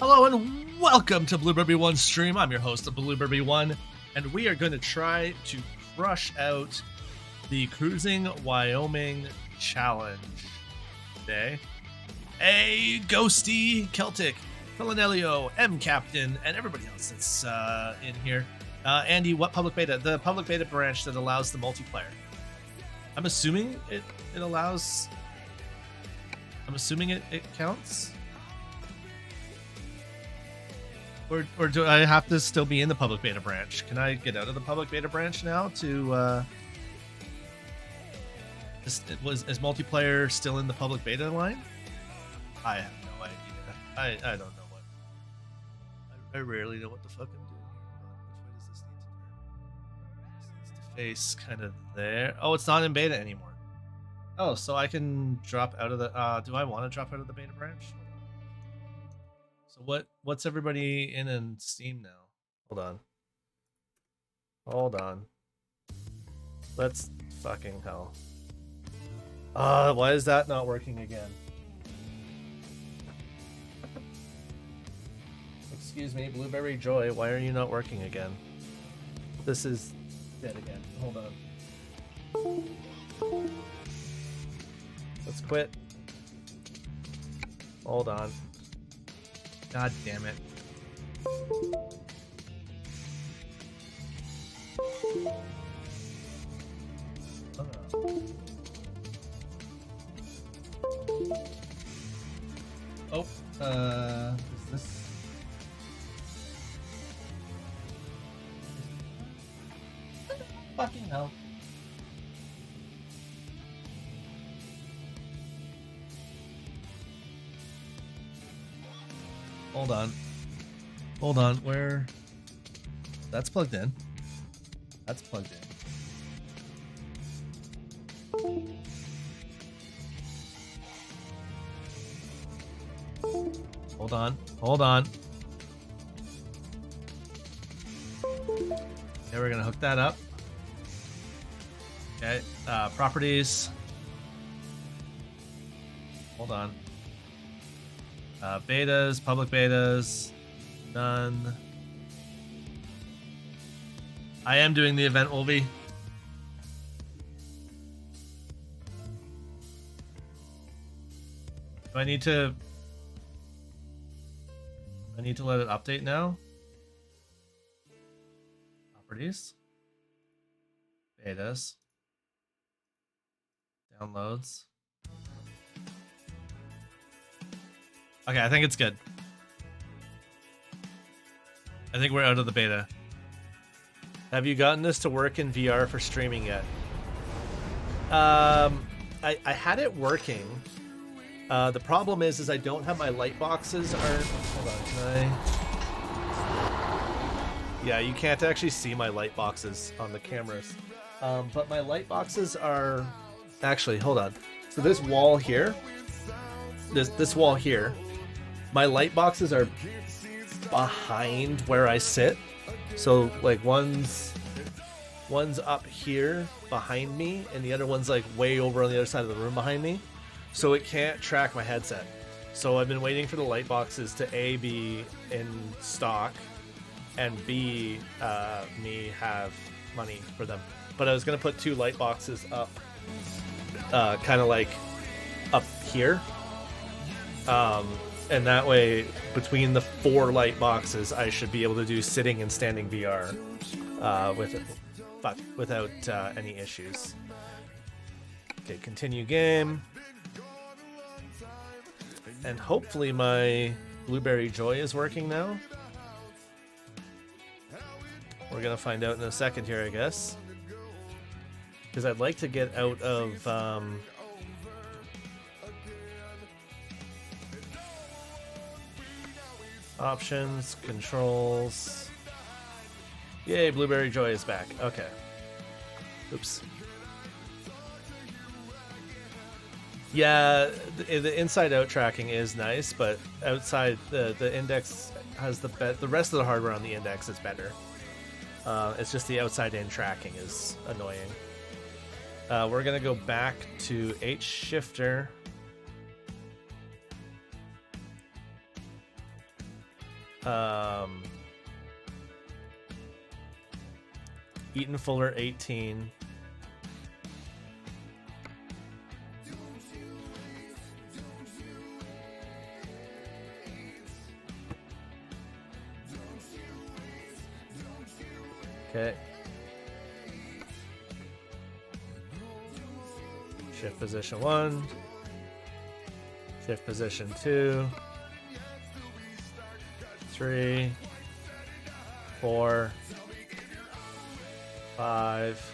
Hello and welcome to Blueberry1 stream. I'm your host, Blueberry1, and we are going to try to crush out the Cruising Wyoming Challenge today. Hey, Ghosty, Celtic, Philanelio, M Captain, and everybody else that's in here. Andy, what public beta? The public beta branch that allows the multiplayer. I'm assuming it allows. I'm assuming it counts. Or do I have to still be in the public beta branch? Can I get out of the public beta branch now to is multiplayer still in the public beta line? I have no idea. I don't know what. I rarely know what the fuck I'm doing here. Which way does this need to turn? This needs to face kind of there. Oh, it's not in beta anymore. Oh, so I can drop out of the do I want to drop out of the beta branch? So what's everybody in Steam now? Hold on. Let's fucking hell. Why is that not working again? Excuse me, Blueberry Joy, why are you not working again? This is dead again. Hold on. Let's quit. Hold on. God damn it. Is this? Fucking hell. Hold on, where? That's plugged in. That's plugged in. Hold on. Okay, we're gonna hook that up. Okay, properties. Hold on. Betas, public betas, none. I am doing the event, Wolvie. Do I need to let it update now? Properties. Betas. Downloads. Okay, I think it's good. I think we're out of the beta. Have you gotten this to work in VR for streaming yet? I had it working. The problem is I don't have my light boxes. Hold on, can I? Yeah, you can't actually see my light boxes on the cameras. But my light boxes are actually, hold on. So this wall here, this wall here. My light boxes are behind where I sit. So like one's up here behind me and the other one's like way over on the other side of the room behind me. So it can't track my headset. So I've been waiting for the light boxes to A, be in stock, and B, me have money for them. But I was gonna put 2 light boxes up, kind of like up here. And that way, between the 4 light boxes, I should be able to do sitting and standing VR without any issues. Okay, continue game. And hopefully my Blueberry Joy is working now. We're going to find out in a second here, I guess. Because I'd like to get out of... options, controls. Yay, Blueberry Joy is back. Okay. Oops. Yeah, the inside-out tracking is nice, but outside the index has the rest of the hardware on the index is better. It's just the outside-in tracking is annoying. We're gonna go back to H shifter. Eaton Fuller 18. Okay. Shift position 1. Shift position 2. 3. 4. 5.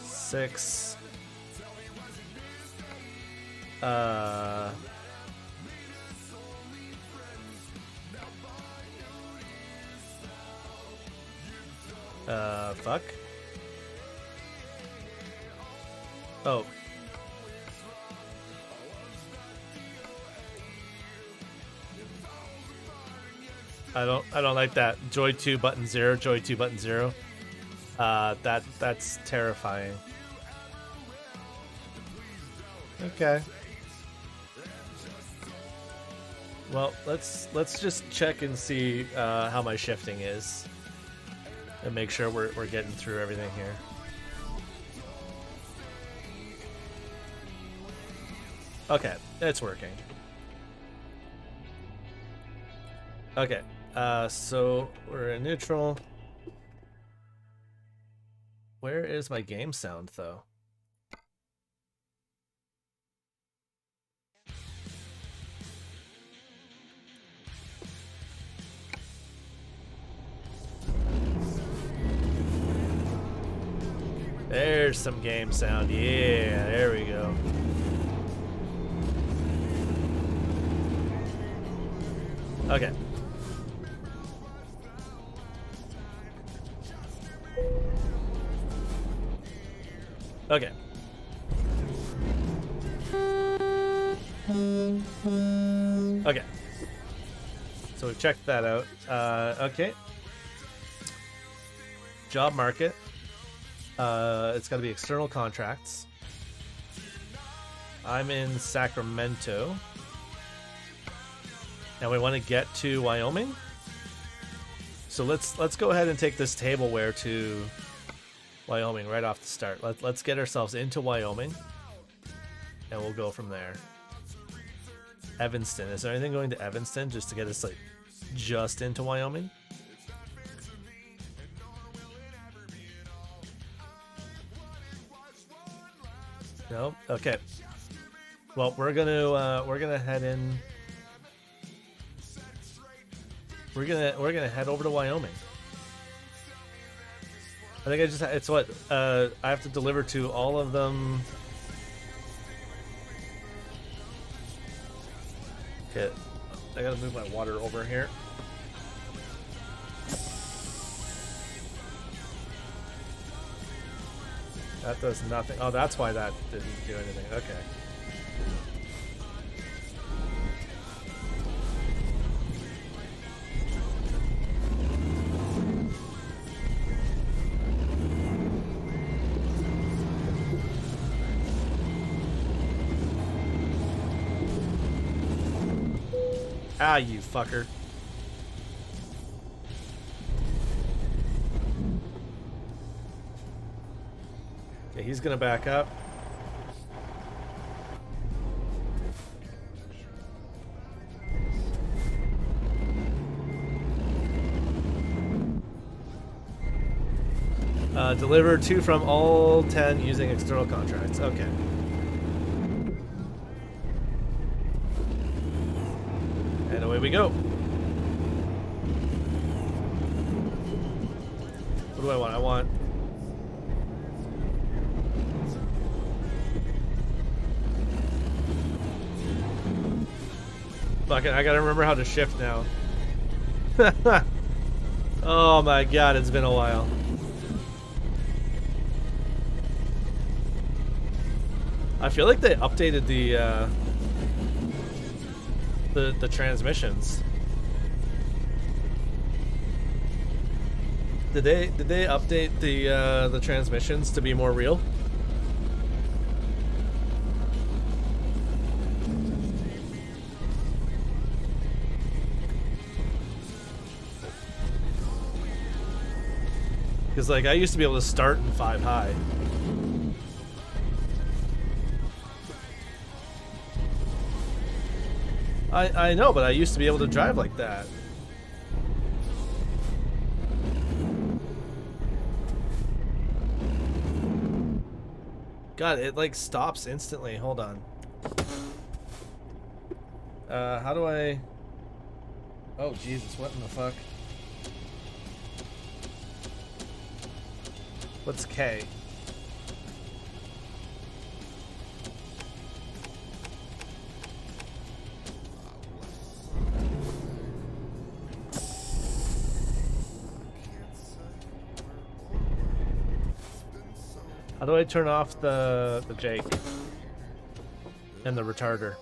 6. Fuck. Oh. I don't like that. Joy 2 button 0, Joy 2 button 0. That's terrifying. Okay. Well, let's just check and see how my shifting is, and make sure we're getting through everything here. Okay, it's working. Okay, so we're in neutral. Where is my game sound, though? There's some game sound. Yeah, there we go. Okay. Okay. Okay. So we've checked that out. Okay. Job market. It's got to be external contracts. I'm in Sacramento. And we want to get to Wyoming. So let's go ahead and take this tableware to Wyoming right off the start. Let's get ourselves into Wyoming, and we'll go from there. Evanston. Is there anything going to Evanston just to get us like just into Wyoming? No. Okay. Well, we're gonna head in. We're gonna head over to Wyoming. I think it's what I have to deliver to all of them. Okay, I gotta move my water over here. That does nothing. Oh, that's why that didn't do anything. Okay. Ah, you fucker. Okay, he's gonna back up. Deliver 2 from all 10 using external contracts. Okay. And away we go. What do I want? I want... Fuck it, I gotta remember how to shift now. Oh my god, it's been a while. I feel like they updated the transmissions. Did they update the transmissions to be more real? Because, like, I used to be able to start in 5 high. I know, but I used to be able to drive like that. God, it like stops instantly. Hold on. How do I... Oh, Jesus, what in the fuck? What's K? How do I turn off the Jake and the retarder?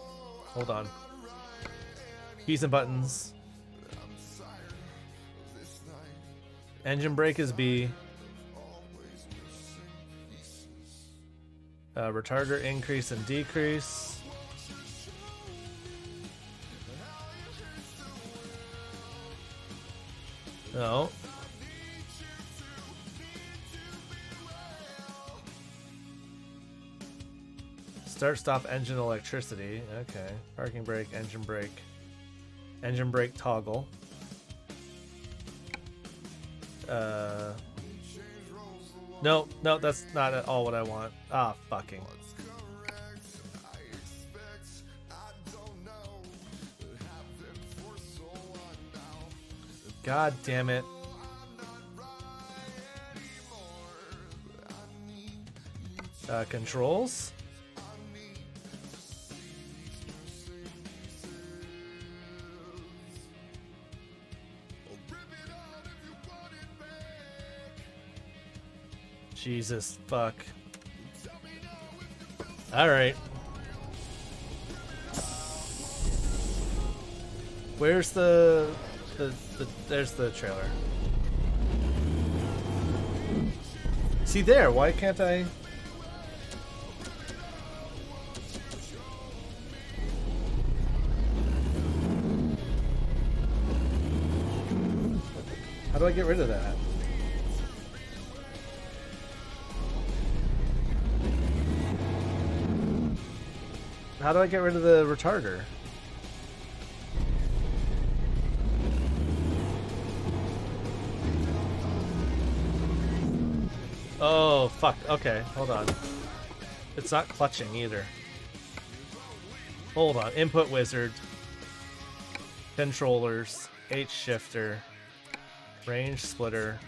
Hold on. Keys and buttons. Engine brake is B. Retarder increase and decrease. No. Start stop engine electricity. Okay. Parking brake, engine brake. Engine brake toggle. No, that's not at all what I want. Ah, fucking. God damn it. Controls. Jesus fuck. All right. Where's the there's the trailer. See there, why can't I? How do I get rid of that? How do I get rid of the retarder? Oh, fuck. Okay, hold on. It's not clutching either. Hold on. Input wizard. Controllers. H shifter. Range splitter.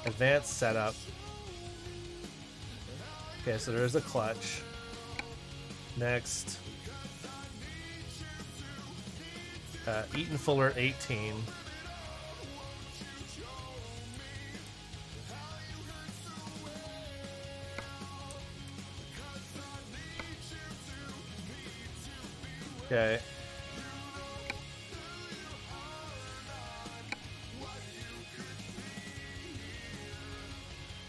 Advanced setup. Okay, so there's a clutch. Next. Eaton Fuller 18. Okay.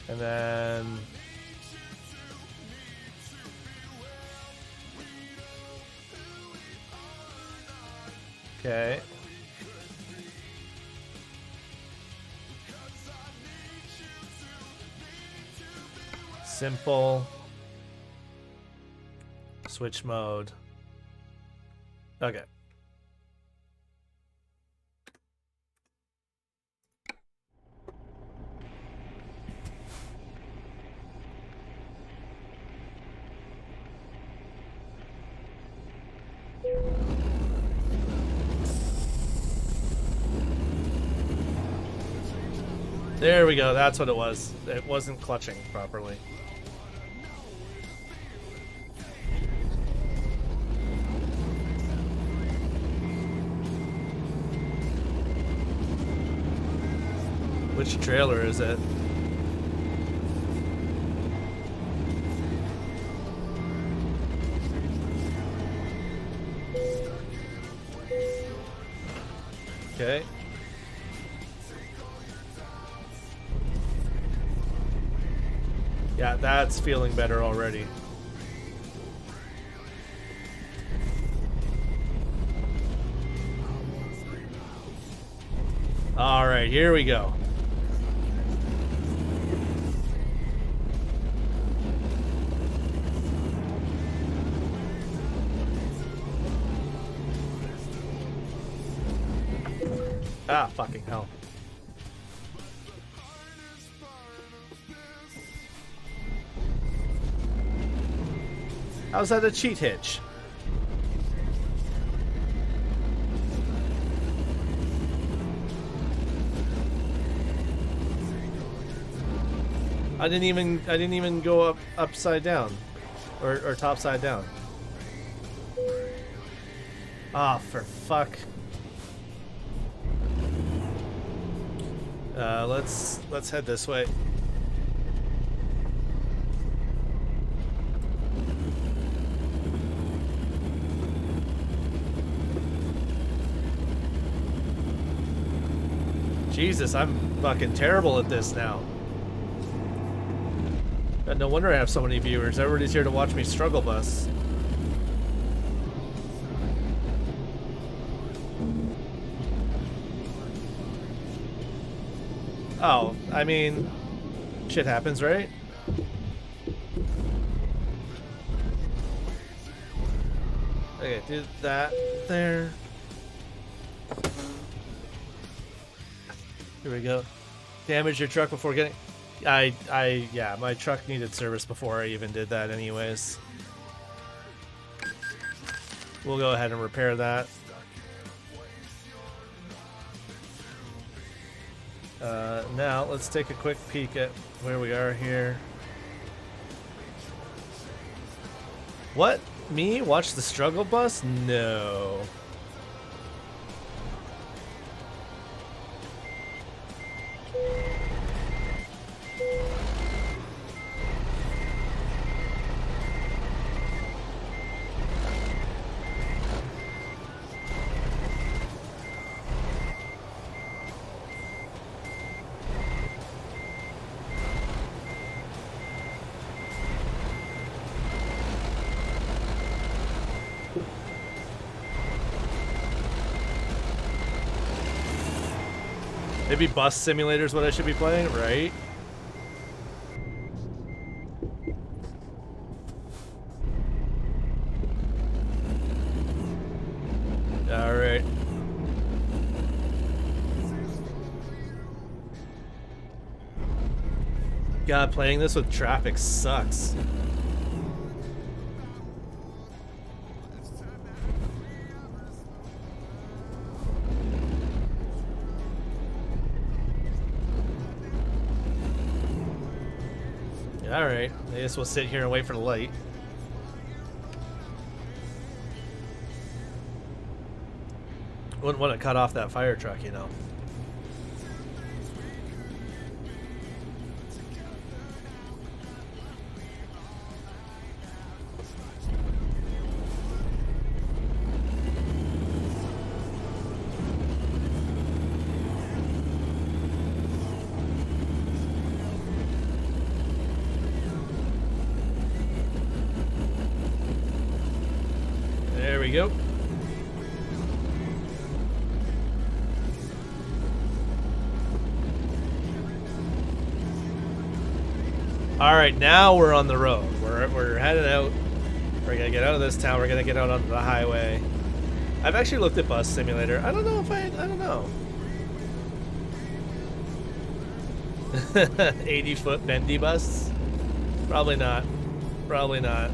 And then... Okay. Simple. Switch mode. Okay. There we go, that's what it was. It wasn't clutching properly. Which trailer is it? Okay. Yeah, that's feeling better already. All right, here we go. Ah, fucking hell. How's that a cheat hitch? I didn't even go upside down or topside down. Ah, for fuck. Let's head this way. Jesus, I'm fucking terrible at this now. No wonder I have so many viewers. Everybody's here to watch me struggle bus. Oh, I mean, shit happens, right? Okay, do that there. Here we go. Damage your truck before getting... yeah, my truck needed service before I even did that anyways. We'll go ahead and repair that. Now, let's take a quick peek at where we are here. What? Me? Watch the struggle bus? No. Maybe Bus Simulator is what I should be playing, right? Alright. God, playing this with traffic sucks. Alright, I guess we'll sit here and wait for the light. Wouldn't want to cut off that fire truck, you know. There we go. All right, now we're on the road. We're headed out. We're gonna get out of this town. We're gonna get out onto the highway. I've actually looked at Bus Simulator. I don't know if I don't know. 80-foot bendy bus? Probably not. Probably not.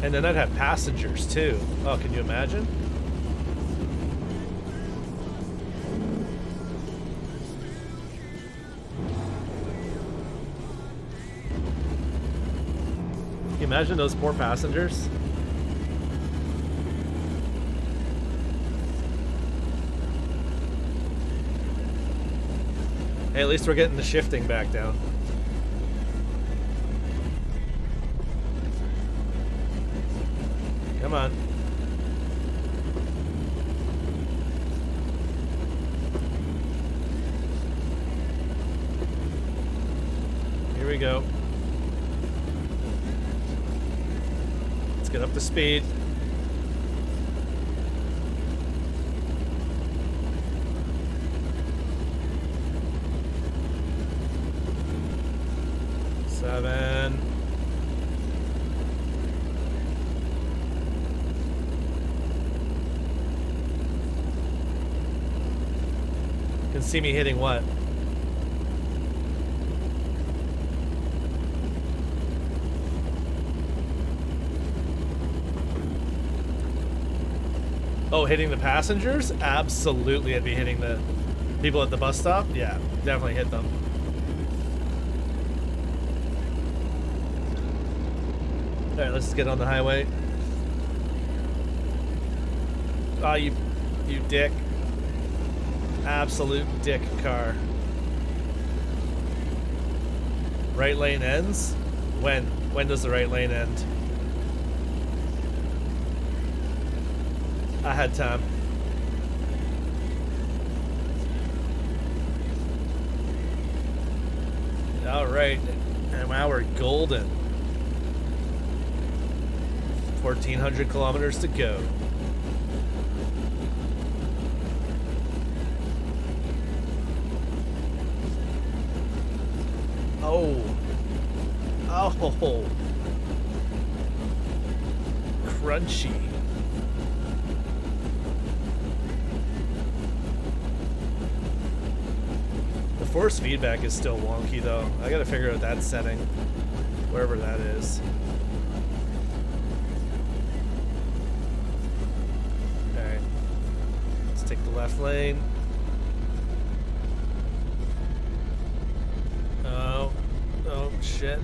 And then I'd have passengers too. Oh, can you imagine? Can you imagine those poor passengers? Hey, at least we're getting the shifting back down. Come on. go. Let's get up to speed. Seven. You can see me hitting what? Oh, hitting the passengers? Absolutely, I'd be hitting the people at the bus stop. Yeah, definitely hit them. All right, let's get on the highway. Ah, you dick. Absolute dick car. Right lane ends? When? When does the right lane end? I had time. All right, and now we're golden. 1,400 kilometers to go. Oh. Oh. Crunchy. The force feedback is still wonky though. I gotta figure out that setting, wherever that is. Okay. Let's take the left lane. Oh shit.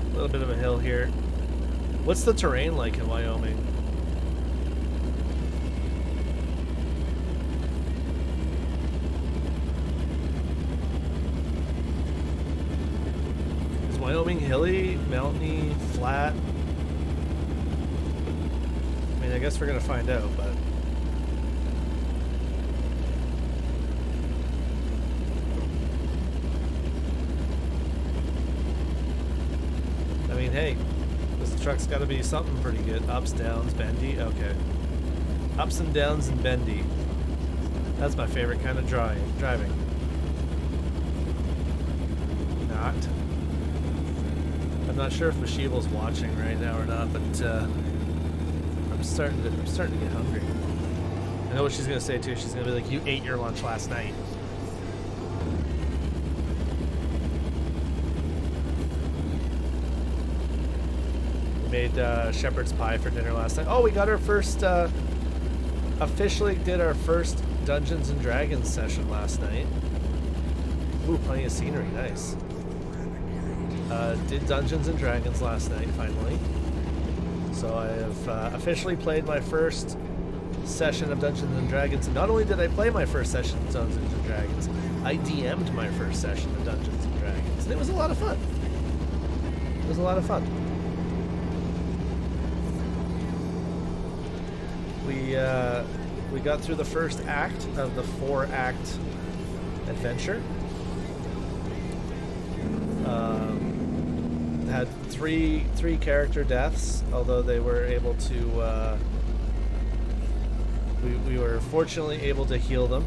A little bit of a hill here. What's the terrain like in Wyoming? Is Wyoming hilly, mountainy, flat? I mean, I guess we're gonna find out, but... I mean, hey, this truck's gotta be something pretty good. Ups, downs, bendy, okay. Ups and downs and bendy. That's my favorite kind of driving. Not. I'm not sure if Mashibel's watching right now or not, but I'm starting to get hungry. I know what she's gonna say too. She's gonna be like, "You ate your lunch last night." We made shepherd's pie for dinner last night. Oh, we got our first. Officially did our first Dungeons and Dragons session last night. Ooh, plenty of scenery, nice. Did Dungeons and Dragons last night, finally. So I have officially played my first session of Dungeons and Dragons. And not only did I play my first session of Dungeons and Dragons, I DM'd my first session of Dungeons and Dragons. And it was a lot of fun. It was a lot of fun. We got through the first act of the 4-act adventure. Had three character deaths, although they were able to. We were fortunately able to heal them.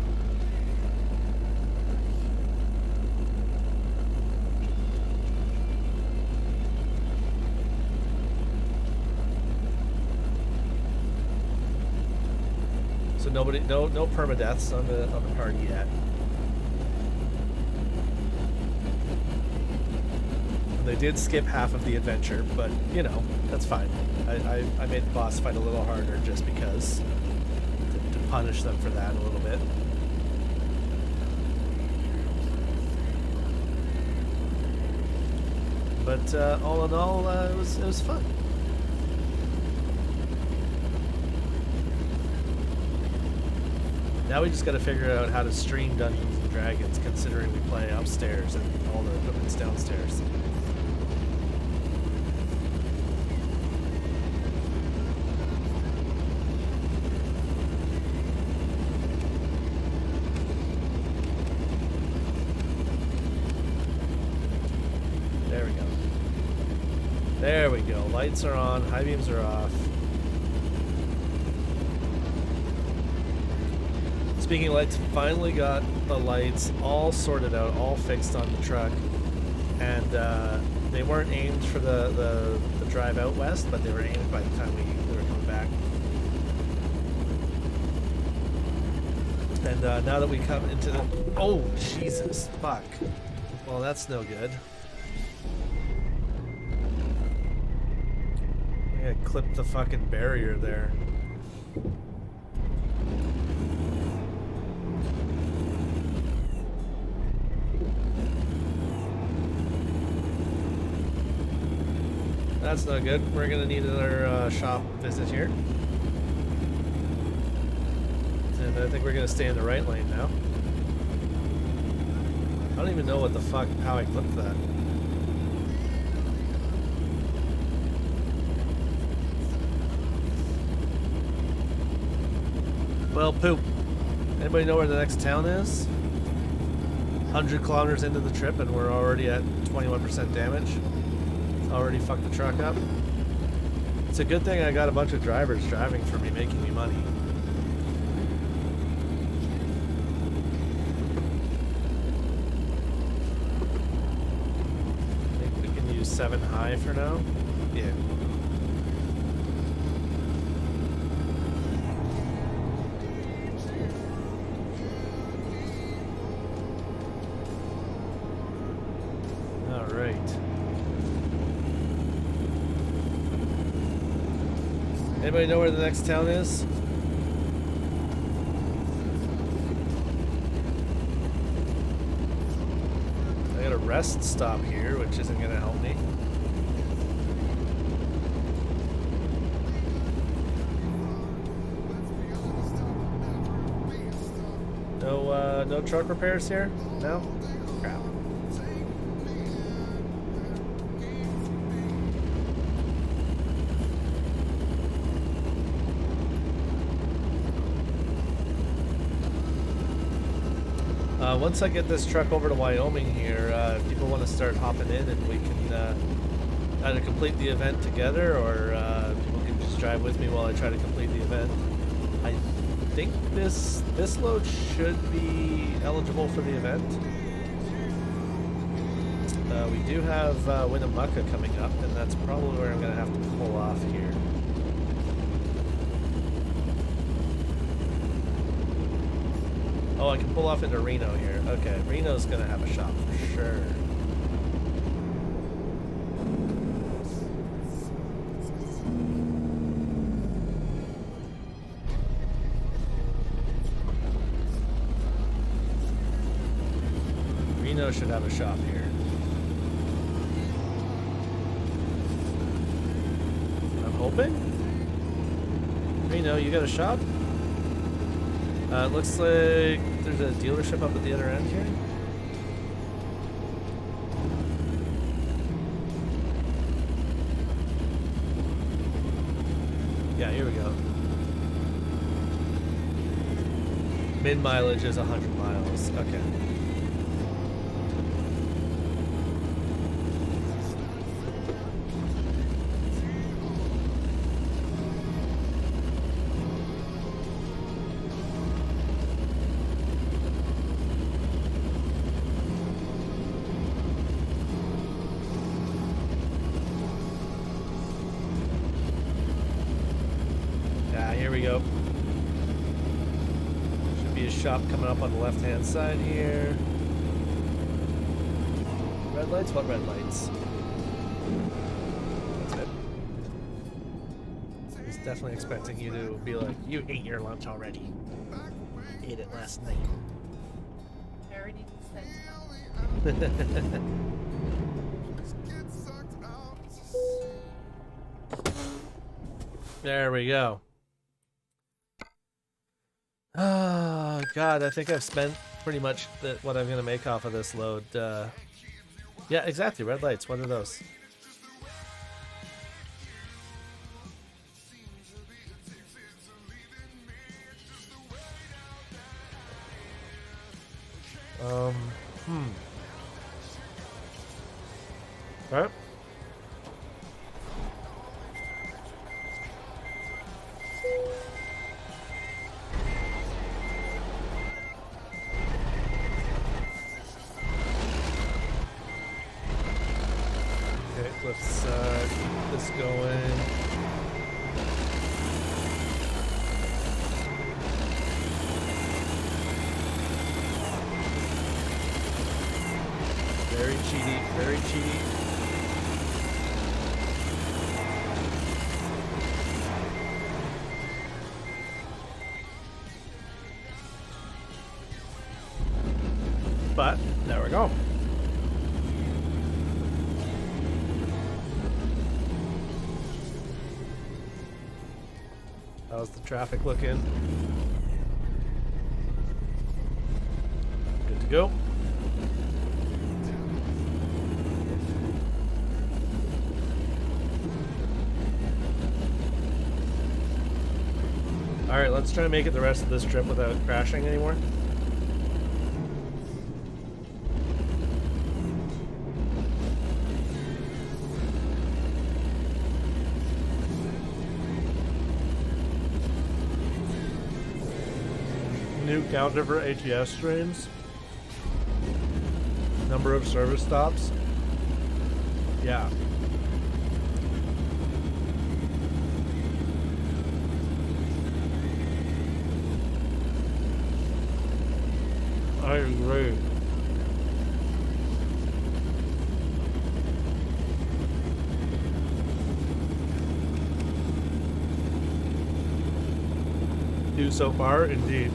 So no permadeaths on the party yet. And they did skip half of the adventure, but you know, that's fine. I made the boss fight a little harder just because to punish them for that a little bit. But all in all, it was fun. Now we just got to figure out how to stream Dungeons and Dragons, considering we play upstairs and all the equipment's downstairs. There we go. Lights are on. High beams are off. Speaking of lights, finally got the lights all sorted out, all fixed on the truck. And they weren't aimed for the drive out west, but they were aimed by the time we were coming back. And now that we come into the... Oh, Jesus, fuck. Well, that's no good. I clipped the fucking barrier there. That's not good. We're gonna need another shop visit here. And I think we're gonna stay in the right lane now. I don't even know what the fuck, how I clipped that. Well, poop. Anybody know where the next town is? 100 kilometers into the trip and we're already at 21% damage. Already fucked the truck up. It's a good thing I got a bunch of drivers driving for me, making me money. I think we can use 7 high for now. Yeah. Anybody know where the next town is? I got a rest stop here, which isn't gonna help me. No truck repairs here? No? Crap. Once I get this truck over to Wyoming here, if people want to start hopping in and we can either complete the event together or people can just drive with me while I try to complete the event. I think this load should be eligible for the event. We do have Winnemucca coming up, and that's probably where I'm going to have to pull off here. Oh, I can pull off into Reno here. Okay, Reno's gonna have a shop for sure. Reno should have a shop here. I'm hoping. Reno, you got a shop? It looks like there's a dealership up at the other end here. Yeah, here we go. Mid-mileage is 100 miles. Okay. Shop coming up on the left-hand side here. Red lights? What red lights? That's it. I was definitely expecting you to be like, you ate your lunch already. Ate it last night. I already said. There we go. Oh, God, I think I've spent pretty much what I'm going to make off of this load. Yeah, exactly. Red lights. What are those? Alright. Let's keep this going. Very cheaty, very cheaty. But there we go. How's the traffic looking? Good to go. All right, let's try to make it the rest of this trip without crashing anymore. New counter for ATS streams. Number of service stops. Yeah. I agree. Do so far, indeed.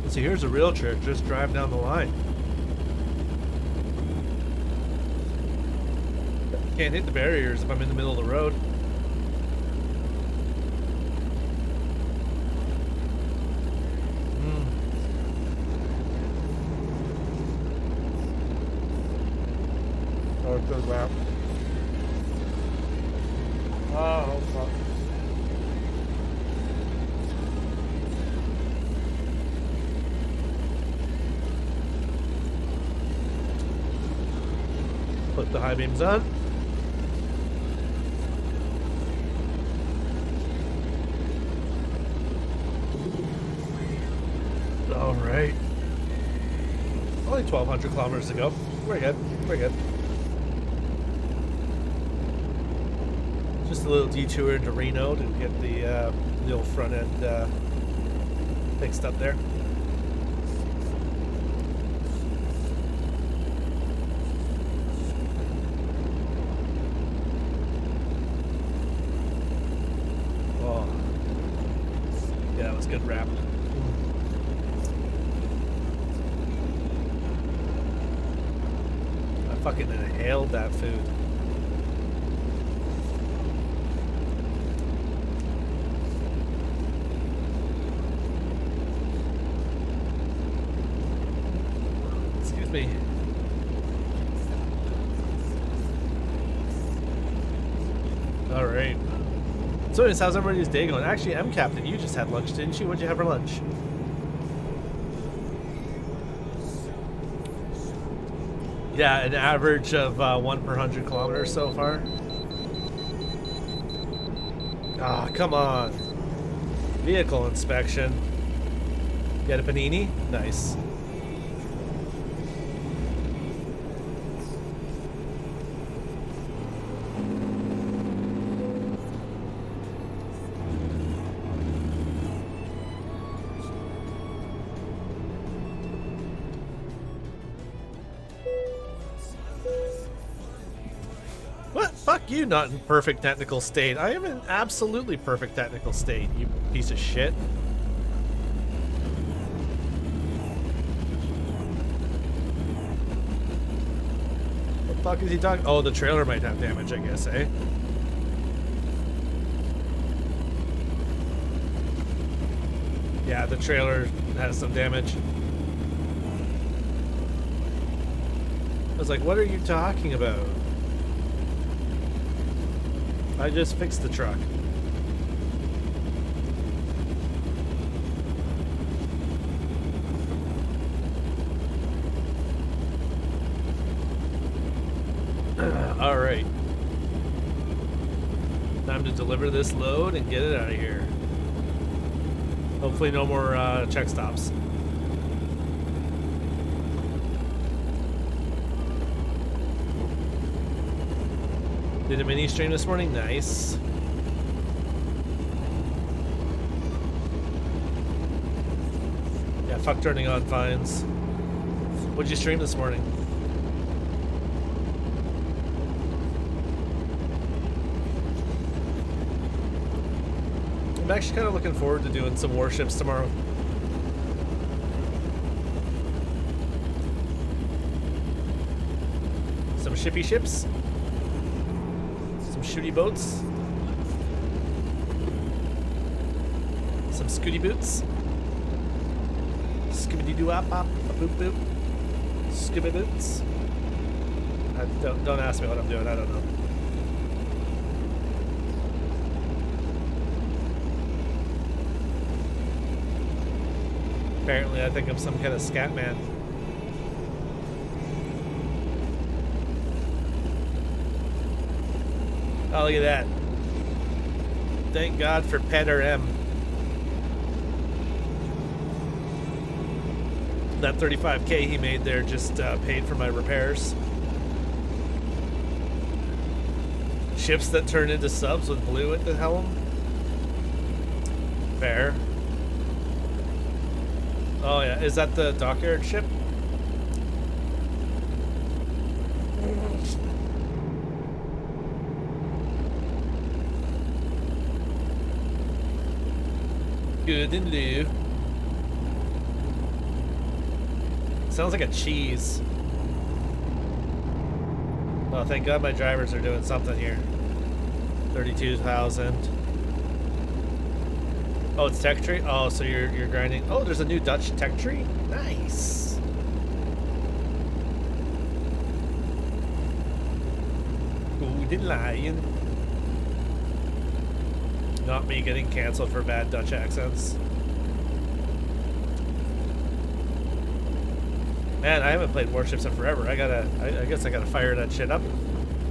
So here's a real trick, just drive down the line. Can't hit the barriers if I'm in the middle of the road. Oh, it goes out. Oh, fuck. Put the high beams on. All right. Only 1,200 kilometers to go. We're good. We're good. Just a little detour into Reno to get the old front end fixed up there. Oh, yeah, that was good wrap. I fucking inhaled that food. Excuse me. All right. So anyways, how's everybody's day going? Actually, M Captain, you just had lunch, didn't you? What'd you have for lunch? Yeah, an average of 1 per 100 kilometers so far. Ah, come on. Vehicle inspection. You got a panini? Nice. Fuck you, not in perfect technical state. I am in absolutely perfect technical state, you piece of shit. What the fuck is he talking? Oh, the trailer might have damage, I guess, eh? Yeah, the trailer has some damage. I was like, what are you talking about? I just fixed the truck. All right. Time to deliver this load and get it out of here. Hopefully no more check stops. Did a mini stream this morning? Nice. Yeah, fuck turning on fines. What'd you stream this morning? I'm actually kind of looking forward to doing some warships tomorrow. Some shippy ships. Some shooty boats. Some scooty boots. Skibbity doo up up a boop boop. Skibby boots. Don't ask me what I'm doing, I don't know. Apparently, I think I'm some kind of scat man. Oh, look at that. Thank God for Petter M. That $35K he made there just paid for my repairs. Ships that turn into subs with blue at the helm. Fair. Oh yeah, is that the dockyard ship? Good and new. Sounds like a cheese. Oh, thank God my drivers are doing something here. 32,000. Oh, it's tech tree? Oh, so you're grinding. Oh, there's a new Dutch tech tree? Nice. Golden Lion. Not me getting canceled for bad Dutch accents. Man, I haven't played Warships in forever. I guess I gotta fire that shit up.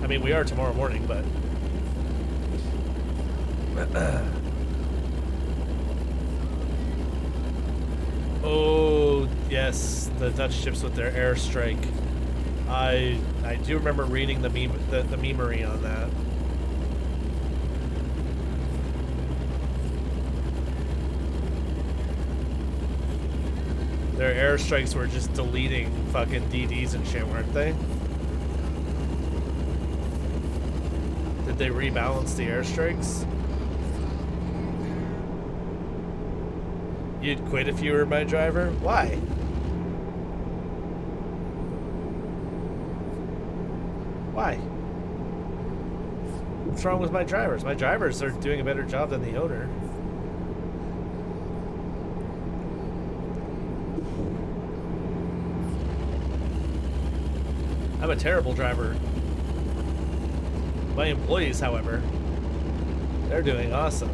I mean, we are tomorrow morning, but... Oh, yes, the Dutch ships with their airstrike. I do remember reading the memery on that. Their airstrikes were just deleting fucking DDs and shit, weren't they? Did they rebalance the airstrikes? You'd quit if you were my driver? Why? Why? What's wrong with my drivers? My drivers are doing a better job than the owner. I'm a terrible driver. My employees, however, they're doing awesome.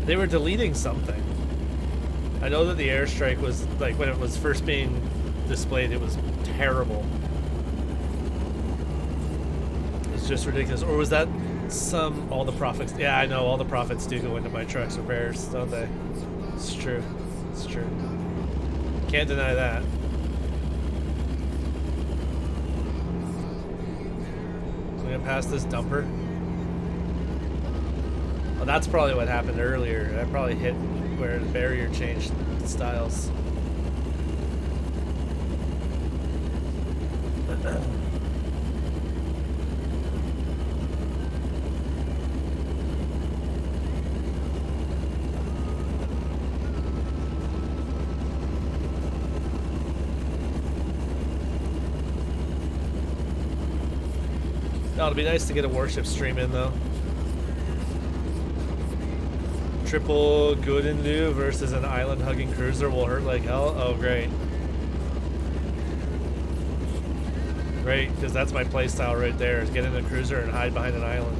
They were deleting something. I know that the airstrike was, like, when it was first being displayed, it was terrible. It's just ridiculous. Or was that all the profits? Yeah, I know, all the profits do go into my truck's repairs, don't they? It's true. It's true. Can't deny that. So I'm gonna pass this dumper. Well, that's probably what happened earlier. I probably hit where the barrier changed styles. No, it'd be nice to get a warship stream in though. Triple good and new versus an island hugging cruiser will hurt like hell. Oh great. Great, because that's my playstyle right there, is get in a cruiser and hide behind an island.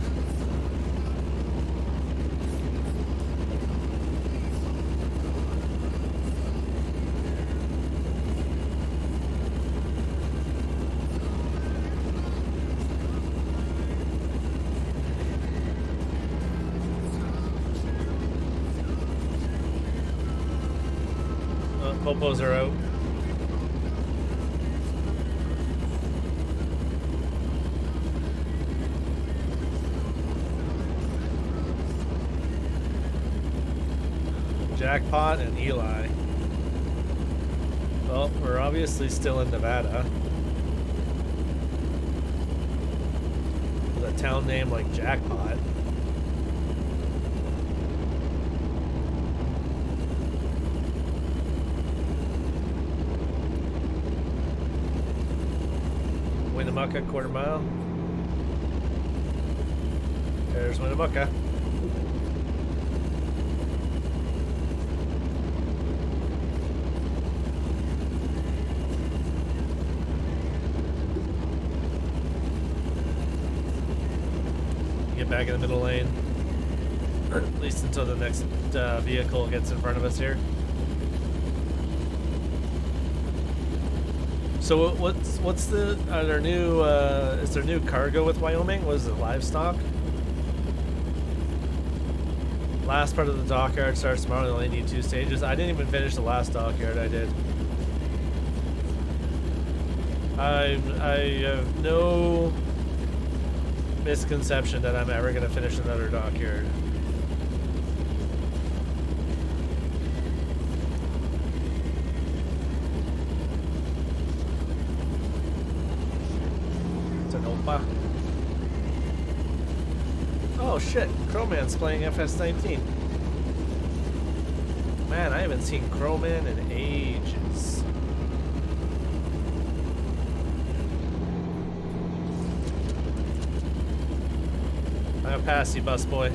Popos are out. Jackpot and Eli. Well, we're obviously still in Nevada. With a town name like Jackpot. Winnemucca, quarter mile. There's Winnemucca. Get back in the middle lane. Or at least until the next vehicle gets in front of us here. So what's the are there new is there new cargo with Wyoming? Was it livestock? Last part of the dockyard starts tomorrow. They only need 2 stages. I didn't even finish the last dockyard. I did. I have no misconception that I'm ever gonna finish another dockyard. Oh shit, Crowman's playing FS19. Man, I haven't seen Crowman in ages. I'm gonna pass you, busboy.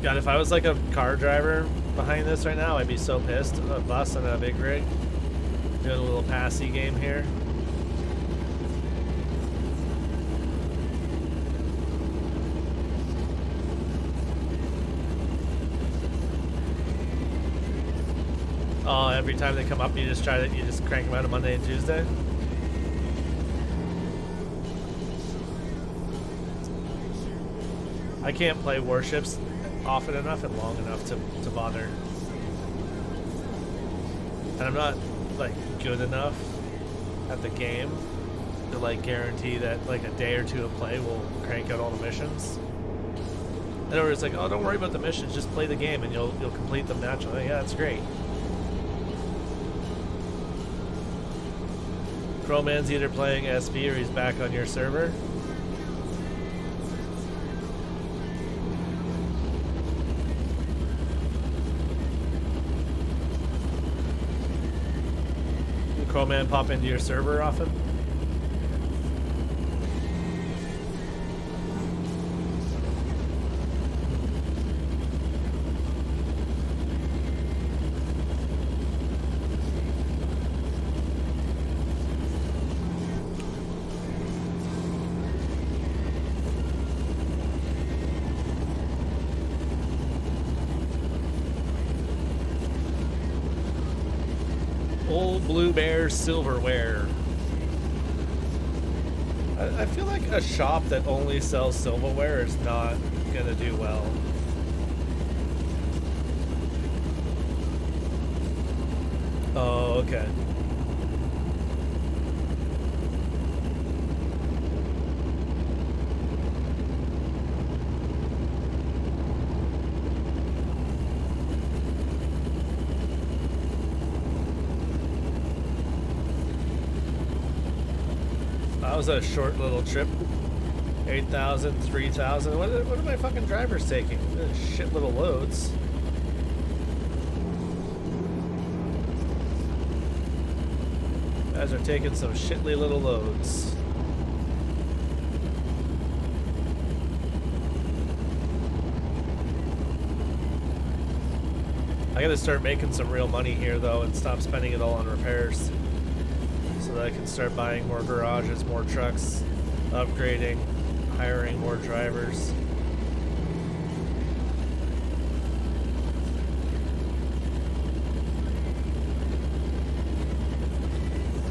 God, if I was like a car driver behind this right now, I'd be so pissed. A bus and a big rig. Doing a little passy game here. Oh, every time they come up, you just crank them out on Monday and Tuesday. I can't play warships often enough and long enough to bother. And I'm not like good enough at the game to like guarantee that like a day or two of play will crank out all the missions. In other words, like, oh, don't worry about the missions, just play the game and you'll complete them naturally. Yeah, that's great. Crowman's either playing SV or he's back on your server. Crowman pop into your server often? Old Blue Bear Silverware. I feel like a shop that only sells silverware is not gonna do well. Oh, okay. That was a short little trip. 8,000, 3,000. What are my fucking drivers taking? Shit little loads. Guys are taking some shitly little loads. I gotta start making some real money here though and stop spending it all on repairs so that I can start buying more garages, more trucks, upgrading, hiring more drivers.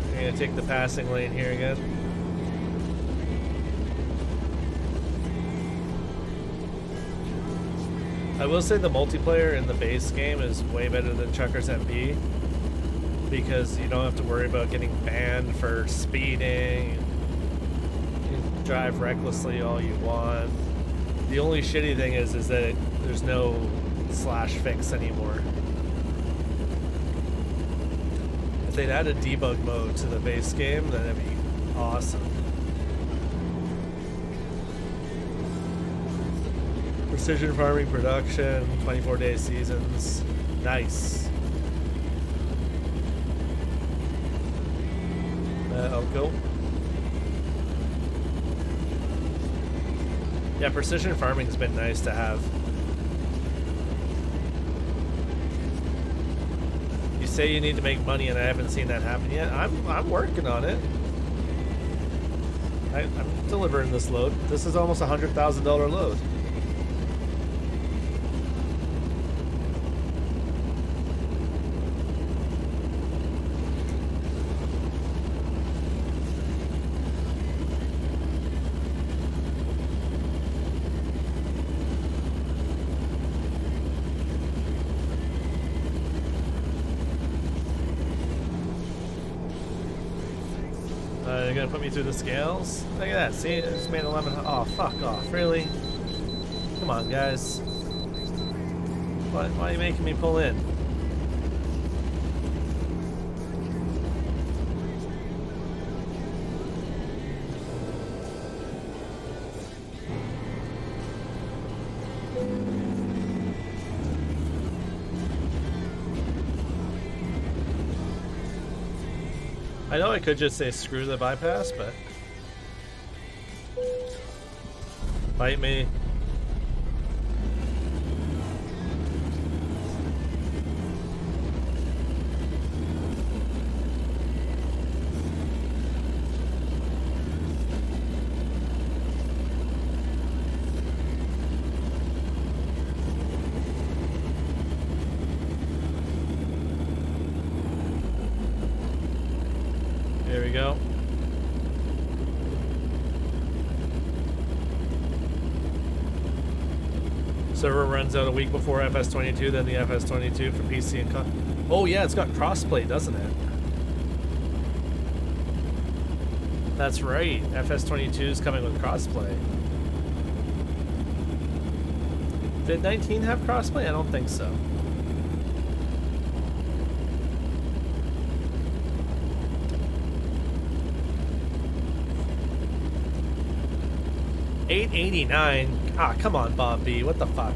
I'm gonna take the passing lane here again. I will say the multiplayer in the base game is way better than Chuckers MP because you don't have to worry about getting banned for speeding. You can drive recklessly all you want. The only shitty thing is that there's no slash fix anymore. If they'd add a debug mode to the base game, then that'd be awesome. Precision farming production, 24-day seasons. Nice. I'll go. Yeah, precision farming's been nice to have. You say you need to make money, and I haven't seen that happen yet. I'm working on it. I'm delivering this load. This is almost a $100,000 load. They're gonna put me through the scales. Look at that. See, it just made 11. Oh, fuck off! Really? Come on, guys. Why are you making me pull in? I know I could just say screw the bypass, but bite me. There we go. Server runs out a week before FS22, then the FS22 for PC and oh yeah, it's got crossplay, doesn't it? That's right. FS22 is coming with crossplay. Did 19 have crossplay? I don't think so. $889. Ah, come on, Bob B. What the fuck?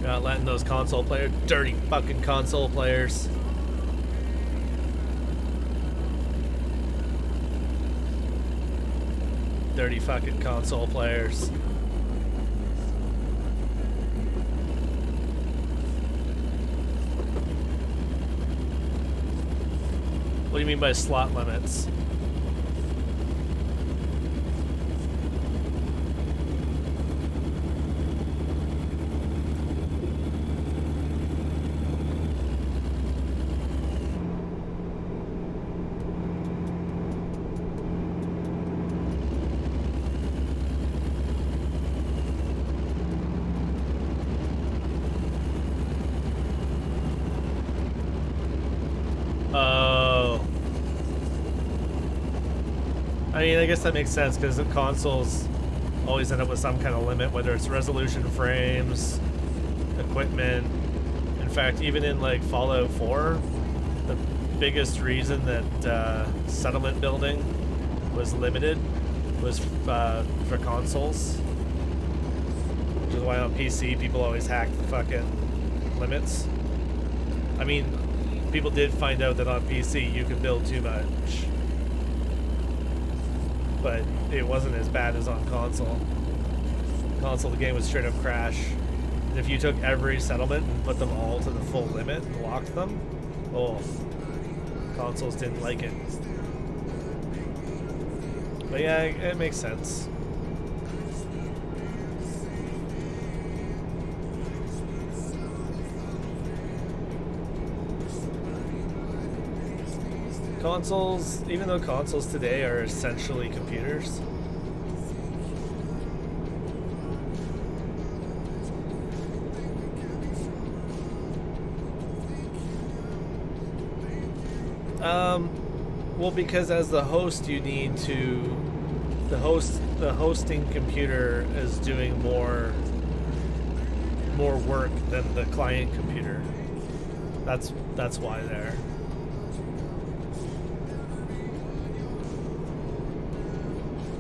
Not letting those console players, dirty fucking console players. Dirty fucking console players. What do you mean by slot limits? Oh. I mean, I guess that makes sense because the consoles always end up with some kind of limit, whether it's resolution frames, equipment. In fact, even in like Fallout 4, the biggest reason that settlement building was limited was for consoles. Which is why on PC people always hack the fucking limits. I mean, people did find out that on PC you can build too much, but it wasn't as bad as on console. console, the game would straight up crash. And if you took every settlement and put them all to the full limit and locked them, oh, consoles didn't like it. But yeah, it makes sense. Consoles, even though consoles today are essentially computers, well, because as the host, you need to, the hosting computer is doing more work than the client computer. That's why there.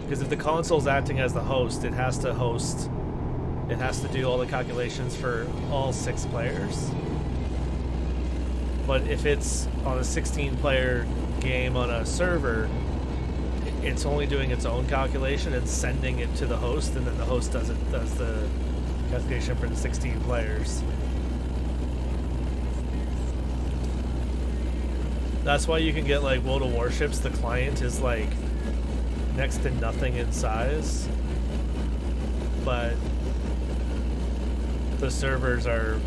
Because if the console's acting as the host, it has to do all the calculations for all 6 players. But if it's on a 16-player game on a server, it's only doing its own calculation and sending it to the host, and then the host does the calculation for the 16 players. That's why you can get like World of Warships, the client is like next to nothing in size, but the servers are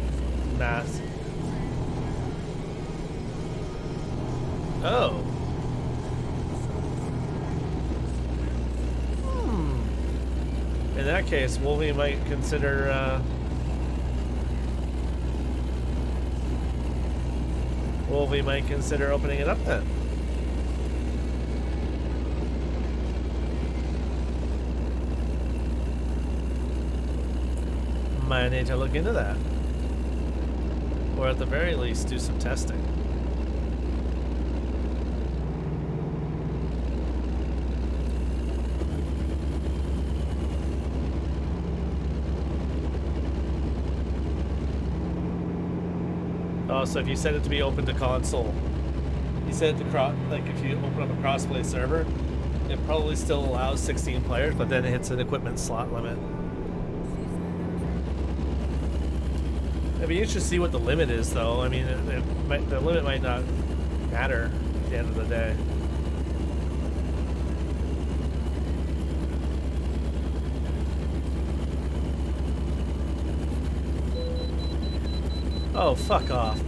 massive. Oh. In that case, Wolvie might consider opening it up then. Might need to look into that. Or at the very least, do some testing. Oh, so if you set it to be open to console, you set it to like if you open up a crossplay server, it probably still allows 16 players, but then it hits an equipment slot limit. It'd be interesting to see what the limit is, though. I mean, the limit might not matter at the end of the day. Oh, fuck off.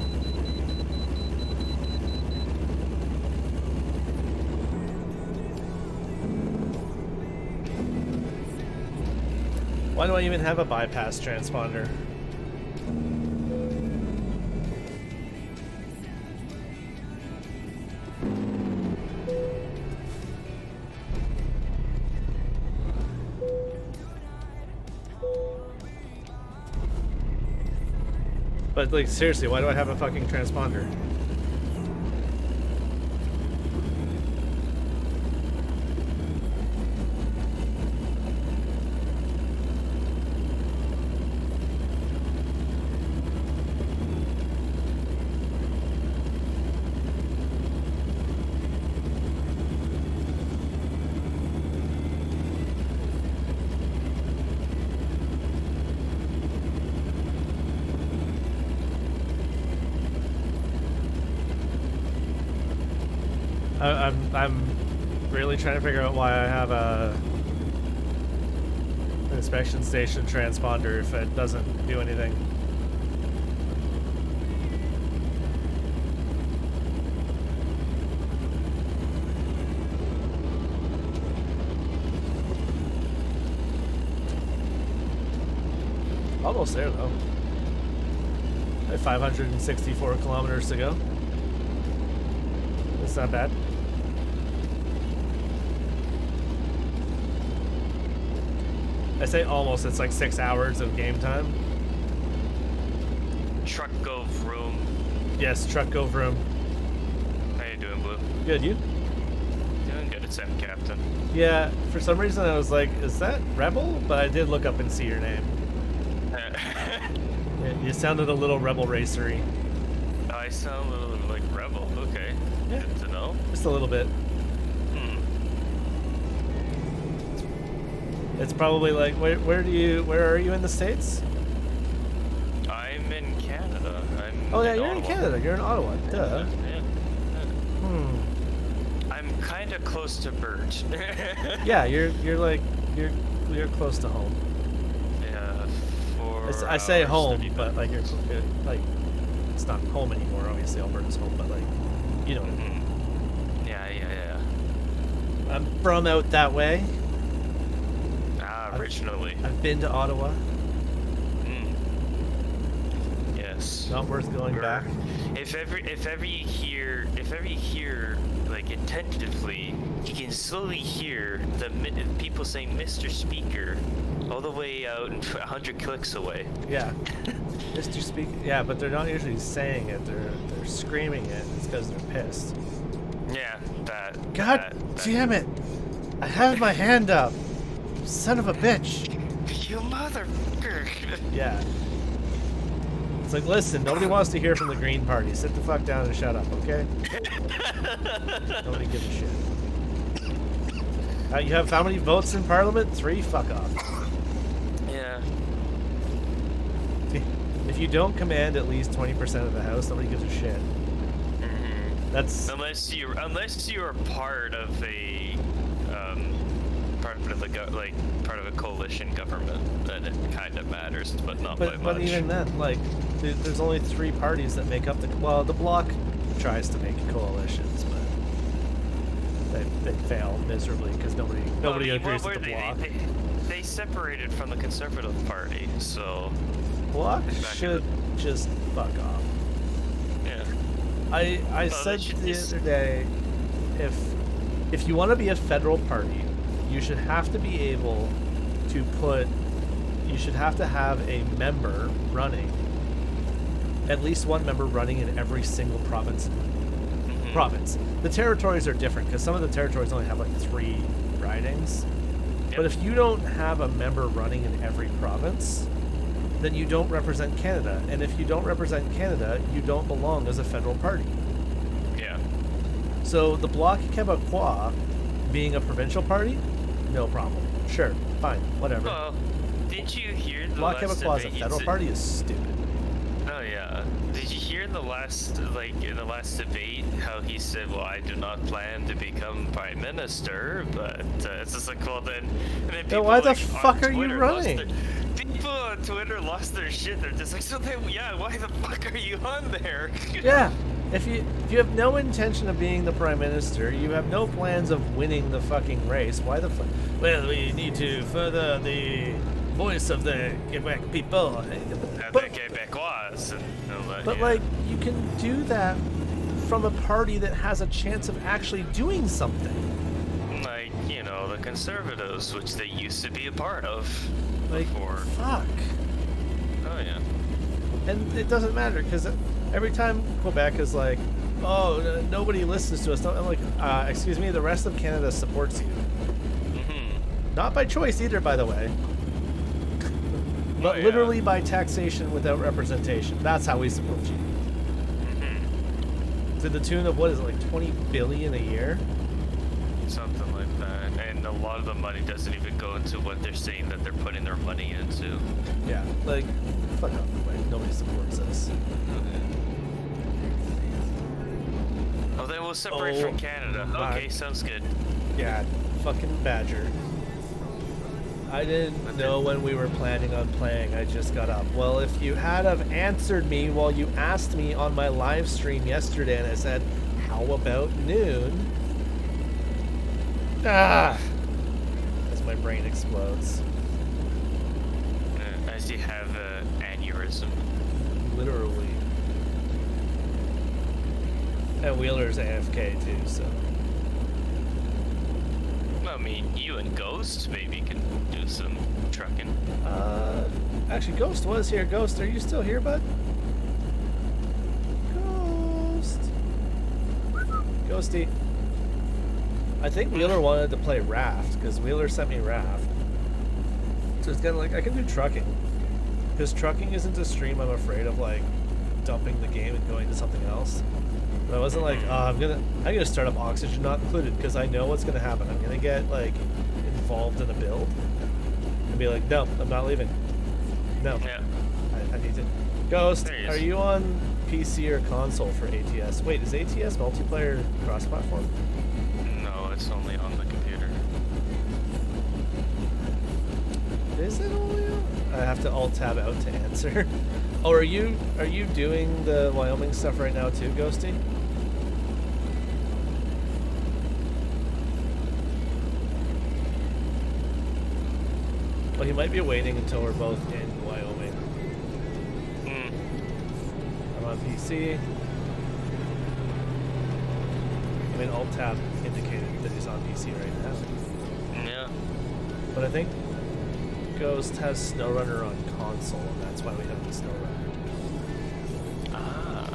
Why do I even have a bypass transponder? But, like, seriously, why do I have a fucking transponder? I'm really trying to figure out why I have an inspection station transponder if it doesn't do anything. Almost there though. I have 564 kilometers to go. That's not bad. I say almost, it's like 6 hours of game time. Truck go vroom. Yes, truck go vroom. How you doing, Blue? Good, you? Doing good, it's M Captain. Yeah, for some reason I was like, is that Rebel? But I did look up and see your name. You sounded a little Rebel racery. I sound a little like Rebel, okay. Yeah. Good to know. Just a little bit. It's probably like, where are you in the States? I'm in Canada. I'm Oh yeah, in you're in Ottawa. Canada. You're in Ottawa. Duh. Yeah. Hmm. I'm kind of close to Bert. Yeah, you're close to home. Yeah, I say 4 hours, home, 30 but like you're like it's not home anymore. Obviously, Alberta's home, but like you know, Yeah. I'm from out that way. Originally. I've been to Ottawa. Yes. Not worth going back. If ever you hear like attentively, you can slowly hear the people saying "Mr. Speaker" all the way out and 100 clicks away. Yeah, Mr. Speaker. Yeah, but they're not usually saying it. They're screaming it. It's because they're pissed. Yeah, that. God damn it! I have my hand up. Son of a bitch. You motherfucker. Yeah. It's like, listen, nobody wants to hear from the Green Party. Sit the fuck down and shut up, okay? Nobody gives a shit. You have how many votes in Parliament? 3? Fuck off. Yeah. If you don't command at least 20% of the House, nobody gives a shit. That's Unless you're part of a part of a coalition government, then it kind of matters, but not by much. But even then, like, there's only 3 parties that make up the Bloc tries to make coalitions, but they fail miserably because nobody agrees with the Bloc. They separated from the Conservative Party, so Bloc should just fuck off. yeah. I said the other day, if you want to be a federal party, you should have to be able to you should have to have a member running, at least one member running in every single province. The territories are different because some of the territories only have like 3 ridings. Yep. But if you don't have a member running in every province, then you don't represent Canada. And if you don't represent Canada, you don't belong as a federal party. Yeah. So the Bloc Québécois being a provincial party, no problem. Sure, fine, whatever. Well, didn't you hear the Bloc last Québécois as a debate? federal party is stupid. Oh yeah. Did you hear in the last debate how he said, "Well, I do not plan to become prime minister," but it's just like, well then. And then people, why the like, fuck are you Twitter lost running? people on Twitter lost their shit. They're just like, so then, yeah, why the fuck are you on there? Yeah, if you have no intention of being the prime minister, you have no plans of winning the fucking race. Why the fuck? Well, we need to further the voice of the Quebec people. The Quebecois and all that, But yeah. like, you can do that from a party that has a chance of actually doing something. Like, you know, the Conservatives, which they used to be a part of Like, before. fuck. Oh yeah. And it doesn't matter because every time Quebec is like, oh, nobody listens to us. I'm like, excuse me, the rest of Canada supports you. Not by choice either, by the way. But yeah. literally by taxation without representation. That's how we support you. To the tune of, what is it, like 20 billion a year? Something like that. And a lot of the money doesn't even go into what they're saying that they're putting their money into. Yeah, like, fuck off, like, nobody supports us. Oh, then we'll separate from Canada. my- Okay, sounds good. Yeah, fucking Badger. I didn't know when we were planning on playing. I just got up. Well, if you had have answered me while you asked me on my live stream yesterday and I said, how about noon? Ah! As my brain explodes. As you have an aneurysm. Literally. And Wheeler's AFK too, so. I mean, you and Ghost maybe can do some trucking. Actually, Ghost was here. Ghost, are you still here, bud? Ghost. Ghosty. I think Wheeler wanted to play Raft, because Wheeler sent me Raft. So it's kind of like, I can do trucking. Because trucking isn't a stream I'm afraid of, like, dumping the game and going to something else. But I wasn't like, oh, I'm gonna start up Oxygen Not Included, because I know what's gonna happen. I'm gonna get, like, involved in a build. and be like, no, I'm not leaving. No, Yeah. I need to. Ghost, There he is. are you on PC or console for ATS? Wait, is ATS multiplayer cross-platform? No, it's only on the computer. Is it only on? I have to alt-tab out to answer. Oh, are you doing the Wyoming stuff right now too, Ghosty? Well, he might be waiting until we're both in Wyoming. I'm on PC. I mean, alt-tab indicated that he's on PC right now. Yeah. But I think Ghost has SnowRunner on console, and that's why we have the SnowRunner. Ah.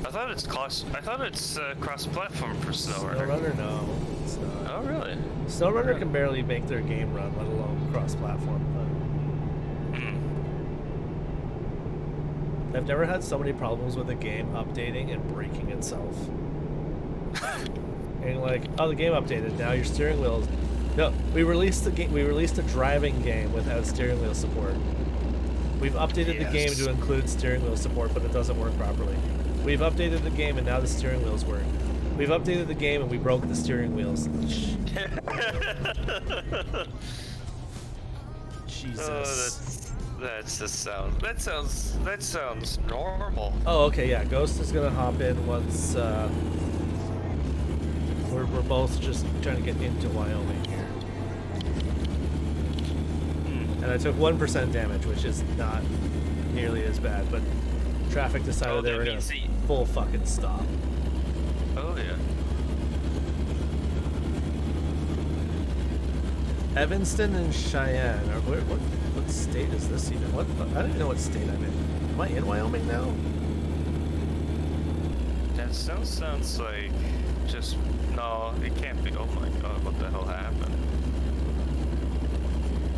I thought it's cross-platform for SnowRunner. SnowRunner, no, it's not. Oh, really? SnowRunner Yeah. can barely make their game run, let alone cross-platform. But I've never had so many problems with a game updating and breaking itself. And like, oh, the game updated. Now your steering wheel's. No, we released the game. We released a driving game without steering wheel support. We've updated the game to include steering wheel support, but it doesn't work properly. We've updated the game, and now the steering wheels work. We've updated the game, and we broke the steering wheels. Jesus. That's the sound. That sounds normal. Oh, okay, yeah. Ghost is gonna hop in once we're both just trying to get into Wyoming here. And I took 1% damage, which is not nearly as bad, but traffic decided they were gonna full fucking stop. Oh yeah. Evanston and Cheyenne. What state is this even? What? I don't even know what state I'm in. Am I in Wyoming now? That sounds like just no. It can't be. Oh my god! What the hell happened?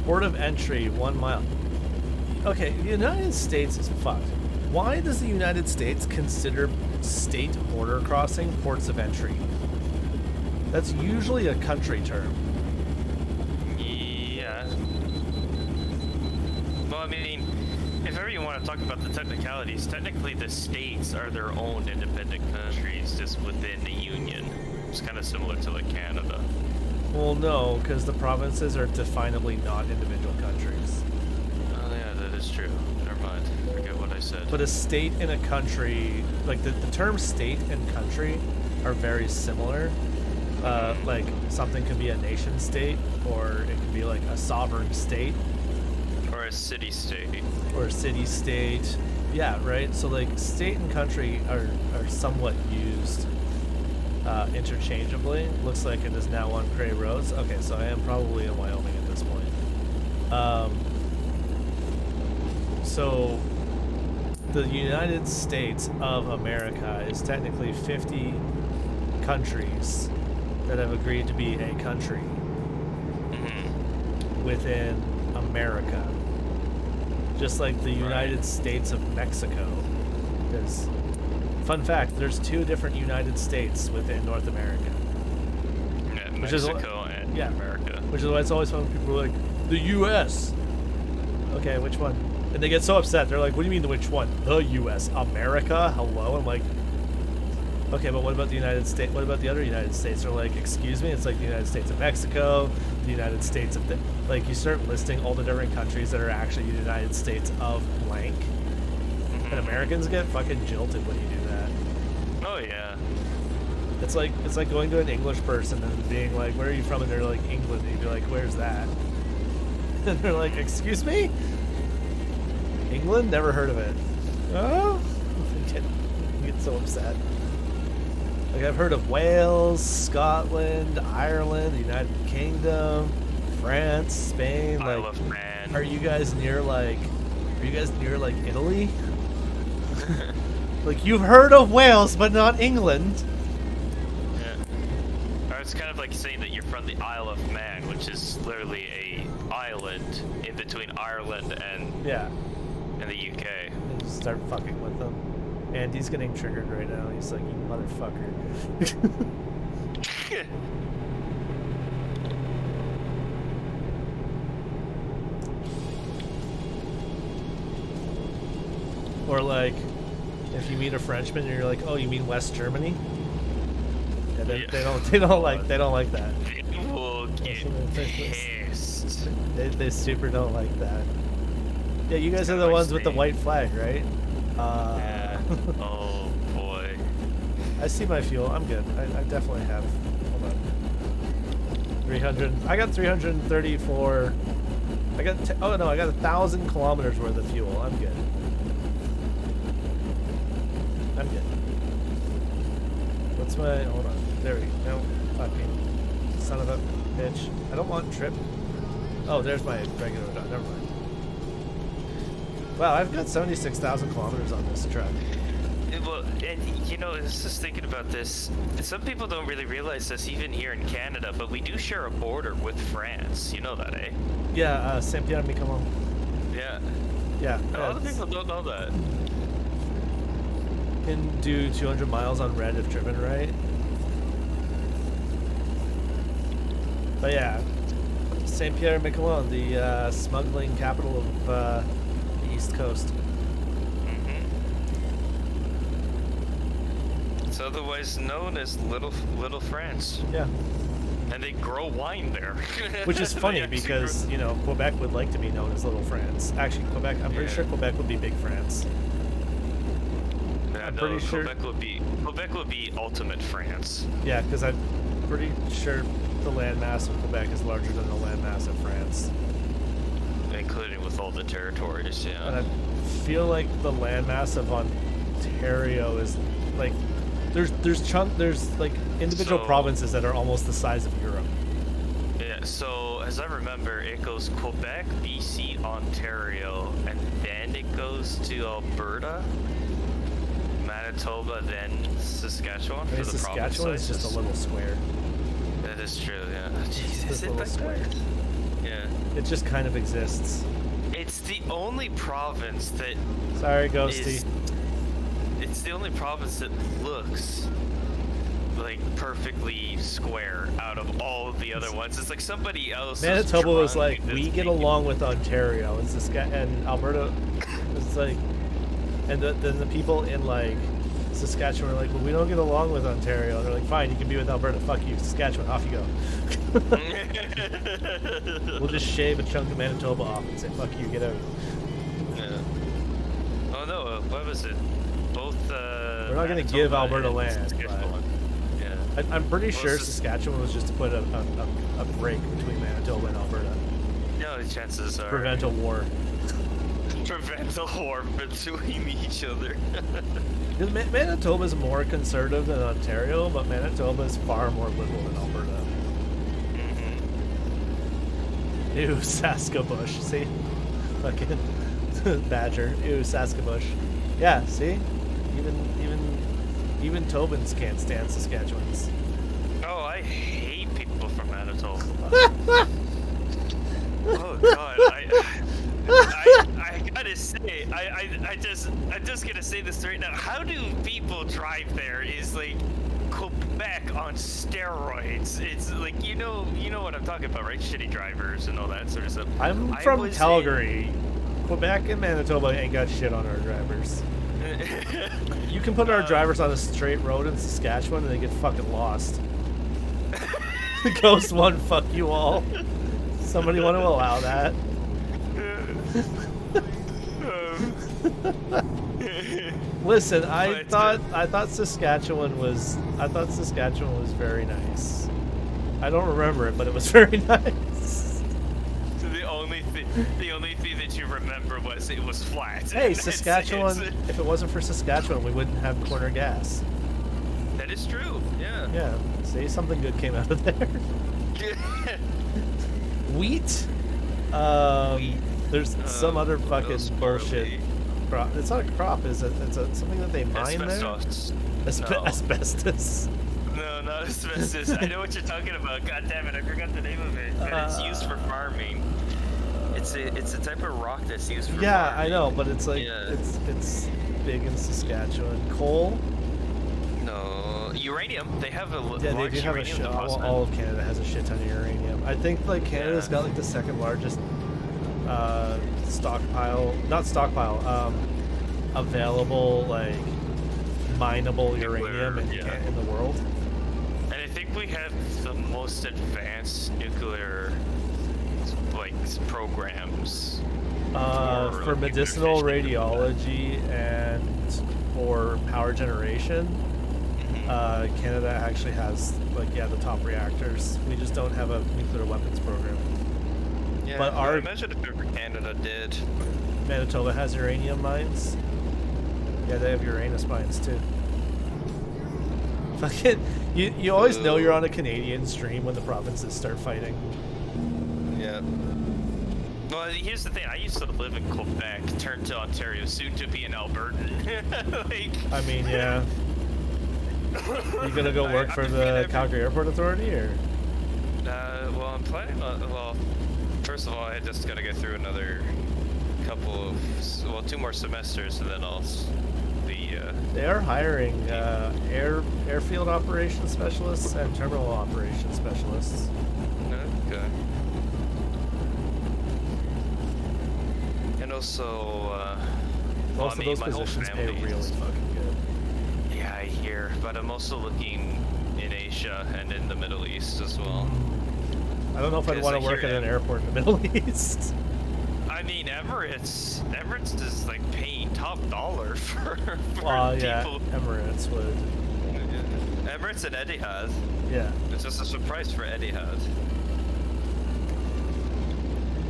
Port of entry, 1 mile. Okay, the United States is fucked. Why does the United States consider state border crossing ports of entry? That's usually a country term. Yeah. Well, I mean, if ever you want to talk about the technicalities, technically the states are their own independent countries just within the union. It's kind of similar to like Canada. Well, no, because the provinces are definably not individual countries. Oh yeah, that is true. Never mind. Forget what I said. But a state and a country, like the term state and country are very similar. Like something could be a nation state, or it could be like a sovereign state. Or a city-state. Or a city-state. Yeah, right? So like state and country are somewhat used interchangeably. Looks like it is now on Gray Roads. Okay, so I am probably in Wyoming at this point. So the United States of America is technically 50 countries that have agreed to be a country within America. Just like the United States of Mexico. Because, fun fact, there's 2 different United States within North America. Yeah, Which is Mexico and America. Which is why it's always fun when people are like, the U.S. Okay, which one? And they get so upset. They're like, what do you mean which one? The U.S. America? Hello? I'm like, okay, but what about the United States? What about the other United States? They're like, excuse me? It's like the United States of Mexico, the United States of... Like, you start listing all the different countries that are actually the United States of blank. And Americans get fucking jilted when you do that. Oh, yeah. It's like going to an English person and being like, where are you from? And they're like, England. And you'd be like, where's that? And they're like, excuse me? England? Never heard of it. Oh? You get so upset. Like, I've heard of Wales, Scotland, Ireland, the United Kingdom, France, Spain. Isle Like, of Man. are you guys near like Italy? Like, you've heard of Wales, but not England. Yeah. Or it's kind of like saying that you're from the Isle of Man, which is literally a island in between Ireland and the UK. And just start fucking with them. Andy's getting triggered right now. He's like, you motherfucker. Or like, if you meet a Frenchman and you're like, "Oh, you mean West Germany?" Yeah, they don't like that. They will get pissed. They super don't like that. Yeah, you guys are the Like ones with the Spain. white flag, right? Yeah. Oh boy. I see my fuel. I'm good. I definitely have. Hold on. 300. I got 334. I got. Oh no, I got 1,000 kilometers worth of fuel. I'm good. I'm good. What's my? Hold on. There we go. No, fucking son of a bitch. I don't want trip. Oh, there's my regular. Never mind. Wow, I've got 76,000 kilometers on this truck. Well, and you know, I was just thinking about this. Some people don't really realize this, even here in Canada, but we do share a border with France. You know that, eh? Yeah, Saint-Pierre-Miquelon. Yeah. Yeah. A lot of people don't know that. Can do 200 miles on red if driven right. But yeah, Saint-Pierre-Miquelon, the smuggling capital of the East Coast. It's otherwise known as Little France. Yeah. And they grow wine there. Which is funny They actually because, you know, Quebec would like to be known as Little France. Actually, Quebec, I'm pretty sure Quebec would be Big France. Yeah, I'm no, pretty sure. Quebec would be ultimate France. Yeah, because I'm pretty sure the landmass of Quebec is larger than the landmass of France. Including with all the territories, yeah. And I feel like the landmass of Ontario is like there's like individual provinces that are almost the size of Europe. Yeah, so as I remember, it goes Quebec, BC, Ontario, and then it goes to Alberta, Manitoba, then Saskatchewan for the Saskatchewan province is just a sizes. little square. That is true, yeah. Jeez, This is it little like square. that? Yeah. It just kind of exists. It's the only province that Sorry, Ghosty. is... It's the only province that looks like perfectly square out of all of the other ones. It's like somebody else. Manitoba was like, we get along with Ontario, and Alberta was like, and then the people in like Saskatchewan were like, well, we don't get along with Ontario. And they're like, fine, you can be with Alberta. Fuck you, Saskatchewan. Off you go. We'll just shave a chunk of Manitoba off and say, fuck you, get out. Yeah. Oh no, what was it? Both. We're not going to give Alberta land. But I'm pretty sure Saskatchewan was just to put a break between Manitoba and Alberta. No, the chances are. Prevent a war. Prevent a war between each other. Manitoba is more conservative than Ontario, but Manitoba is far more liberal than Alberta. Ew, Saskabush. See? Fucking Badger. Ew, Saskabush. Yeah, see? Even Tobins can't stand Saskatchewans. Oh, I hate people from Manitoba. Oh god, I gotta say, I'm just gonna say this right now. How do people drive there? Is like Quebec on steroids. It's like you know what I'm talking about, right? Shitty drivers and all that sort of stuff. I'm from Calgary. Quebec and Manitoba ain't got shit on our drivers. You can put our drivers on a straight road in Saskatchewan and they get fucking lost. The Ghost one, fuck you all. Somebody want to allow that? Listen, I thought Saskatchewan was very nice. I don't remember it, but it was very nice. So the only thing that you remember was it was flat. Hey, Saskatchewan! If it wasn't for Saskatchewan, we wouldn't have corner gas. That is true. Yeah. Yeah. See, something good came out of there. Wheat. There's some other fucking bullshit. Crop. It's not a crop, is it? It's something that they mine Asbestos. there. No. Asbestos. No, not asbestos. I know what you're talking about. God damn it, I forgot the name of it. And it's used for farming. It's a type of rock that's used for yeah, farming. I know, but it's like it's big in Saskatchewan. Coal. No, uranium. They have a Yeah, large they do have a uranium shit. deposit. All of Canada has a shit ton of uranium. I think like Canada's got like the second largest stockpile, not stockpile, available, like, mineable uranium Yeah. in the world. And I think we have the most advanced nuclear, like, programs. For medicinal radiology and for power generation, Canada actually has, like, the top reactors. We just don't have a nuclear weapons program. Yeah, But I imagine if ever Canada did. Manitoba has uranium mines. Yeah, they have Uranus mines too. Fucking, you always know you're on a Canadian stream when the provinces start fighting. Yeah. Well, here's the thing. I used to live in Quebec, turned to Ontario, soon to be an Albertan. Like, I mean, yeah. You gonna go work for the Calgary Airport Authority, or? Well, I'm planning on. Well, first of all, I just gotta get through another couple of, well, 2 more semesters, and then I'll be. They are hiring airfield operations specialists and terminal operations specialists. Okay. And also, Most of those positions pay really fucking good. Yeah, I hear. But I'm also looking in Asia and in the Middle East as well. I don't know if I'd want to work at an airport in the Middle East. I mean, Emirates is like paying top dollar for Yeah, people. Emirates would. Emirates and Etihad. Yeah. It's just a surprise for Etihad.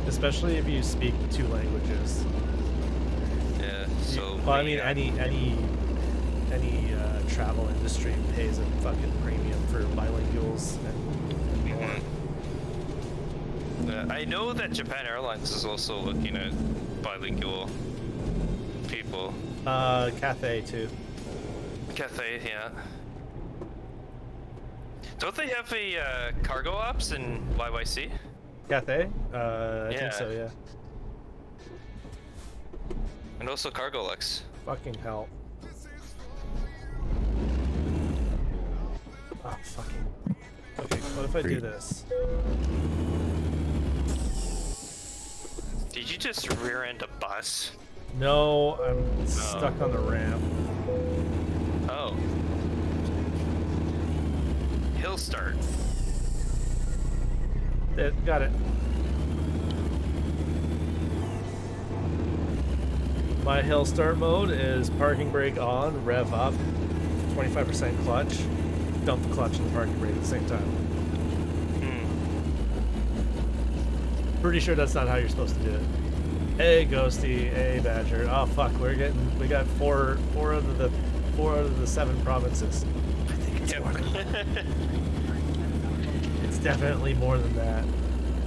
Especially if you speak 2 languages. Yeah. So. Well, I mean, any travel industry pays a fucking premium for bilinguals and more. I know that Japan Airlines is also looking at bilingual people. Cathay too. Cathay, yeah. Don't they have a cargo ops in YYC? Cathay? I think so, yeah. And also Cargolux. Fucking hell. Oh, fucking. Okay, what if I do this? Did you just rear-end a bus? No, I'm stuck on the ramp. Oh. Hill start. Got it. My hill start mode is parking brake on, rev up, 25% clutch, dump the clutch and the parking brake at the same time. Pretty sure that's not how you're supposed to do it. Hey Ghosty, hey Badger. Oh fuck, we got four out of the 7 provinces. I think it's more than that. It's definitely more than that.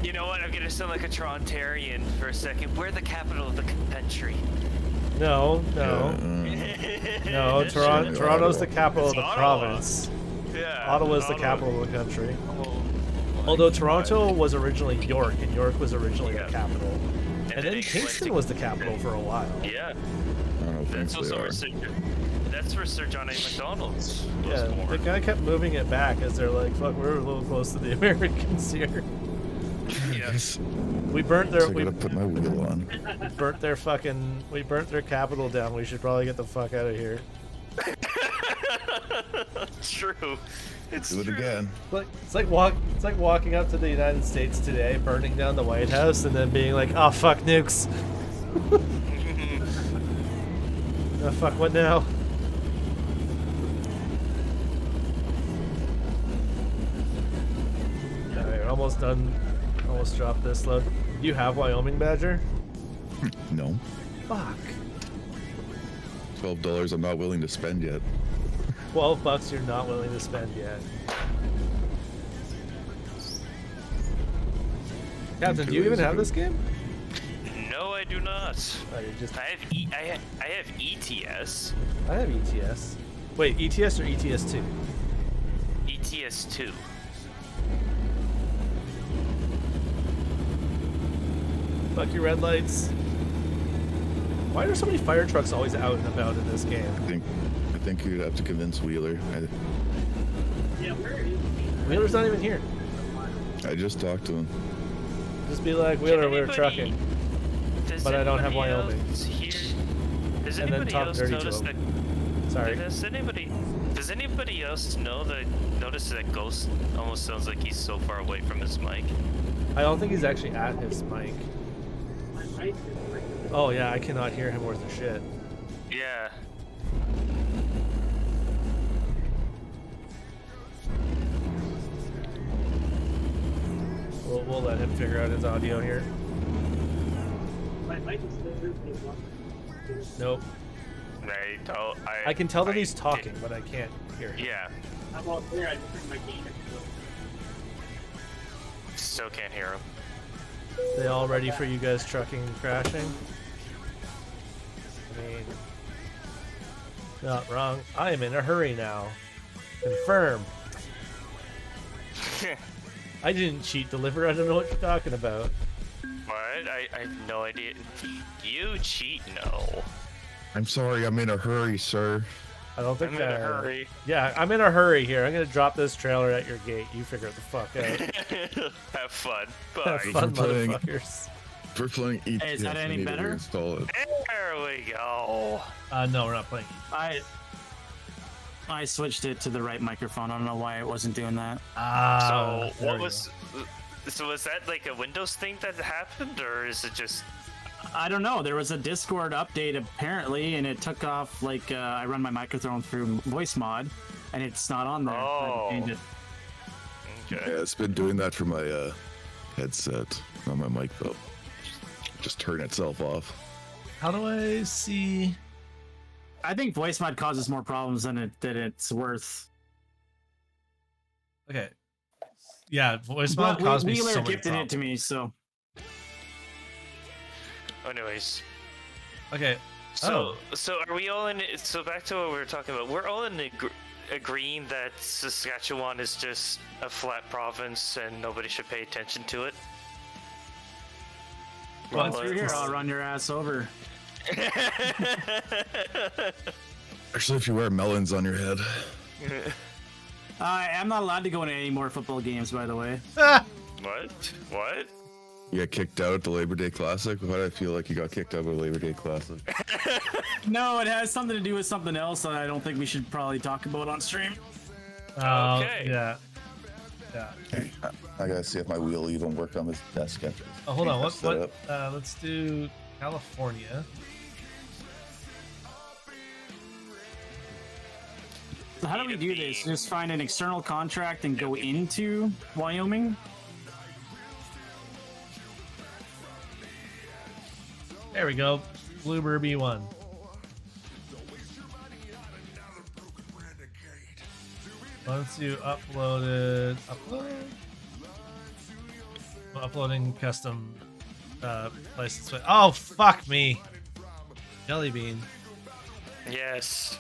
You know what? I'm gonna sound like a Torontarian for a second. We're the capital of the country. No. Toronto's the capital of the Ottawa. province. Yeah. Ottawa's the capital of the country. Although Toronto was originally York, and York was originally the capital. And then Kingston was the capital for a while. Yeah. I don't think That's also where Sir John A. Macdonald's was Yeah, born. they kind of kept moving it back as they're like, fuck, we're a little close to the Americans here. Yes. We burnt their I gotta put my wheel on. we burnt their capital down. We should probably get the fuck out of here. True. It's Do it true. again. It's like walking up to the United States today, burning down the White House, and then being like, oh fuck, nukes. Oh fuck, what now? Alright, we're almost done. Almost dropped this load. Do you have Wyoming Badger? No. Fuck. $12 I'm not willing to spend yet. $12 you're not willing to spend yet. Captain, do you even have this game? No, I do not. Oh, you're just... I have ETS. I have ETS. Wait, ETS or ETS2? ETS2. Fuck your red lights. Why are so many fire trucks always out and about in this game? I think you'd have to convince Wheeler. Wheeler's not even here. I just talked to him. Just be like, Wheeler, we're trucking. But I don't have Wyoming. Does Does and then anybody talk else dirty to notice that? him. Sorry. Does anybody else notice that Ghost almost sounds like he's so far away from his mic? I don't think he's actually at his mic. Oh yeah, I cannot hear him worth a shit. Yeah. We'll let him figure out his audio here. Nope. I can tell that he's talking, but I can't hear him. Yeah. Still can't hear him. They all ready for you guys trucking and crashing? I mean, not wrong. I am in a hurry now. Confirm. I didn't cheat deliver. I don't know what you're talking about. What? I have no idea. You cheat? No. I'm sorry, I'm in a hurry, sir. I don't think I'm in a hurry. Yeah, I'm in a hurry here. I'm gonna drop this trailer at your gate. You figure it the fuck out. Have fun. Bye. Have fun, We're playing- motherfuckers. We're playing each. Hey, is that any we need to better? reinstall it. There we go. No, we're not playing. I switched it to the right microphone. I don't know why it wasn't doing that. Ah. So what was? So was that like a Windows thing that happened, or is it just? I don't know. There was a Discord update apparently, and it took off like I run my microphone through voice mod, and it's not on there. I had to change it. Okay. Yeah, it's been doing that for my headset, not my mic though. Just turn itself off. How do I see? I think voice mod causes more problems than it's worth. Okay. Yeah, voice mod But caused me Wheeler so many gifted it to problems. me, so Anyways. Okay. So are we all in? So back to what we were talking about. We're all in agreeing that Saskatchewan is just a flat province and nobody should pay attention to it. Well, once you're here, I'll run your ass over. Actually, if you wear melons on your head. I'm not allowed to go into any more football games, by the way. What? You got kicked out at the Labor Day Classic? Why do I feel like you got kicked out of the Labor Day Classic? No, it has something to do with something else that I don't think we should probably talk about on stream. Okay. Yeah. Yeah. I gotta see if my wheel even worked on this desk after. Oh, hold on. Set up. Let's do California. So how do we do this? Just find an external contract and go into Wyoming? There we go. Bluebird B1. Once you upload it, uploading custom license. Oh fuck me, Jelly Bean. Yes.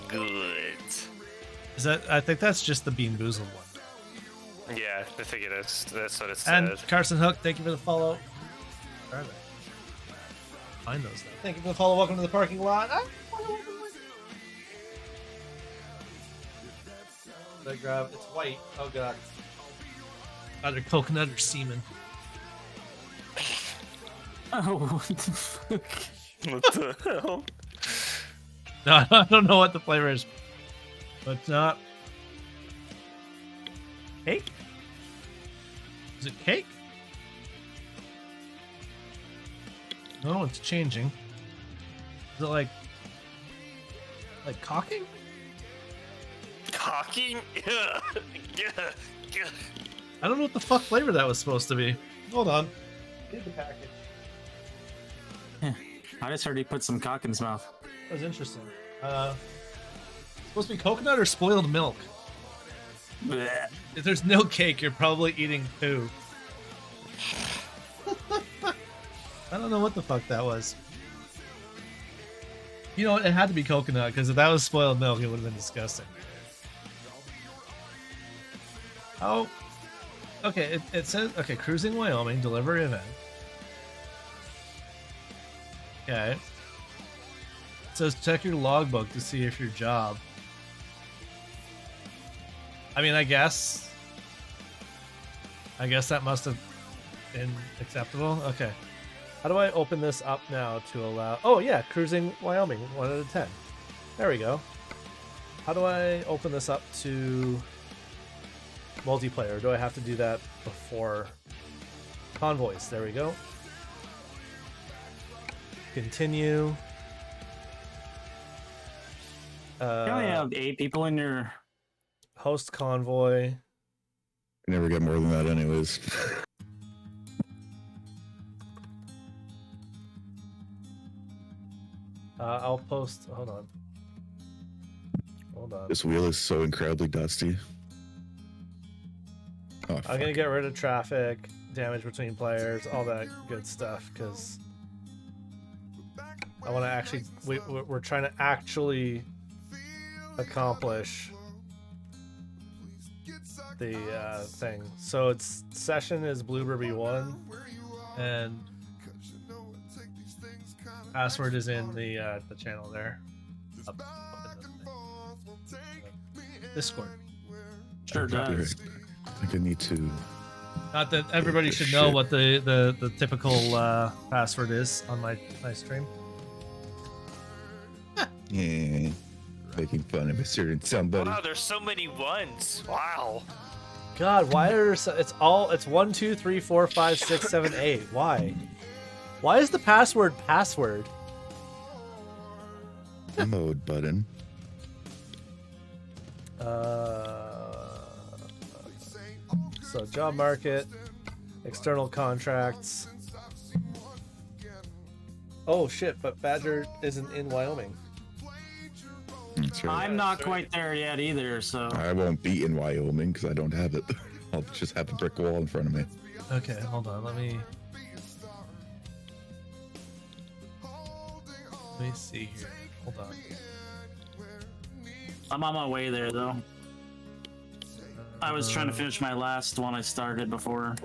Good. Is that? I think that's just the Bean Boozled one. Yeah, I think it is. That's what it And said. Carson Hook, thank you for the follow. Where are they? Find those now. Thank you for the follow. Welcome to the parking lot. Did I grab? It's white. Oh god. Either coconut or semen. Oh, what the fuck? What the hell? No, I don't know what the flavor is, but it's not cake. Is it cake? No, it's changing. Is it like caulking? Caulking? I don't know what the fuck flavor that was supposed to be. Hold on. Here's the package. I just heard he put some cock in his mouth. That was interesting. Supposed to be coconut or spoiled milk? Blech. If there's no cake, you're probably eating poo. I don't know what the fuck that was. You know what? It had to be coconut, because if that was spoiled milk, it would have been disgusting. Oh. Okay, it says, okay, cruising Wyoming, delivery event. Okay. It says check your logbook to see if your job. I mean, I guess that must have been acceptable. Okay. How do I open this up now to allow... Oh, yeah, Cruising Wyoming, 1 out of 10. There we go. How do I open this up to multiplayer? Do I have to do that before convoys? There we go. Continue. You only have 8 people in your... Host convoy. I never get more than that anyways. I'll post... Hold on. Hold on. This wheel is so incredibly dusty. Oh, I'm gonna get rid of traffic, damage between players, all that good stuff, because I want to actually... We're trying to actually accomplish the thing. So its session is Blueberry 1, and password is in the channel there. Up in the Discord. Sure does. I think I need to. Not that everybody should know what the typical password is on my stream. Yeah. Making fun of a certain somebody. Wow, there's so many ones. Wow. God, why are so, it's 1, 2, 3, 4, 5, 6, 7, 8. Why? Why is the password password? Mode button. So job market, external contracts. Oh shit! But Badger isn't in Wyoming. That's right. I'm not quite there yet either, so... I won't be in Wyoming because I don't have it. I'll just have a brick wall in front of me. Okay, hold on. Let me see here. Hold on. I'm on my way there, though. I was trying to finish my last one I started before.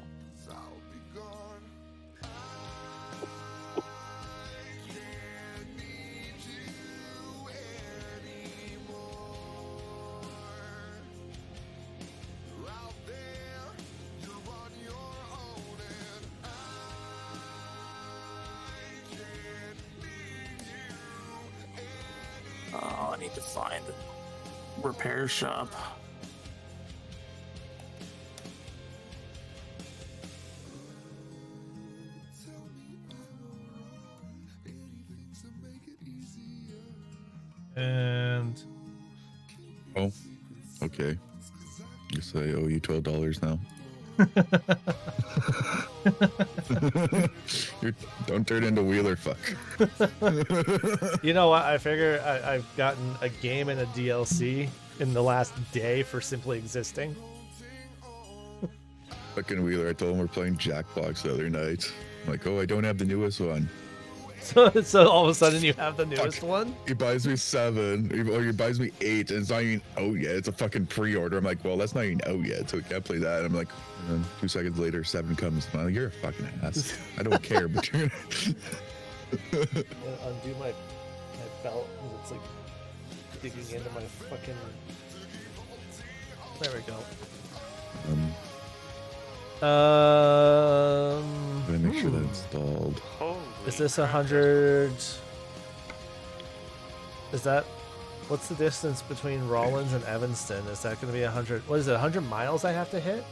Oh, I need to find a repair shop. And Oh, okay. Guess I owe you $12 now. Don't turn into Wheeler, fuck. you know what? I figure I've gotten a game and a DLC in the last day for simply existing. Fucking Wheeler, I told him we're playing Jackbox the other night. I'm like, oh, I don't have the newest one. So all of a sudden you have the newest Fuck. one? He buys me 7, or he buys me 8, and it's not even out yet. It's a fucking pre-order. I'm like, well, that's not even out yet, so we can't play that. I'm like, and then 2 seconds later, 7 comes. I'm like, you're a fucking ass. I don't care, but you're Undo my belt because it's like digging into my fucking... There we go. Gotta make sure that's installed. Holy Is this 100? Is that... What's the distance between Rollins and Evanston? Is that going to be 100? What is it, 100 miles I have to hit?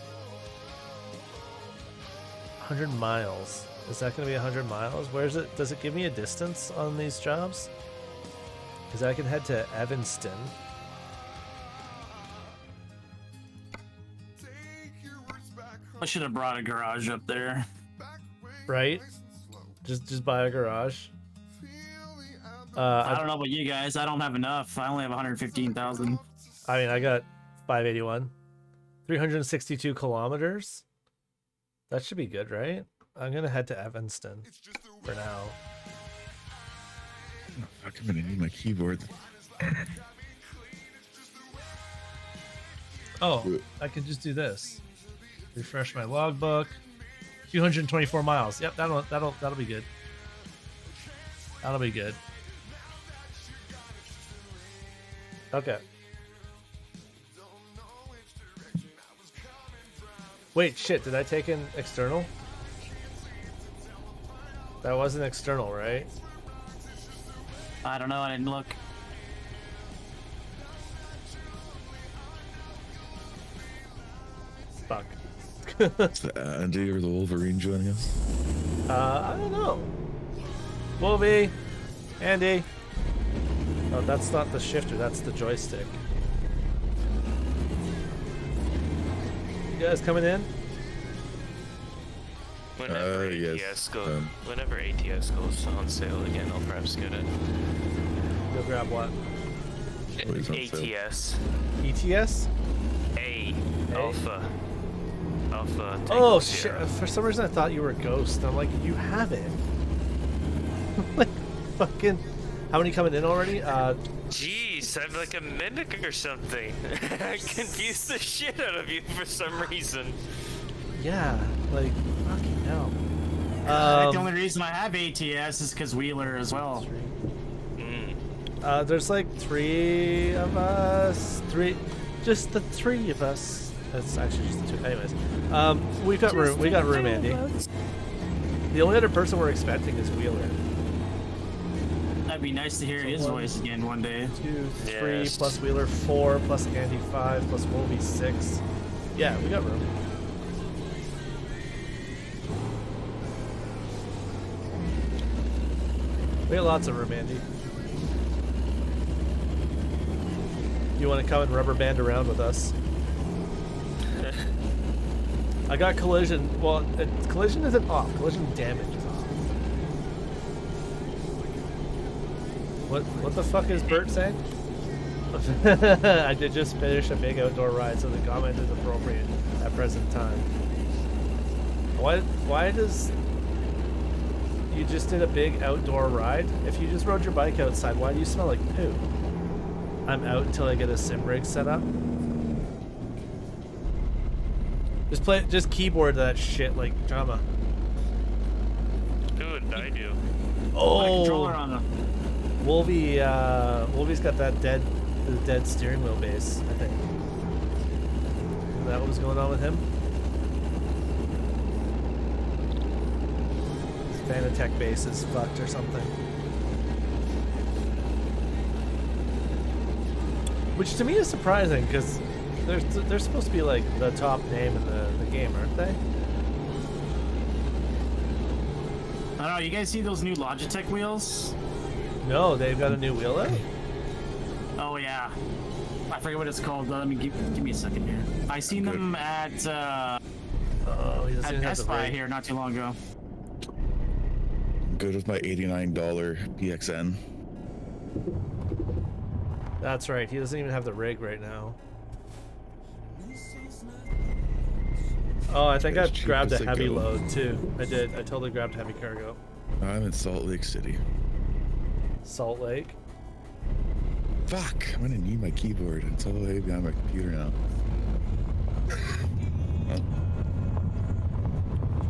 100 miles. Is that going to be 100 miles? Where is it? Does it give me a distance on these jobs? Because I can head to Evanston. I should have brought a garage up there. Right? Just buy a garage. I don't know about you guys. I don't have enough. I only have 115,000. I mean, I got 581. 362 kilometers. That should be good, right? I'm going to head to Evanston for now. Oh, fuck, I'm gonna need my keyboard. Oh, I can just do this. Refresh my logbook. 224 miles. Yep, that'll be good. That'll be good. Okay. Wait, shit, did I take in external? That wasn't external, right? I don't know. I didn't look. Fuck. Is that Andy or the Wolverine joining us? I don't know. Wolvie, Andy. Oh, that's not the shifter. That's the joystick. You guys coming in? Whenever yes. whenever ATS goes on sale again, I'll perhaps get it. Go grab what? Always on sale. ATS. ETS? Alpha. Oh Tango shit! Sierra. For some reason I thought you were Ghost. I'm like, you have it. Like, fucking. How many coming in already? Jeez, I'm like a mimic or something. I confused the shit out of you for some reason. Yeah, like fucking hell. The only reason I have ATS is because Wheeler as well. There's like 3 of us. Just the 3 of us. That's actually just the 2. Anyways, we've got room. We got room, Andy. The only other person we're expecting is Wheeler. That'd be nice to hear his voice again one day. 2, 3 Yes. plus Wheeler 4 plus Andy 5 plus Wolvie 6. Yeah, we got room. We got lots of room, Andy. You want to come and rubber band around with us? I got collision. Well, collision isn't off. Collision damage is off. What the fuck is Bert saying? I did just finish a big outdoor ride, so the comment is appropriate at present time. Why does you just did a big outdoor ride? If you just rode your bike outside, why do you smell like poo? I'm out until I get a sim rig set up. Just keyboard that shit like drama. Who would I do? Put a Oh, controller on them. Wolvie's got that dead steering wheel base, I think. Is that what was going on with him? His Fanatec base is fucked or something. Which to me is surprising because they're supposed to be like the top name in the game, aren't they? I don't know. You guys see those new Logitech wheels? No, they've got a new wheel out. Oh yeah. I forget what it's called. Let me give me a second here. I seen them at Oh, he doesn't at even have Best the Buy rig. here not too long ago. I'm good with my $89 PXN. That's right. He doesn't even have the rig right now. Oh, I think I As cheap grabbed as a they heavy go. load too. I did. I totally grabbed heavy cargo. I'm in Salt Lake City. Salt Lake. Fuck, I'm gonna need my keyboard. It's all the way behind my computer now.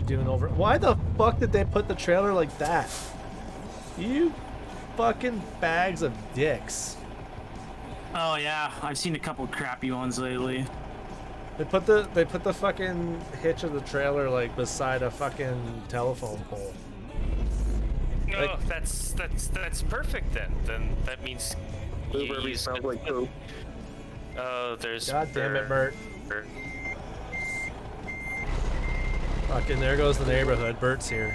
Doing over. Why the fuck did they put the trailer like that? You fucking bags of dicks. Oh yeah, I've seen a couple crappy ones lately. They put the fucking hitch of the trailer like beside a fucking telephone pole. No, Like- that's perfect then. Then that means you Uber use sounds like poop. Oh, there's. God damn it, Bert. Bert. Fucking there goes the neighborhood. Bert's here.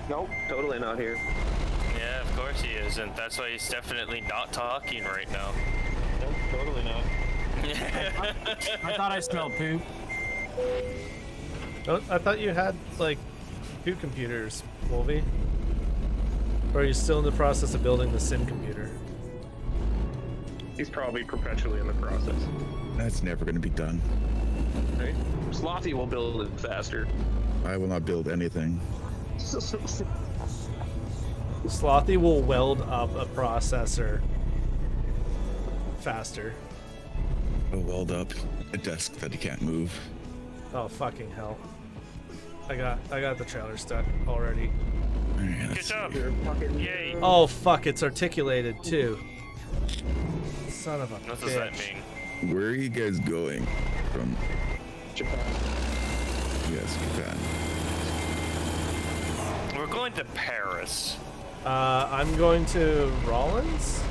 Nope, totally not here. Yeah, of course he is, and that's why he's definitely not talking right now. Nope, totally not. I thought I smelled poop. I thought you had like 2 computers, Wolvie. Or are you still in the process of building the sim computer? He's probably perpetually in the process. That's never gonna be done. Right? Slothy will build it faster. I will not build anything. Slothy will weld up a processor faster. I'll weld up a desk that he can't move. Oh fucking hell! I got the trailer stuck already. Alright, Good let's job! You're fucking Yay! Oh fuck! It's articulated too. Son of a What bitch. does that mean? Where are you guys going from? Japan. Yes, Japan. We're going to Paris. I'm going to Rollins.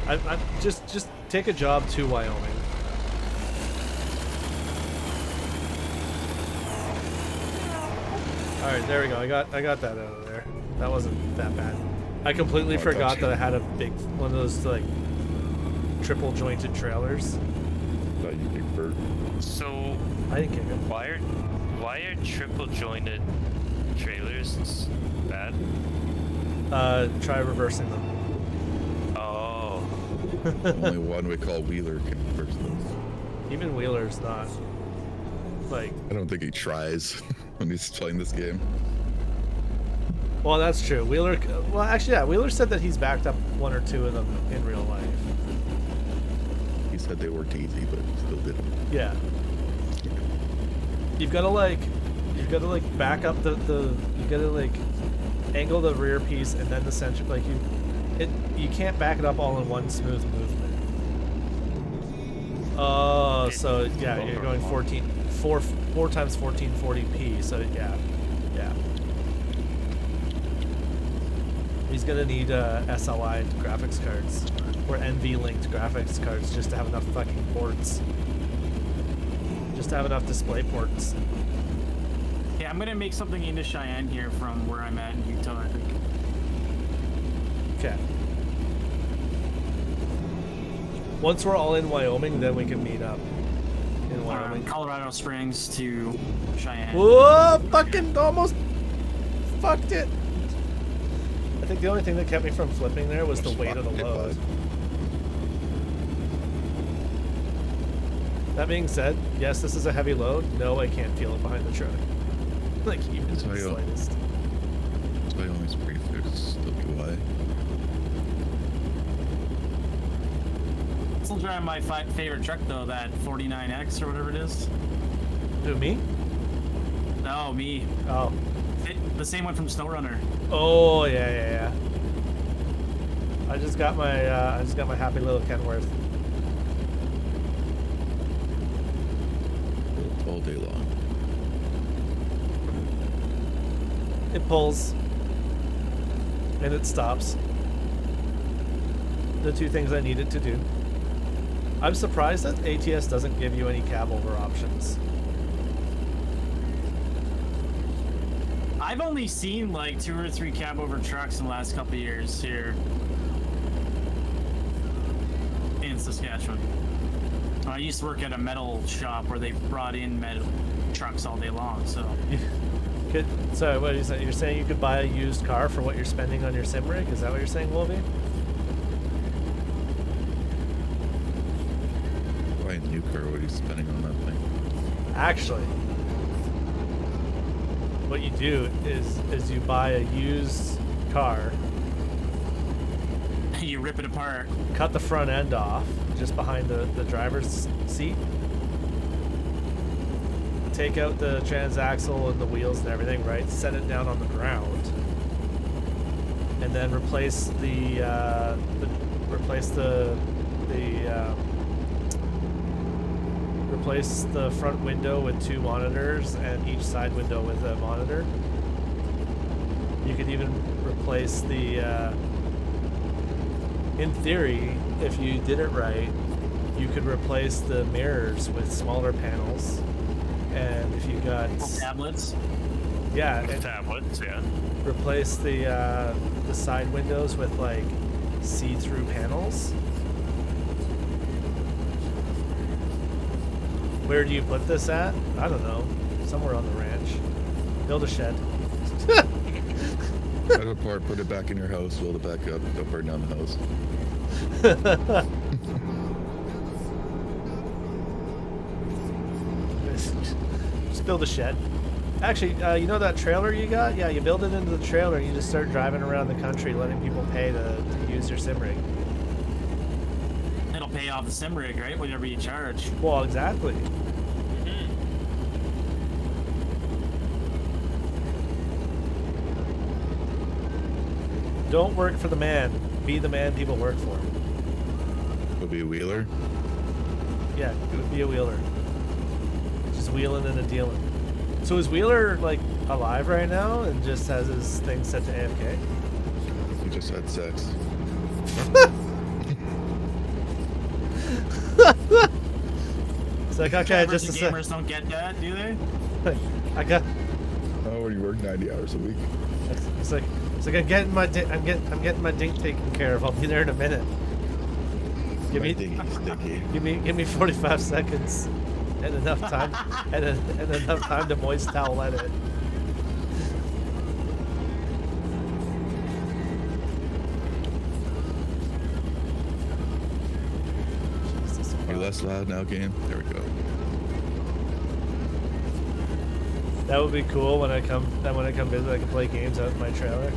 I just take a job to Wyoming. All right, there we go. I got that out of there. That wasn't that bad. I completely forgot that I had a big one of those like triple jointed trailers. Thought you kicked Bert. So I didn't kick it. why are triple jointed trailers bad? Try reversing them. Oh. Only one we call Wheeler can reverse those. Even Wheeler's not like. I don't think he tries when he's playing this game. Well, that's true. Wheeler. Well, actually, yeah. Wheeler said that he's backed up one or two of them in real life. He said they worked easy, but still did them. Yeah. You've got to like back up the you got to like angle the rear piece and then the center. Like you can't back it up all in one smooth movement. Oh, so yeah, you're going 4 times 1440p. So yeah. He's gonna need SLI graphics cards or NV linked graphics cards just to have enough fucking ports. Just to have enough display ports. Yeah, I'm gonna make something into Cheyenne here from where I'm at in Utah, I think. Okay. Once we're all in Wyoming, then we can meet up in Wyoming. Colorado Springs to Cheyenne. Whoa! Fucking almost fucked it. I think the only thing that kept me from flipping there was the weight of the load. That being said, yes, this is a heavy load. No, I can't feel it behind the truck. Like even the slightest. Wyoming's pretty clear to still UI. Still driving my favorite truck though, that 49X or whatever it is. Who, me? No, me. Oh. The same one from SnowRunner. Oh yeah. I just got my happy little Kenworth. All day long. It pulls and it stops. The two things I need it to do. I'm surprised that ATS doesn't give you any cab over options. I've only seen like 2 or 3 cab over trucks in the last couple of years here in Saskatchewan. I used to work at a metal shop where they brought in metal trucks all day long, so. Sorry, what are you saying? You're saying you could buy a used car for what you're spending on your sim rig? Is that what you're saying, Wolvie? Buy a new car, what are you spending on that thing? Actually, what you do is you buy a used car, You rip it apart. cut the front end off just behind the driver's seat, take out the transaxle and the wheels and everything, right? Set it down on the ground, and then replace the front window with 2 monitors and each side window with a monitor. You could even replace the in theory, if you did it right, you could replace the mirrors with smaller panels. And if you got Tablets. yeah, and Tablets, yeah. replace the side windows with like see-through panels. Where do you put this at? I don't know. Somewhere on the ranch. Build a shed. Cut it apart, put it back in your house, build it back up, don't burn down the house. Just build a shed. Actually, you know that trailer you got? Yeah, you build it into the trailer and you just start driving around the country letting people pay to use your sim rig. It'll pay off the sim rig, right? Whatever you charge. Well, exactly. Don't work for the man. Be the man people work for. It'll be a Wheeler. Yeah, it would be a wheeler. Just wheeling and a dealing. So is Wheeler like alive right now and just has his thing set to AFK? He just had sex. It's like, okay, Average just a sec. gamers don't get that, do they? I got. Oh, when you work 90 hours a week. It's like I'm getting my I'm getting my dink taken care of. I'll be there in a minute. Give me Sticky. give me 45 seconds and enough time and enough time to moist towelette it. Are you less loud now, game? There we go. That would be cool when I come visit. I can play games out in my trailer.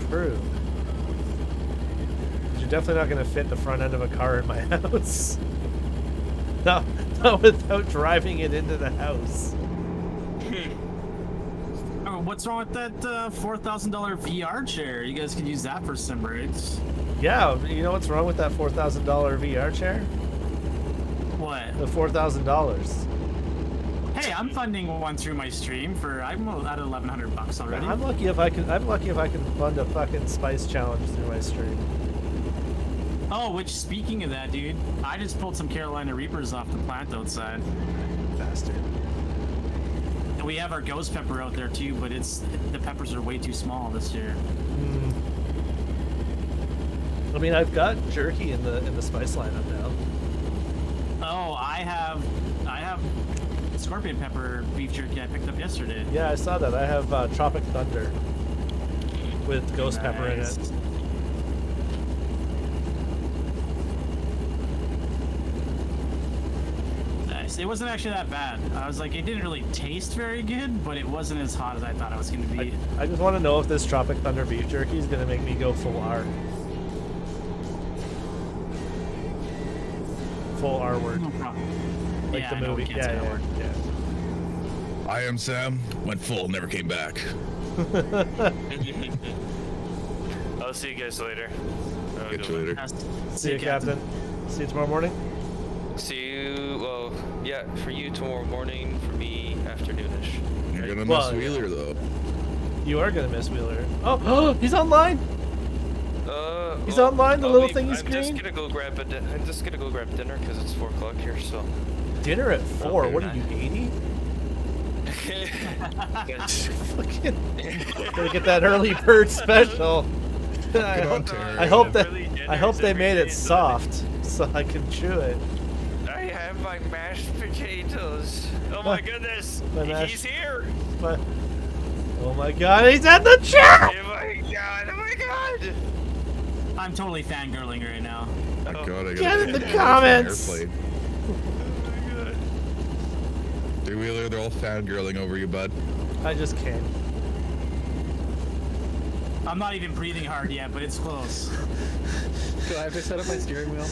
True. You're definitely not gonna fit the front end of a car in my house. No, not without driving it into the house. Oh, what's wrong with that $4,000 VR chair? You guys could use that for sim rigs. Yeah, you know what's wrong with that $4,000 VR chair? What? The $4,000. Hey, I'm funding one through my stream for. I'm at $1,100 already. I'm lucky if I can. I'm lucky if I can fund a fucking spice challenge through my stream. Oh, which speaking of that, dude, I just pulled some Carolina Reapers off the plant outside. Bastard. And we have our ghost pepper out there too, but the peppers are way too small this year. I mean, I've got jerky in the spice lineup now. Oh, I have scorpion pepper beef jerky I picked up yesterday. Yeah, I saw that. I have Tropic Thunder with ghost pepper in it. Nice. Nice. It wasn't actually that bad. I was like, it didn't really taste very good, but it wasn't as hot as I thought it was going to be. I just want to know if this Tropic Thunder beef jerky is gonna make me go full R. Full R word. No problem. Like Yeah, the I know, we movie. can't say that word. Yeah. I am Sam. Went full, never came back. I'll see you guys later. Have a Get good you one. later. See you, Captain. See you tomorrow morning. See you. Well, yeah, for you tomorrow morning. For me, afternoonish. You're gonna Well, miss Wheeler though. You are gonna miss Wheeler. Oh, he's online. He's well, online, the I'll little leave- thingy I'm screen? just gonna go grab I'm just gonna go grab dinner because it's 4 o'clock here. So. Dinner at 4. Okay, What are you, 80? Fucking gotta get that early bird special. I hope they made it soft so I can chew it. I have my mashed potatoes. Oh my goodness! My mashed- He's here! But oh my god, he's at the chat! Oh my god! Oh my god! I'm totally fangirling right now. Oh my god, I Get gotta in the take comments! airplane. Dude, Wheeler, they're all fangirling over you, bud. I just came. I'm not even breathing hard yet, but it's close. Do I have to set up my steering wheel?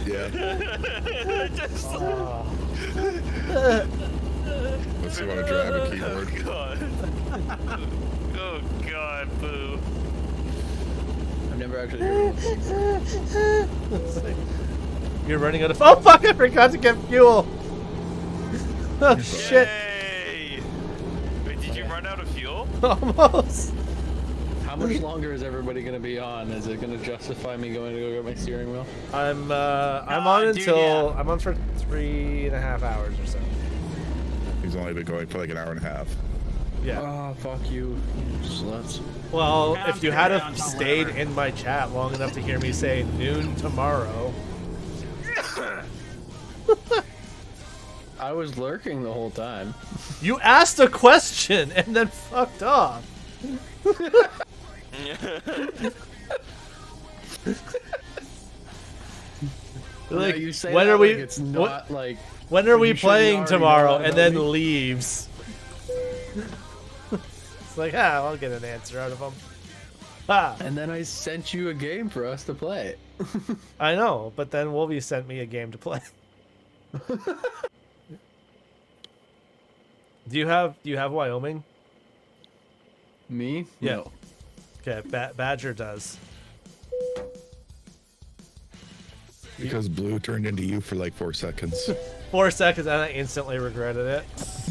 Yeah. Oh. Let's see, want to drive a keyboard. Oh god. Oh god, boo. I've never actually driven It's like, you're running out of. Oh fuck! I forgot to get fuel. Oh shit! Yay! Wait, did you run out of fuel? Almost. How much longer is everybody going to be on? Is it going to justify me going to go get my steering wheel? I'm on dude, until yeah. I'm on for 3.5 hours or so. He's only been going for like an hour and a half. Yeah. Oh, fuck you, sluts. Well, Yeah, if you I'm had figuring have it out stayed whatever. in my chat long enough to hear me say noon tomorrow. I was lurking the whole time. You asked a question and then fucked off. Like, Yeah, you say when that are we? like it's what- not like... when are we you should playing already know tomorrow? that And about then me. leaves. It's like, I'll get an answer out of him. Ah, And then I sent you a game for us to play. I know, but then Wolvie sent me a game to play. Do you have Wyoming? Me? Yeah. No. Okay, Badger does. Because Blue turned into you for like 4 seconds. 4 seconds and I instantly regretted it.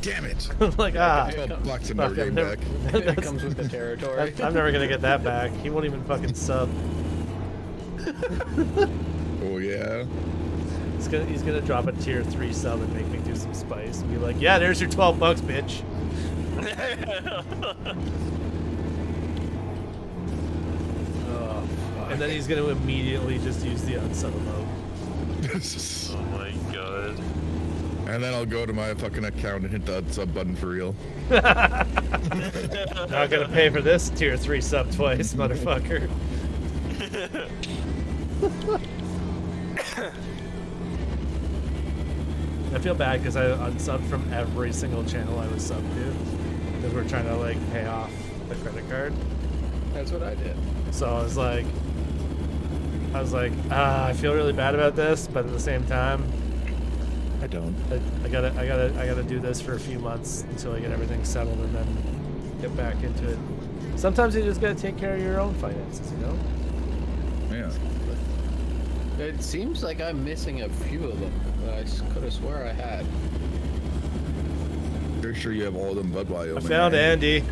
Damn it! I'm like, ah, 12 bucks and fuck, never I'm getting never- back. It comes with the territory. I'm never gonna get that back. He won't even fucking sub. Oh yeah. He's gonna drop a tier 3 sub and make me do some spice. And be like, yeah, there's your 12 bucks, bitch. Oh, And then he's gonna immediately just use the unsub mode. Oh my god. And then I'll go to my fucking account and hit that sub button for real. Not gonna pay for this tier 3 sub twice, motherfucker. I feel bad because I unsubbed from every single channel I was subbed to because we're trying to like pay off the credit card. that's what I did. So I was like, I feel really bad about this, but at the same time, I don't. I gotta do this for a few months until I get everything settled and then get back into it. Sometimes you just gotta take care of your own finances, you know? Yeah. It seems like I'm missing a few of them that I could have swore I had. Pretty sure you have all of them Budweiser. I found Andy.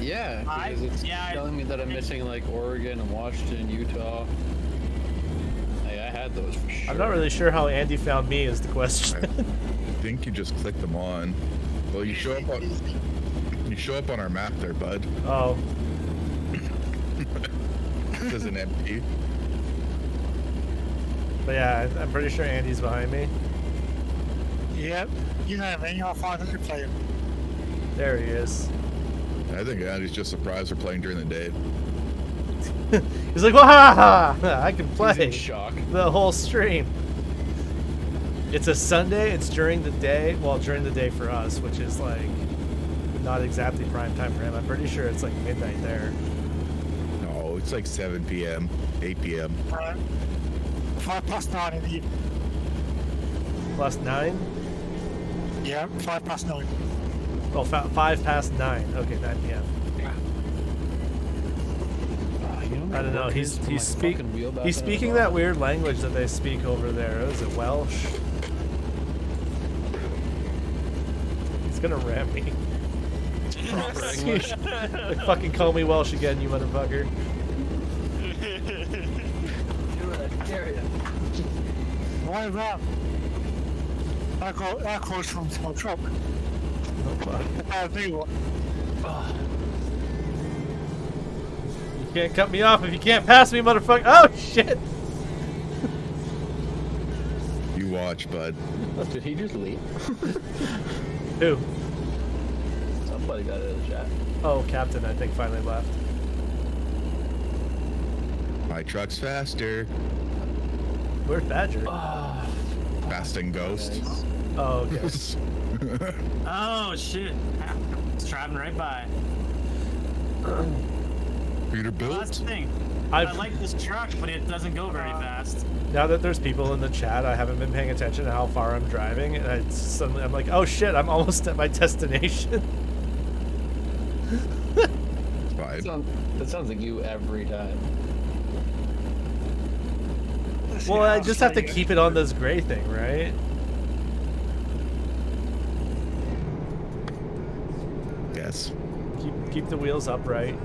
Yeah, because it's telling me that I'm missing like Oregon and Washington, Utah. Hey, I had those for sure. I'm not really sure how Andy found me is the question. I think you just click them on. Well, you show up on our map there, bud. Oh, As an MP. but yeah, I'm pretty sure Andy's behind me. Yep, you know me, I'll find a player. There he is. I think Andy's just surprised we're playing during the day. He's like, "Wow, I can He's play in shock. the whole stream." It's a Sunday. It's during the day. Well, during the day for us, which is like not exactly prime time for him. I'm pretty sure it's like midnight there. No, it's like 7 p.m., 8 p.m. 5 past 9 in the evening. Plus 9. Yeah, 5 past 9. Oh, 5 past 9. Okay, 9 p.m. I don't know. He's speaking that weird language that they speak over there. Is it Welsh? He's gonna ram me. Proper English. Like, fucking call me Welsh again, you motherfucker. Why that? That calls from my truck. Oh, fuck. I do what? You can't cut me off if you can't pass me, motherfucker. Oh, shit. You watch, bud. Did he just leave? Who? Somebody got it in the chat. Oh, Captain, I think, finally left. My truck's faster. Where's Badger? Fast and Ghost. Oh, okay. Oh shit! It's driving right by. Peter Well, that's the built. thing. I like this truck, but it doesn't go very fast. Now that there's people in the chat, I haven't been paying attention to how far I'm driving, and I'm like, oh shit, I'm almost at my destination. It's fine. That sounds like you every time. Well, I just have to keep it on this gray thing, right? Yes. Keep the wheels upright.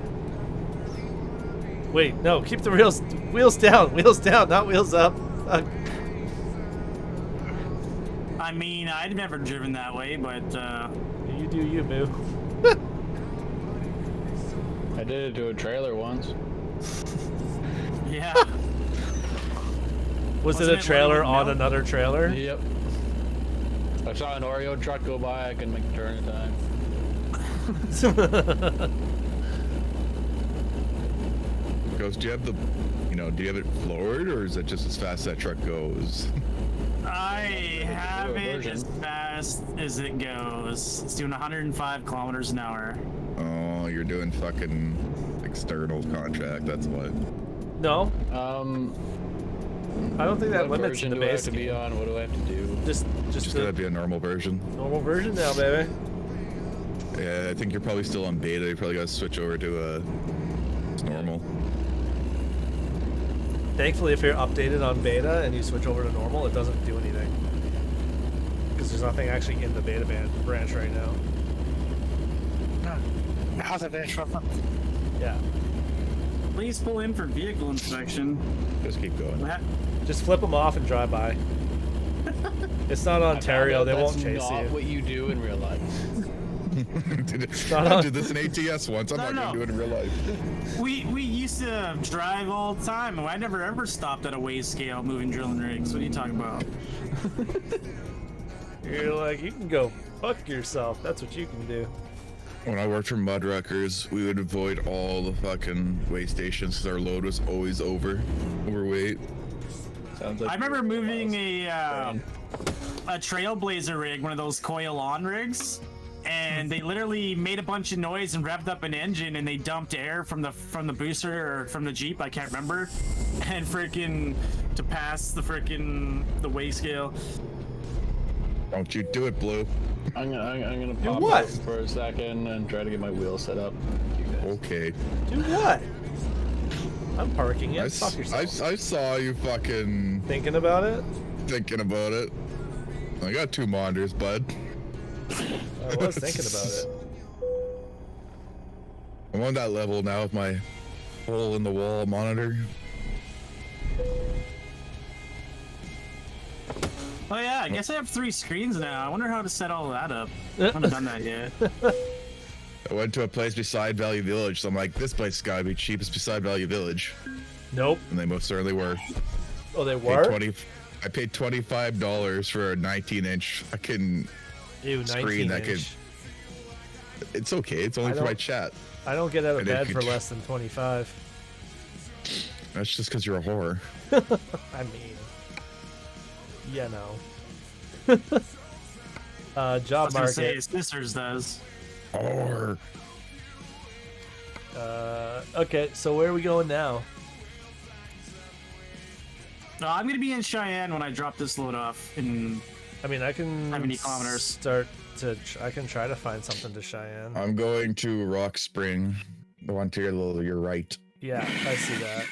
Wait, no, keep the wheels down, not wheels up. Fuck. I mean, I'd never driven that way, but You do you, boo. I did it to a trailer once. yeah. Was it Wasn't a it trailer one on with another trailer? Yep. I saw an Oreo truck go by. I couldn't make the turn in time. Ghost, do you have the, do you have it floored, or is it just as fast as that truck goes? I have it version. as fast as it goes. It's doing 105 kilometers an hour. Oh, you're doing fucking external contract. That's what. No, I don't think that What limits version the do I have base to be game. on? What do I have to do? Just Just the gotta be a normal version. normal version now, baby. Yeah, I think you're probably still on beta. You probably gotta switch over to normal. Thankfully, if you're updated on beta and you switch over to normal, it doesn't do anything. Because because there's nothing actually in the beta branch right now. How's it been from? Yeah. Please pull in for vehicle inspection. Just keep going. Just flip them off and drive by. It's not Ontario. They won't chase That's not you. what you do in real life. I did this in ATS once. I'm not gonna do it in real life. We used to drive all the time, and I never ever stopped at a weigh scale moving drilling rigs. What are you talking about? You're like, you can go fuck yourself. That's what you can do. When I worked for Mudruckers, we would avoid all the fucking weigh stations because our load was always overweight. Sounds like I remember moving a Trailblazer rig, one of those coil on rigs, and they literally made a bunch of noise and revved up an engine, and they dumped air from the booster or from the Jeep, I can't remember, and freaking to pass the weigh scale. Don't you do it, Blue. I'm gonna pop what? out for a second and try to get my wheel set up. Okay. Do what? I'm parking it. Fuck yourself. I saw you fucking Thinking about it? thinking about it. I got 2 monitors, bud. I was thinking about it. I'm on that level now with my hole in the wall monitor. Oh yeah, I guess I have 3 screens now. I wonder how to set all of that up. I haven't done that yet. I went to a place beside Value Village, so I'm like, this place has gotta be cheapest beside Value Village. Nope. And they most certainly were. Oh, they were? I paid $25 for a 19-inch fucking Ew, screen that could. It's okay. It's only for my chat. I don't get out of And bed if for you- less than 25. That's just because you're a whore. I mean, you know. Job I was gonna say market. his sisters does. Whore. Okay, so where are we going now? No, I'm gonna be in Cheyenne when I drop this load off. I mean, I can 70 kilometers. I can try to find something to Cheyenne. I'm going to Rock Spring. The one to your right. Yeah, I see that.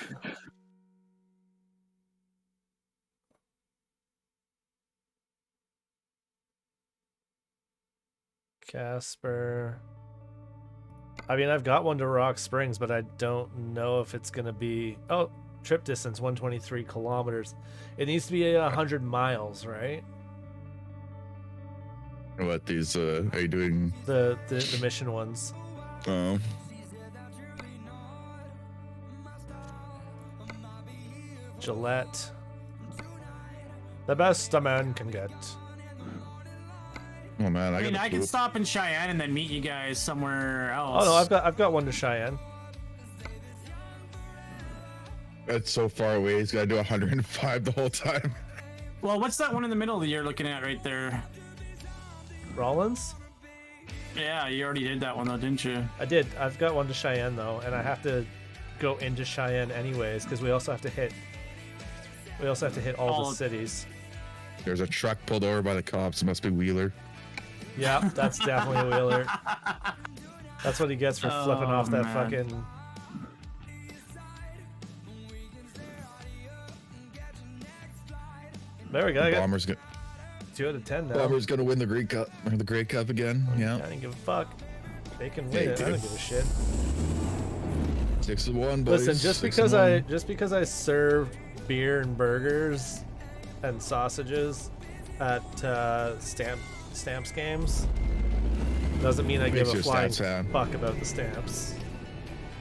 Casper. I mean, I've got one to Rock Springs, but I don't know if it's gonna be. Oh, trip distance 123 kilometers. It needs to be 100 miles, right? What these? Are you doing? The mission ones. Oh. Gillette. The best a man can get. Oh man, I mean, I can stop in Cheyenne and then meet you guys somewhere else. Oh no, I've got one to Cheyenne. That's so far away. He's got to do 105 the whole time. Well, what's that one in the middle that you're looking at right there? Rollins? Yeah, you already did that one though, didn't you? I did. I've got one to Cheyenne though, and I have to go into Cheyenne anyways because we also have to hit all the cities. There's a truck pulled over by the cops. It must be Wheeler. Yeah, that's definitely a Wheeler. That's what he gets for flipping off that man. fucking. There we go. I got Bomber's gonna 2 out of 10 now. Bomber's gonna win the Grey Cup or the Grey Cup again. Yeah. I don't give a fuck. They can They win it. I do. don't give a shit. 6-1, boys. Listen, just because I served beer and burgers and sausages at stamps games doesn't mean I give Makes a you a flying Stamps fan. fuck about the stamps.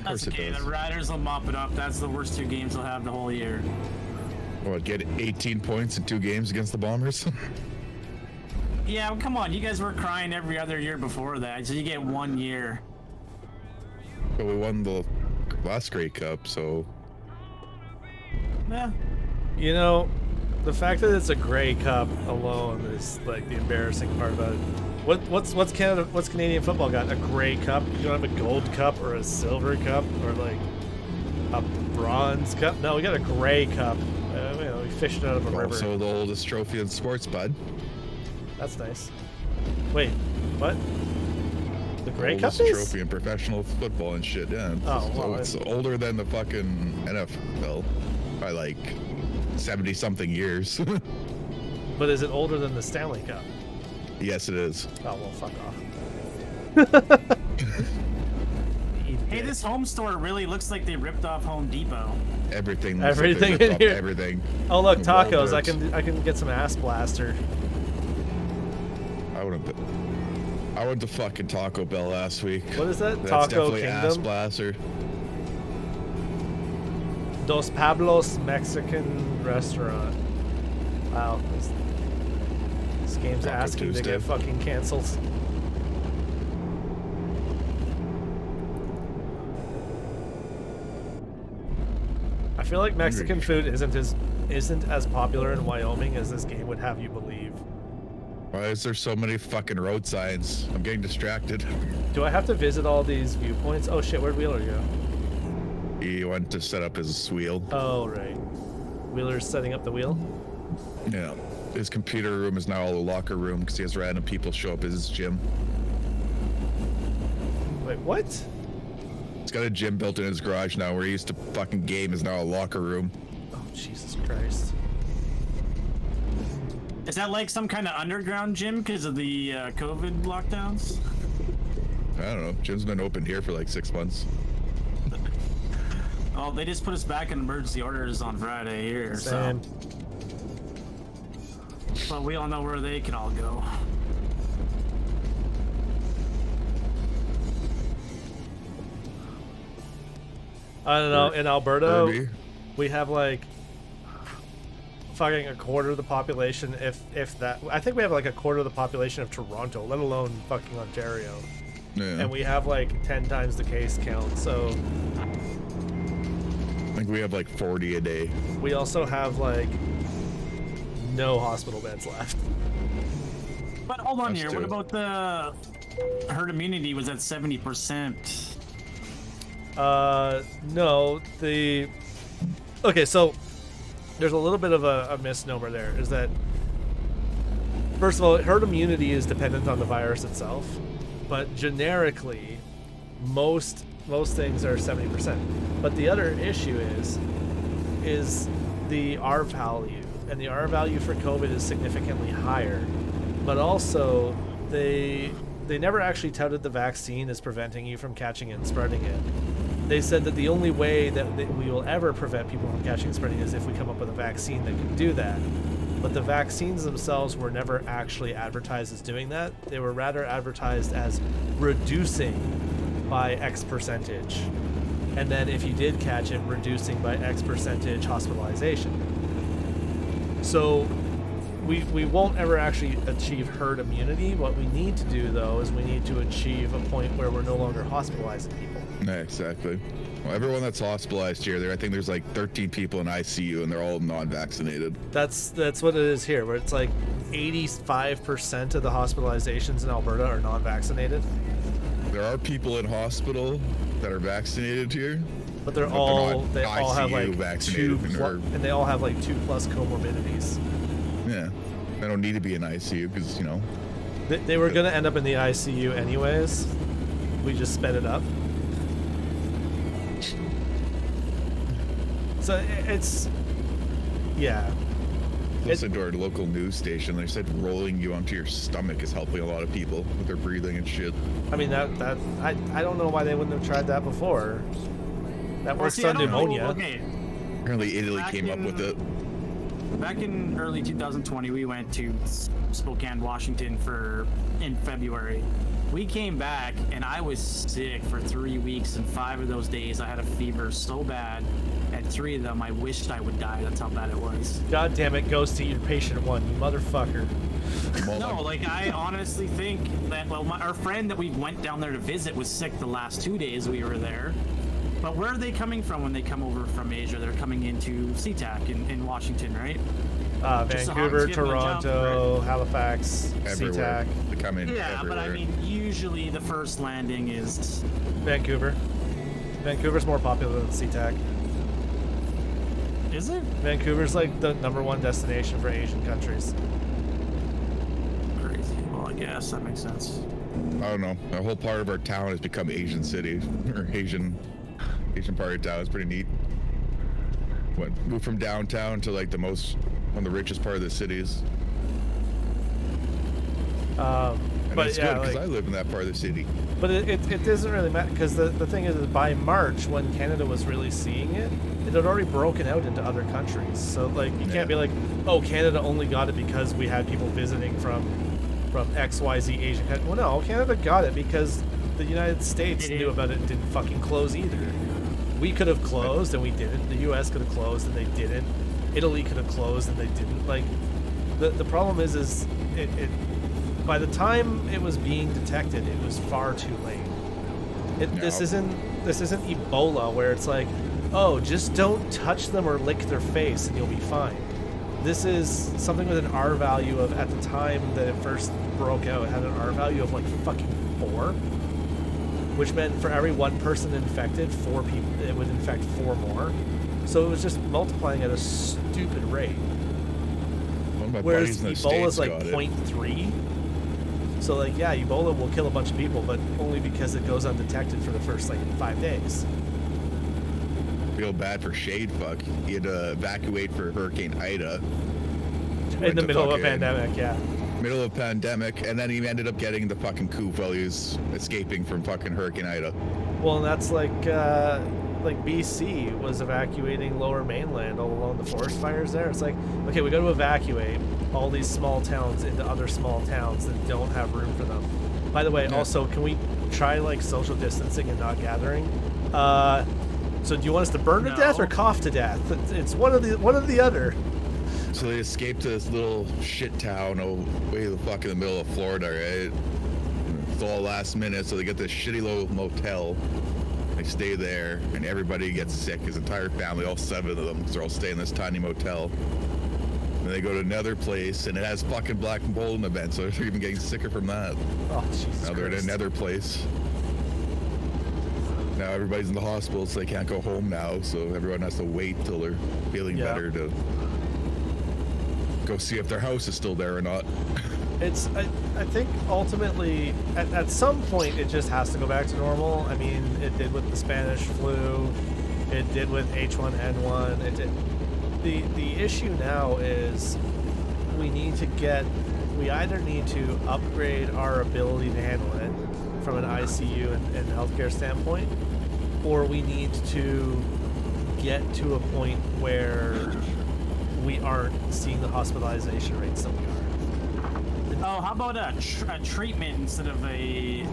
That's course it okay. does. The Riders will mop it up. That's the worst 2 games they'll have the whole year. What, get 18 points in 2 games against the Bombers? Yeah, well, come on. You guys were crying every other year before that, so you get 1 year. But we won the last Grey Cup, so Yeah. You know, the fact that it's a Grey Cup alone is like the embarrassing part about it. What's Canadian football got? A Grey Cup? You don't have a Gold Cup or a Silver Cup or like a Bronze Cup? No, we got a Grey Cup. We fished it out of a river. also the oldest trophy in sports, bud. That's nice. Wait, what? The Grey Cup Oldest is? trophy in professional football and shit. Yeah. Oh, so well, it's older than the fucking NFL by like 70 something years. But is it older than the Stanley Cup? Yes, it is. Oh well, fuck off. Hey, this home store really looks like they ripped off Home Depot. Everything. Everything like they in ripped here. off everything. Oh look, Wall tacos. I dips. can get some ass blaster. I went to fucking Taco Bell last week. What is that? That's Taco definitely ass Kingdom? blaster. Dos Pablos Mexican restaurant. Wow, this game's Taco asking to Tuesday. get fucking canceled. I feel like Mexican food isn't as popular in Wyoming as this game would have you believe. Why is there so many fucking road signs? I'm getting distracted. Do I have to visit all these viewpoints? Oh shit, where'd Wheeler go? He went to set up his wheel. Oh right. Wheeler's setting up the wheel? Yeah. His computer room is now all a locker room because he has random people show up at his gym. Wait, what? He's got a gym built in his garage now where he used to fucking game is now a locker room. Oh Jesus Christ. Is that like some kind of underground gym because of the COVID lockdowns? I don't know. Gym's been open here for like 6 months. Oh, they just put us back in emergency orders on Friday here, Same. so. But we all know where they can all go. I don't know. In Alberta, Kirby. we have like fucking a quarter of the population, if that. I think we have like a quarter of the population of Toronto, let alone fucking Ontario. Yeah. And we have like 10 times the case count. So I think we have like 40 a day. we also have like no hospital beds left. But hold on Us here, too. what about the herd immunity was at 70%? No, okay, so there's a little bit of a misnomer there, is that first of all, herd immunity is dependent on the virus itself, but generically most things are 70%. But the other issue is the R value, and the R value for COVID is significantly higher. But also they never actually touted the vaccine as preventing you from catching it and spreading it. They said that the only way that we will ever prevent people from catching and spreading is if we come up with a vaccine that can do that. But the vaccines themselves were never actually advertised as doing that. They were rather advertised as reducing by X percentage. And then if you did catch it, reducing by X percentage hospitalization. So we won't ever actually achieve herd immunity. What we need to do, though, is we need to achieve a point where we're no longer hospitalizing people. Yeah, exactly. Well, everyone that's hospitalized here, I think there's like 13 people in ICU and they're all non-vaccinated. That's what it is here, where it's like 85% of the hospitalizations in Alberta are non-vaccinated. There are people in hospital that are vaccinated here. But they not all have ICU like vaccinated, and they all have like 2+ comorbidities. Yeah. They don't need to be in ICU because, you know. They were gonna end up in the ICU anyways. We just sped it up. So it's, yeah. Listen to our local news station. They said rolling you onto your stomach is helping a lot of people with their breathing and shit. I mean I don't know why they wouldn't have tried that before. That works on pneumonia. Okay. Apparently Italy came up with it. Back in early 2020, we went to Spokane, Washington in February. We came back and I was sick for 3 weeks, and 5 of those days I had a fever so bad. At 3 of them, I wished I would die. That's how bad it was. God damn it, Ghosty, you're patient one, you motherfucker. No, like I honestly think that our friend that we went down there to visit was sick the last 2 days we were there. But where are they coming from when they come over from Asia? They're coming into SeaTac in Washington, right? Vancouver, Toronto, Halifax, Everywhere. SeaTac. They come in Yeah, everywhere. but I mean, usually the first landing is Vancouver. Vancouver's more popular than SeaTac. Is it? Vancouver's like the #1 destination for Asian countries. Crazy. Well, I guess that makes sense. I don't know. A whole part of our town has become Asian city or Asian part of town. It's pretty neat. Moved from downtown to like one of the richest part of the cities. And But it's yeah, good because like, I live in that part of the city. but it doesn't really matter because the thing is by March when Canada was really seeing it, it had already broken out into other countries. So like you can't be like, oh, Canada only got it because we had people visiting from XYZ Asian country. Well, no, Canada got it because the United States knew about it and didn't fucking close either. We could have closed and we didn't. The U.S. could have closed and they didn't. Italy could have closed and they didn't. Like the problem is it by the time it was being detected, it was far too late. This isn't Ebola where it's like, oh, just don't touch them or lick their face and you'll be fine. This is something with an R value of, at the time that it first broke out, it had an R value of like fucking 4, which meant for every one person infected, 4 people, it would infect 4 more. So it was just multiplying at a stupid rate. Whereas Ebola's like 0.3. So like, yeah, Ebola will kill a bunch of people, but only because it goes undetected for the first like 5 days. Feel bad for Shade Fuck. He had to evacuate for Hurricane Ida. In the middle of a pandemic, yeah. Middle of a pandemic, and then he ended up getting the fucking coup while he was escaping from fucking Hurricane Ida. Well, and that's like BC was evacuating Lower Mainland all along the forest fires there. It's like, okay, we got to evacuate all these small towns into other small towns that don't have room for them. By the way, also, can we try like social distancing and not gathering? So do you want us to burn to death or cough to death? It's one of the other. So they escaped to this little shit town way the fuck in the middle of Florida, right? It's all last minute, so they get this shitty little motel. They stay there, and everybody gets sick. His entire family, all 7 of them, because they're all staying in this tiny motel. And they go to another place, and it has fucking black mold events, so they're even getting sicker from that. Oh, Jesus Now they're in another place. Now everybody's in the hospital, so they can't go home now, so everyone has to wait till they're feeling better to go see if their house is still there or not. I think ultimately, at some point, it just has to go back to normal. I mean, it did with the Spanish flu, it did with H1N1, it did. The issue now is we either need to upgrade our ability to handle it from an ICU and healthcare standpoint, or we need to get to a point where we aren't seeing the hospitalization rates that we are. Oh, how about a treatment instead of a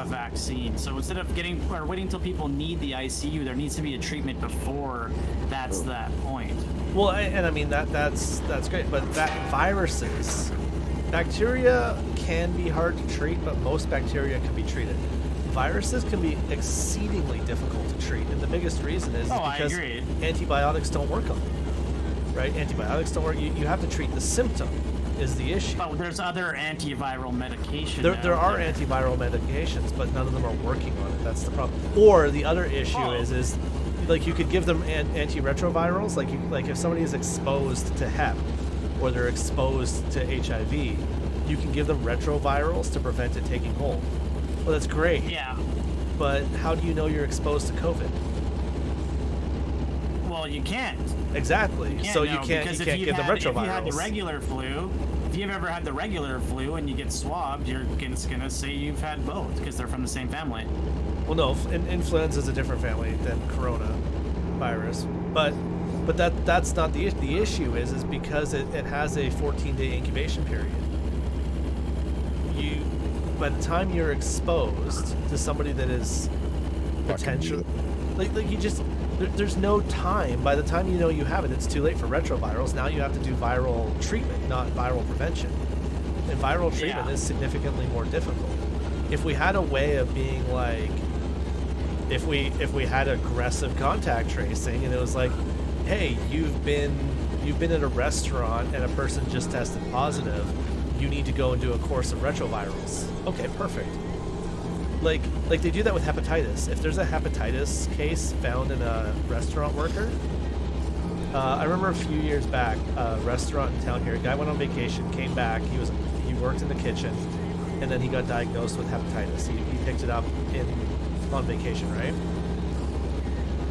vaccine? So instead of waiting until people need the ICU, there needs to be a treatment before that's that point. Well, and I mean that's great, but viruses, bacteria can be hard to treat, but most bacteria can be treated. Viruses can be exceedingly difficult to treat, and the biggest reason is because antibiotics don't work on them. Right? Antibiotics don't work. You have to treat the symptom. Is the issue. But there's other antiviral medications. There are antiviral medications, but none of them are working on it. That's the problem. Or the other issue is like you could give them antiretrovirals. Like if somebody is exposed to Hep or they're exposed to HIV, you can give them retrovirals to prevent it taking hold. Well, that's great. Yeah. But how do you know you're exposed to COVID? Well, you can't. Exactly. You can't give them retrovirals. If you had the regular flu, if you've ever had the regular flu and you get swabbed, you're gonna say you've had both because they're from the same family. Well, no, influenza is a different family than coronavirus, but that's not the issue. The issue is because it has a 14-day incubation period. By the time you're exposed to somebody that is potential, like you just. There's no time. By the time you know you have it, it's too late for retrovirals. Now you have to do viral treatment, not viral prevention. And viral treatment is significantly more difficult. If we had a way of being like, if we had aggressive contact tracing, and it was like, hey, you've been at a restaurant and a person just tested positive, you need to go and do a course of retrovirals. Okay, perfect. Like they do that with hepatitis. If there's a hepatitis case found in a restaurant worker, I remember a few years back, a restaurant in town here, a guy went on vacation, came back, he worked in the kitchen, and then he got diagnosed with hepatitis. He picked it up on vacation, right?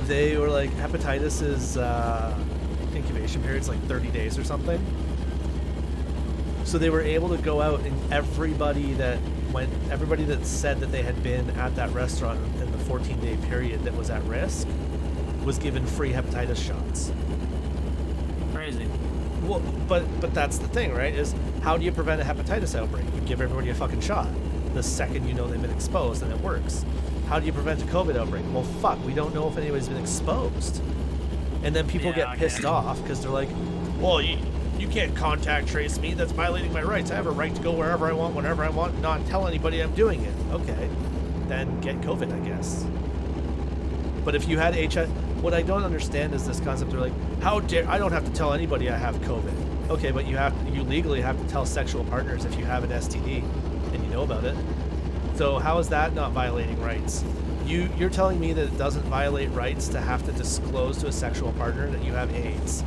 They were like, hepatitis is incubation period's like 30 days or something. So they were able to go out, and everybody that said that they had been at that restaurant in the 14-day period that was at risk was given free hepatitis shots. Crazy. Well, but that's the thing, right? Is how do you prevent a hepatitis outbreak? You give everybody a fucking shot. The second you know they've been exposed, and it works. How do you prevent a COVID outbreak? Well, fuck, we don't know if anybody's been exposed. And then people get pissed off because they're like, well, you can't contact trace me. That's violating my rights. I have a right to go wherever I want, whenever I want, not tell anybody I'm doing it. Okay, then get COVID, I guess. But if you had HIV, what I don't understand is this concept. They're like, how dare, I don't have to tell anybody I have COVID. Okay, but you legally have to tell sexual partners if you have an STD and you know about it. So how is that not violating rights? You're telling me that it doesn't violate rights to have to disclose to a sexual partner that you have AIDS,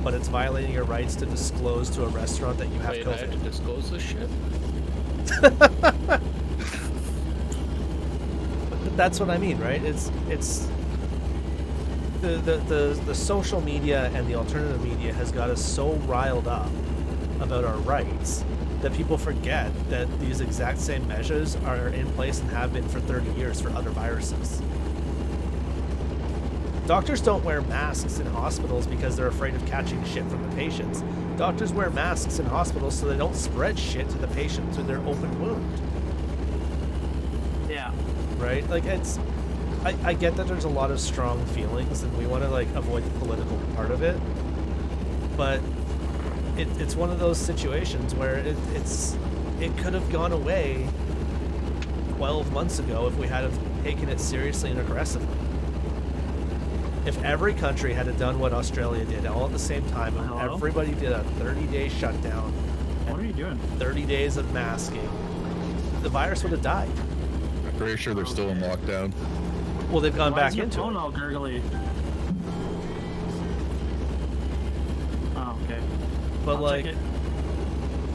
but it's violating your rights to disclose to a restaurant that you have COVID. I have to disclose this shit? But that's what I mean, right? It's the social media and the alternative media has got us so riled up about our rights that people forget that these exact same measures are in place and have been for 30 years for other viruses. Doctors don't wear masks in hospitals because they're afraid of catching shit from the patients. Doctors wear masks in hospitals so they don't spread shit to the patient through their open wound. Yeah. Right? Like, I get that there's a lot of strong feelings and we want to like avoid the political part of it, but it's one of those situations where it could have gone away 12 months ago if we had taken it seriously and aggressively. If every country had done what Australia did all at the same time, and everybody did a 30-day shutdown, what are you doing? 30 days of masking, the virus would have died. I'm pretty sure they're still in lockdown. Well, they've gone back into it. Why is your phone all gurgly? Oh, okay. But like, you know,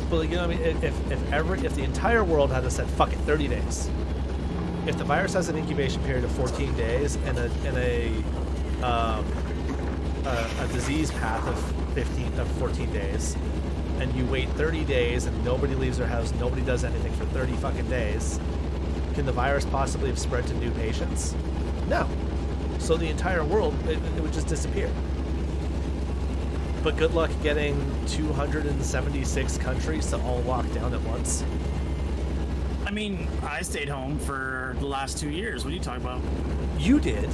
what I mean, if the entire world had to said fuck it, 30 days. If the virus has an incubation period of 14 days and a disease path of 14 days, and you wait 30 days and nobody leaves their house, nobody does anything for 30 fucking days, can the virus possibly have spread to new patients? No. So the entire world, it would just disappear. But good luck getting 276 countries to all lock down at once. I mean, I stayed home for the last 2 years. What are you talking about? You did.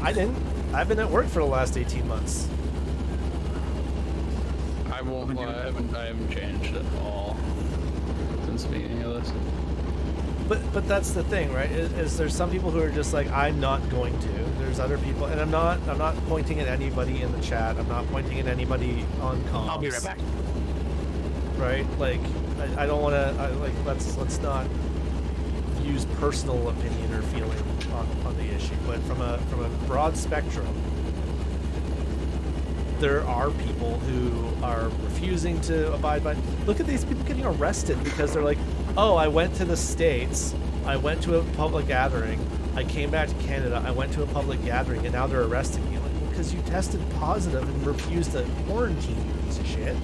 I didn't. I've been at work for the last 18 months. I won't lie, I haven't changed at all since the beginning of this. But that's the thing, right? Is there's some people who are just like, I'm not going to. There's other people, and I'm not pointing at anybody in the chat. I'm not pointing at anybody on comms. I'll be right back. Right? Like, I don't want to. Like, let's not use personal opinion or feeling on the issue. But from a broad spectrum, there are people who are refusing to abide by. Look at these people getting arrested because they're like, oh, I went to the States, I went to a public gathering, I came back to Canada, I went to a public gathering, and now they're arresting me. Like, because you tested positive and refused to quarantine, you piece of shit.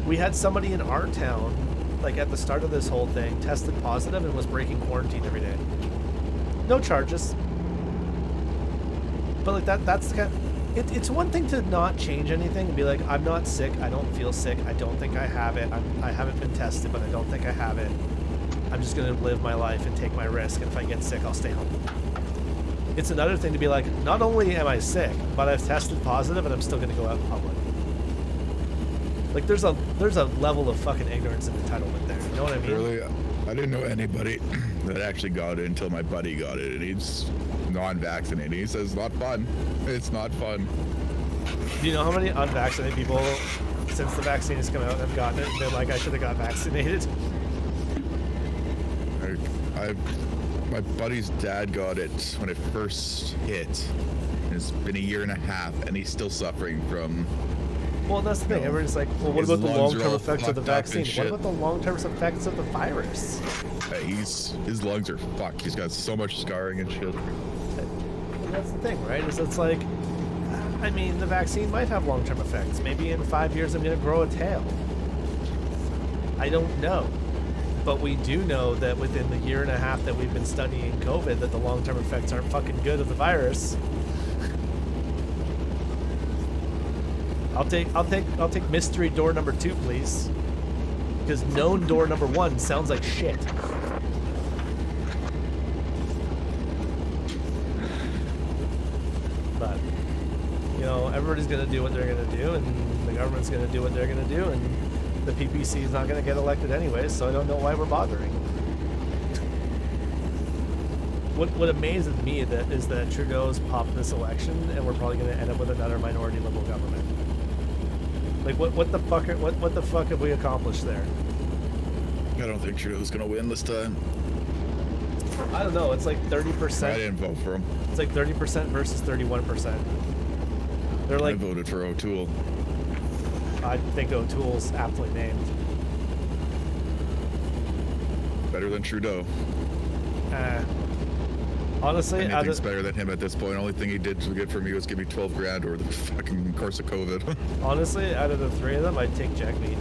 We had somebody in our town, like at the start of this whole thing, tested positive and was breaking quarantine every day. No charges. But like that's the kind of, it's one thing to not change anything and be like, I'm not sick, I don't feel sick, I don't think I have it, I haven't been tested, but I don't think I have it. I'm just going to live my life and take my risk, and if I get sick, I'll stay home. It's another thing to be like, not only am I sick, but I've tested positive and I'm still going to go out in public. Like, there's a level of fucking ignorance and entitlement there, you know what I mean? Really, I didn't know anybody that actually got it until my buddy got it, and he's non-vaccinated. He says, not fun. It's not fun. Do you know how many unvaccinated people, since the vaccine has come out, have gotten it and been like, I should have got vaccinated? My buddy's dad got it when it first hit. It's been a year and a half, and he's still suffering from... Well, that's the thing. Everyone's like, well, what his about the lungs are long-term all effects of the fucked up and vaccine? What shit. about the long-term effects of the virus? His lungs are fucked. He's got so much scarring and shit. And that's the thing, right? Is it's like, I mean, the vaccine might have long-term effects. Maybe in 5 years I'm going to grow a tail. I don't know. But we do know that within the year and a half that we've been studying COVID, that the long-term effects aren't fucking good of the virus. I'll take mystery door number 2, please. Because known door number 1 sounds like shit. But, you know, everybody's going to do what they're going to do, and the government's going to do what they're going to do, and the PPC is not going to get elected anyway, so I don't know why we're bothering. What amazes me is that Trudeau's popped this election, and we're probably going to end up with another minority liberal government. Like, what the fuck have we accomplished there? I don't think Trudeau's gonna win this time. I don't know. It's like 30%. I didn't vote for him. It's like 30% versus 31%. They're like. I voted for O'Toole. I think O'Toole's aptly named. Better than Trudeau. Honestly, anything's better than him at this point. Only thing he did good for me was give me 12 grand or the fucking course of COVID. Honestly, out of the 3 of them, I'd take Jack Mead.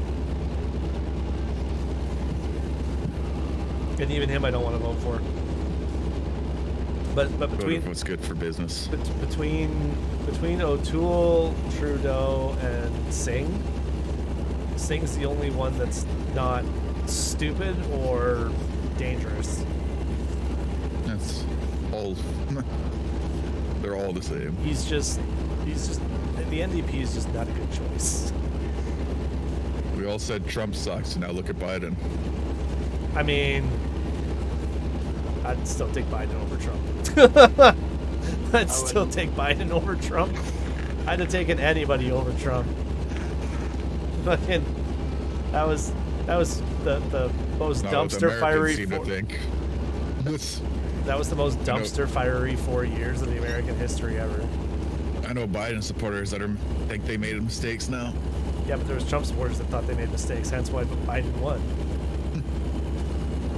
And even him, I don't want to vote for. But between what's good for business. Between O'Toole, Trudeau, and Singh's the only one that's not stupid or dangerous. That's all. They're all the same. He's just the NDP is just not a good choice. We all said Trump sucks, and now look at Biden. I mean, I'd still take Biden over Trump. I'd still take Biden over Trump. I'd have taken anybody over Trump. Fucking, that was the most dumpster fiery. That was the most dumpster fiery 4 years of the American history ever. I know Biden supporters that think they made mistakes now. Yeah, but there was Trump supporters that thought they made mistakes. Hence why Biden won.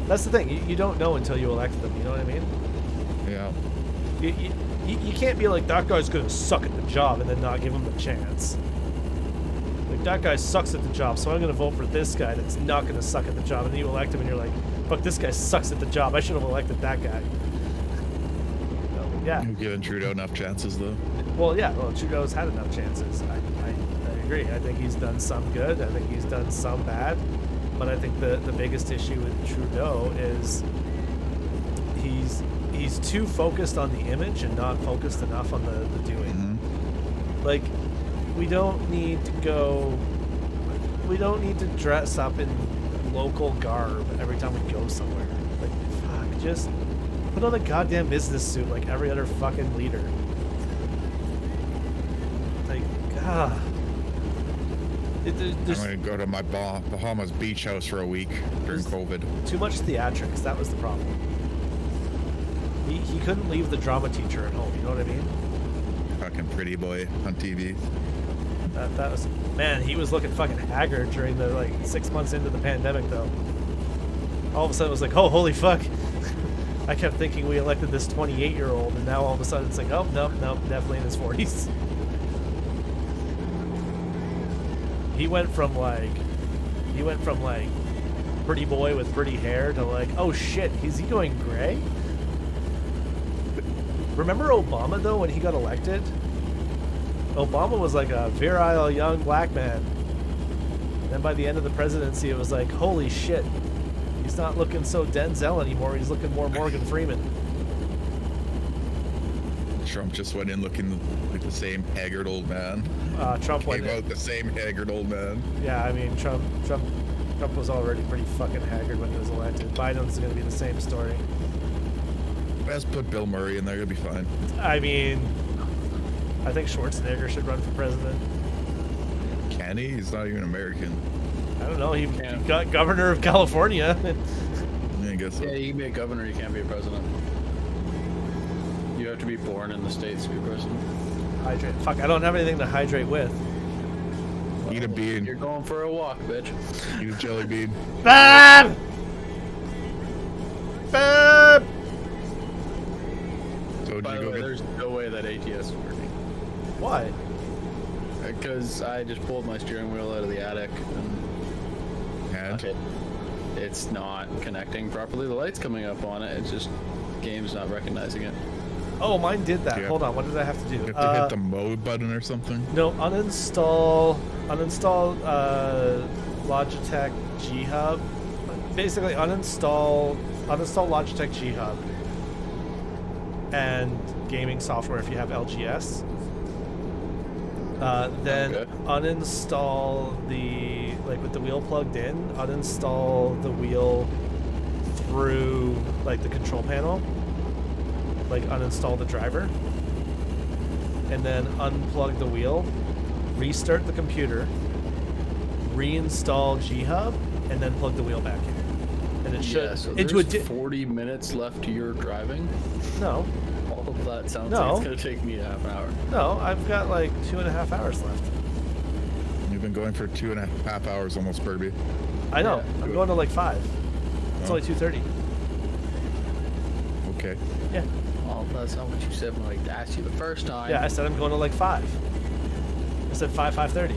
That's the thing. You don't know until you elect them. You know what I mean? Yeah. You can't be like, that guy's gonna suck at the job and then not give him the chance. Like, that guy sucks at the job, so I'm gonna vote for this guy that's not gonna suck at the job. And then you elect him and you're like, fuck, this guy sucks at the job. I should have elected that guy. Yeah. You've given Trudeau enough chances, though. Well, yeah. Well, Trudeau's had enough chances. I agree. I think he's done some good. I think he's done some bad. But I think the biggest issue with Trudeau is he's too focused on the image and not focused enough on the doing. Mm-hmm. Like, we don't need to dress up in local garb every time we go somewhere. Like, fuck, just put on a goddamn business suit like every other fucking leader. Like, ah. I'm going to go to my Bahamas beach house for a week during COVID. Too much theatrics. That was the problem. He couldn't leave the drama teacher at home. You know what I mean? Fucking pretty boy on TV. That was, man, he was looking fucking haggard during the, like, 6 months into the pandemic, though. All of a sudden it was like, oh, holy fuck. I kept thinking we elected this 28-year-old, and now all of a sudden it's like, oh, nope, definitely in his 40s. He went from like pretty boy with pretty hair to like, oh shit, is he going gray? Remember Obama though, when he got elected? Obama was like a virile young black man. And then by the end of the presidency, it was like, holy shit, he's not looking so Denzel anymore. He's looking more Morgan Freeman. Trump just went in looking like the same haggard old man. Trump went came out the same haggard old man. Yeah, I mean, Trump was already pretty fucking haggard when he was elected. Biden's going to be the same story. Let's put Bill Murray in there. You'll be fine. I mean, I think Schwarzenegger should run for president. Can he? He's not even American. I don't know. He got governor of California. Yeah, I guess so. Yeah, you can be a governor. You can't be a president. You have to be born in the States to be president. Hydrate. Fuck, I don't have anything to hydrate with. Eat a bean. You're going for a walk, bitch. Eat a jelly bean. Bam! Bam! So By the way, there's no way that ATS is working. Why? Because I just pulled my steering wheel out of the attic and it's not connecting properly. The light's coming up on it. It's just game's not recognizing it. Oh, mine did that. Yeah. Hold on. What did I have to do? You have to hit the mode button or something. No, uninstall Logitech G Hub. Basically, uninstall Logitech G Hub and gaming software if you have LGS. Then uninstall with the wheel plugged in. Uninstall the wheel through the control panel. Uninstall the driver. And then unplug the wheel, restart the computer, reinstall G Hub, and then plug the wheel back in. And it should so into there's 40 minutes left to your driving. No. All of that sounds like it's gonna take me a half an hour. No, I've got 2.5 hours left. You've been going for 2.5 hours almost, Burby. I know. Yeah, I'm going to 5. It's only 2:30. Okay. Yeah. Well, that's not what you said when I asked you the first time. Yeah, I said I'm going to 5. I said 5:30.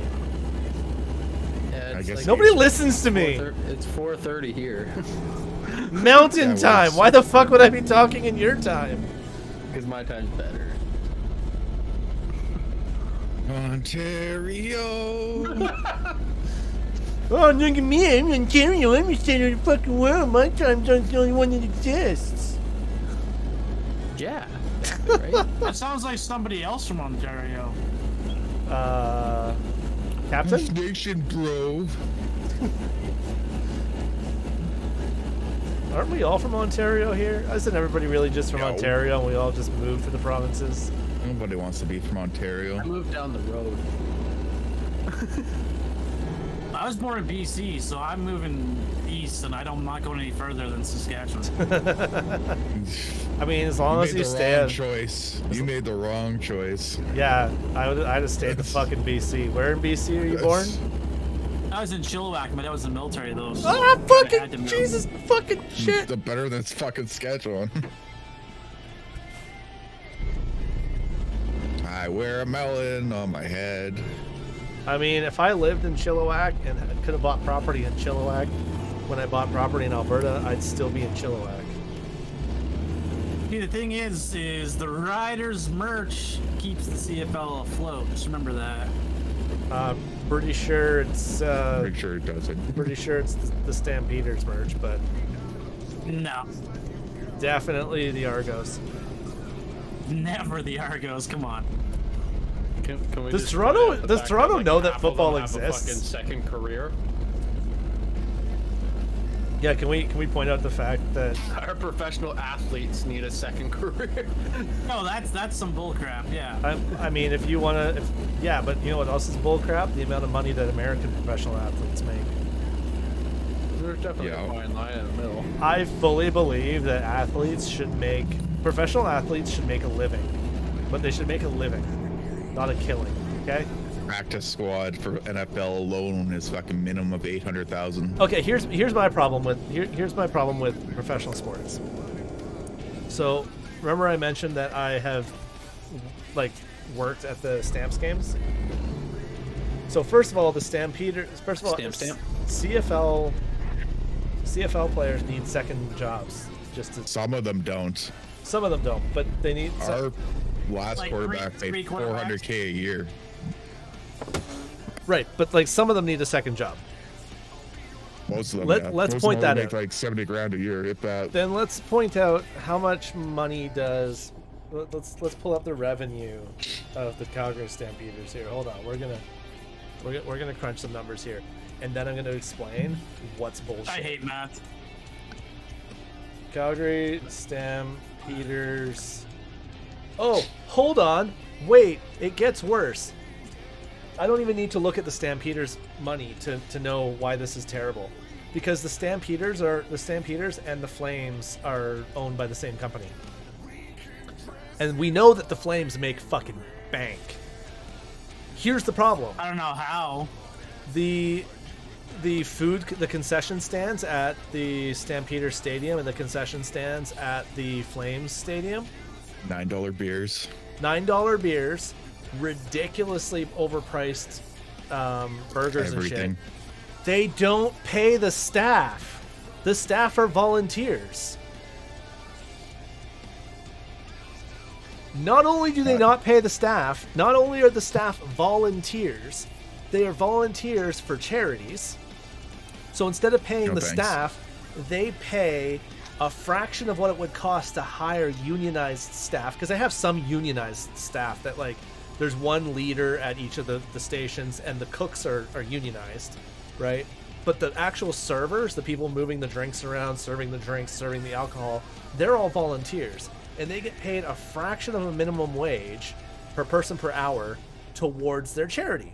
Yeah, I guess Nobody listens to me. It's 4:30 here. Mountain That time. works. Why the fuck would I be talking in your time? Because my time's better. Ontario. Oh, look at me. I'm in Ontario. I'm the center of the fucking world. My time zone's the only one that exists. Yeah. Right? That sounds like somebody else from Ontario. Captain? Nation, bro. Aren't we all from Ontario here? Isn't everybody really just from No. Ontario and we all just moved to the provinces? Nobody wants to be from Ontario. I moved down the road. I was born in BC, so I'm moving east, and I'm not going any further than Saskatchewan. I mean, as long as you made the stay. wrong choice. You made the wrong choice. Yeah, I'd have stayed in fucking BC. Where in BC are you born? I was in Chilliwack, but I was in the military though. So Ah, I had to fucking move. Jesus, fucking shit. The better than fucking Saskatchewan. I wear a melon on my head. I mean, if I lived in Chilliwack and could have bought property in Chilliwack when I bought property in Alberta, I'd still be in Chilliwack. See, the thing is the Riders merch keeps the CFL afloat. Just remember that. Pretty sure it's Pretty sure it doesn't. pretty sure it's the Stampeders merch, but No, definitely the Argos. never the Argos. Come on. Can we Does just Toronto- point out the does fact Toronto like, know that half of football them have a exists? fucking second career. Yeah, can we point out the fact that Our professional athletes need a second career. No, that's some bullcrap. Yeah. I mean, if you want to, yeah, but you know what else is bullcrap? The amount of money that American professional athletes make. There's definitely Yeah. a fine line in the middle. I fully believe that professional athletes should make a living, but they should make a living, not a killing. Okay. Practice squad for NFL alone is fucking minimum of 800,000. Okay. Here's my problem with here's my problem with professional sports. So remember I mentioned that I have worked at the Stamps games. So first of all, the Stampeders. First of all, Stamp. CFL players need second jobs. Some of them don't. Some of them don't, but they need. Our last Like quarterback three made quarterbacks? $400K a year. Right, but some of them need a second job. Most of them. Let's yeah. point Most of them that make out. like 70 grand a year, if that. Then let's point out how much money does. Let's pull up the revenue of the Calgary Stampeders here. Hold on, we're gonna crunch some numbers here, and then I'm gonna explain what's bullshit. I hate math. Calgary Stampeders. Oh, hold on. Wait, it gets worse. I don't even need to look at the Stampeders' money to know why this is terrible. Because the Stampeders and the Flames are owned by the same company. And we know that the Flames make fucking bank. Here's the problem. I don't know how. The concession stands at the Stampeder Stadium and the concession stands at the Flames Stadium. $9 beers. $9 beers ridiculously overpriced burgers Everything. and shit. They don't pay the staff. The staff are volunteers. Not only do they not pay the staff, not only are the staff volunteers, they are volunteers for charities. So instead of paying No the thanks. staff, they pay a fraction of what it would cost to hire unionized staff. Because they have some unionized staff that, like, there's one leader at each of the stations, and the cooks are unionized, right? But the actual servers, the people moving the drinks around, serving the drinks, serving the alcohol, they're all volunteers. And they get paid a fraction of a minimum wage per person per hour towards their charity.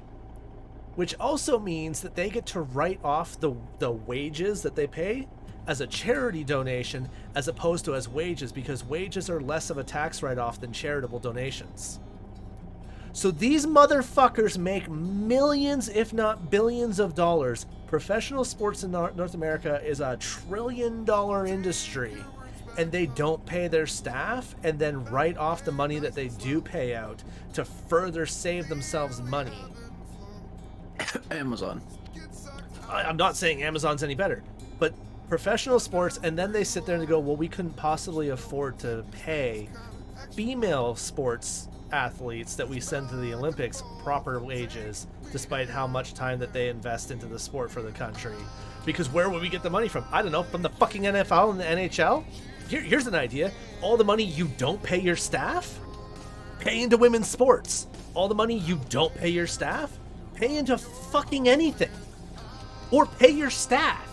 Which also means that they get to write off the wages that they pay as a charity donation as opposed to as wages, because wages are less of a tax write-off than charitable donations. So these motherfuckers make millions, if not billions of dollars. Professional sports in North America is a $1 trillion industry, and they don't pay their staff and then write off the money that they do pay out to further save themselves money. Amazon. I'm not saying Amazon's any better, but professional sports, and then they sit there and go, well, we couldn't possibly afford to pay female sports athletes that we send to the Olympics proper wages, despite how much time that they invest into the sport for the country. Because where would we get the money from? I don't know, from the fucking NFL and the NHL? Here's an idea. All the money you don't pay your staff, pay into women's sports. All the money you don't pay your staff, pay into fucking anything. Or pay your staff.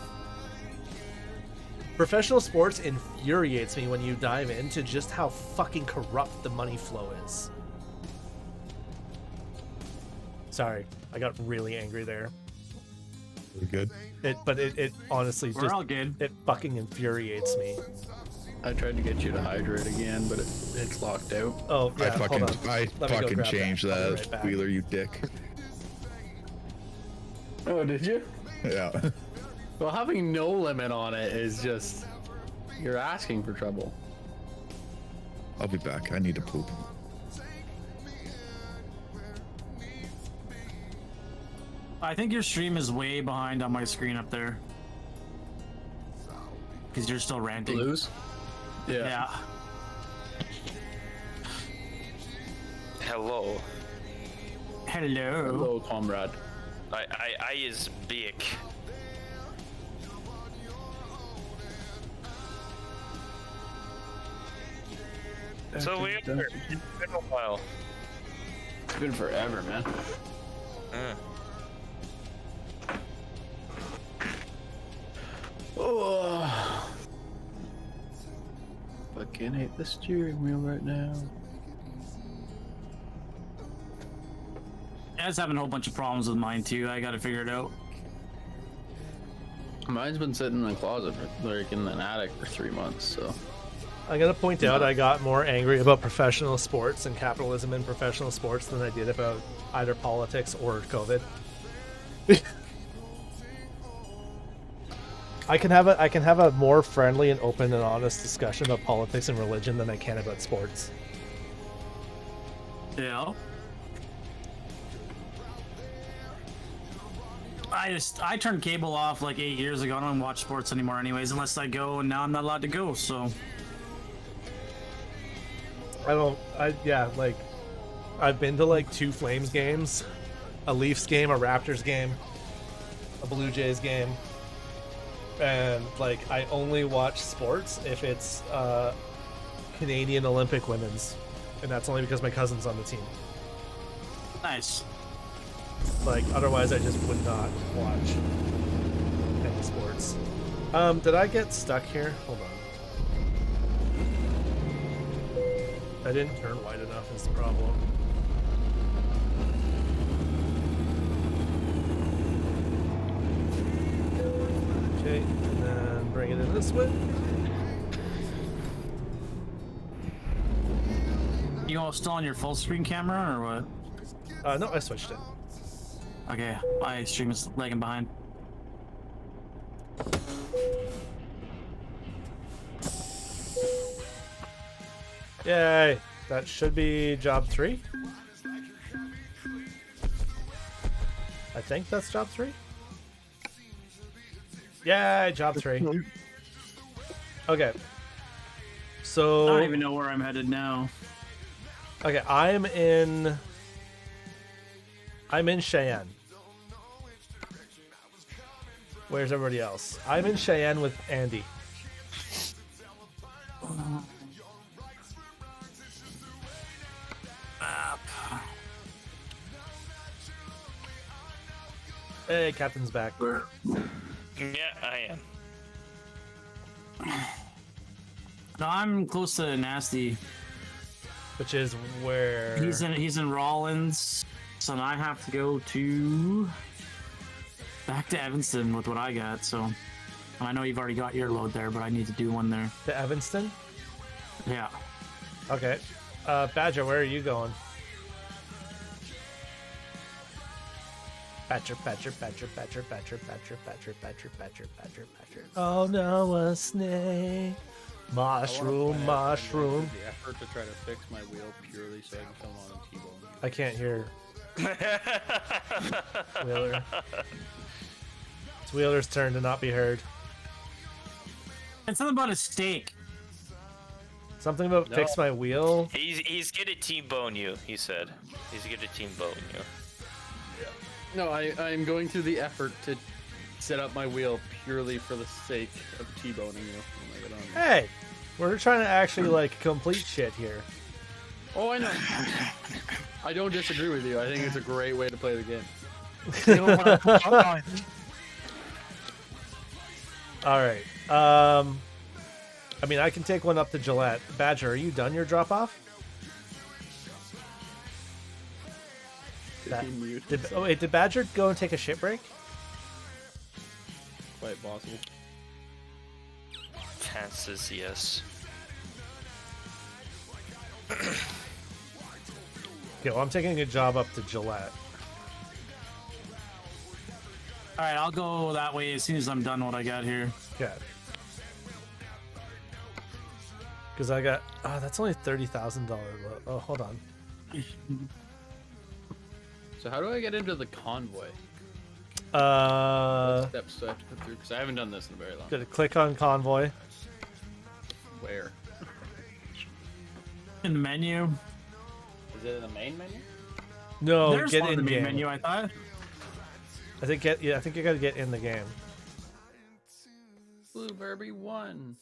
Professional sports infuriates me when you dive into just how fucking corrupt the money flow is. Sorry, I got really angry there. We're good. It honestly We're just all good. it fucking infuriates me. I tried to get you to hydrate again, but it's locked out. Oh yeah, I hold fucking on. Let me go fucking grab changed that. I'll be that, right back. Wheeler, you dick. Oh, did you? Yeah. Well, having no limit on it is just... You're asking for trouble. I'll be back. I need to poop. I think your stream is way behind on my screen up there. Because you're still ranting. Blues? Yeah. Hello. Hello. Hello, comrade. I is big. So we are. It's been a while. It's been forever, man. Oh. Fucking hate the steering wheel right now. I was having a whole bunch of problems with mine too. I gotta figure it out. Mine's been sitting in the closet, like in an attic for 3 months, so. I gotta point out I got more angry about professional sports and capitalism in professional sports than I did about either politics or COVID. I can have a more friendly and open and honest discussion about politics and religion than I can about sports. Yeah. I turned cable off like 8 years ago. I don't watch sports anymore anyways, unless I go, and now I'm not allowed to go, so. I've been to like 2 Flames games, a Leafs game, a Raptors game, a Blue Jays game, and like I only watch sports if it's Canadian Olympic women's, and that's only because my cousin's on the team. Nice. Like otherwise I just would not watch any sports. Did I get stuck here? Hold on. I didn't turn wide enough is the problem. Okay, and then bring it in this way. You all still on your full screen camera or what? No, I switched it. Okay, my stream is lagging behind. Yay! That should be job 3. think that's job 3. Yeah, job 3. Okay. So I don't even know where I'm headed now. okay, I'm in Cheyenne. Where's everybody else? I'm in Cheyenne with Andy. Hey, Captain's back. Yeah, I am. No, I'm close to Nasty. Which is where He's in Rollins, so I have to go to back to Evanston with what I got. So I know you've already got your load there, but I need to do one there. to Evanston. Yeah. Okay. Badger, where are you going? Badger. Oh no, a snake. Mushroom. The effort to try to fix my wheel purely so I can come on and T-bone you. I can't hear Wheeler. It's Wheeler's turn to not be heard. It's something about a steak. Something about fix my wheel. He's gonna T-bone you, he said. He's gonna T-bone you. No, I'm going through the effort to set up my wheel purely for the sake of T-boning you. when I get on. Hey, we're trying to actually like complete shit here. Oh, I know. I don't disagree with you. I think it's a great way to play the game. All right. I mean, I can take one up to Gillette. Badger, are you done your drop off? Did Badger go and take a shit break? Quite possible. Chances, yes. Okay, well, I'm taking a job up to Gillette. All right, I'll go that way as soon as I'm done what I got here. Okay. Because I got... Oh, that's only $30,000. Oh, hold on. So how do I get into the convoy? Uh, What steps do I have to put through? Because I haven't done this in a very long time. Gonna click on convoy. Where? In the menu. Is it in the main menu? No, There's get one in in the main game. menu, I thought. I think you gotta get in the game. Blueberry 1.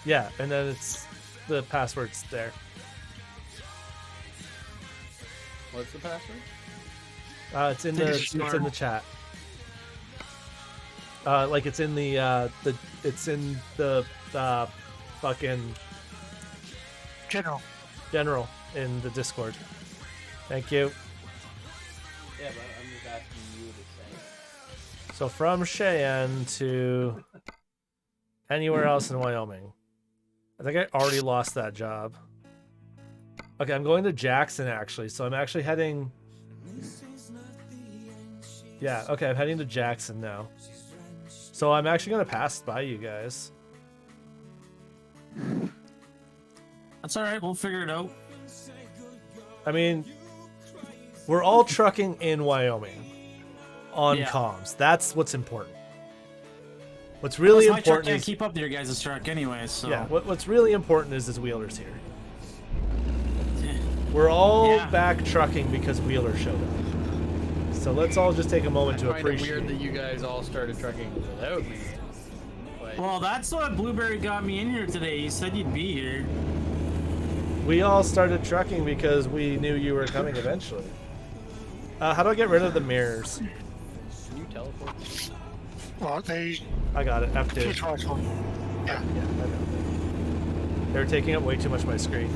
Yeah, and then it's the password's there. What's the password? It's in the chat. Like it's in the fucking general in the Discord. Thank you. Yeah, but I'm just asking you to say it. So from Cheyenne to anywhere else in Wyoming. I think I already lost that job. Okay, I'm going to Jackson actually, so I'm actually heading... Yeah, okay, I'm heading to Jackson now. So I'm actually going to pass by you guys. That's all right. We'll figure it out. I mean, we're all trucking in Wyoming on Yeah. comms. That's what's important. What's really My truck important can't is... keep up to your guys' truck anyway, so... Yeah, what's really important is Wheeler's here. We're all back trucking because Wheeler showed up. So let's all just take a moment to I find it appreciate. weird that you guys all started trucking without me. But Well, that's what Blueberry got me in here today. You said you'd be here. We all started trucking because we knew you were coming eventually. How do I get rid of the mirrors? can you teleport? Well, they I got it. F2. two choice one. Yeah. Yeah, I know. They were taking up way too much of my screen.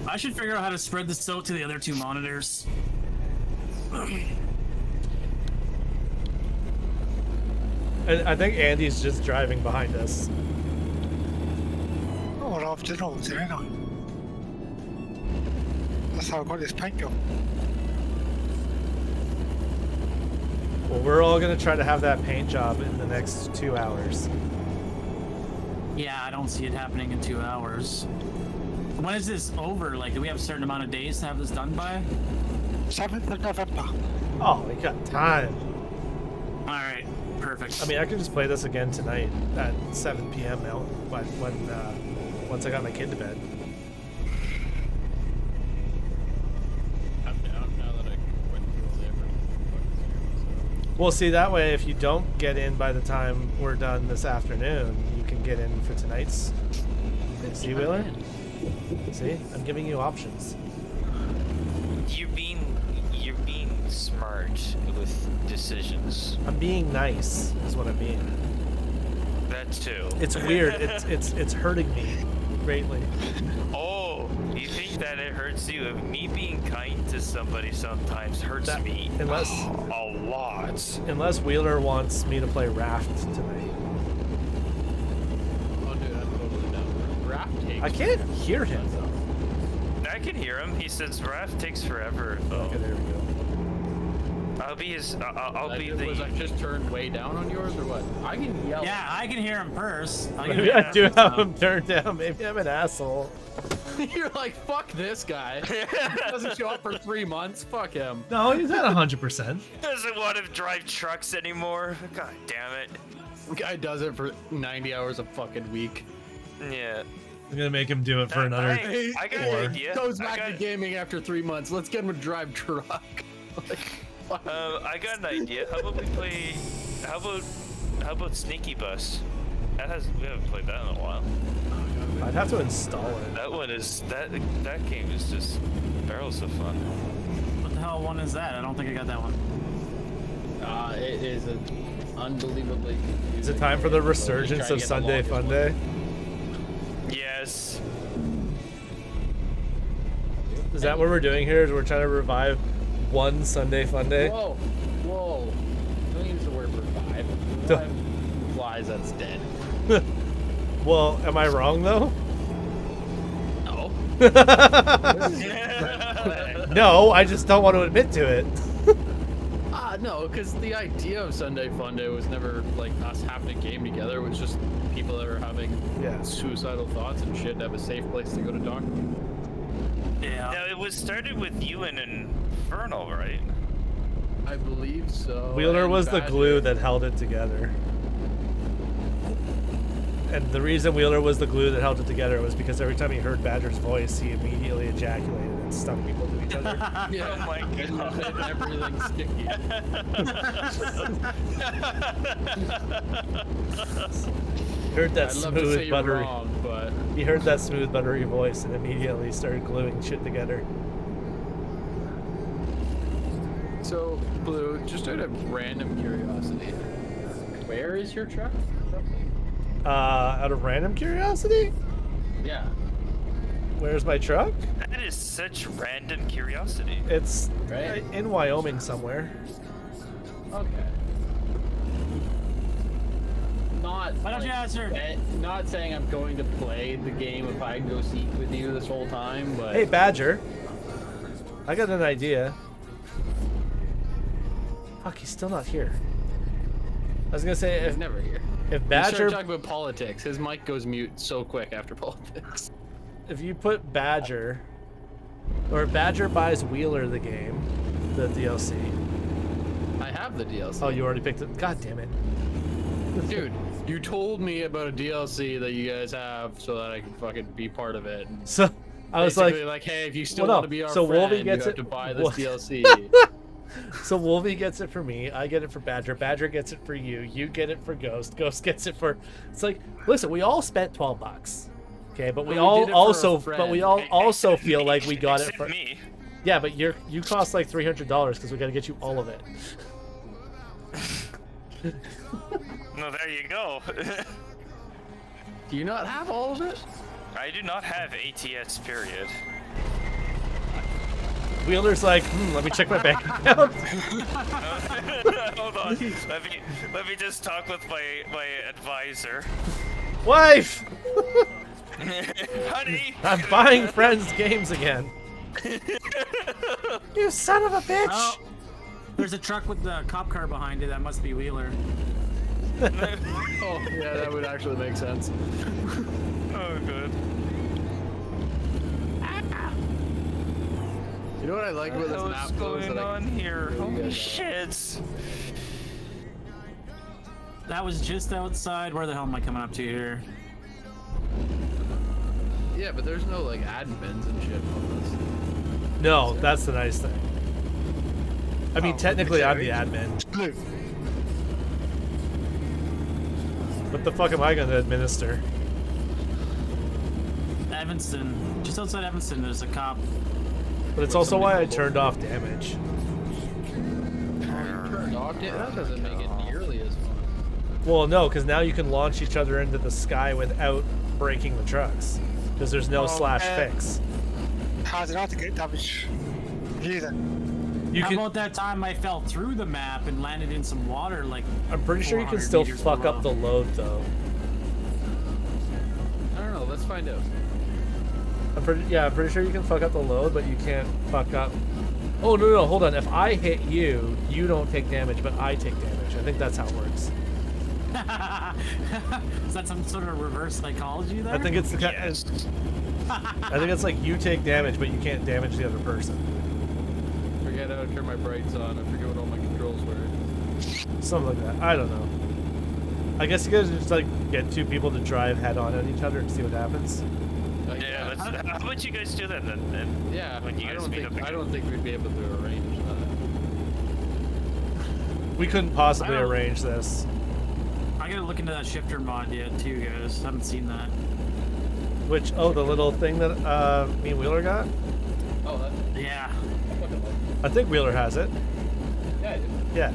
I should figure out how to spread this out to the other two monitors. And I think Andy's just driving behind us. Oh, well, I've done all the anyway. That's how I got this paint job. Well, we're all gonna try to have that paint job in the next 2 hours. Yeah, I don't see it happening in 2 hours. When is this over? Like, do we have a certain amount of days to have this done by? 7th of November. Oh, we got time. All right, perfect. I mean, I could just play this again tonight at 7 p.m. now once I got my kid to bed. I'm down now that I went through all the effort. Well, see, that way, if you don't get in by the time we're done this afternoon, you can get in for tonight's. See, Wheeler? See? I'm giving you options. You're being smart with decisions. I'm being nice, is what I'm being. That too. It's weird. It's hurting me greatly. Oh, you think that it hurts you? Me being kind to somebody sometimes hurts me Unless a lot. Unless Wheeler wants me to play Raft tonight. Oh, dude, I'm totally down. Raft takes. I can't hear him though. I can hear him. He says Raph takes forever. Okay, there we go. I'll be his. I'll be the. Was I just turned way down on yours or what? I can yell. Yeah, I can hear him purse. Maybe I do have him turned down. Maybe I'm an asshole. You're like, fuck this guy. He doesn't show up for 3 months. Fuck him. No, he's at 100%. Doesn't want to drive trucks anymore. God damn it. Guy does it for 90 hours a fucking week. Yeah. I'm gonna make him do it for another. I got an idea. Goes back to gaming after 3 months. Let's get him to drive truck. I got an idea. How about we play? How about Sneaky Bus? We haven't played that in a while. I'd have to install it. That one is that game is just barrels of fun. What the hell one is that? I don't think I got that one. It is an unbelievably confusing. Is it time for the game. resurgence Try of to get the Sunday longest Fun one. Day? Yes. Is that what we're doing here? Is we're trying to revive one Sunday Fun Day? Whoa, whoa. Don't use the word revive. Revive implies that's dead. Well, am I wrong though? No. No, I just don't want to admit to it. No, because the idea of Sunday Fun Day was never like us having a game together. It was just people that are having suicidal thoughts and shit to have a safe place to go to talk. Yeah. Now it was started with you and Infernal, right? I believe so. Wheeler and was the Badger. glue that held it together. And the reason Wheeler was the glue that held it together was because every time he heard Badger's voice, he immediately ejaculated and stung people to each other. Yeah. Oh my god. Everything's sticky. Heard that I'd love to say smooth, you're buttery. wrong, but He heard that smooth, buttery voice and immediately started gluing shit together. so Blue, just out of random curiosity, where is your truck? Out of random curiosity, Yeah. where's my truck? That is such random curiosity. It's Right. in Wyoming somewhere. Okay. Not. Why don't you answer? Not saying I'm going to play the game if I go seek with you this whole time, but Hey, Badger. I got an idea. Fuck, he's still not here. I was gonna say, he's if never here. if We Badger, start talking about politics. His mic goes mute so quick after politics. if you put Badger, or if Badger buys Wheeler the game, the DLC. I have the DLC. Oh, you already picked it. God damn it. Dude, you told me about a DLC that you guys have so that I can fucking be part of it. And So I was basically like, hey, if you still well, no. want to be our So friend, Wolvie gets you have it- to buy this Wol- DLC. so Wolvie gets it for me. I get it for Badger. Badger gets it for you. You get it for Ghost. Ghost gets it for. It's like, listen, we all spent $12. Okay, but we But we all did it for also, a but we friend. all also feel like we got it Except for. me. Yeah, but you cost like $300 because we got to get you all of it. No, there you go. Do you not have all of it? I do not have ATS, period. Wheeler's like, let me check my bank account. Hold on. Let me just talk with my advisor. Wife, Honey! I'm buying friends games again. You son of a bitch! Oh, there's a truck with the cop car behind it. That must be Wheeler. Oh, yeah, that would actually make sense. Oh, good. know what I like about this map? What's though, is going that I on can here? show you Holy guys, shit! That was just outside. Where the hell am I coming up to here? Yeah, but there's no like admins and shit on this. No, that's the nice thing. I mean, Oh, technically, I'm the okay. admin. Blue. What the fuck am I gonna administer? Evanston. Just outside Evanston, there's a cop. But it's also why I turned off damage. Turned off it? That doesn't make it nearly as fun. Well, no, because now you can launch each other into the sky without breaking the trucks. Because there's no slash fix. How did I have to get damage? Either. You How can. about that time I fell through the map and landed in some water? Like, I'm pretty sure you can 400 still meters fuck up the below. load though. I don't know. Let's find out. I'm pretty sure you can fuck up the load, but you can't fuck up. Oh no, hold on. If I hit you, you don't take damage, but I take damage. I think that's how it works. Is that some sort of reverse psychology there? I think it's the I think it's like you take damage, but you can't damage the other person. Forget how to turn my brights on. I forget what all my controls were. Something like that. I don't know. I guess you guys just like get two people to drive head on at each other and see what happens. Yeah, let's, how about you guys do that then? Yeah, When you I guys don't meet up think I again. don't think we'd be able to arrange that. We couldn't possibly I don't- arrange this. I gotta look into that shifter mod yet too, guys. Haven't seen that. Which, oh, the little thing that me and Wheeler got? Oh, that's Yeah. fucking like. I think Wheeler has it. Yeah, I do. Yeah.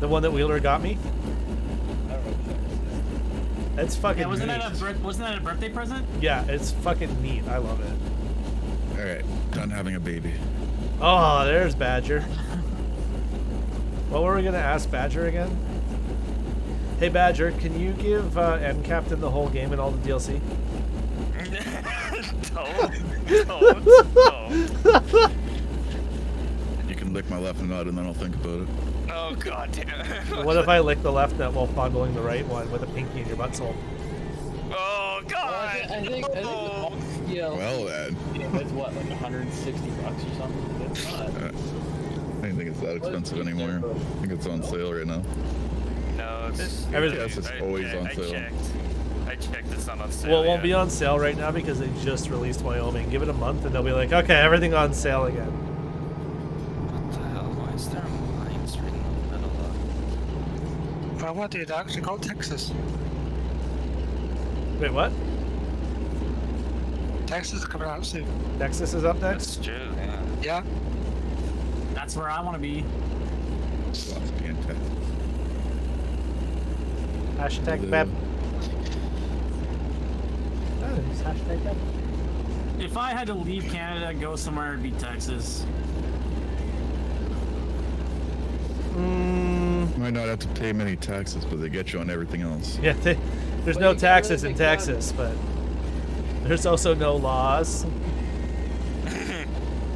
The one that Wheeler got me? I don't know. It's fucking Yeah, wasn't neat. that a birthday present? Yeah, it's fucking neat. I love it. All right, done having a baby. Oh, there's Badger. What were we going to ask Badger again? Hey, Badger, can you give M Captain the whole game and all the DLC? Don't. You can lick my left nut and then I'll think about it. Oh god damn. What if I lick the left nut while fondling the right one with a pinky in your butthole? Oh god. I think you know, Well then, it's what, like $160 or something? It's not. I don't think it's that expensive anymore. I think it's on sale right now. No, it's Everything- Yes, it's always on sale. I checked. It's not on sale. Well, it won't yet. be on sale right now because they just released Wyoming. Give it a month and they'll be like, okay, everything on sale again. What the hell? Why is there lines written in the middle of But I wanted to actually go to Texas. Wait, what? Texas is coming out soon. Texas is up That's next? true, yeah. Yeah. That's where I want to be. Lots of being tested. Hashtag Beb. Oh, it's hashtag Beb. If I had to leave Canada and go somewhere, it'd be Texas. Might not have to pay many taxes, but they get you on everything else. Yeah, there's But no you can't taxes really in make Texas, but there's also no laws.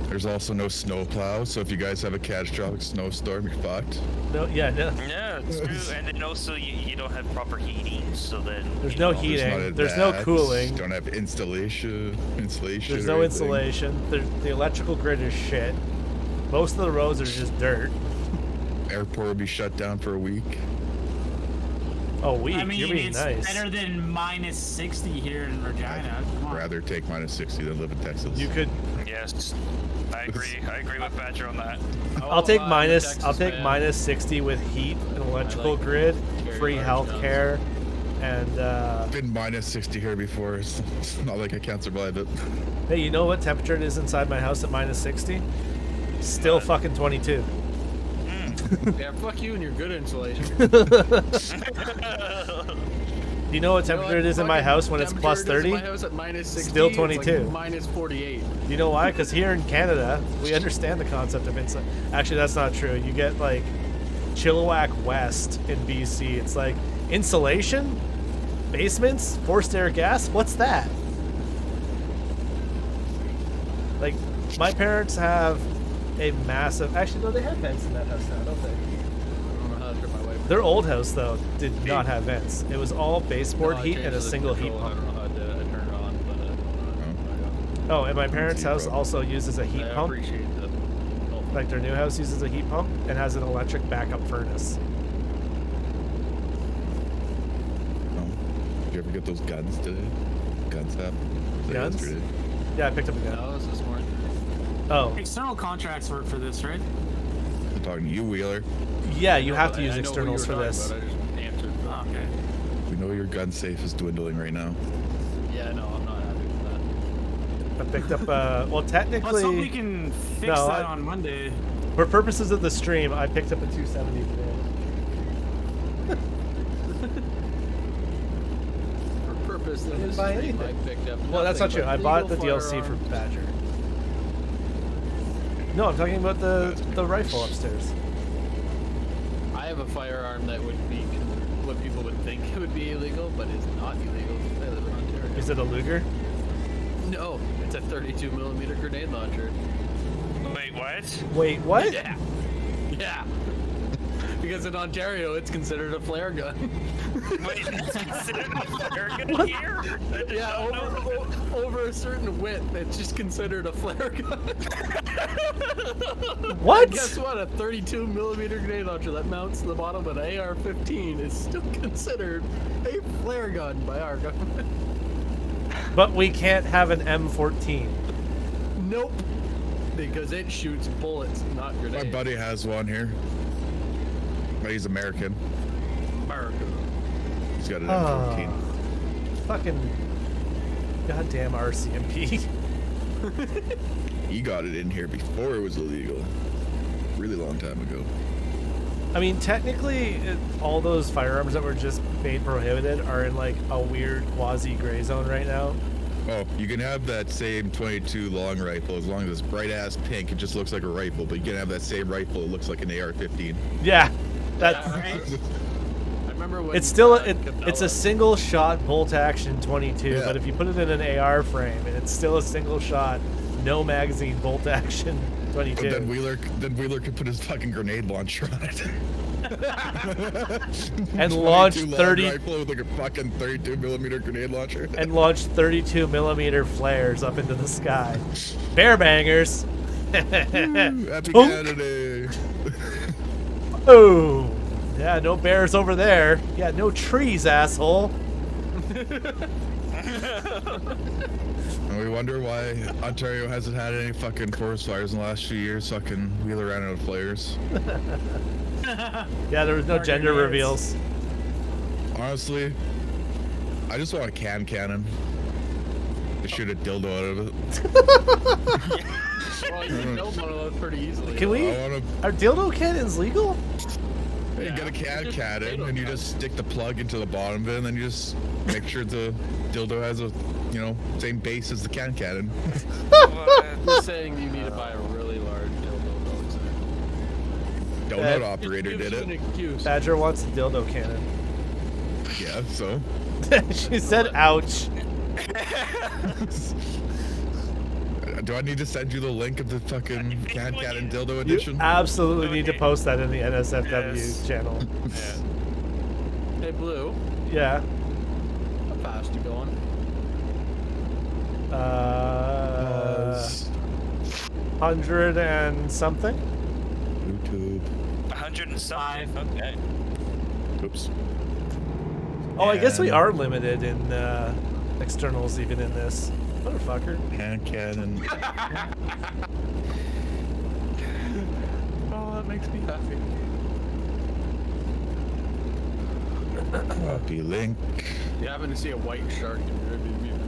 There's also no snow plow, so if you guys have a catastrophic snowstorm, you're fucked. No, yeah, no. Yeah, it's true. And then also you don't have proper heating, so then There's you no know, heat. There's Heating. not There's no that. cooling. Don't have insulation. There's or no anything. insulation. The electrical grid is shit. Most of the roads are just dirt. Airport will be shut down for a week. Oh, weak. I mean, You're being it's nice. better than minus 60 here in Regina. Come on. Rather take minus 60 than live in Texas. You could. Yes, I agree. I agree with Badger on that. I'll take I'm a Texas I'll take fan. minus 60 with heat, an electrical like grid, very free large health guns. care, and been minus 60 here before. It's not like I can't survive it. hey, you know what temperature it is inside my house at minus 60? Still fucking 22. Yeah, fuck you and your good insulation. Do you know what temperature it is in my house when it's plus 30? My house at minus 60. Still it's 22. Like minus 48. You know why? Because here in Canada, we understand the concept of insulation. Actually, that's not true. You get like Chilliwack West in BC. It's like insulation, basements, forced air gas. What's that? Like, my parents have a massive. Actually, no, they have vents in that house now, don't they? I don't know how to turn my wife. Their old house though did not have vents. It was all baseboard No, I heat changed and a the single heat control. I pump. don't know how to turn it on, but Oh, and my parents' See, house bro. also uses a heat I pump. appreciate the Like their new house uses a heat pump and has an electric backup furnace. Oh. Did you ever get those guns today? Guns up? Guns? Yesterday? Yeah, I picked up a gun. No, this is smart. Oh, External contracts work for this, right? I'm talking to you, Wheeler. yeah, you have But to use I know who you externals for were talking this. about, I just answered. Oh, okay. We know your gun safe is dwindling right now. Yeah, no, I'm not happy with that. I picked up, well, Let's hope we technically, can fix No, that I- on Monday. for purposes of the stream, I picked up a 270 today. For purpose of didn't this buy stream, I anything. picked up Well, that's not nothing true. but I bought the legal DLC for firearms. Badger. No, I'm talking about the rifle upstairs. I have a firearm that would be what people would think it would be illegal, but it's not illegal. I live in Ontario. Is it a Luger? No, it's a 32 millimeter grenade launcher. Wait, what? Wait, what? Yeah. Yeah. Because in Ontario, it's considered a flare gun. Wait, it's considered a flare gun here? I did Yeah, not know that. over a certain width, it's just considered a flare gun. What? And guess what? A 32 millimeter grenade launcher that mounts to the bottom of an AR-15 is still considered a flare gun by our government. But we can't have an M14. Nope. Because it shoots bullets, not My grenades. buddy has one here. But he's American. America. He's got an Oh, M14. fucking goddamn RCMP. He got it in here before it was illegal. Really long time ago. I mean, technically, all those firearms that were just made prohibited are in like a weird quasi gray zone right now. Oh, you can have that same 22 long rifle as long as it's bright ass pink. It just looks like a rifle, but you can have that same rifle. It looks like an AR-15. Yeah, that's. I remember when It's still Cabela- it's a single shot bolt action 22, Yeah. but if you put it in an AR frame, it's still a single shot, no magazine bolt action But 22. then Wheeler could put his fucking grenade launcher on it. And launch 22 long 30 rifle with like a fucking 32 millimeter grenade launcher. and launch 32 millimeter flares up into the sky. Bear bangers. Happy Tonk. Canada Day. Oh, yeah, no bears over there. Yeah, no trees, asshole. And we wonder why Ontario hasn't had any fucking forest fires in the last few years. Fucking Wheeler ran out of flares. Yeah, there was no Or gender grenades. reveals. Honestly, I just want a cannon. To shoot a dildo out of it. Well, you can build one of those pretty easily. Can we? I want Are dildo cannons legal? to Yeah, get a just cannon potato and you gun. just stick the plug into the bottom of it and then you just make sure the dildo has a, same base as the cannon. You're saying you need to buy a really large dildo, though. Donut Uh, operator Gives did you an it. excuse. Badger wants a dildo cannon. Yeah, so. She said, ouch. Do I need to send you the link of the fucking cannon dildo You edition? absolutely need to post that in the NSFW Yes. channel. Hey, Blue, Yeah. how fast you going? 100 and something. YouTube. 100 and something. Okay. Oops. Oh, I guess we Yeah. are limited in externals even in this. Motherfucker. Cannon. Oh, that makes me happy. Copy link. You happen to see a white shark in your rearview mirror.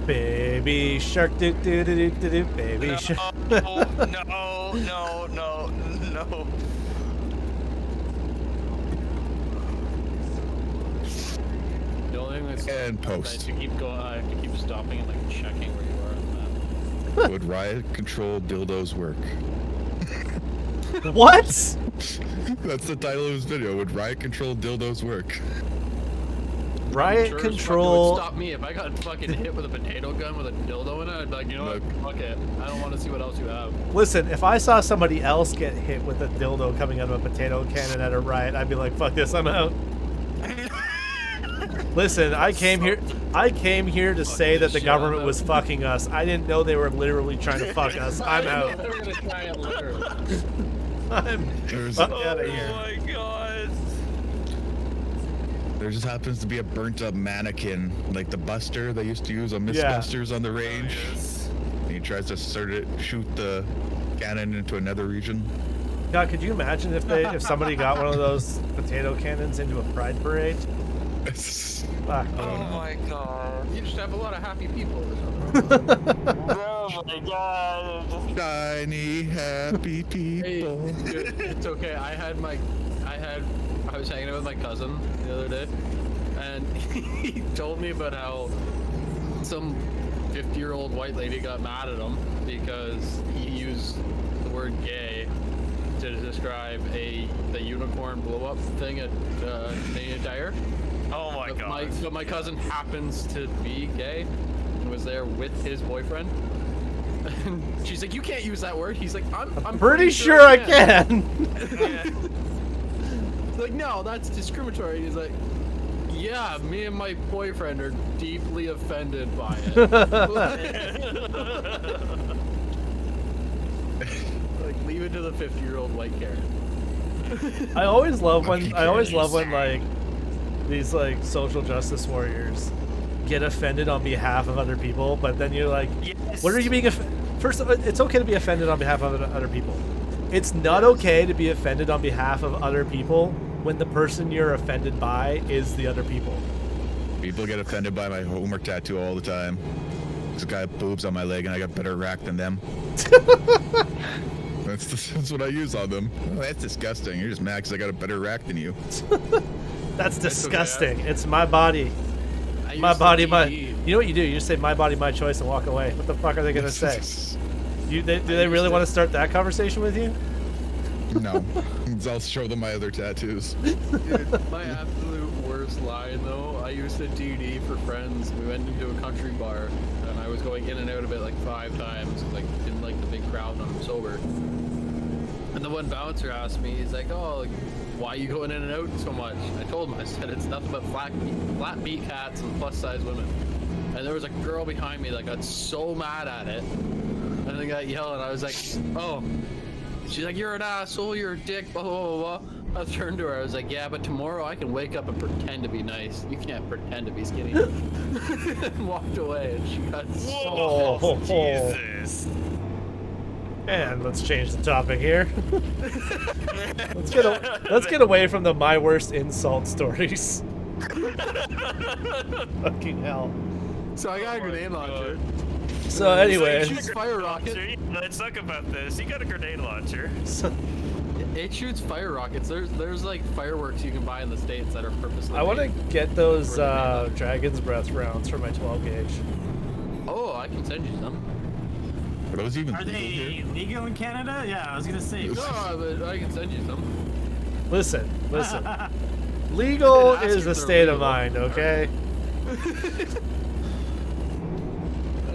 Baby shark doo doo doo doo doo doo. Baby No, shark. no. The only thing that's And is post. to keep going, I have to keep stopping and like checking where you are on the map. Would riot control dildos work? What? That's the title of his video. Would riot control dildos work? Riot Sure as fuck it control. would stop me if I got fucking hit with a potato gun with a dildo in it. I'd be like, you know what? Fuck it. I don't want to see what else you have. Listen, if I saw somebody else get hit with a dildo coming out of a potato cannon at a riot, I'd be like, fuck this, I'm out. Listen, I came here to say that the government was fucking us. I didn't know they were literally trying to fuck us. I'm out. They're gonna try it literally. I'm out of here. Oh my god. There just happens to be a burnt up mannequin, like the Buster they used to use on Yeah. Mythbusters on the range. And he tries to shoot the cannon into another region. God, could you imagine if somebody got one of those potato cannons into a pride parade? Fuck. Oh my god. You just have a lot of happy people or something. Oh my god. Tiny happy Hey, people. dude, it's okay. I was hanging out with my cousin the other day, and he told me about how some 50-year-old white lady got mad at him because he used the word gay to describe the unicorn blow-up thing at Canadian Tire. Oh my god. But my cousin happens to be gay and was there with his boyfriend. And she's like, "You can't use that word." He's like, "I'm Pretty sure I can. It's like, "No, that's discriminatory." He's like, "Yeah, me and my boyfriend are deeply offended by it." Like, leave it to the 50-year-old white Karen. I always love when like these like social justice warriors get offended on behalf of other people, but then you're like, what are you being first of all, it's okay to be offended on behalf of other people. It's not okay to be offended on behalf of other people when the person you're offended by is the other people. People get offended by my homework tattoo all the time. There's a guy with boobs on my leg and I got better rack than them. That's what I use on them. Oh, that's disgusting. You're just mad because I got a better rack than you. That's disgusting. It's my body. I My used to body, DD. my... You know what you do? You just say, my body, my choice, and walk away. What the fuck are they going to say? Do they really want to start that conversation with you? No. I'll show them my other tattoos. Dude, my absolute worst line though, I used to DD for friends. We went into a country bar and I was going in and out of it like 5 times. Like, didn't like the big crowd and I'm sober. And the one bouncer asked me, he's like, "Oh, like, why are you going in and out so much?" I told him, I said, "It's nothing but flat meat cats and plus size women." And there was a girl behind me that got so mad at it. And they got yelling. I was like, "Oh." She's like, "You're an asshole, you're a dick, blah, blah, blah, blah." I turned to her, I was like, "Yeah, but tomorrow I can wake up and pretend to be nice. You can't pretend to be skinny." And walked away, and she got Oh, Jesus. And let's change the topic here. let's get away from the my worst insult stories. Fucking hell. So I got a grenade launcher. So anyway, It shoots fire rockets. Let's talk about this. You got a grenade launcher. It shoots fire rockets. There's like fireworks you can buy in the States that are purposely I want to made get those for the mainland. Dragon's Breath rounds for my 12 gauge. Oh, I can send you some. Are those even Are legal here? they legal in Canada? Yeah, I was gonna say. No, but I can send you some. Listen. Legal I didn't ask is you a if they're state of legal. mind, okay?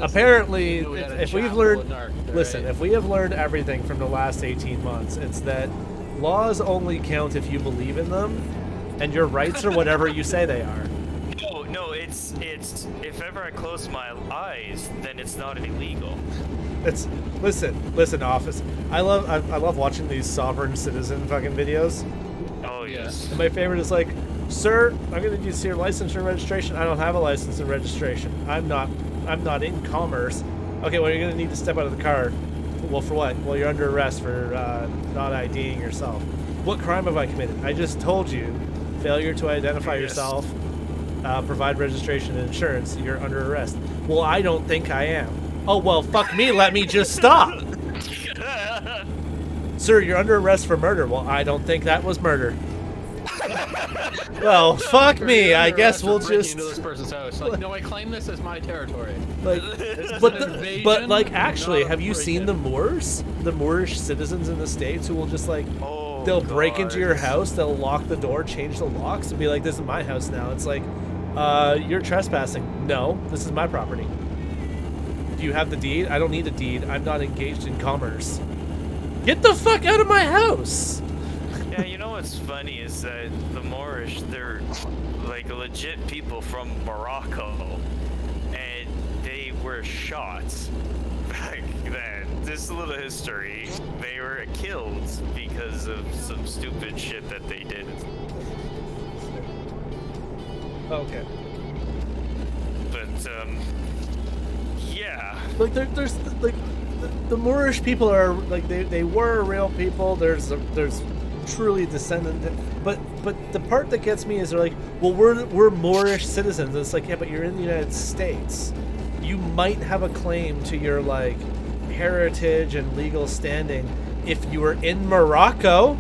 Apparently, You know, we had a if we've chapel learned, in Narc, listen, right? if we have learned everything from the last 18 months, it's that laws only count if you believe in them, and your rights are whatever you say they are. No, it's if ever I close my eyes, then it's not illegal. It's listen, office. I love watching these sovereign citizen fucking videos. Oh yes. And my favorite is like, "Sir, I'm gonna need to see your license and registration." "I don't have a license and registration. I'm not in commerce." "Okay, well, you're gonna need to step out of the car." "Well, for what?" "Well, you're under arrest for not IDing yourself." "What crime have I committed?" "I just told you, failure to identify yourself, provide registration and insurance. You're under arrest." "Well, I don't think I am." "Oh, well, fuck me. Let me just stop." "Sir, you're under arrest for murder." "Well, I don't think that was murder." "Well, fuck me. I guess we'll just into this person's house. Like, no, I claim this as my territory. like. This is But an invasion, but like actually, not a have you seen the break-in. Moors? The Moorish citizens in the States who will just like Oh, they'll break into your God. house, they'll lock the door, change the locks, and be like, "This is my house now." It's like, you're trespassing. "No, this is my property." "Do you have the deed?" "I don't need a deed. I'm not engaged in commerce." Get the fuck out of my house! Yeah, you know what's funny is that the Moorish, they're like legit people from Morocco, and they were shot back then. Just a little history. They were killed because of some stupid shit that they did. Okay. But, yeah. Like there's like the Moorish people are like they were real people. There's truly descendant, but the part that gets me is they're like, well, we're Moorish citizens. It's like, yeah, but you're in the United States. You might have a claim to your like heritage and legal standing if you were in Morocco,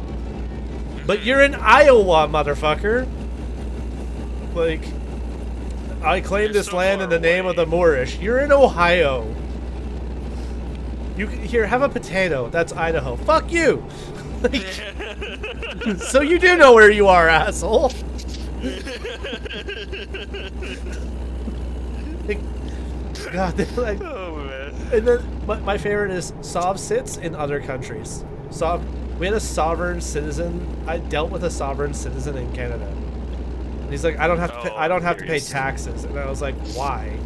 but you're in Iowa, motherfucker. Like, I claim this land in the name of the Moorish. You're in Ohio. Here, have a potato. That's Idaho. Fuck you. Like, so you do know where you are, asshole. Like, God, they're like. Oh man. And then my favorite is Sov sits in other countries. We had a sovereign citizen. I dealt with a sovereign citizen in Canada. And he's like, I don't have to. I don't have to pay taxes. And I was like, why?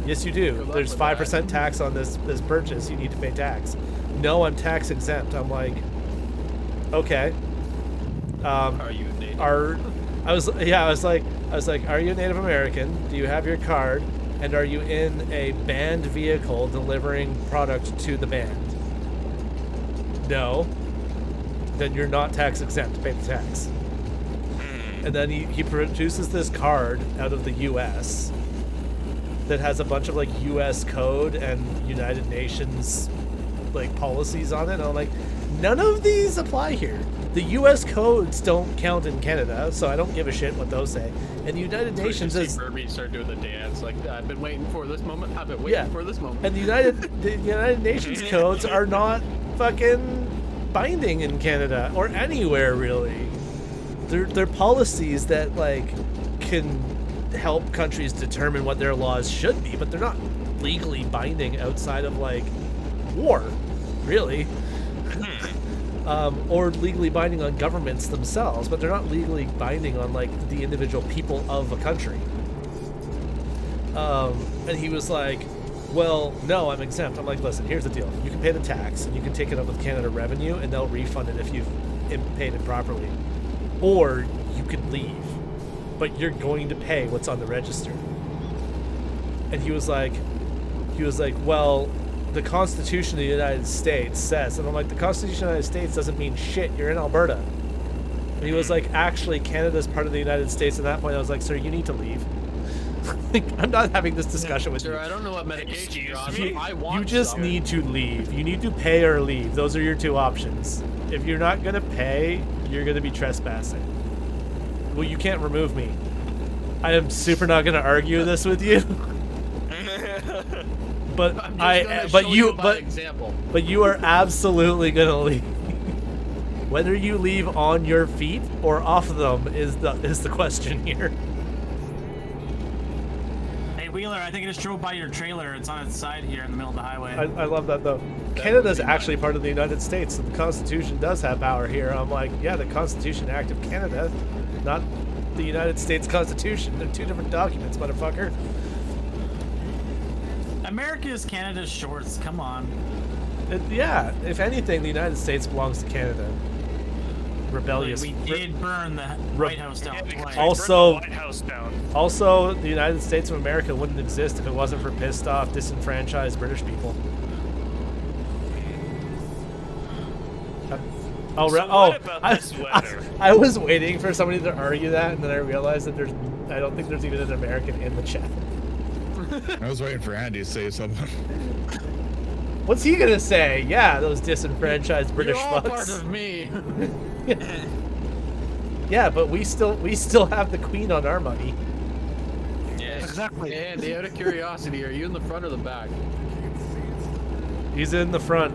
Yes, you do. There's 5% tax on this purchase. You need to pay tax. No, I'm tax exempt. I'm like, okay. Are you Native? I was like, are you a Native American? Do you have your card? And are you in a banned vehicle delivering product to the band? No. Then you're not tax exempt to pay the tax. And then he produces this card out of the U.S. that has a bunch of like U.S. code and United Nations like policies on it. And I'm like, none of these apply here. The U.S. codes don't count in Canada, so I don't give a shit what those say. And the United Nations is. Burmese start doing the dance like I've been waiting for this moment. I've been waiting for this moment. And the United Nations codes are not fucking binding in Canada or anywhere really. They're policies that like can help countries determine what their laws should be, but they're not legally binding outside of like war, really. Or legally binding on governments themselves, but they're not legally binding on like the individual people of a country. And he was like, well, no, I'm exempt. I'm like, listen, here's the deal. You can pay the tax and you can take it up with Canada Revenue and they'll refund it if you've paid it properly. Or you could leave, but you're going to pay what's on the register. And he was like, well, the Constitution of the United States says, and I'm like, the Constitution of the United States doesn't mean shit. You're in Alberta. And he was like, actually, Canada's part of the United States. At that point, I was like, sir, you need to leave. Like, I'm not having this discussion with you. Sir, I don't know what medication you're on. You just need to leave. You need to pay or leave. Those are your two options. If you're not going to pay, you're going to be trespassing. Well, you can't remove me. I am super not going to argue this with you. But you are absolutely going to leave. Whether you leave on your feet or off of them is the question here. Hey Wheeler, I think I just drove by your trailer. It's on its side here in the middle of the highway. I love that though. Canada's actually part of the United States, so the Constitution does have power here. I'm like, yeah, the Constitution Act of Canada, not the United States Constitution. They're two different documents, motherfucker. America is Canada's shorts. Come on. Yeah, if anything, the United States belongs to Canada. Rebellious. We did burn the White House down twice. Also, White House down. Also, the United States of America wouldn't exist if it wasn't for pissed off, disenfranchised British people. I was waiting for somebody to argue that, and then I realized that I don't think there's even an American in the chat. I was waiting for Andy to say something. What's he gonna say? Yeah, those disenfranchised British You're all fucks. part of me. Yeah, but we still have the Queen on our money. Yeah, Exactly. Andy, out of curiosity, are you in the front or the back? He's in the front.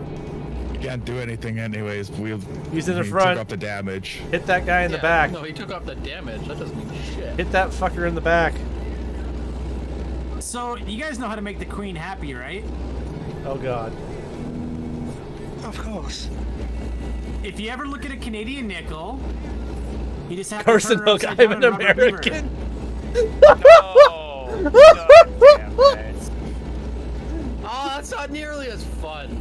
Can't do anything anyways. He's in the Took front. off the damage. Hit that guy in the back. No, he took off the damage. That doesn't mean shit. Hit that fucker in the back. So, you guys know how to make the Queen happy, right? Oh god. Of course. if you ever look at a Canadian nickel, you just have Carson to turn Hook, it I'm upside an down and rubber beaver. American. No! God damn it. Oh, that's not nearly as fun.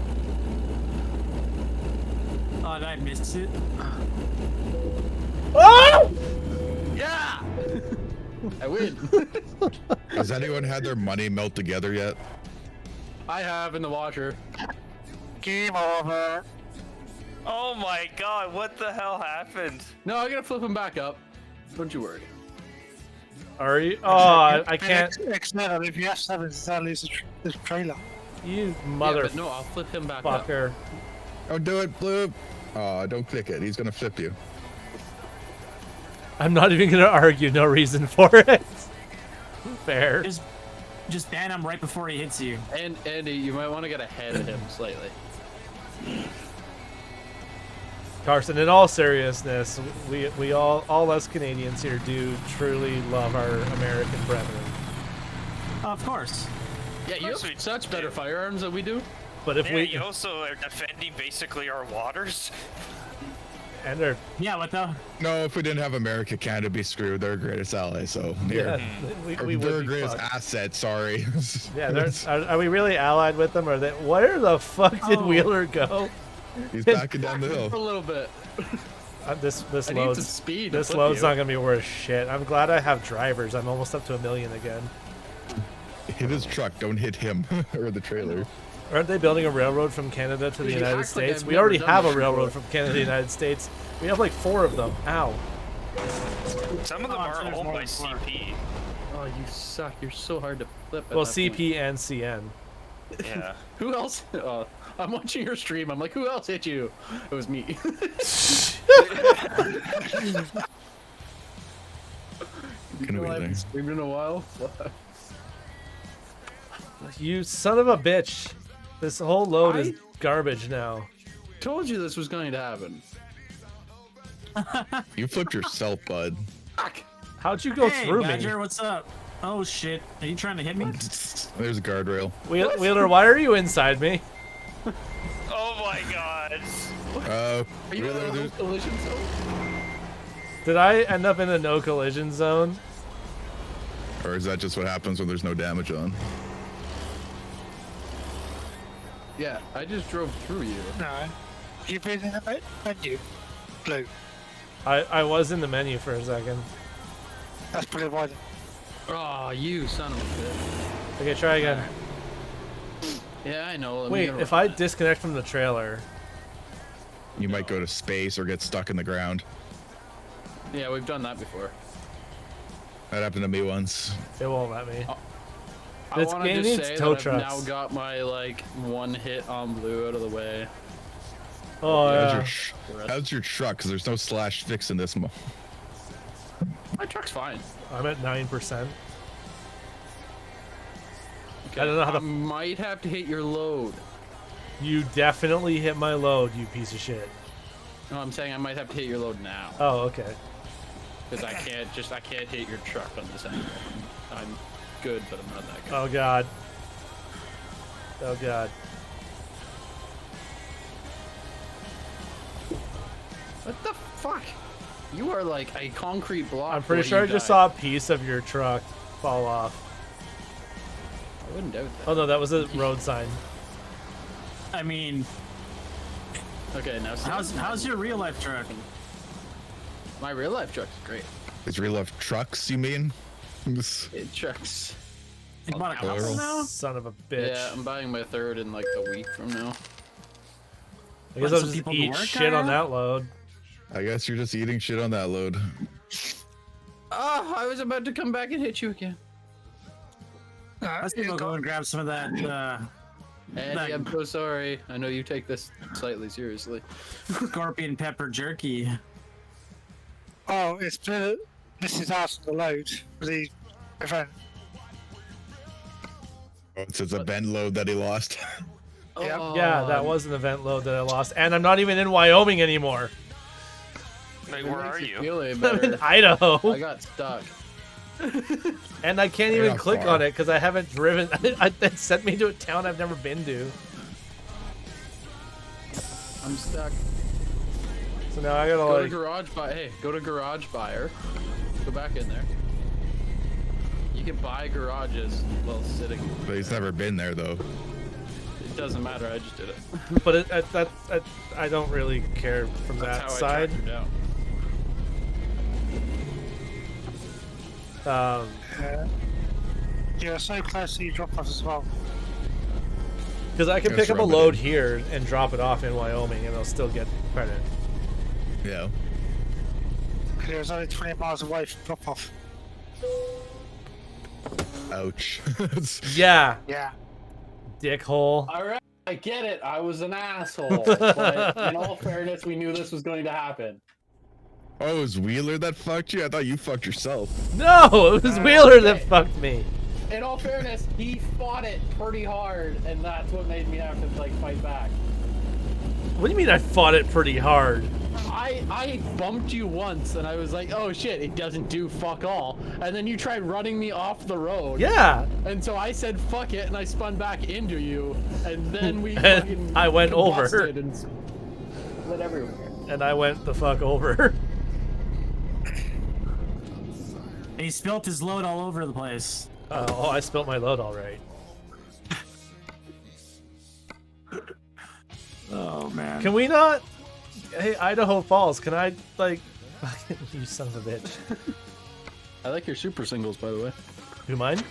Oh, did I miss it? Oh! Yeah! I win. Has anyone had their money melt together yet? I have in the washer. Game over. Oh my god, what the hell happened? No, I'm gonna flip him back up. Don't you worry. Are you? Oh, I can't. Excellent. If you have 7, that'll lose the trailer. You Yeah, but no, I'll flip him back up. motherfucker. Oh, do it, Blue. Oh, don't click it. He's gonna flip you. I'm not even gonna argue. No reason for it. Fair. Just ban him right before he hits you. And Andy, you might want to get ahead of him slightly. Carson, in all seriousness, we all us Canadians here do truly love our American brethren. Of course. Yeah, you have such better firearms than we do. But if Yeah, we you also are defending basically our waters. and they're Yeah, what the? No, if we didn't have America, Canada be screwed. They're our greatest ally, so yeah, they're, we they're our would be greatest fucked. asset. Sorry. Yeah, are we really allied with them? Or they? Where the fuck did Oh. Wheeler go? He's backing down the A hill. little bit. This I need some load's speed. to this flip load's you. not gonna be worth shit. I'm glad I have drivers. I'm almost up to 1 million again. Hit his truck. Don't hit him or the trailer. Aren't they building a railroad from Canada to the You United act like States? I've We never already done have a this railroad before. from Canada to the United States. We have like 4 of them. Ow. Some of them Oh, I'm are sure there's owned more by than 4. CP. Oh, you suck. You're so hard to flip. At Well, that point. CP and CN. Yeah. Who else? I'm watching your stream. I'm like, who else hit you? It was me. Gonna be I haven't there. streamed in a while. You son of a bitch. This whole load is I- garbage now. Told you this was going to happen. You flipped yourself, bud. Fuck. How'd you go Hey, through Badger, me? what's up? Oh shit, are you trying to hit me? There's a guardrail. Wheeler, why are you inside me? Oh my god. Are you Wheeler, in a there's- collision zone? Did I end up in a no collision zone? or is that just what happens when there's no damage on? Yeah, I just drove through you. No. You've been in the menu. Blue. I was in the menu for a second. That's probably why. Oh, you son of a bitch. Okay, try again. Yeah, I know. let me Wait, get if around I that. disconnect from the trailer, You might go to space or get stuck in the ground. Yeah, we've done that before. That happened to me once. it won't let me. I This want to game just needs say tow that I've now trucks. got my like one hit on blue out of the way. Oh yeah. How's your truck? Because there's no slash fix in this mo. My truck's fine. I'm at 9%. Okay, I don't know how I the- might have to hit your load. You definitely hit my load, you piece of shit. No, I'm saying I might have to hit your load now Oh, okay. because I can't hit your truck on this angle. I'm good, but I'm not that good. Oh god. Oh god. What the fuck? You are like a concrete block. I'm pretty where sure I you just died. saw a piece of your truck fall off. I wouldn't doubt that. Oh no, that was a road sign. I mean, Okay, now how's your real life truck? my real life truck's great. Is real life trucks, you mean? It trucks. You bought a couple Plural. now? Son of a bitch. Yeah, I'm buying my third in like a week from now. I guess Let I'll some just people to eat work, shit on Kyle? that load. I guess you're just eating shit on that load. Oh, I was about to come back and hit you again. Let's go and grab some of that. Andy, I'm so sorry. I know you take this slightly seriously. Scorpion pepper jerky. Oh, it's been. This is out of the load for the event. Oh, it's his event load that he lost. Yep. Yeah, that was an event load that I lost, and I'm not even in Wyoming anymore. Like, where are you? Feel any I'm in better. Idaho, I got stuck. and I can't You're even not click far. on it because I haven't driven. It sent me to a town I've never been to. I'm stuck. So now I gotta Go to like. garage buy. Hey, go to garage buyer. Go back in there. You can buy garages while sitting. But he's never been there though. It doesn't matter. I just did it. But I don't really care from That's that how side. I tracked her down. Yeah, so close to you drop off as well. Because I can Let's pick up a rub it load in. here and drop it off in Wyoming, and I'll still get credit. Yeah. It was only 20 miles away from drop off. Ouch. Yeah, Yeah. dickhole. All right, I get it. I was an asshole. But in all fairness, we knew this was going to happen. Oh, it was Wheeler that fucked you? I thought you fucked yourself. No, it was Wheeler that okay. fucked me. In all fairness, he fought it pretty hard, and that's what made me have to like fight back. What do you mean I fought it pretty hard? I bumped you once, and I was like, oh shit, it doesn't do fuck all. And then you tried running me off the road. Yeah. And so I said fuck it, and I spun back into you, and then we And fucking I went over. combusted and split everywhere. And I went the fuck over. He spilt his load all over the place. Oh, I spilt my load all right. Oh man. Can we not? Hey, Idaho Falls, can I, like... You son of a bitch. I like your super singles, by the way. You mind?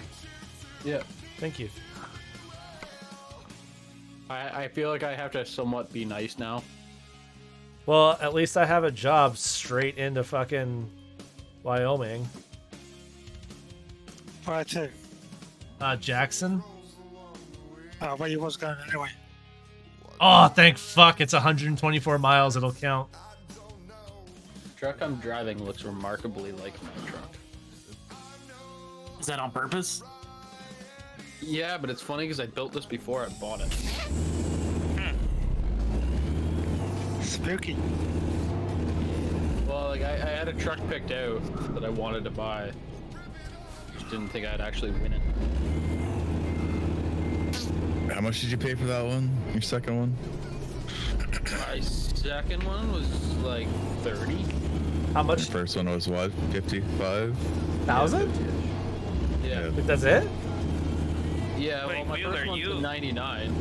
Yeah. Thank you. I feel like I have to somewhat be nice now. Well, at least I have a job straight into fucking Wyoming. Where to? Jackson? Where you was going anyway. Oh, thank fuck. It's 124 miles. It'll count. The truck I'm driving looks remarkably like my truck. Is that on purpose? Yeah, but it's funny because I built this before I bought it. Spooky. Well, like I had a truck picked out that I wanted to buy. Just didn't think I'd actually win it. How much did you pay for that one? Your second one? My second one was like 30. How Your much? first one was what? 55? 1,000? Yeah. Like, that's it? Yeah, well, Wait, my Wheeler, first one's you- a 99.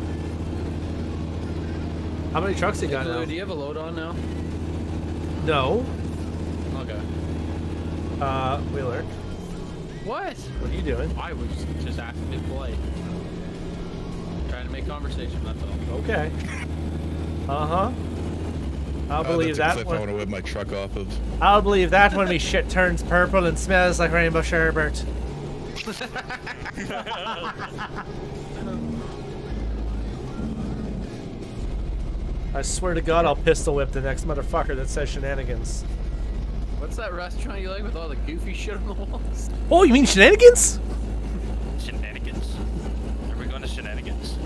How many trucks you Hey, got Blue, now? do you have a load on now? No. Okay. Wheeler, What? what are you doing? I was just asking to play. Trying to make conversation, that's all. Okay. Uh-huh. I'll believe that's a that cliff I want one. to whip my truck off of. I'll believe that when me shit turns purple and smells like rainbow sherbet. I swear to God, I'll pistol whip the next motherfucker that says shenanigans. What's that restaurant you like with all the goofy shit on the walls? Oh, you mean shenanigans? Shenanigans? Are we going to shenanigans?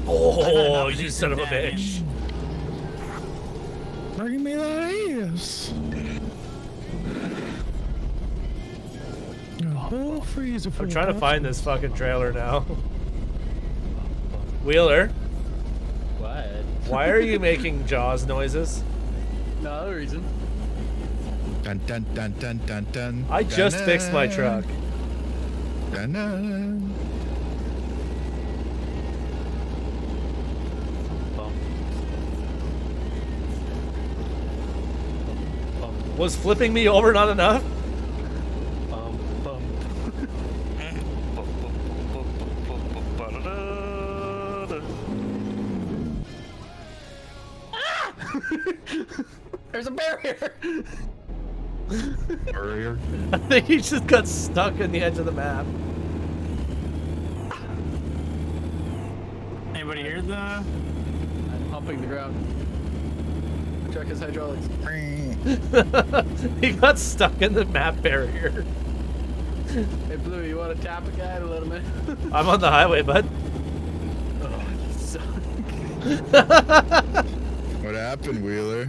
Oh, was you just son of a shenanigans. bitch. Bring me that ass. I'm trying to find this fucking trailer now. Wheeler, What? why are you making Jaws noises? No other reason. Dun dun dun dun dun dun. I just fixed my truck. Dun, dun. Was flipping me over not enough? There's a barrier. Barrier. I think he just got stuck in the edge of the map. Anybody hear the? I'm humping the ground. Check his hydraulics. He got stuck in the map barrier. Hey Blue, you want to tap a guy to let him in? I'm on the highway, bud. Oh, you suck. What happened, Wheeler?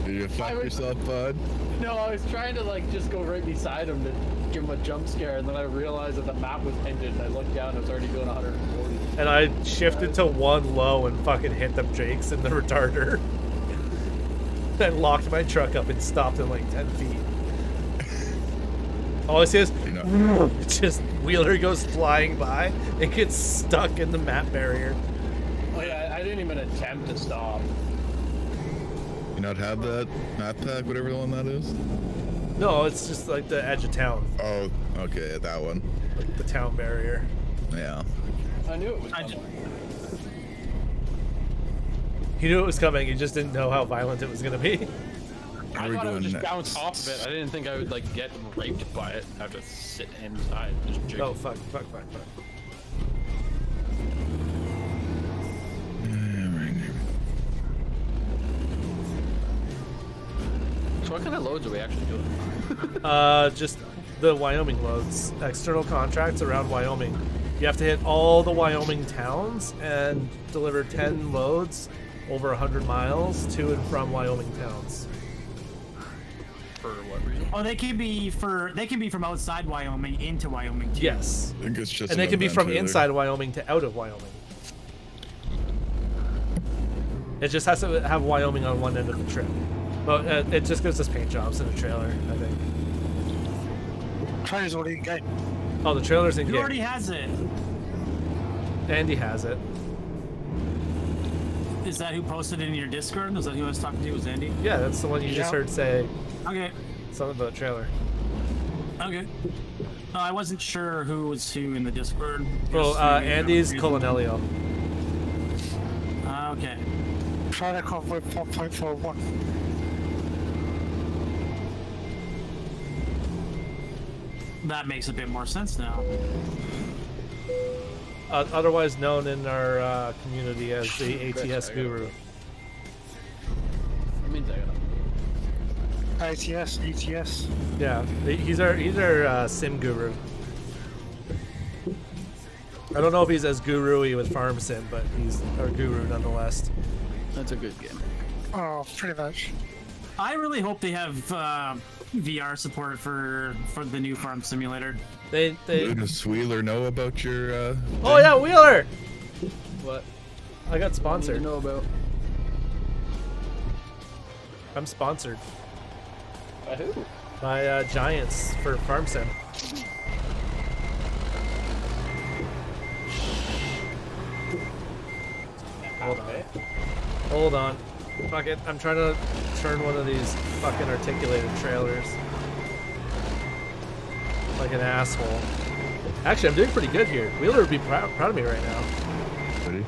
Did you fuck yourself, bud? No, I was trying to like just go right beside him to give him a jump scare, and then I realized that the map was ended, and I looked down, it was already doing 140. And I shifted to one low and fucking hit the brakes in the retarder. I locked my truck up and stopped in like 10 feet. All I see is just Wheeler goes flying by and gets stuck in the map barrier. Oh yeah, I didn't even attempt to stop. You not have that map pack, whatever the one that is? No, it's just like the edge of town. Oh, okay, that one. Like the town barrier. Yeah. I knew it was coming. He knew it was coming, he just didn't know how violent it was gonna be. I we thought I would doing just next? bounce off of it. I didn't think I would like get raped by it. I have to sit inside. Just jiggle. Oh, fuck. So what kind of loads are we actually doing? Just the Wyoming loads. External contracts around Wyoming. You have to hit all the Wyoming towns and deliver 10 loads over 100 miles to and from Wyoming towns. For what reason? Oh, they can be from outside Wyoming into Wyoming too. Yes. I think it's just And they an can be event from trailer. inside Wyoming to out of Wyoming. It just has to have Wyoming on one end of the trip. But it just gives us paint jobs in a trailer, I think. Trailer's already in game. Oh, the trailer's in Who game. already has it? Andy has it. Is that who posted it in your Discord? Is that who I was talking to? Was Andy? Yeah, that's the one you just Yeah. heard say Okay. something about trailer. Okay. No, I wasn't sure who was who in the Discord. Well, Just maybe Andy's reason. Colonelio. Okay. Trailer convoy 4.41. That makes a bit more sense now. Otherwise known in our community as the ATS guru. That means I gotta. ATS, ETS. Yeah, he's our sim guru. I don't know if he's as guru-y with farm sim, but he's our guru nonetheless. That's a good game. Oh, pretty much. I really hope they have VR support for the new farm simulator. They Does Wheeler know about your Oh yeah, Wheeler! What? I got I need to sponsored. know about. I'm sponsored By who? by Giants for farm sim. Hold on. Fuck it. I'm trying to turn one of these fucking articulated trailers. Like an asshole. Actually, I'm doing pretty good here. Wheeler would be proud of me right now. buddy?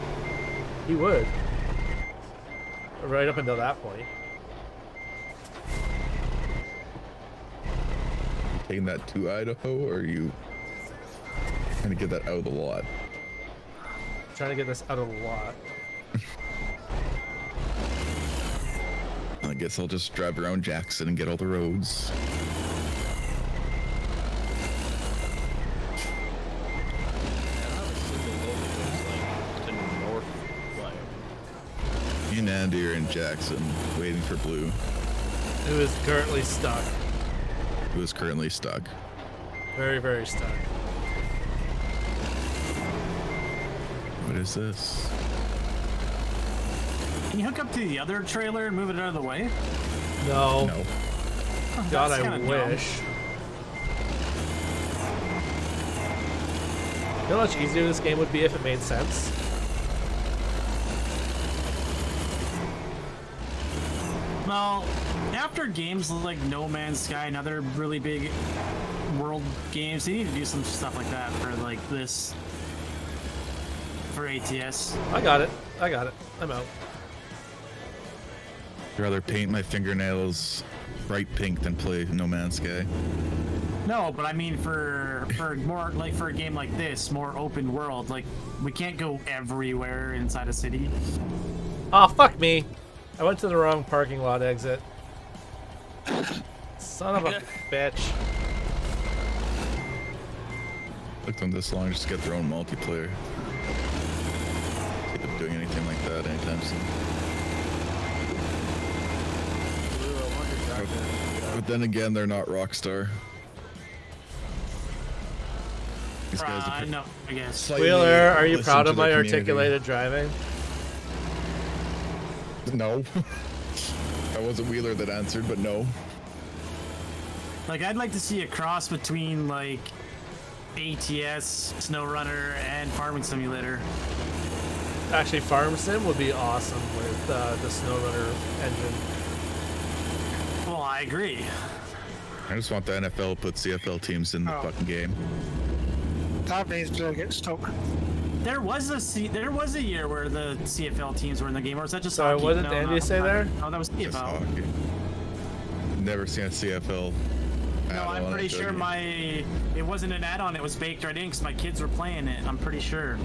He would. Right up until that point. Taking that to Idaho, or are you trying to get that out of the lot? Trying to get this out of the lot. I guess I'll just drive around Jackson and get all the roads. Me and Andy are in Jackson, waiting for Blue, Who is currently stuck. who is currently stuck. Very, very stuck. What is this? Can you hook up to the other trailer and move it out of the way? No. No. Oh, God, that's I kinda dumb. wish. You know how much easier this game would be if it made sense? Well, after games like No Man's Sky and other really big world games, they need to do some stuff like that for like this. For ATS. I got it. I got it. I'm out. I'd rather paint my fingernails bright pink than play No Man's Sky. No, but I mean for more like for a game like this, more open world. Like we can't go everywhere inside a city. Oh, fuck me. I went to the wrong parking lot exit. Son of a bitch. Took them this long just to get their own multiplayer. Keep them doing anything like that anytime soon. But then again, they're not Rockstar. These guys are No, I guess. slightly Wheeler, are you listen proud to of the my community. articulated driving? No. I wasn't Wheeler that answered, but no. Like, I'd like to see a cross between, like, ATS, SnowRunner, and Farming Simulator. Actually, Farm Sim would be awesome with the SnowRunner engine. Well, I agree. I just want the NFL to put CFL teams in the fucking game. That means we'll get stuck. There was a year where the CFL teams were in the game, or was that just Sorry, hockey? what did No, Andy no, say there? Oh, that was Just CFL. hockey. Never seen a CFL. No, I'm pretty sure it wasn't an add-on. It was baked right in because my kids were playing it. I'm pretty sure.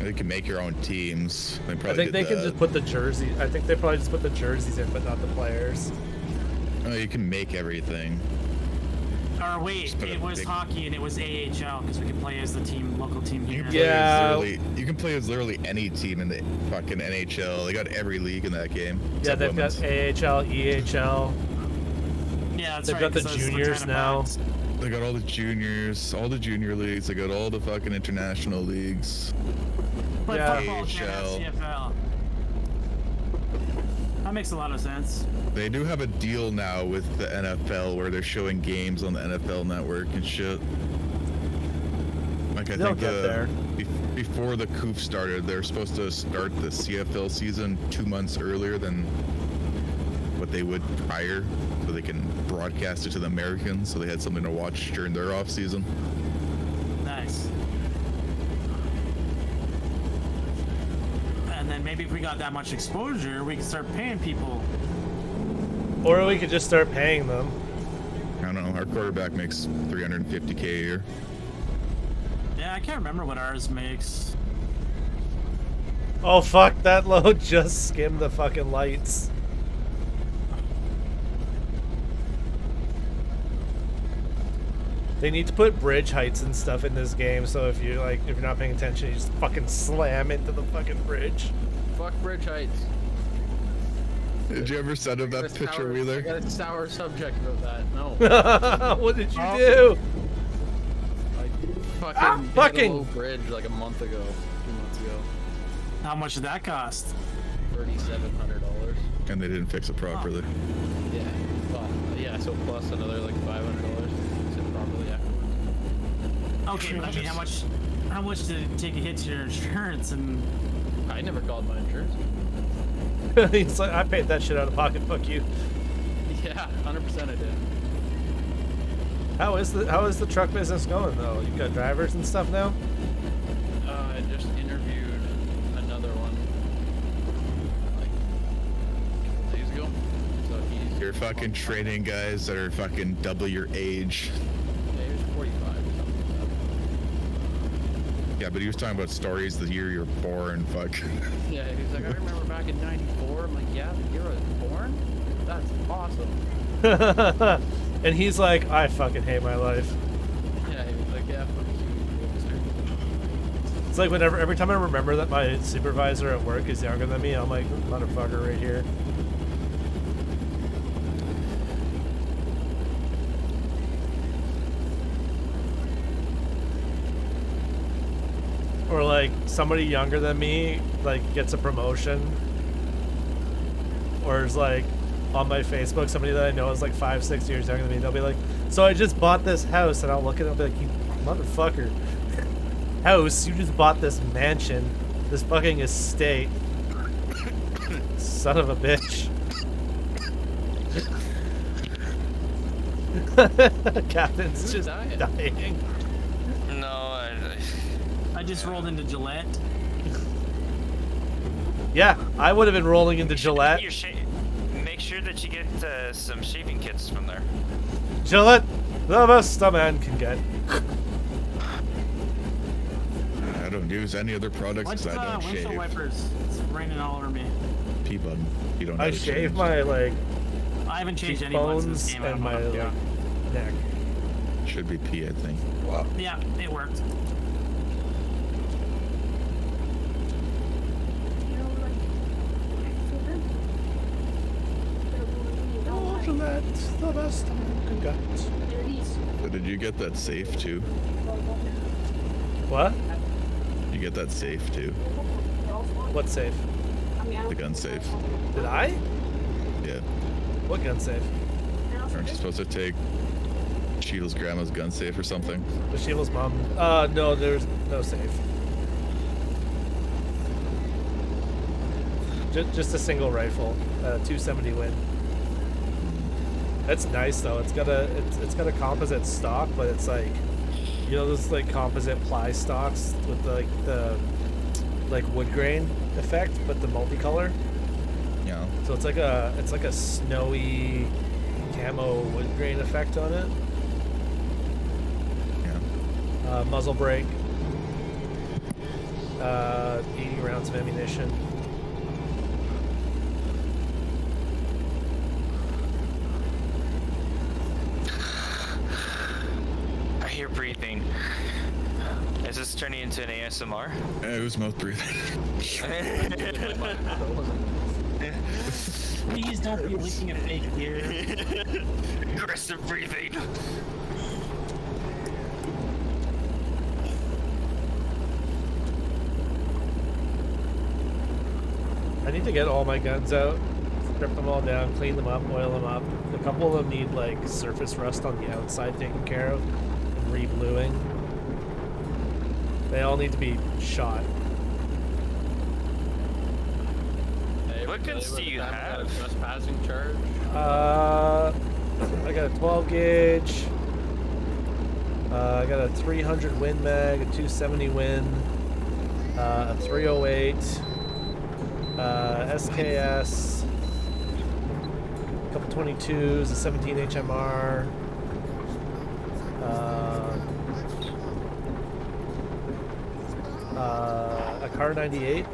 You can make your own teams. They I probably think they did can that. just put the jersey. I think they probably just put the jerseys in, but not the players. Oh, you can make everything. Or wait, put a it was big- hockey and it was AHL because we could play as the local team You here. can play Yeah. you can play as literally any team in the fucking NHL. They got every league in that game. Yeah, except they've women's. got AHL, EHL. Yeah, that's They've right. got the 'cause those were juniors 10 now. bucks. They got all the juniors, all the junior leagues. They got all the fucking international leagues. But Yeah. football can't have AHL. CFL. That makes a lot of sense. They do have a deal now with the NFL where they're showing games on the NFL network and shit. Like I They'll think get there. Before the coup started, they're supposed to start the CFL season 2 months earlier than what they would prior, so they can broadcast it to the Americans, so they had something to watch during their off season. Nice. And then maybe if we got that much exposure, we could start paying people. Or we could just start paying them. I don't know. Our quarterback makes $350K a year. Yeah, I can't remember what ours makes. Oh fuck, that load just skimmed the fucking lights. They need to put bridge heights and stuff in this game, so if you're not paying attention, you just fucking slam into the fucking bridge. Fuck Bridge Heights. Did you ever send him that Got a picture, sour- I Wheeler? got a sour subject about that. No. What did you do? I fucking hit fucking- a low bridge like a month ago, 2 months ago. How much did that cost? $3,700. And they didn't fix it properly. Yeah. Well, yeah. So plus another like $500. Fix it properly afterwards. Okay, but I mean, how much did it take a hit to your insurance? And I never called my insurance. He's like, I paid that shit out of pocket. Fuck you. Yeah, 100% I did. How is the truck business going though? You got drivers and stuff now? I just interviewed another one like a couple days ago. So he's You're fucking training guys that are fucking double your age. yeah, he was 45 or something like that. Yeah, but he was talking about stories the year you're born. Fuck. Yeah, he's like, I remember back in '94. I'm like, yeah, the year I was born? That's awesome. And he's like, I fucking hate my life. Yeah, he was like, yeah, fuck you. It's like every time I remember that my supervisor at work is younger than me, I'm like, motherfucker right here. Or like somebody younger than me like gets a promotion. Or is like on my Facebook, somebody that I know is like 5-6 years younger than me, they'll be like, so I just bought this house, and I'll look at it and be like, you motherfucker. House, you just bought this mansion, this fucking estate. Son of a bitch. Captain's Who's just dying? dying. No, I just rolled into Gillette. Yeah, I would have been rolling into Gillette. Make sure that you get some shaving kits from there. Gillette, the best a man can get. I don't use any other products What's because I don't windshield shave. wipers? It's raining all over me. P button. You don't. I have to shave change. my like I haven't changed any buttons in this cheekbones game. I and don't my know. like neck. Should be P, I think. Wow. Yeah, it worked. Oh, Gillette, the best a man can get. So did you get that safe too? What? You get that safe too? What safe? The gun safe. Did I? Yeah. What gun safe? Aren't you supposed to take Sheila's grandma's gun safe or something? The Sheila's mom. No, there's no safe. Just a single rifle, 270 Win. That's nice though. It's got a composite stock, but it's like, you know, those like composite ply stocks with the wood grain effect, but the multicolor. Yeah. So it's like a snowy camo wood grain effect on it. Yeah. Muzzle brake. 80 rounds of ammunition. I hear breathing. Is this turning into an ASMR? It was mouth breathing. Please don't be licking a fake ear. Aggressive breathing. I need to get all my guns out, strip them all down, clean them up, oil them up. A couple of them need like surface rust on the outside taken care of, and re-bluing. They all need to be shot. Hey, What guns do you have? Trespassing charge. I got a 12 gauge. I got a 300 Win mag, a 270 Win, a 308, SKS, a couple 22s, a 17 HMR, a Car 98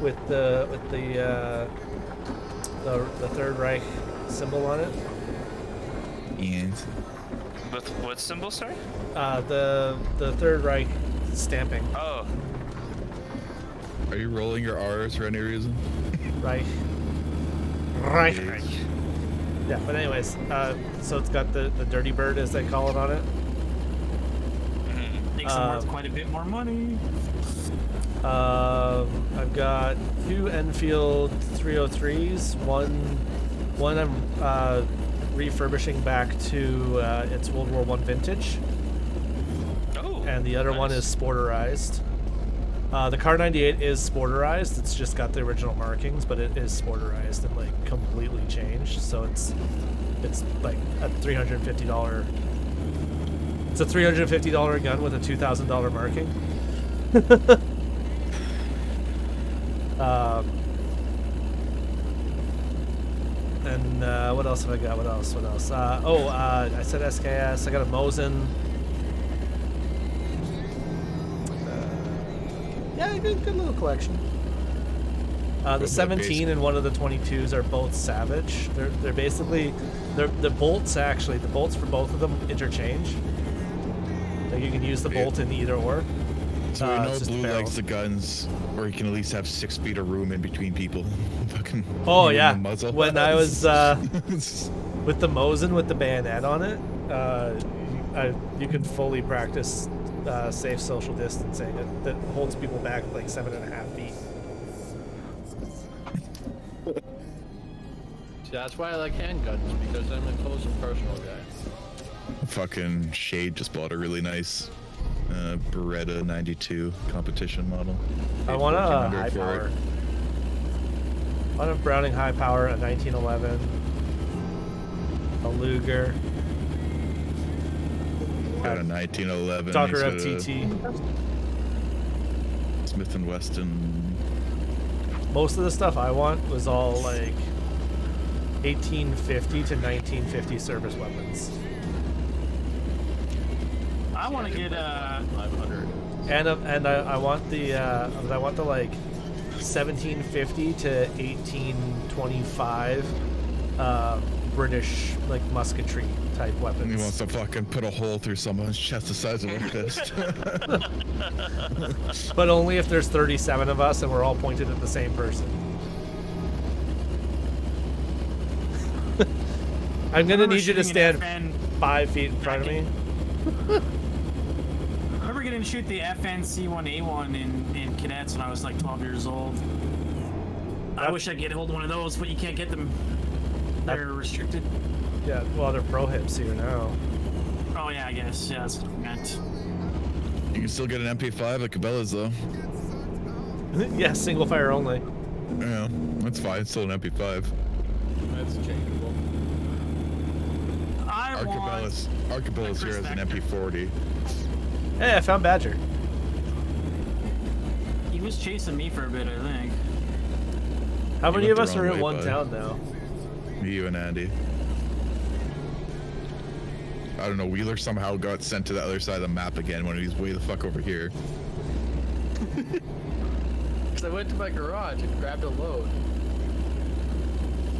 with the Third Reich symbol on it. And With what symbol, sorry? The Third Reich stamping. Oh, are you rolling your R's for any reason? Reich. Yeah, but anyways, so it's got the dirty bird, as they call it, on it. Makes them worth quite a bit more money. I've got 2 Enfield 303s. One I'm refurbishing back to its World War I vintage, and the other one is sporterized. The Car 98 is sporterized. It's just got the original markings, but it is sporterized and like completely changed. So it's like a $350. It's a $350 gun with a $2,000 marking. And what else have I got? What else? I said SKS. I got a Mosin. Yeah, good little collection. The 17 and one of the 22s are both Savage. They're basically the bolts for both of them interchange. Like you can use the bolt in either or. So we know it's just Blue barrel. likes the guns where you can at least have 6 feet of room in between people. Fucking. Oh in yeah. the muzzle. When I was with the Mosin with the bayonet on it, you can fully practice safe social distancing. That holds people back like 7.5 feet. See, that's why I like handguns, because I'm a close and personal guy. Fucking Shade just bought a really nice Beretta 92 competition model. I want a $1,400 high for power. it. I want a Browning high power, a 1911, a Luger, Got a 1911. Docker he's got a FTT. Smith & Wesson. Most of the stuff I want was all like 1850 to 1950 service weapons. I want to get 500. And I want the like 1750 to 1825 British like musketry type He wants weapons. to fucking put a hole through someone's chest the size of a fist. But only if there's 37 of us and we're all pointed at the same person. I'm gonna need you to stand 5 feet in front of me. I remember getting to shoot the FN C1A1 in cadets when I was like 12 years old. I wish I could get hold of one of those, but you can't get them. They're restricted. Yeah, well, they're prohibs here now. Oh yeah, I guess. Yeah, that's what I meant. You can still get an MP5 at Cabela's though. Yeah, single fire only. Yeah, that's fine. It's still an MP5. That's changeable. I want. Our Cabela's here has an MP40. Hey, I found Badger. He was chasing me for a bit, I think. How You many went of the us wrong are in way, one bud. town now? You and Andy. I don't know. Wheeler somehow got sent to the other side of the map again when he's way the fuck over here. Because I went to my garage and grabbed a load.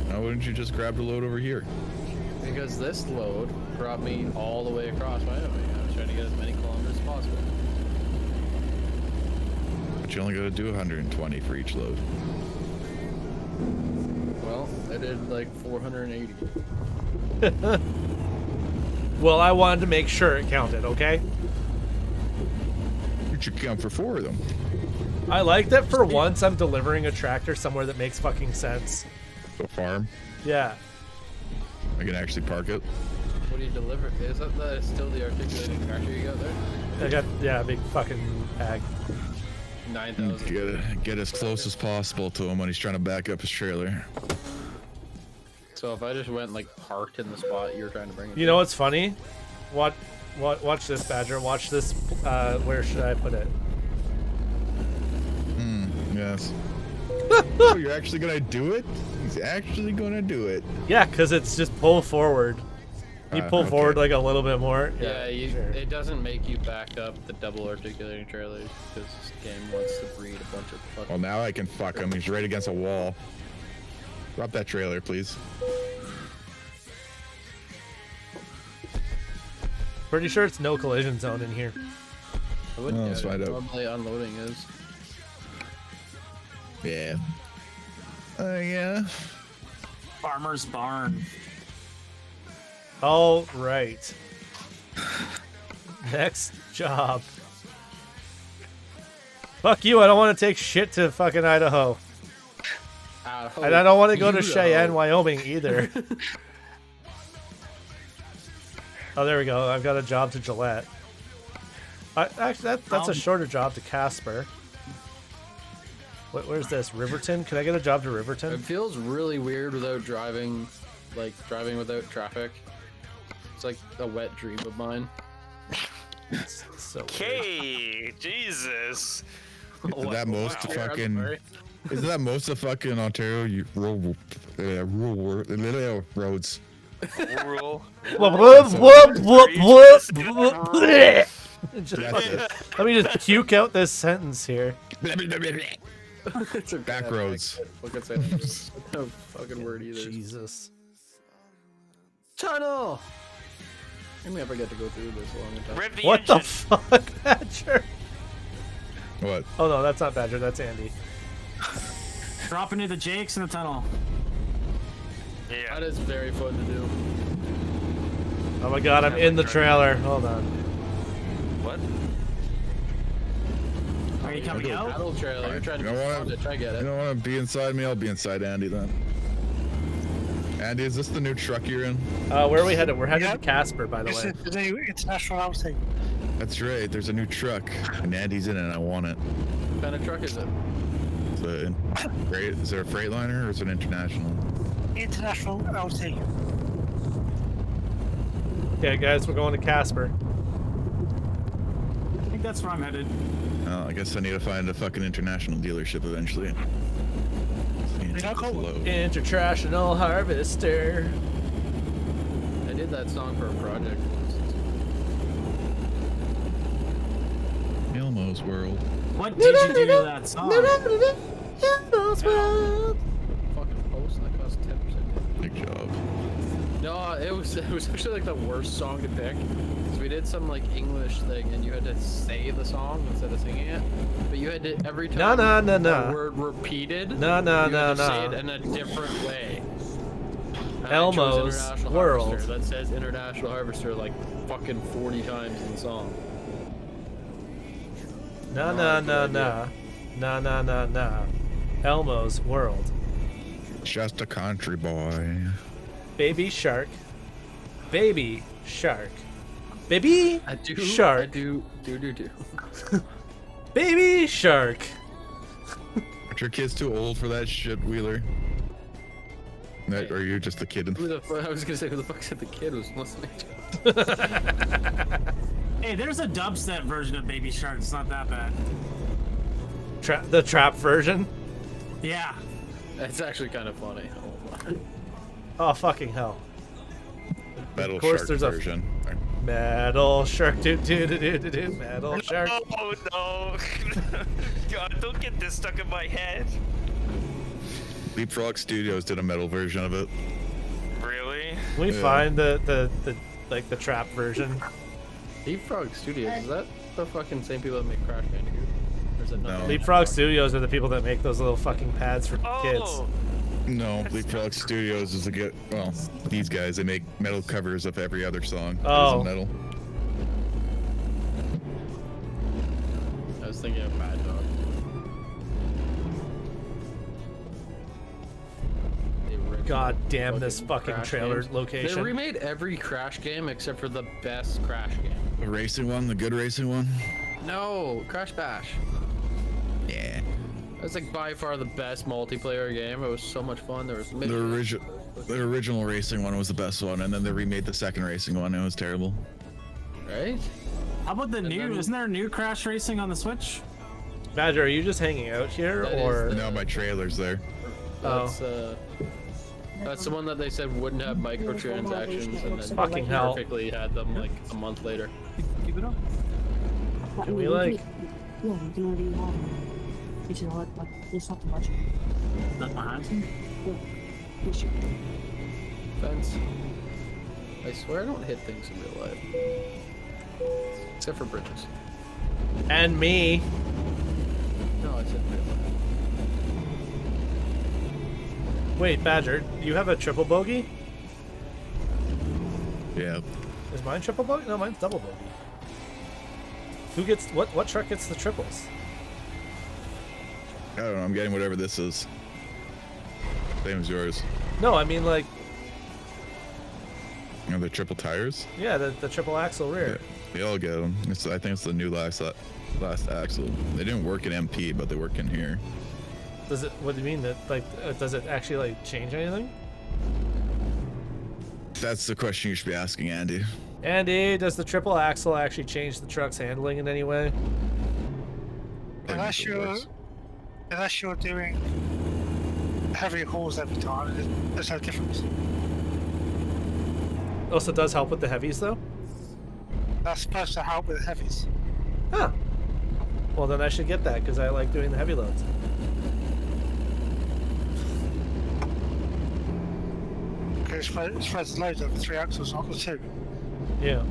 Why wouldn't you just grab the load over here? Because this load brought me all the way across Wyoming. I was trying to get as many kilometers as possible. But you only gotta do 120 for each load. Well, I did like 480. Well, I wanted to make sure it counted, okay? You should count for 4 of them. I like that for once I'm delivering a tractor somewhere that makes fucking sense. A farm. Yeah. I can actually park it. What do you deliver? Is that still the articulating tractor you got there? I got, yeah, a big fucking ag. 9,000. Get as close as possible to him when he's trying to back up his trailer. So if I just went like parked in the spot you're trying to bring it You know what's funny? Watch this, Badger. Watch this. Where should I put it? Yes. Oh, you're actually gonna do it? He's actually gonna do it. Yeah, because it's just pull forward. You pull okay. forward like a little bit more. Yeah, sure. it doesn't make you back up the double articulating trailers because this game wants to breed a bunch of fucking... Well, now I can fuck him. He's right against a wall. Drop that trailer, please. Pretty sure it's no collision zone in here. I wouldn't Well, let's doubt it. find out. Normally unloading is. Yeah. Yeah. Farmer's barn. All right. Next job. Fuck you, I don't want to take shit to fucking Idaho. And I don't want to go to Cheyenne, Wyoming either. Oh, there we go. I've got a job to Gillette. Actually, that's a shorter job to Casper. Where's this? Riverton? Can I get a job to Riverton? It feels really weird without driving, like driving without traffic. It's like a wet dream of mine. So Okay, Jesus. Isn't that most of fucking? Isn't that most of fucking Ontario rural roads? Rural. Just let me just puke out this sentence here. It's a Back roads. Fucking say that. No fucking word either. Jesus. Tunnel. I never get to go through this long time. Rev the What engine. the fuck, Badger? What? Oh no, that's not Badger, that's Andy. Drop into the Jakes in the tunnel. Yeah. That is very fun to do. Oh my god, I'm in the trailer. Hold on. What? Are you coming out? Battle trailer. You're trying to You know what? respond to try get You it. don't want to be inside me? I'll be inside Andy then. Andy, is this the new truck you're in? Where are we headed? We're headed Yep. to Casper, by the This way. is the new international outing. That's right. There's a new truck, and Andy's in it. And I want it. What kind of truck is it? Is it a Freightliner or is it international? International outing. Okay, guys, we're going to Casper. I think that's where I'm headed. Oh, I guess I need to find a fucking international dealership eventually. International Harvester. I did that song for a project once. Elmo's World. What did you do to that song? Fucking post that cost 10%. Big job. No, it was actually like the worst song to pick. So we did some like English thing, and you had to say the song instead of singing it. But you had to every time the word repeated. You had to say it in a different way. And I chose Elmo's International World. Harvester. That says International Harvester like fucking 40 times in the song. Elmo's World. Just a country boy. Baby shark. Baby shark. Baby shark. I do. Baby shark. Aren't your kids too old for that shit, Wheeler? That, or you're just a kid? Who the fuck? I was gonna say, who the fuck said the kid was listening to? Hey, there's a dubstep version of Baby Shark. It's not that bad. The trap version? Yeah. It's actually kind of funny. Oh, fucking hell. Metal Of course, Shark there's version. Metal shark. Metal shark. Oh no! God, don't get this stuck in my head. Leapfrog Studios did a metal version of it. Really? Can we Yeah. find the trap version? Leapfrog Studios, is that the fucking same people that make Crash Bandicoot? Or is it not? No. Leapfrog Studios are the people that make those little fucking pads for kids. Oh, No, Leapfrog Studios is a good. Well, these guys, they make metal covers of every other song. that Oh. isn't metal. I was thinking of Mad Dog. The original God damn this fucking Crash trailer games. location. They remade every Crash game except for the best Crash game. The racing one, the good racing one. No, Crash Bash. Yeah. That's like by far the best multiplayer game. It was so much fun. There was The original racing one was the best one, and then they remade the second racing one. And it was terrible. right? How about the new? then- Isn't there a new Crash Racing on the Switch? Badger, are you just hanging out here, That is or the- No, my trailer's there. That's the one that they said wouldn't have microtransactions, and then Fucking hell. perfectly had them like a month later. Keep it up. can we like? Yeah, you can already have it. You should like, it's not too much. That behind him? Yeah. You should. Fence. I swear I don't hit things in real life. Except for bridges. And me. No, I said real life. Wait, Badger, you have a triple bogey? Yeah. Is mine triple bogey? No, mine's double bogey. Who gets what truck gets the triples? I don't know. I'm getting whatever this is. Same as yours. No, I mean like, You know, the triple tires. yeah, the triple axle rear. They all get them. I think it's the new last axle. They didn't work in MP, but they work in here. Does it? What do you mean that? Like, does it actually like change anything? That's the question you should be asking, Andy. Andy, does the triple axle actually change the truck's handling in any way? Unless you're doing heavy hauls every time, there's no difference. Also, does help with the heavies though. That's supposed to help with the heavies. Huh. Well, then I should get that because I like doing the heavy loads. Because it spreads loads over 3 axles, not the 2. Yeah.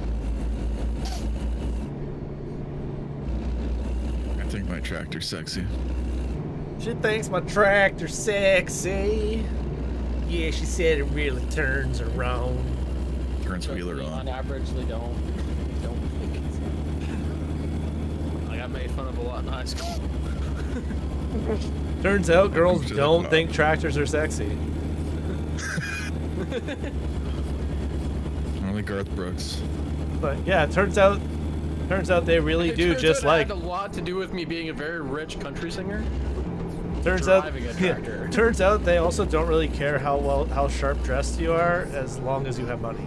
I think my tractor's sexy. She thinks my tractor's sexy. Yeah, she said it really turns around. Turns wheeler On on. average, they don't think it's. I got made fun of a lot in high school. Turns out girls to the don't club. think tractors are sexy. Only Garth Brooks. But yeah, it turns out they really It do turns just out like. it had a lot to do with me being a very rich country singer. Turns out, driving a tractor. turns out they also don't really care how sharp dressed you are as long as you have money.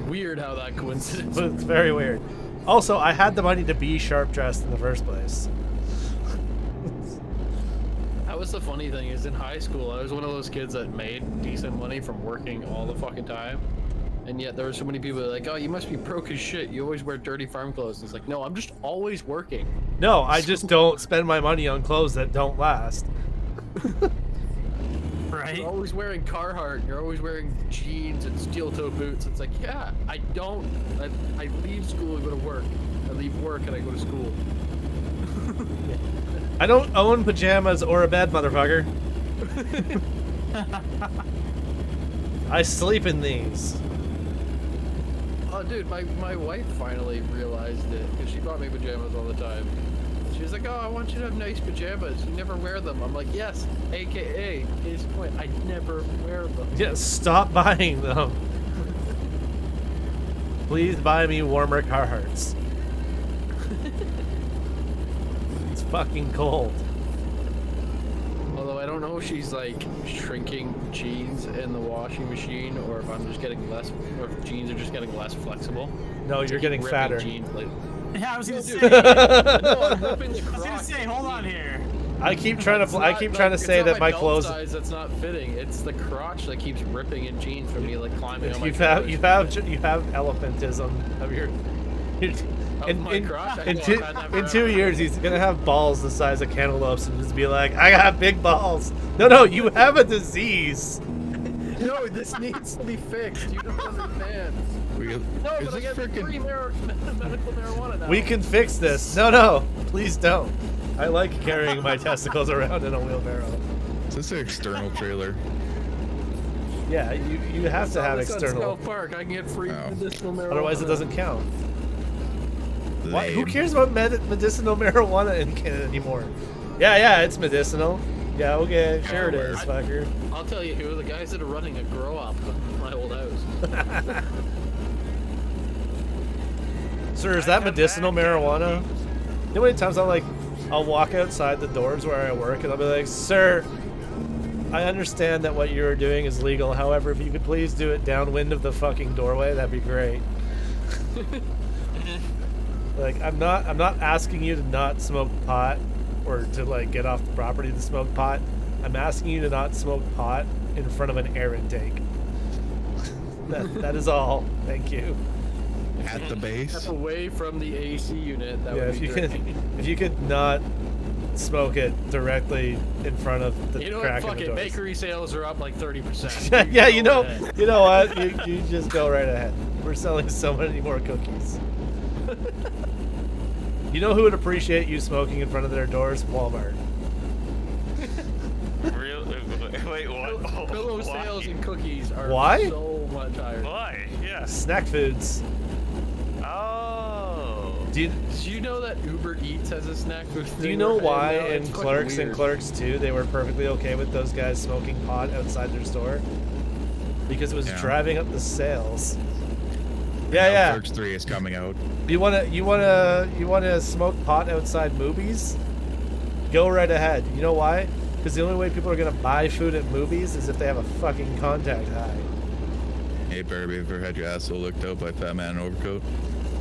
Weird how that coincidence. But it's very weird. Also, I had the money to be sharp dressed in the first place. That was the funny thing is in high school I was one of those kids that made decent money from working all the fucking time, and yet there were so many people that were like, oh, you must be broke as shit. You always wear dirty farm clothes. It's like, no, I'm just always working. No, I just don't spend my money on clothes that don't last. Right? You're always wearing Carhartt. You're always wearing jeans and steel-toe boots. It's like, yeah, I don't. I leave school and go to work. I leave work and I go to school. I don't own pajamas or a bed, motherfucker. I sleep in these. Oh, dude, my wife finally realized it because she bought me pajamas all the time. She was like, oh, I want you to have nice pajamas. You never wear them. I'm like, yes, AKA, case in point, I never wear them. Yeah, stop buying them. Please buy me warmer Carhartts. It's fucking cold. Although I don't know if she's like shrinking jeans in the washing machine, or if I'm just getting less, or if jeans are just getting less flexible. No, you're getting Ripping fatter. Jeans, like, Yeah, I was gonna say. no, I'm ripping the I was gonna crotch. say, hold on here. I keep trying It's to. not, I keep trying to it's say not that my belt clothes. size that's not fitting. It's the crotch that keeps ripping in jeans from me, like climbing on my. You have elephantism of your. In 2 years, he's gonna have balls the size of cantaloupes and just be like, "I got big balls." No, you have a disease. No, this needs to be fixed. You don't understand. No, but I get free medical marijuana now. We can fix this. No, please don't. I like carrying my testicles around in a wheelbarrow. Is this an external trailer? Yeah, you have to have external. South Park, I can get free medicinal marijuana. Otherwise, it doesn't count. Why, who cares about medicinal marijuana in Canada anymore? Yeah, it's medicinal. Yeah, okay, sure it is, fucker. I'll tell you who, the guys that are running a grow up in my old house. Sir, is that medicinal marijuana? You know how many times I'll walk outside the doors where I work and I'll be like, sir, I understand that what you're doing is legal. However, if you could please do it downwind of the fucking doorway, that'd be great. Like, I'm not asking you to not smoke pot or to like get off the property to smoke pot. I'm asking you to not smoke pot in front of an air intake. that is all. Thank you. At the base. Step away from the AC unit. That Yeah, would be if you could not smoke it directly in front of the crack in fuck the it. doors. Bakery sales are up like 30%. Yeah, you know what? You just go right ahead. We're selling so many more cookies. You know who would appreciate you smoking in front of their doors? Walmart. Wait, what? Pillow sales and cookies are Why? so much higher. Why? Yeah. Snack foods. Oh. Did you know that Uber Eats has a snack food thing? Do you know why in It's fucking Clerks and weird. Clerks 2 they were perfectly okay with those guys smoking pot outside their store? Because it was driving up the sales. Yeah. Clerks 3 is coming out. You wanna smoke pot outside movies? Go right ahead. You know why? Because the only way people are gonna buy food at movies is if they have a fucking contact high. Hey, Barbie, have you ever had your asshole looked out by Fat Man in Overcoat?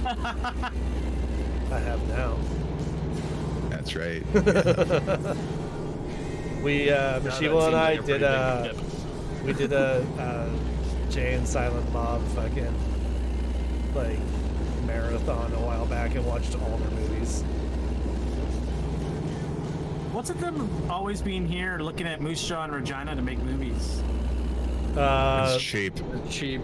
I have now. That's right. Mashiva and I did a Jay and Silent Bob fucking like marathon a while back and watched all their movies. What's with them always being here looking at Moose Jaw and Regina to make movies? It's cheap. It's cheap.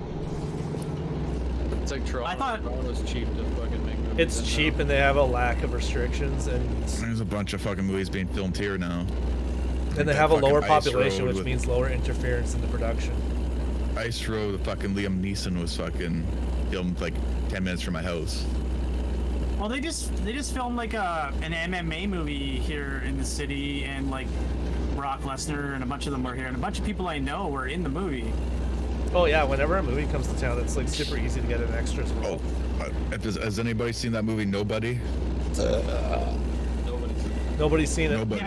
It's like Toronto. I thought Toronto's cheap to fucking make movies. It's cheap and they have a lack of restrictions and There's a bunch of fucking movies being filmed here now. they have a lower population, which means lower interference in the production. Ice Road, the fucking Liam Neeson was fucking filmed like 10 minutes from my house. Well, they just filmed like an MMA movie here in the city, and like Brock Lesnar and a bunch of them were here, and a bunch of people I know were in the movie. Oh yeah, whenever a movie comes to town, it's like super easy to get an extras role. Has anybody seen that movie Nobody? Nobody's seen it. Nobody.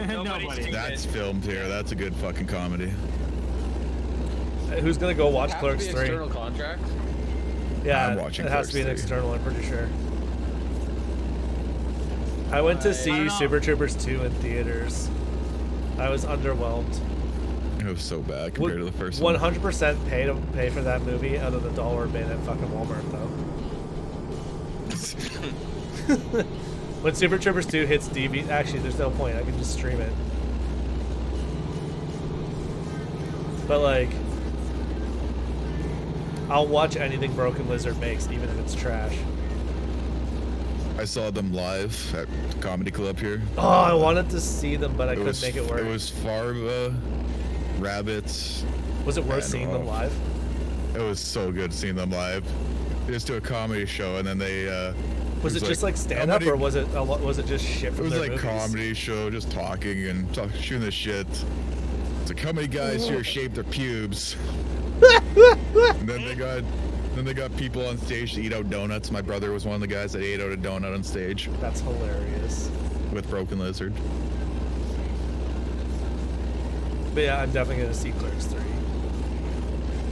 Nobody. That's filmed here. That's a good fucking comedy. Who's gonna go watch Have Clerks to be 3? external contract. Yeah, I'm watching it has to be an Clerks 3. external, I'm pretty sure. I went to see Super Troopers 2 in theaters. I was underwhelmed. It was so bad compared to the first one. 100% pay for that movie out of the dollar bin at fucking Walmart though. When Super Troopers 2 hits DVD, actually there's no point, I can just stream it. But like, I'll watch anything Broken Lizard makes, even if it's trash. I saw them live at the comedy club here. Oh, I wanted to see them, but I couldn't make it work. It was Farva, Rabbits. Was it worth seeing them live? It was so good seeing them live. They just do a comedy show, and then they Was it just like stand up, or was it just shit It from was their like movies? comedy show, just talking and shooting the shit. It's like, how many guys here shaved their pubes? And then they got people on stage to eat out donuts. My brother was one of the guys that ate out a donut on stage. That's hilarious. With Broken Lizard. But yeah, I'm definitely gonna see Clerks 3.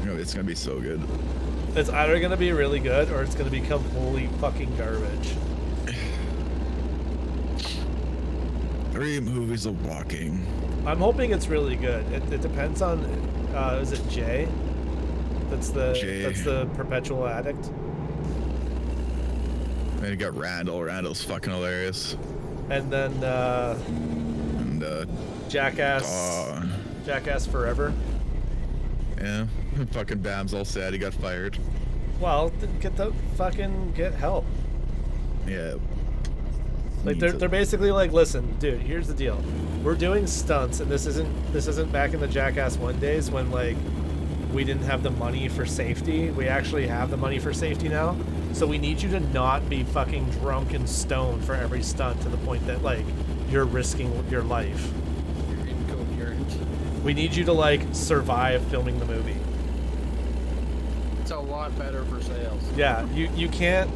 You know, it's gonna be so good. It's either gonna be really good or it's gonna be complete fucking garbage. 3 movies of walking. I'm hoping it's really good. It depends on, is it Jay? That's the perpetual addict. Then you got Randall. Randall's fucking hilarious. And then Jackass. Jackass Forever. Yeah, fucking Bam's all sad he got fired. Well, get help. Yeah. Like they're basically like, listen, dude, here's the deal. We're doing stunts, and this isn't back in the Jackass 1 days when like we didn't have the money for safety. We actually have the money for safety now. So we need you to not be fucking drunk and stoned for every stunt to the point that like you're risking your life. You're incoherent. We need you to like survive filming the movie. It's a lot better for sales. Yeah, you can't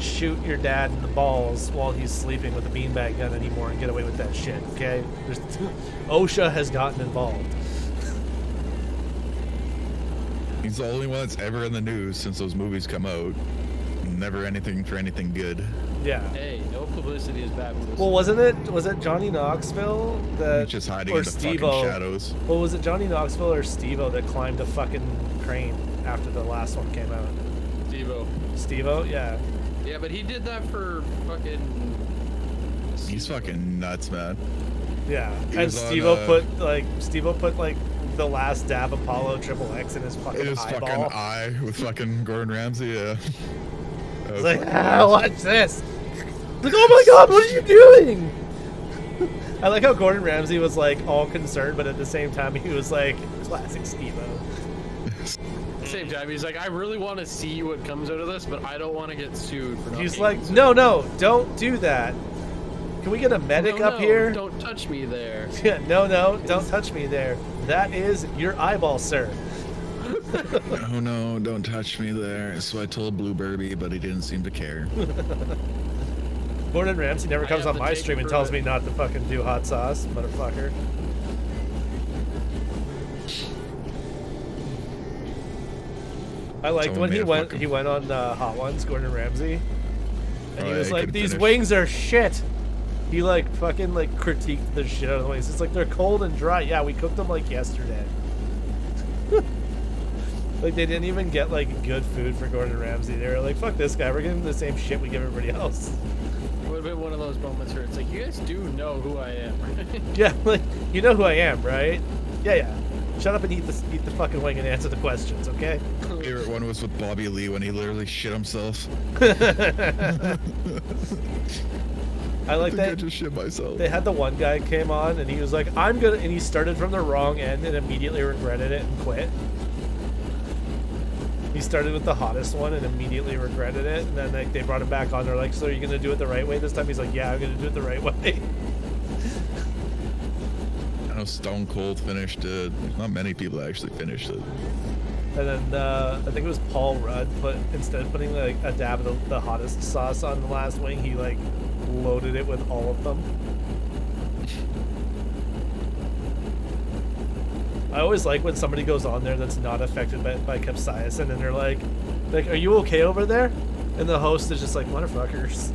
shoot your dad in the balls while he's sleeping with a beanbag gun anymore and get away with that shit, okay? OSHA has gotten involved. He's the only one that's ever in the news since those movies come out. Never anything for anything good. Yeah. Hey, no publicity is bad publicity. Well, was it Johnny Knoxville that He's just hiding or in the fucking Steve-O? shadows. Well, was it Johnny Knoxville or Steve-O that climbed a fucking crane after the last one came out? Steve-O. Steve-O, yeah. Yeah, but he did that for fucking... He's fucking nuts, man. Yeah, He and was on, Steve-O put like the last dab Apollo XXX in his fucking In his eyeball. fucking eye with fucking Gordon Ramsay, yeah. It's like, watch this. Like, oh my god, what are you doing? I like how Gordon Ramsay was like all concerned, but at the same time he was like, classic Steve-O. At the same time, he's like, I really want to see what comes out of this, but I don't want to get sued for not He's being like, sued. no, don't do that. Can we get a medic No, up here? Don't touch me there. Yeah, no, don't touch me there. That is your eyeball, sir. No, don't touch me there. So I told Blue Burby, but he didn't seem to care. Gordon Ramsay never comes have on the my take stream and for tells it. me not to fucking do hot sauce, motherfucker. I liked Someone when made a he went on Hot Ones, Gordon Ramsay, and he Oh, was yeah, he like, couldn't "These finish. wings are shit." He like fucking like critiqued the shit out of the wings. It's like they're cold and dry. Yeah, we cooked them like yesterday. Like they didn't even get like good food for Gordon Ramsay. They were like, "Fuck this guy. We're giving him the same shit we give everybody else." It would have been one of those moments where it's like, you guys do know who I am, right? Yeah, like you know who I am, right? Yeah. Shut up and eat the fucking wing and answer the questions, okay? Favorite one was with Bobby Lee when he literally shit himself. I like I that. just shit myself. They had the one guy came on and he was like, "I'm gonna," and he started from the wrong end and immediately regretted it and quit. He started with the hottest one and immediately regretted it, and then like they brought him back on. They're like, "So are you gonna do it the right way this time?" He's like, "Yeah, I'm gonna do it the right way." I know Stone Cold finished it. Not many people actually finished it. And then I think it was Paul Rudd instead of putting like a dab of the hottest sauce on the last wing, he like loaded it with all of them. I always like when somebody goes on there that's not affected by capsaicin and they're like, "Are you okay over there?" And the host is just like, "Motherfuckers,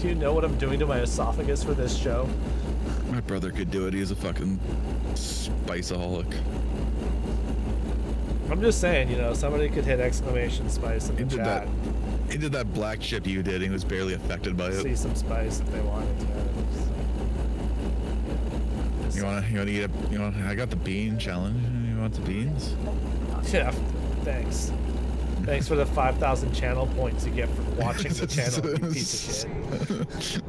do you know what I'm doing to my esophagus for this show?" My brother could do it. He's a fucking spiceaholic. I'm just saying, somebody could hit exclamation spice in the chat. He did that black chip you did, and he was barely affected by See it. some spice if they wanted to. You wanna eat I got the bean challenge. You want the beans? Yeah, thanks. Thanks for the 5,000 channel points you get for watching the channel, you piece of shit.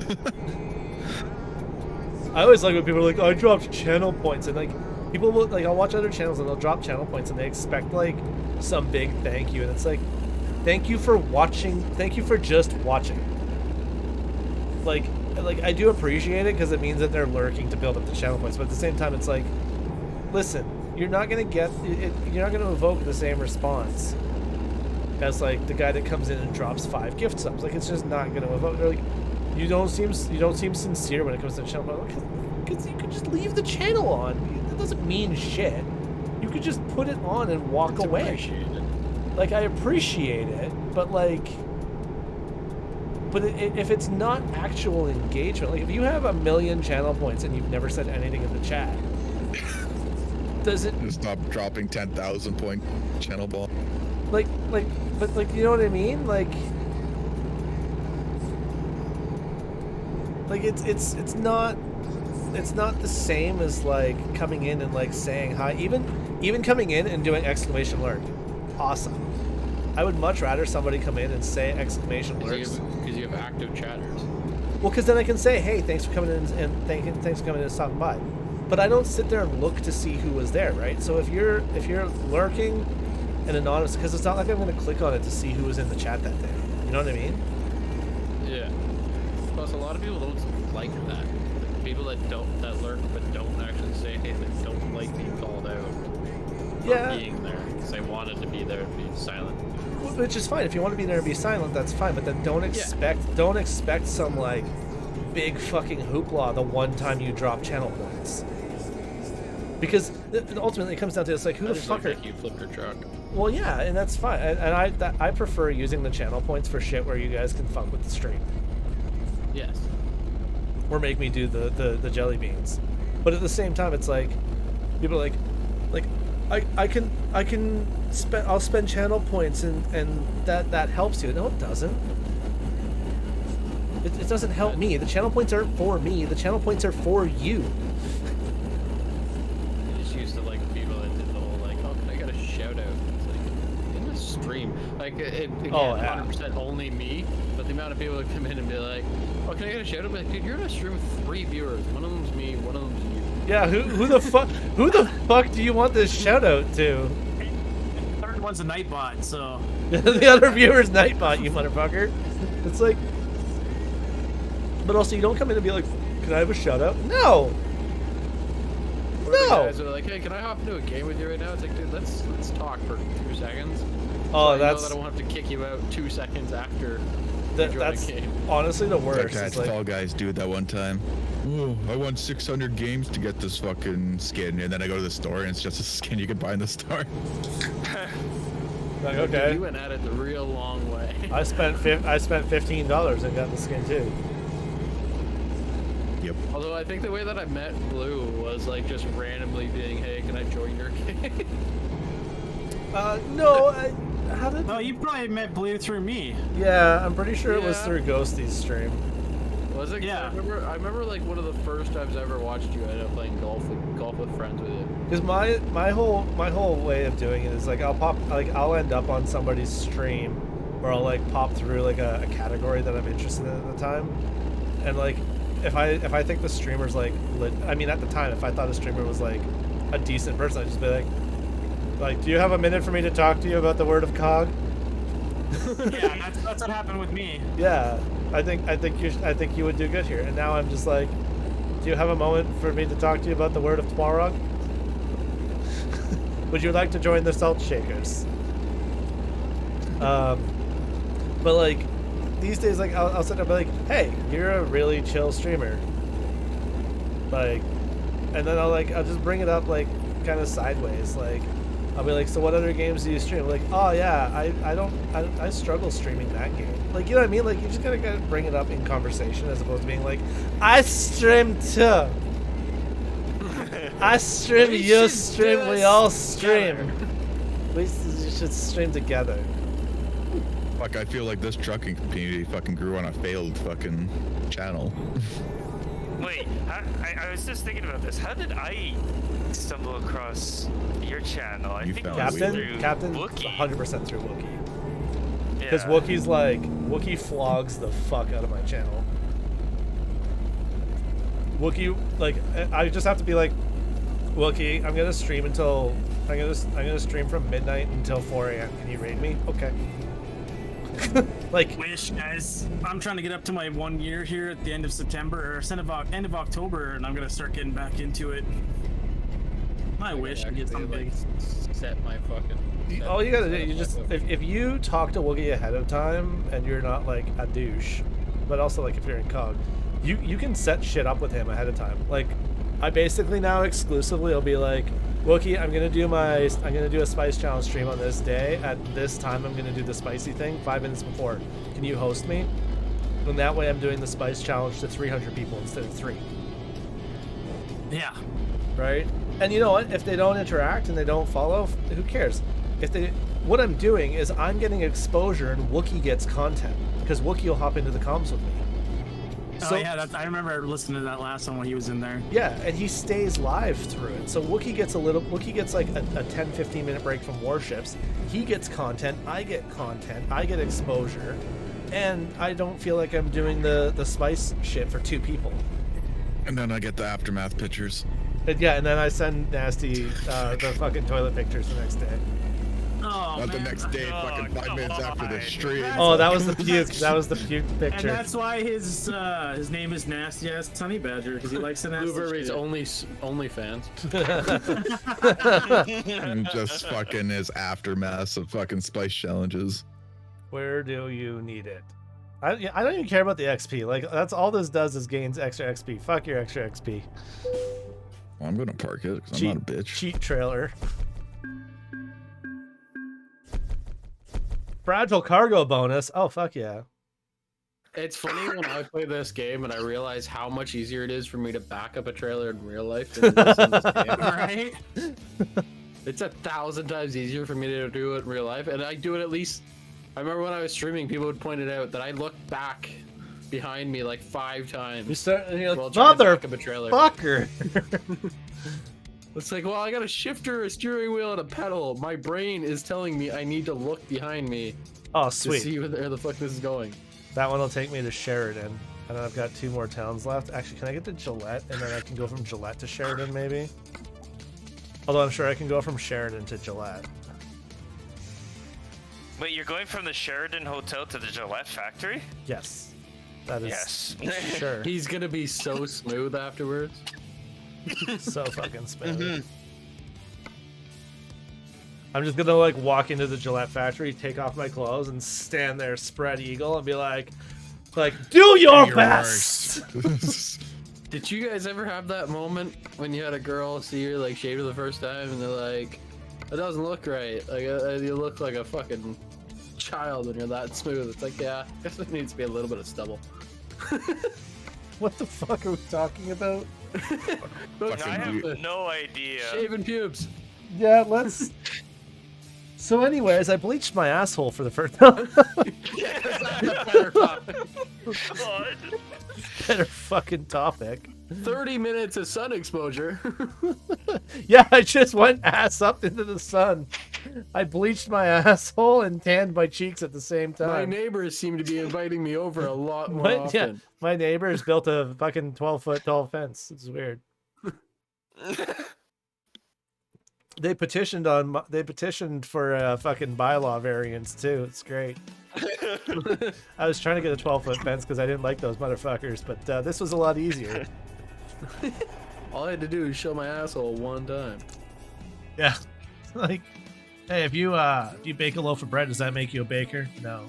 I always like when people are like, "I dropped channel points," and like people will like, I'll watch other channels and they'll drop channel points and they expect like some big thank you, and it's like, thank you for watching. Thank you for just watching. Like I do appreciate it because it means that they're lurking to build up the channel points, but at the same time, it's like, listen, you're not gonna get it, you're not gonna evoke the same response as like the guy that comes in and drops 5 gift subs. Like, it's just not gonna evoke. Like, you don't seem sincere when it comes to the channel. Because you could just leave the channel on. It doesn't mean shit. You could just put it on and walk away. Like, I appreciate it, but like, if it's not actual engagement, like if you have 1 million channel points and you've never said anything in the chat, does it stop dropping 10,000 point channel ball? But you know what I mean? Like it's not the same as like coming in and like saying hi. Even coming in and doing exclamation lurk, awesome. I would much rather somebody come in and say exclamation lurks. Because you have active chatters. Well, because then I can say, hey, thanks for coming in and thanks for coming in and stopping by. But I don't sit there and look to see who was there, right? So if you're lurking and anonymous, because it's not like I'm going to click on it to see who was in the chat that day. You know what I mean? Yeah. Plus, a lot of people don't like that. People that lurk but don't actually say anything, don't like being called out. Yeah. Being there because they wanted to be there and be silent. Which is fine. If you want to be there and be silent, that's fine. But then don't expect some like big fucking hoopla the one time you drop channel points. Because ultimately it comes down to, it's like, who the fuck are you? Flipped your truck. Well, yeah, and that's fine. And I prefer using the channel points for shit where you guys can fuck with the stream. Yes. Or make me do the jelly beans. But at the same time, it's like, people are like I'll spend channel points and that helps you. No, it doesn't. It doesn't help me. The channel points aren't for me. The channel points are for you. I just used to like people that did the whole like, oh, can I get a shout out? It's like, in the stream. Like, again, 100% only me, but the amount of people that come in and be like, oh, can I get a shout out? Like, dude, you're in a stream with 3 viewers. One of them's me, one of them's you. Yeah, who the fuck do you want this shout out to? The third one's a Nightbot, so the other viewer's Nightbot, you motherfucker. It's like, but also you don't come in and be like, can I have a shout out? No. Or the guys are like, hey, can I hop into a game with you right now? It's like, dude, let's talk for 2 seconds. Oh, so that's. I know that I don't have to kick you out 2 seconds after. That's honestly the worst. That's like, Fall Guys do it that one time. Oh, I won 600 games to get this fucking skin, and then I go to the store and it's just a skin you can buy in the store. Like, okay. You went at it the real long way. I spent $15 and got the skin too. Yep. Although I think the way that I met Blue was like just randomly being, hey, can I join your game? No, how did? Oh, you probably met Blue through me. Yeah, I'm pretty sure it was through Ghosty's stream. Was it? Yeah. I remember like one of the first times I ever watched you end up playing golf with friends with you. Because my whole way of doing it is like I'll end up on somebody's stream, or I'll like pop through like a category that I'm interested in at the time, and like if I think the streamer's like I mean at the time if I thought a streamer was like a decent person, I'd just be like, do you have a minute for me to talk to you about the word of cog? Yeah, that's what happened with me. Yeah, I think you would do good here. And now I'm just like, do you have a moment for me to talk to you about the word of Twarog? Would you like to join the Salt Shakers? But like these days, like I'll sit there and be like, hey, you're a really chill streamer. Like, and then I'll just bring it up like kind of sideways, like. I'll be like, so what other games do you stream? Like, oh yeah, I struggle streaming that game. Like, you know what I mean? Like, you just gotta bring it up in conversation as opposed to being like, I stream too. I stream, you stream, we all stream. We should stream together. Fuck, I feel like this trucking community fucking grew on a failed fucking channel. Wait, I was just thinking about this. How did I stumble across your channel? I think it was through Wookie. 100% through Wookie. Yeah. Because Wookie flogs the fuck out of my channel. Wookie, like, I just have to be like, Wookie, I'm gonna stream from midnight until 4 a.m. Can you raid me? Okay. Like, Wish, guys. I'm trying to get up to my 1 year here at the end of September, or end of October, and I'm gonna start getting back into it. I wish I get something big. Set my fucking. all you gotta do, you just if you talk to Woogie ahead of time and you're not like a douche, but also like if you're in cog, you can set shit up with him ahead of time. Like, I basically now exclusively will be like, Wookie, I'm gonna do a spice challenge stream on this day at this time. I'm gonna do the spicy thing 5 minutes before. Can you host me? And that way I'm doing the spice challenge to 300 people instead of 3. Yeah. Right? And you know what? If they don't interact and they don't follow, who cares? What I'm doing is I'm getting exposure and Wookie gets content because Wookie will hop into the comms with me. So, yeah, I remember listening to that last one when he was in there. Yeah, and he stays live through it. So Wookie gets like a 10-15 minute break from warships. He gets content, I get content, I get exposure, and I don't feel like I'm doing the spice shit for 2 people. And then I get the aftermath pictures. And then I send Nasty the fucking toilet pictures the next day. Oh, Not the man. next day, fucking 5 minutes after the stream. Oh, that was the puke. That was the puke picture. And that's why his name is Nasty Ass Honey Badger, because he likes the nasty Blueberry's shit. only fans. And just fucking his aftermath of fucking spice challenges. Where do you need it? I don't even care about the XP. Like, that's all this does is gains extra XP. Fuck your extra XP. Well, I'm gonna park it because I'm not a bitch. Cheat trailer. Fragile cargo bonus. Oh, fuck yeah. It's funny when I play this game and I realize how much easier it is for me to back up a trailer in real life than it is in this game. Right? It's 1,000 times easier for me to do it in real life, and I do it at least. I remember when I was streaming, people would point it out that I looked back behind me like 5 times. You start, while trying to back up a trailer. Motherfucker. It's like, well, I got a shifter, a steering wheel, and a pedal. My brain is telling me I need to look behind me. Oh, To sweet. see where the fuck this is going. That one will take me to Sheridan. And then I've got 2 more towns left. Actually, can I get to Gillette? And then I can go from Gillette to Sheridan, maybe? Although I'm sure I can go from Sheridan to Gillette. Wait, you're going from the Sheridan Hotel to the Gillette factory? Yes. That is Yes. sure. He's gonna be so smooth afterwards. So fucking smooth. I'm just gonna like walk into the Gillette factory, take off my clothes, and stand there, spread eagle, and be like, do your best. Did you guys ever have that moment when you had a girl see you like shaved for the first time and they're like, "It doesn't look right. Like you look like a fucking child when you're that smooth." It's like, yeah, I guess it needs to be a little bit of stubble. What the fuck are we talking about? I have no idea. Shaving pubes. Yeah, let's. So, anyways, I bleached my asshole for the first time. Better topic. God. Better fucking topic. 30 minutes of sun exposure. Yeah, I just went ass up into the sun. I bleached my asshole and tanned my cheeks at the same My time. neighbors seem to be inviting me over a lot more often. My neighbors built a fucking 12-foot tall fence. It's weird. They petitioned for a fucking bylaw variance too. It's great. I was trying to get a 12-foot fence because I didn't like those motherfuckers, but this was a lot easier. All I had to do is show my asshole one time. Yeah. Like, hey, if you bake a loaf of bread, does that make you a baker? No.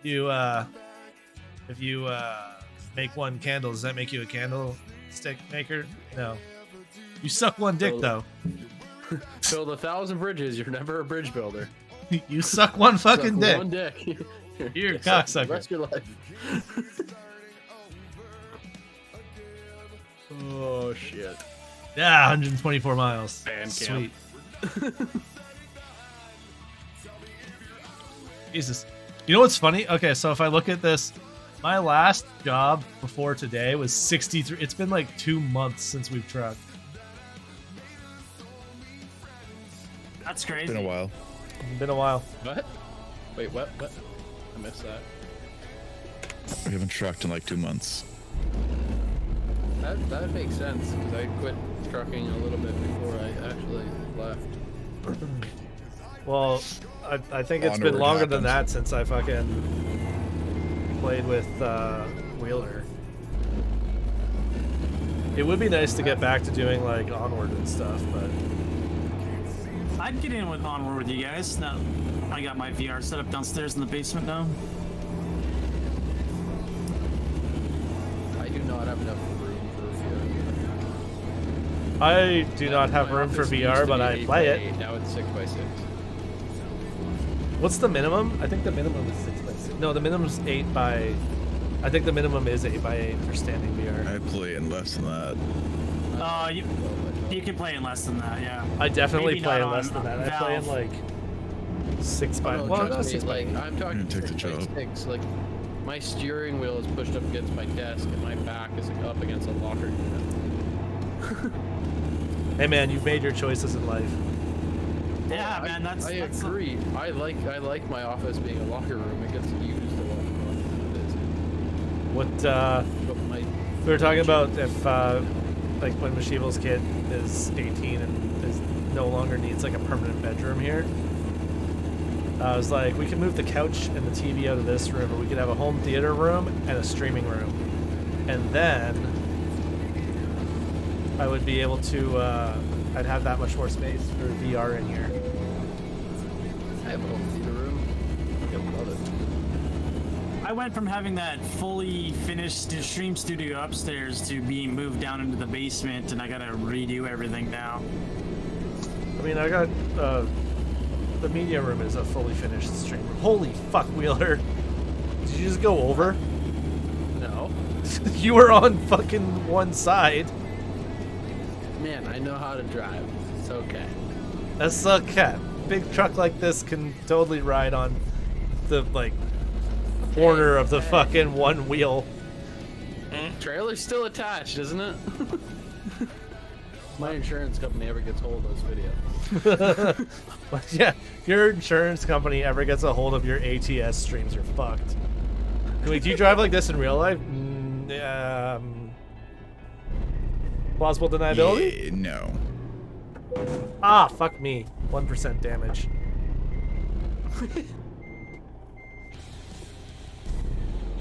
If you make one candle, does that make you a candlestick maker? No. You suck one dick though. Build 1,000 bridges, you're never a bridge builder. You suck one fucking Suck dick. One dick. You're a Suck cocksucker. the rest of your life. Oh shit. Yeah, 124 miles. Band Sweet. Jesus. You know what's funny? Okay, so if I look at this, my last job before today was 63. It's been like 2 months since we've trucked. That's crazy. Been a while. Been a while. What? Wait, what? What? I missed that. We haven't trucked in like 2 months. That makes sense because I quit trucking a little bit before I actually left. Well, I think it's been Onward longer than happens. that since I fucking played with Wheeler. It would be nice to get back to doing like Onward and stuff, but I'd get in with Onward with you guys. Now I got my VR set up downstairs in the basement now. I do not have enough room for VR. I do not have My room for office used VR, to but be I 8 play by it. 8, now it's 6 by 6. What's the minimum? I think the minimum is 6 by 6. No, the minimum's 8 by. I think the minimum is 8 by 8 for standing VR. I play in less than that. You can play in less than that, yeah. I definitely Maybe play not in less on than that. I play in Valve. like 6 by. Oh, Well, trust no, me, 6 by like 8. I'm talking Takes a 6 by job. 6. Like my steering wheel is pushed up against my desk, and my back is like, up against a locker unit. Hey man, you've made your choices in life. Yeah, man, that's. I that's agree. I like my office being a locker room. It gets used a lot more than it is. What But my we were talking about if like when Mashival's kid is 18 and is no longer needs like a permanent bedroom here. I was like, we could move the couch and the TV out of this room, or we could have a home theater room and a streaming room, and then I would be able to. I'd have that much more space for VR in here. I have a home theater room. I love it. I went from having that fully finished stream studio upstairs to being moved down into the basement, and I gotta redo everything now. I mean, I got the media room is a fully finished stream room. Holy fuck, Wheeler! Did you just go over? No. You were on fucking one side. Man, I know how to drive. It's okay. That's okay. Big truck like this can totally ride on the like corner of the fucking one wheel. Trailer's still attached, isn't it? My insurance company ever gets hold of this video. But yeah, if your insurance company ever gets a hold of your ATS streams, you're fucked. Wait, do you drive like this in real life? Plausible deniability? Yeah, no. Ah, fuck me. 1% damage.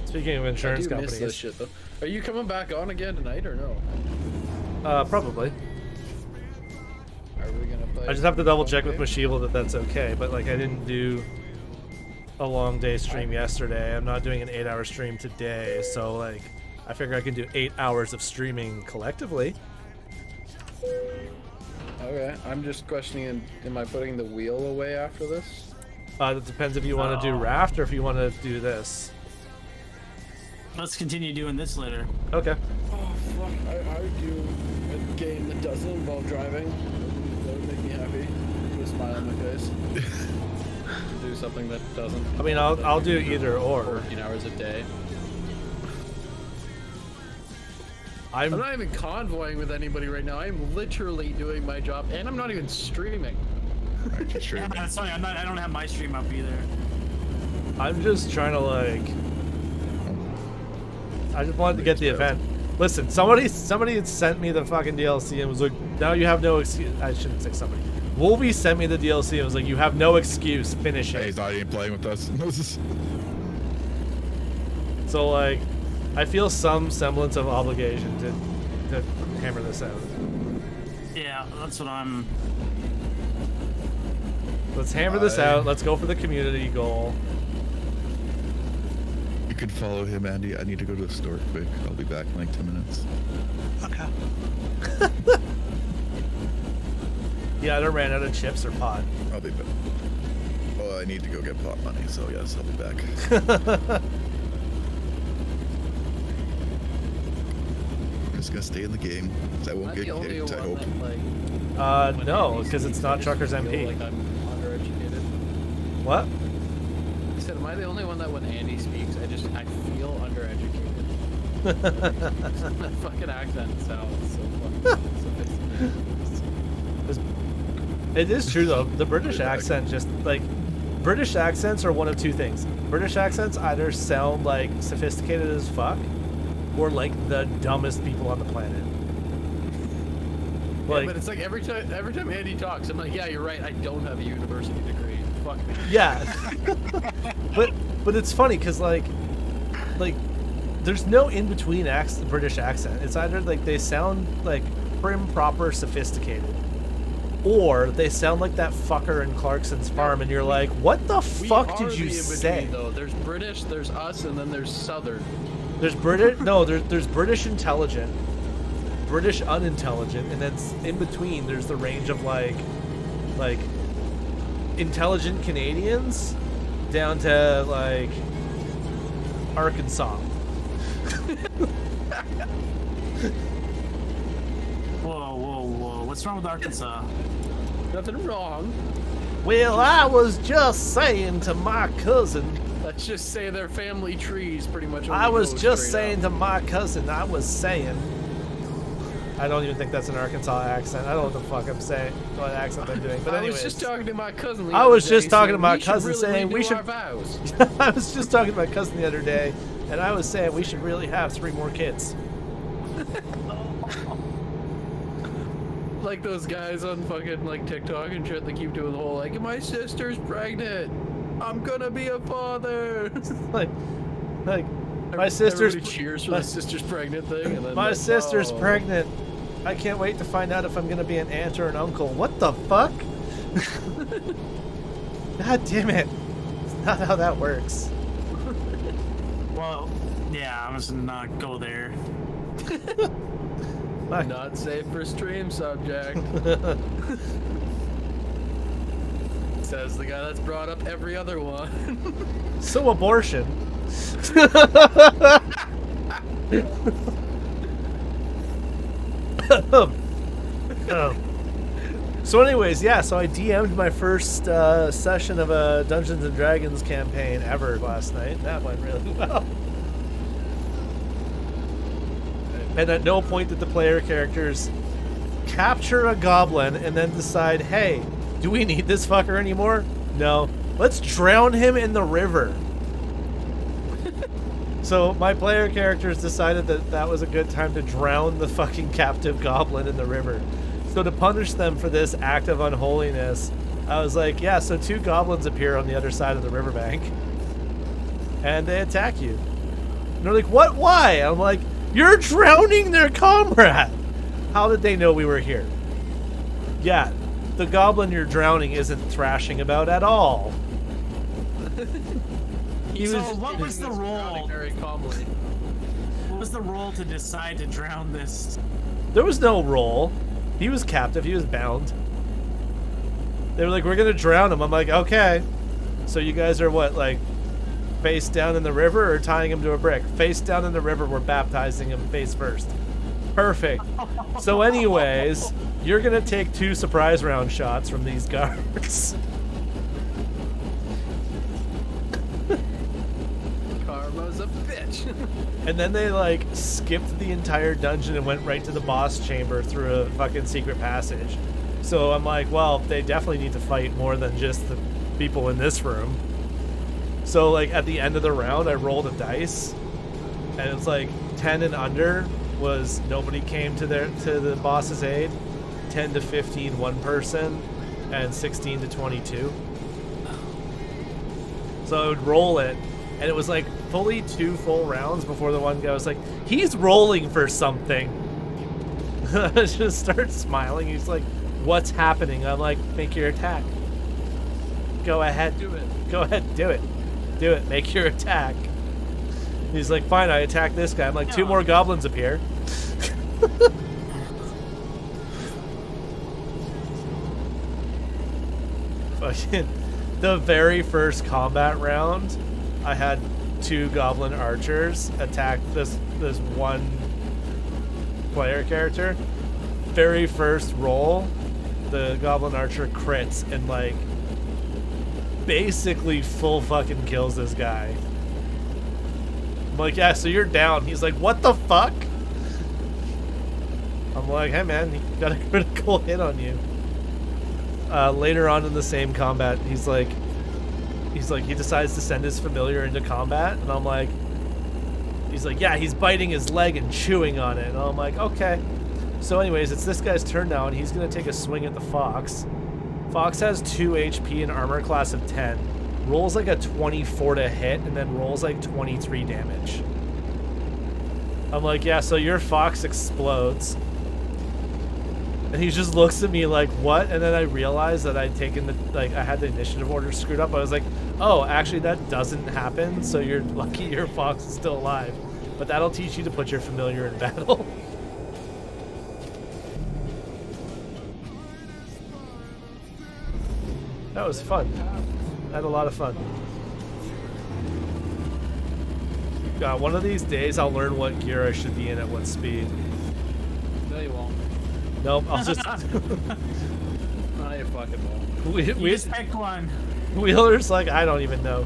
Speaking of insurance I do miss companies, this shit though. Are you coming back on again tonight or no? probably. Are we gonna play? I just have to double check with game? Mashival that that's okay. But like, I didn't do a long day stream yesterday. I'm not doing an 8-hour stream today, so like, I figure I can do 8 hours of streaming collectively. Okay, I'm just questioning, am I putting the wheel away after this? It depends if you want to do Raft or if you want to do this. Let's continue doing this later. Okay. Oh fuck, I do a game that doesn't involve driving. That would make me happy. Put a smile on my face. To do something that doesn't. I mean, I'll do either or. 14 hours a day. I'm not even convoying with anybody right now. I'm literally doing my job, and I'm not even streaming. Yeah, that's funny. I don't have my stream up either. I'm just trying to like. I just wanted to get the event. Listen, somebody had sent me the fucking DLC and was like, now you have no excuse. I shouldn't say somebody. Wolvie sent me the DLC and was like, you have no excuse. Finish Hey, it. he's not even playing with us. So like, I feel some semblance of obligation to hammer this out. Yeah, that's what I'm. Let's hammer this out. Let's go for the community goal. You could follow him, Andy. I need to go to the store quick. I'll be back in like 10 minutes. Okay. Yeah, I done ran out of chips or pot. I'll be back. Oh, I need to go get pot money, so yes, I'll be back. I'm just gonna stay in the game. 'Cause I won't get kicked, I hope. No, because it's not Truckers I feel MP. like I'm undereducated. What? I said, am I the only one that when Andy speaks, I feel undereducated? That fucking accent sounds so fucking sophisticated. It is true though. The British accent just like British accents are one of two things. British accents either sound like sophisticated as fuck or like the dumbest people on the planet. Yeah, but it's like every time Andy talks, I'm like, yeah, you're right. I don't have a university degree. fuck me. Yeah. but it's funny because like there's no in between British accent. It's either like they sound like prim, proper, sophisticated, or they sound like that fucker in Clarkson's Farm, and you're like, what the fuck did you say? Though there's British, there's us, and then there's Southern. There's British. No, there's British intelligent, British unintelligent, and then in between there's the range of like intelligent Canadians down to like Arkansas. Whoa. What's wrong with Arkansas? Nothing wrong. Well, I was just saying to my cousin. Let's just say their family trees pretty much. I was just saying to my cousin, I was saying. I don't even think that's an Arkansas accent. I don't know what the fuck I'm saying, what accent I'm doing. But anyways. I was just talking to my cousin. I was just talking to my cousin saying we should. Vows. I was just talking to my cousin the other day, and I was saying we should really have 3 more kids. Like those guys on fucking like TikTok and shit, they keep doing the whole like, my sister's pregnant, I'm gonna be a father. like my sister's cheers for the sister's pregnant thing, and then my like, sister's pregnant. I can't wait to find out if I'm gonna be an aunt or an uncle. What the fuck? God damn it! It's not how that works. Well, yeah, I was gonna not go there. Not safe for stream subject. Says the guy that's brought up every other one. So abortion. So anyways, yeah, so I DM'd my first session of a Dungeons & Dragons campaign ever last night. That went really well. And at no point did the player characters capture a goblin and then decide, hey, do we need this fucker anymore? No. Let's drown him in the river. So my player characters decided that that was a good time to drown the fucking captive goblin in the river. So to punish them for this act of unholiness, I was like, yeah, so 2 goblins appear on the other side of the riverbank. And they attack you. And they're like, what? Why? I'm like, you're drowning their comrade! How did they know we were here? Yeah, the goblin you're drowning isn't thrashing about at all. So what was the role? Very calmly. What was the role to decide to drown this? There was no role. He was captive. He was bound. They were like, we're gonna drown him. I'm like, okay. So you guys are what, like, face down in the river or tying him to a brick? Face down in the river, we're baptizing him face first. Perfect. So anyways, you're gonna take 2 surprise round shots from these guards. Karma's a bitch. And then they like skipped the entire dungeon and went right to the boss chamber through a fucking secret passage. So I'm like, well, they definitely need to fight more than just the people in this room. So like at the end of the round, I rolled a dice, and it's like 10 and under was nobody came to the boss's aid, 10 to 15 one person, and 16 to 22. So I would roll it, and it was like fully 2 full rounds before the one guy was like, he's rolling for something. I just start smiling. He's like, what's happening? I'm like, make your attack. Go ahead. Do it. Go ahead, do it. Do it. Make your attack. He's like, fine, I attack this guy. I'm like, 2 more goblins appear. Fucking the very first combat round, I had 2 goblin archers attack this one player character. Very first roll, the goblin archer crits and like basically full fucking kills this guy. I'm like, yeah, so you're down. He's like, what the fuck? I'm like, hey man, he got a critical hit on you. Later on in the same combat, he's like, he decides to send his familiar into combat, and I'm like, he's like, yeah, he's biting his leg and chewing on it, and I'm like, okay. So anyways, it's this guy's turn now, and he's gonna take a swing at the fox. Fox has 2 HP and armor class of 10. Rolls like a 24 to hit and then rolls like 23 damage. I'm like, yeah, so your Fox explodes. And he just looks at me like, what? And then I realized that I'd taken the, like, I had the initiative order screwed up. I was like, oh, actually that doesn't happen, so you're lucky your Fox is still alive. But that'll teach you to put your familiar in battle. That was fun. I had a lot of fun. God, one of these days I'll learn what gear I should be in at what speed. No, you won't. Nope, I'll just... No, you fucking won't. You just pick one. Wheeler's like, I don't even know.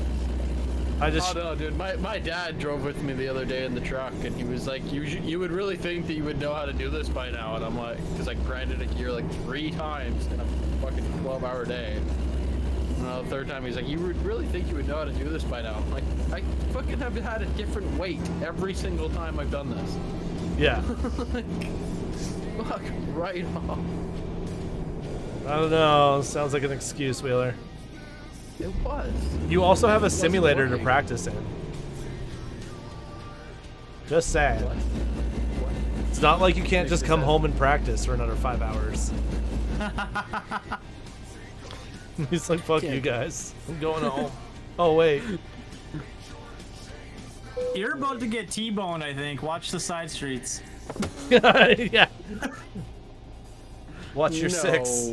I just... Oh no, dude, my dad drove with me the other day in the truck, and he was like, you would really think that you would know how to do this by now, and I'm like, because I grinded a gear like 3 times in a fucking 12-hour day. And the third time he's like, you would really think you would know how to do this by now. I'm like, I fucking have had a different weight every single time I've done this. Yeah. Like, fuck, right off. I don't know. Sounds like an excuse, Wheeler. It was. You also have a simulator to practice in. Just saying. What? It's not like you can't just come home and practice for another 5 hours. He's like, fuck you guys. I'm going home. Oh, wait. You're about to get T-boned, I think. Watch the side streets. Yeah. Watch your 6.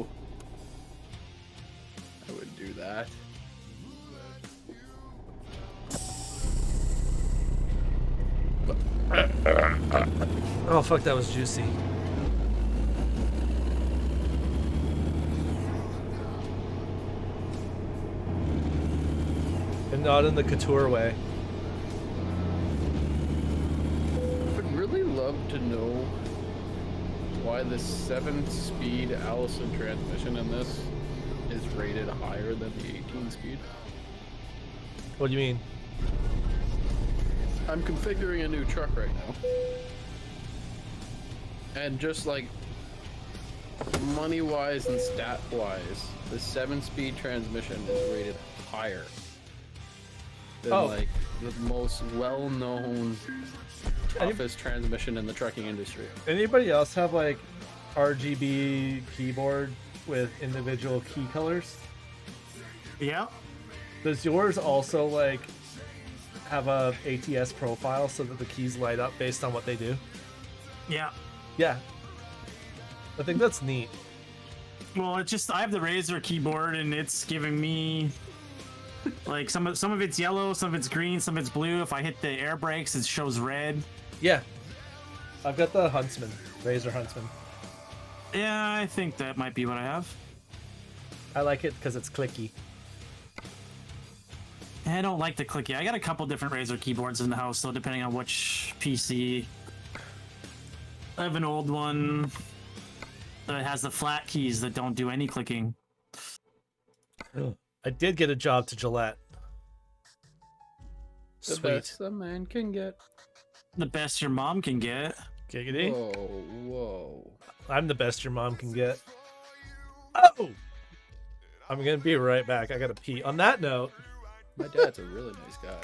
I wouldn't do that. Oh, fuck, that was juicy. And not in the couture way. I would really love to know why the 7-speed Allison transmission in this is rated higher than the 18-speed. What do you mean? I'm configuring a new truck right now. And just like money-wise and stat-wise, the 7-speed transmission is rated higher than like the most well-known toughest transmission in the trucking industry. Anybody else have like RGB keyboard with individual key colors? Yeah. Does yours also like have a ATS profile so that the keys light up based on what they do? Yeah. Yeah. I think that's neat. Well, it's just I have the Razer keyboard and it's giving me like some of it's yellow, some of it's green, some of it's blue. If I hit the air brakes, it shows red. Yeah. I've got the Huntsman, Razer Huntsman. Yeah, I think that might be what I have. I like it because it's clicky. I don't like the clicky. I got a couple different Razer keyboards in the house, so depending on which PC. I have an old one that has the flat keys that don't do any clicking. I did get a job to Gillette. The Sweet. best a man can get. The best your mom can get. Giggity. Whoa. I'm the best your mom can get. Oh! I'm gonna be right back. I gotta pee. On that note... My dad's a really nice guy.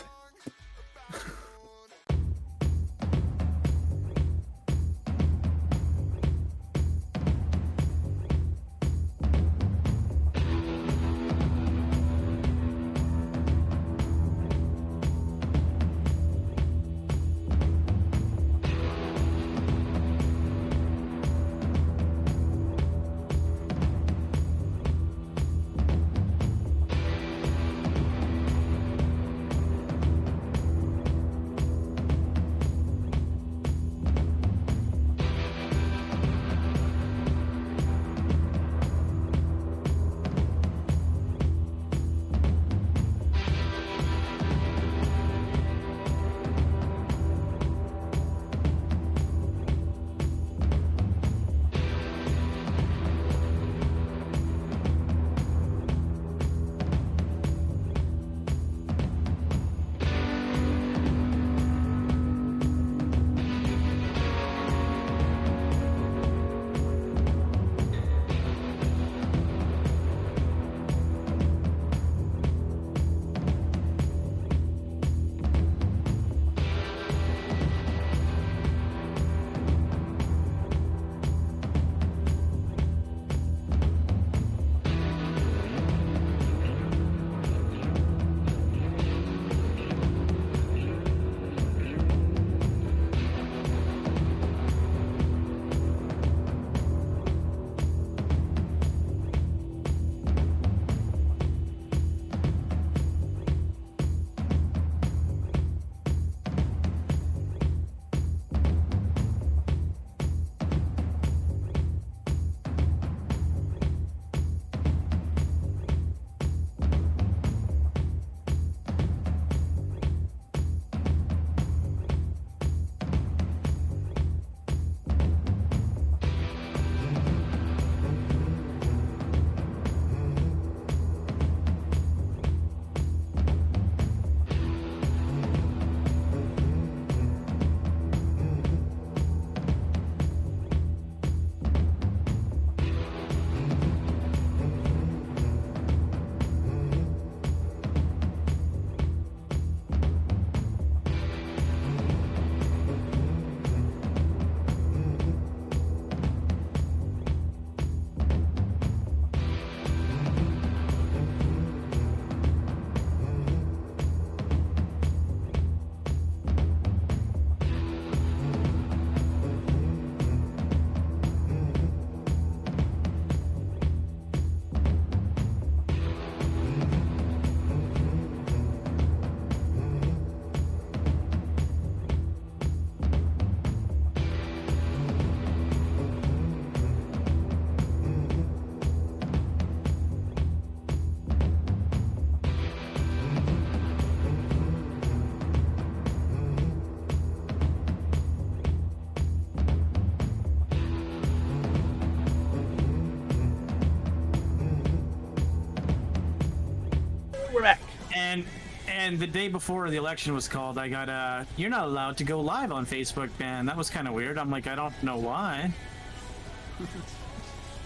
And the day before the election was called, I got you're not allowed to go live on Facebook ban. That was kind of weird. I'm like, I don't know why.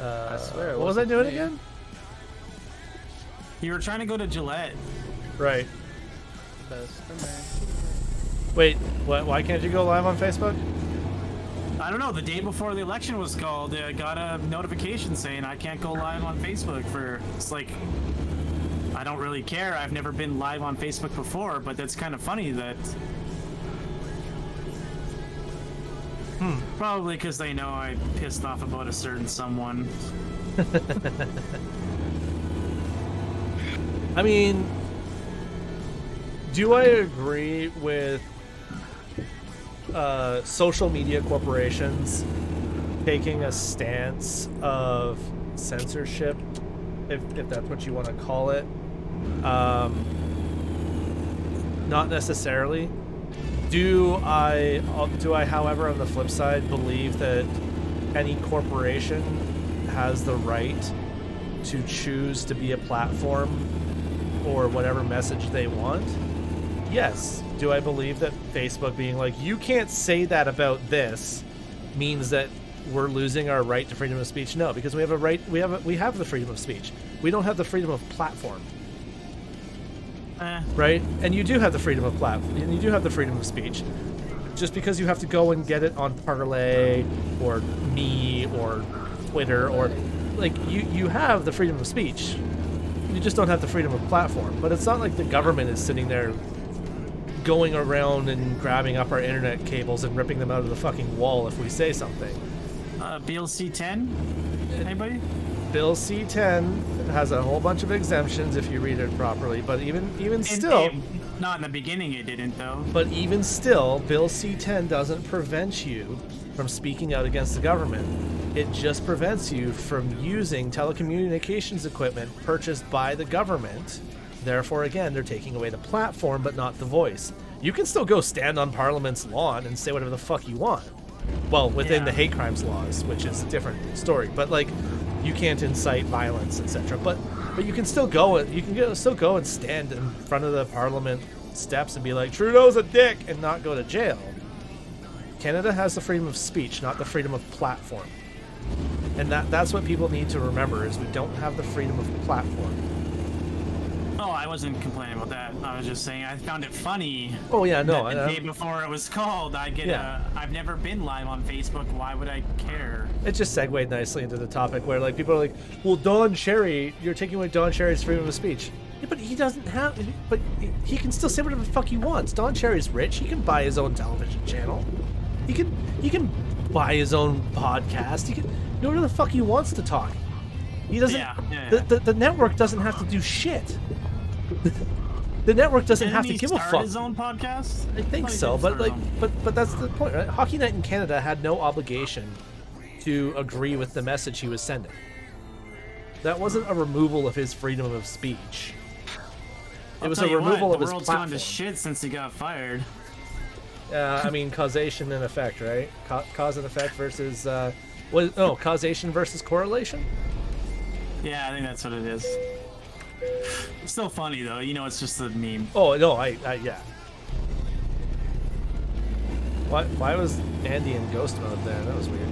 I swear. What was I doing again? You were trying to go to Gillette. Right. Wait, what? Why can't you go live on Facebook? I don't know. The day before the election was called, I got a notification saying I can't go live on Facebook for. It's like, I don't really care. I've never been live on Facebook before, but that's kind of funny that. Probably because they know I pissed off about a certain someone. I mean, do I agree with social media corporations taking a stance of censorship, if that's what you want to call it? Not necessarily. Do I, however, on the flip side, believe that any corporation has the right to choose to be a platform or whatever message they want? Yes. Do I believe that Facebook being like, you can't say that about this, means that we're losing our right to freedom of speech? No, because we have a right. We have the freedom of speech. We don't have the freedom of platform. Right? And you do have the freedom of platform, and you do have the freedom of speech. Just because you have to go and get it on Parlay or Me or Twitter or like you have the freedom of speech. You just don't have the freedom of platform. But it's not like the government is sitting there going around and grabbing up our internet cables and ripping them out of the fucking wall if we say something. Bill C-10? Anybody? Bill C-10 has a whole bunch of exemptions if you read it properly, but even still... Not in the beginning it didn't, though. But even still, Bill C-10 doesn't prevent you from speaking out against the government. It just prevents you from using telecommunications equipment purchased by the government. Therefore, again, they're taking away the platform, but not the voice. You can still go stand on Parliament's lawn and say whatever the fuck you want. Well, within the hate crimes laws, which is a different story. But, like, you can't incite violence, etc. But you can still go. You can still go and stand in front of the Parliament steps and be like, Trudeau's a dick, and not go to jail. Canada has the freedom of speech, not the freedom of platform. And that's what people need to remember, is we don't have the freedom of platform. Oh, I wasn't complaining about that. I was just saying I found it funny. Oh yeah, no. The day before it was called, I've never been live on Facebook. Why would I care? It just segued nicely into the topic where like people are like, well, Don Cherry, you're taking away Don Cherry's freedom of speech. Yeah, but he doesn't have. But he can still say whatever the fuck he wants. Don Cherry's rich. He can buy his own television channel. He can buy his own podcast. He can do whatever the fuck he wants to talk. He doesn't. The network doesn't have to do shit. The network doesn't have to give a fuck. His own podcast? I think so, but like, but that's the point, right? Hockey Night in Canada had no obligation to agree with the message he was sending. That wasn't a removal of his freedom of speech. It was a removal of his platform. The world's gone to shit since he got fired. I mean, causation and effect, right? Cause and effect versus causation versus correlation. Yeah, I think that's what it is. It's still funny though, you know, it's just a meme. Oh no, yeah. Why was Andy in ghost mode there? That was weird.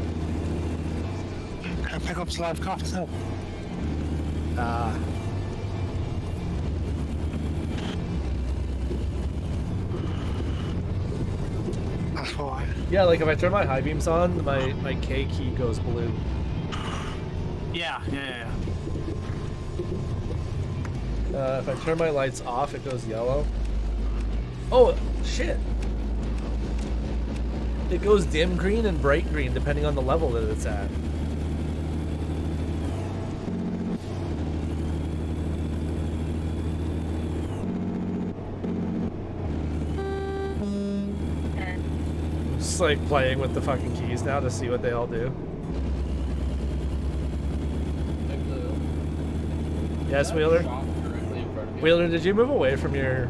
Can I pick up some live coffee now? That's why. Yeah, like if I turn my high beams on, my K key goes blue. Yeah. If I turn my lights off, it goes yellow. Oh, shit. It goes dim green and bright green, depending on the level that it's at. I'm just like playing with the fucking keys now to see what they all do. Yes, Wheeler? Wheeler, did you move away from your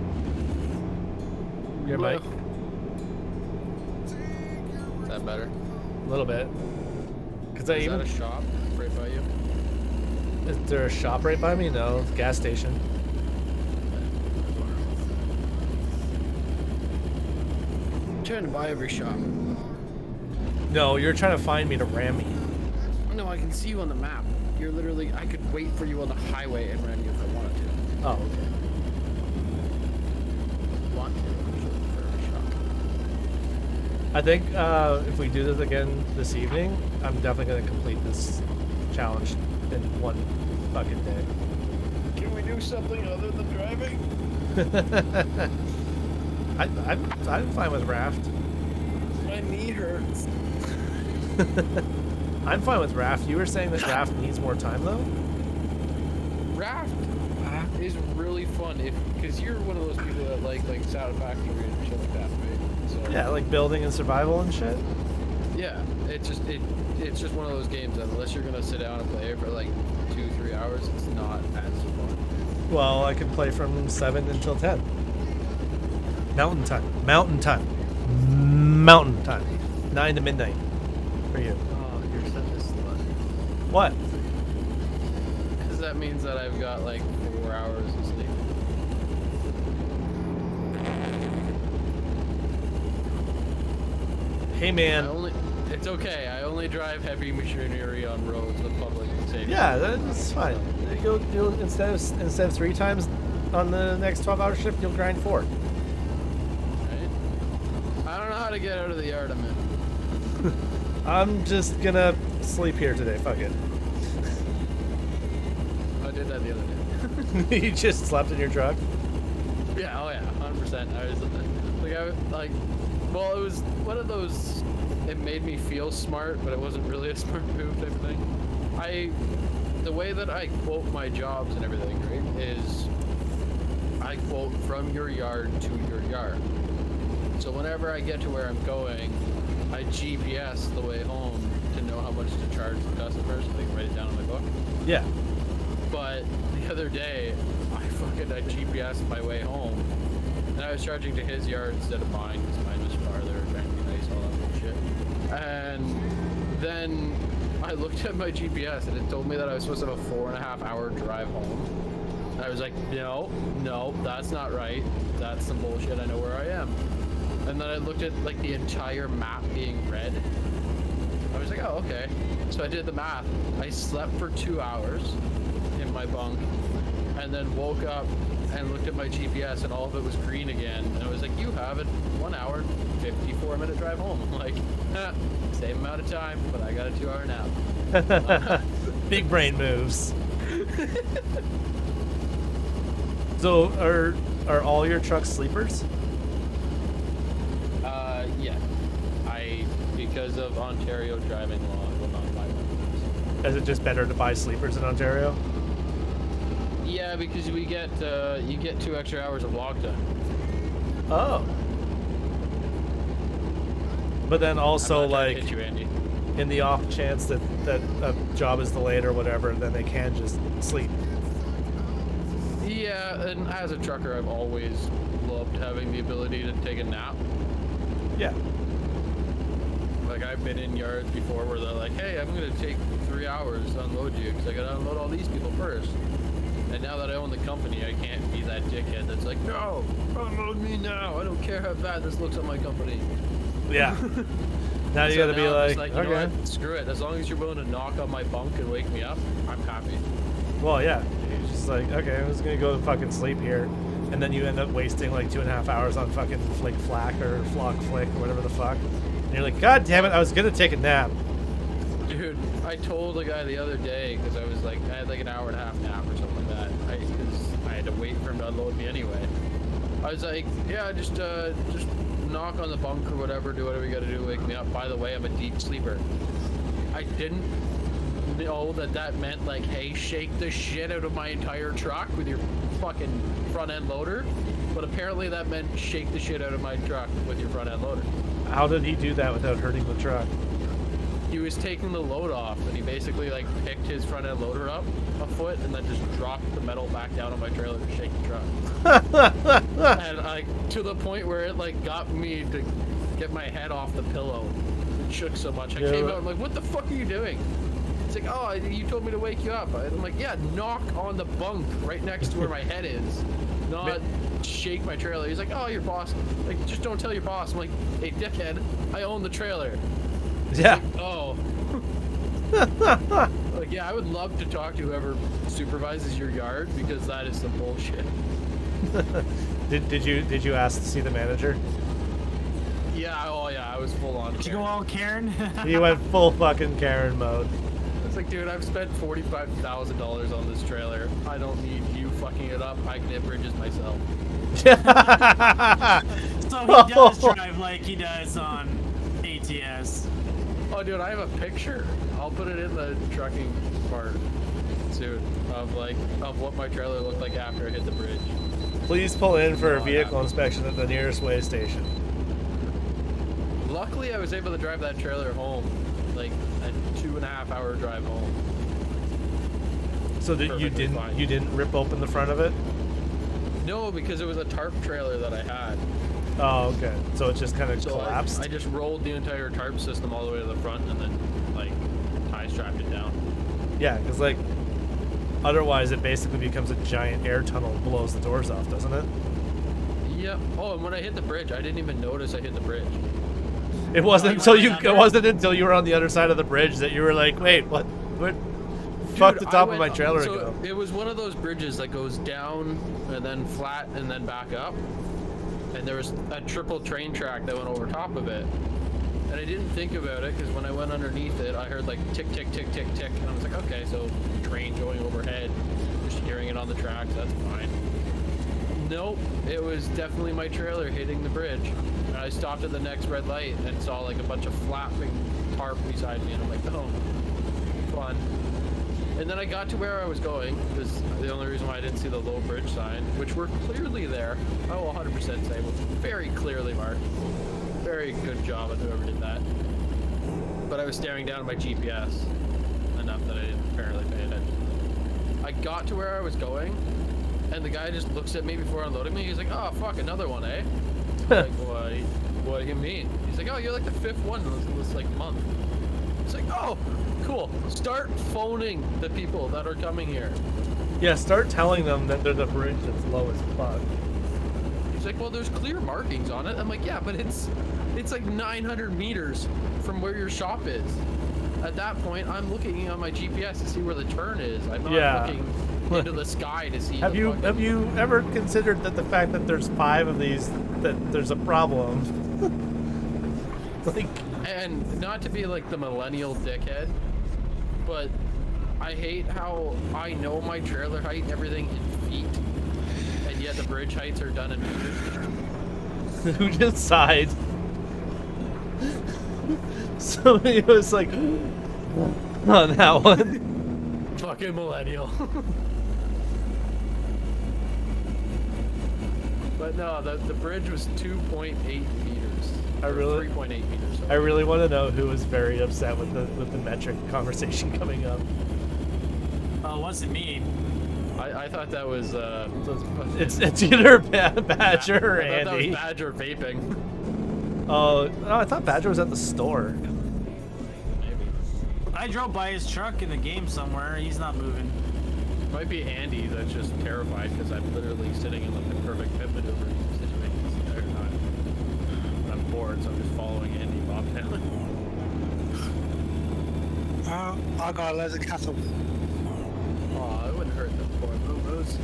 mic? Is that better? A little bit. Is that a shop right by you? Is there a shop right by me? No, gas station. trying to buy every shop. No, you're trying to find me to ram me. No, I can see you on the map. You're literally, I could wait for you on the highway and ram you if I wanted to. Oh, okay. Want to? I'm just looking for every shop. I think if we do this again this evening, I'm definitely going to complete this challenge in one fucking day. Can we do something other than driving? I'm fine with raft. My knee hurts. I'm fine with raft. You were saying that raft needs more time though? Raft is really fun because you're one of those people that like Satisfactory and shit like that, right? So Yeah, like building and survival and shit. yeah, it's just one of those games that unless you're gonna sit down and play it for like 2-3 hours, it's not as fun. Well, I can play from 7 until 10. Mountain time. Mountain time. Mountain time. 9 to midnight. For you. Oh, you're such a slut. What? Because that means that I've got like 4 hours of sleep. Hey man. It's okay. I only drive heavy machinery on roads with public safety. Yeah, that's fine. You'll instead of 3 times on the next 12-hour shift, you'll grind 4. Right? I don't know how to get out of the yard I'm in. I'm just gonna sleep here today. Fuck it. I did that the other day. You just slept in your truck? Yeah, oh yeah, 100%. I was well, it was one of those, it made me feel smart, but it wasn't really a smart move type of thing. The way that I quote my jobs and everything, right, is I quote from your yard to your yard. So whenever I get to where I'm going, I GPS the way home to know how much to charge the customers, so they can write it down on my book. Yeah. But the other day, I GPS my way home, and I was charging to his yard instead of mine because mine was farther, trying to be nice, all that bullshit. And then I looked at my GPS and it told me that I was supposed to have a 4.5-hour drive home. And I was like, no, that's not right. That's some bullshit. I know where I am. And then I looked at like the entire map being red. I was like, oh, okay. So I did the math. I slept for 2 hours in my bunk and then woke up and looked at my GPS and all of it was green again. And I was like, you have it 1 hour, 54-minute drive home. I'm like, same amount of time, but I got a 2-hour nap. Big brain moves. So are all your trucks sleepers? Yeah. Because of Ontario driving law, I will not buy one. Is it just better to buy sleepers in Ontario? Yeah, because you get 2 extra hours of log time. Oh. But then also like hit you, Andy. in the off chance that a job is delayed or whatever, then they can just sleep. Yeah, and as a trucker, I've always loved having the ability to take a nap. Yeah. Like, I've been in yards before where they're like, hey, I'm going to take 3 hours to unload you because I got to unload all these people first. And now that I own the company, I can't be that dickhead that's like, no, unload me now. I don't care how bad this looks on my company. Yeah. Now you gotta be like, you know okay. what? Screw it. As long as you're willing to knock on my bunk and wake me up, I'm happy. Well, yeah. You're just like, okay, I'm just gonna go to fucking sleep here. And then you end up wasting like 2.5 hours on fucking Flick Flack or Flock Flick or whatever the fuck. And you're like, God damn it, I was gonna take a nap. Dude, I told a guy the other day, because I was like, I had like an 1.5 hour nap or something like that. Because I had to wait for him to unload me anyway. I was like, yeah, just knock on the bunk or whatever, do whatever you gotta do, wake me up. By the way, I'm a deep sleeper. I didn't know that meant like, hey, shake the shit out of my entire truck with your fucking front end loader. But apparently that meant shake the shit out of my truck with your front end loader. How did he do that without hurting the truck? He was taking the load off, and he basically like picked his front end loader up a foot and then just dropped the metal back down on my trailer to shake the truck. And like to the point where it like got me to get my head off the pillow. It shook so much. I came out, I'm like, what the fuck are you doing? It's like, oh, you told me to wake you up. I'm like, yeah, knock on the bunk right next to where my head is. Not shake my trailer. He's like, oh, your boss. Like, just don't tell your boss. I'm like, hey, dickhead, I own the trailer. Yeah. Like, oh. Like, yeah, I would love to talk to whoever supervises your yard because that is some bullshit. Did you ask to see the manager? Yeah, oh yeah, I was full on. Did you go all Karen? He went full fucking Karen mode. It's like, dude, I've spent $45,000 on this trailer. I don't need you fucking it up. I can hit bridges myself. So he does drive like he does on ATS. Oh, dude, I have a picture. I'll put it in the trucking part soon of what my trailer looked like after I hit the bridge. Please pull in for a vehicle inspection at the nearest way station. Luckily, I was able to drive that trailer home, like a 2.5-hour drive home. So that you didn't rip open the front of it? No, because it was a tarp trailer that I had. Oh, okay. So it just kind of collapsed? I just rolled the entire tarp system all the way to the front and then, like, tie strapped it down. Yeah, because, like, otherwise it basically becomes a giant air tunnel and blows the doors off, doesn't it? Yep. Oh, and when I hit the bridge, I didn't even notice I hit the bridge. It wasn't until you were on the other side of the bridge that you were like, wait, what? Fuck the top of my trailer ago. It was one of those bridges that goes down and then flat and then back up. And there was a triple train track that went over top of it. And I didn't think about it because when I went underneath it, I heard like tick, tick, tick, tick, tick. And I was like, okay, so train going overhead. Just hearing it on the tracks, that's fine. Nope, it was definitely my trailer hitting the bridge. And I stopped at the next red light and saw like a bunch of flapping tarp beside me. And I'm like, oh, fun. And then I got to where I was going, because the only reason why I didn't see the low bridge sign, which were clearly there, I will 100% say, was very clearly marked. Very good job on whoever did that. But I was staring down at my GPS enough that I didn't apparently pay attention. I got to where I was going, and the guy just looks at me before unloading me. He's like, oh, fuck, another one, eh? I'm like, what do you mean? He's like, oh, you're like the 5th one in this like month. It's like, oh, cool. Start phoning the people that are coming here. Yeah, start telling them that there's a bridge that's low as fuck. He's like, well, there's clear markings on it. I'm like, yeah, but it's like 900 meters from where your shop is. At that point, I'm looking on my GPS to see where the turn is. I'm not looking into the sky to see. Have you ever considered that the fact that there's 5 of these, that there's a problem? Like, and not to be like the millennial dickhead, but I hate how I know my trailer height and everything in feet, and yet the bridge heights are done in meters. Who just sighed? Somebody was like, on that one. Fucking millennial. But no, the bridge was 2.8 meters. 3.8 meters. Sorry. I really want to know who was very upset with the metric conversation coming up. Oh, what's it mean? I thought that was it's either Badger or Andy. I thought that was Badger vaping. Oh, no, I thought Badger was at the store. Maybe. I drove by his truck in the game somewhere. He's not moving. Might be Andy that's just terrified because I'm literally sitting in like the perfect pit maneuver situation the entire time. I'm bored, so I'm just following Andy Bob Taylor. I got loads of cattle. Aw, it wouldn't hurt them poor moo-moos.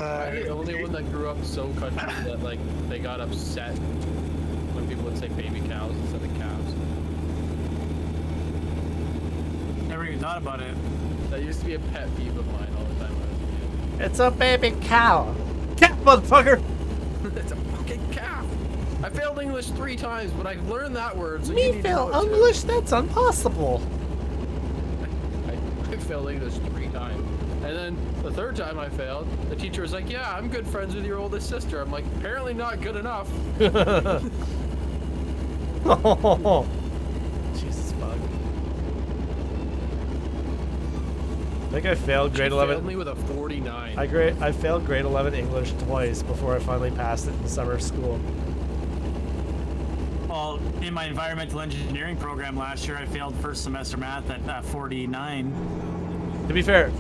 I'm the only one that grew up so country that like they got upset when people would say baby cows instead of calves. Never even thought about it. That used to be a pet peeve of mine all the time when I was a kid. It's a baby cow. Cat, motherfucker. It's a fucking calf. I failed English 3 times, but I learned that word. So Me fail English? That's impossible. I failed English 3 times. And then the 3rd time I failed, the teacher was like, yeah, I'm good friends with your oldest sister. I'm like, apparently not good enough. Oh, Jesus fuck. I think I failed grade 11. Failed me with a 49. I failed grade 11 English twice before I finally passed it in summer school. Well, in my environmental engineering program last year, I failed first semester math at 49. To be fair,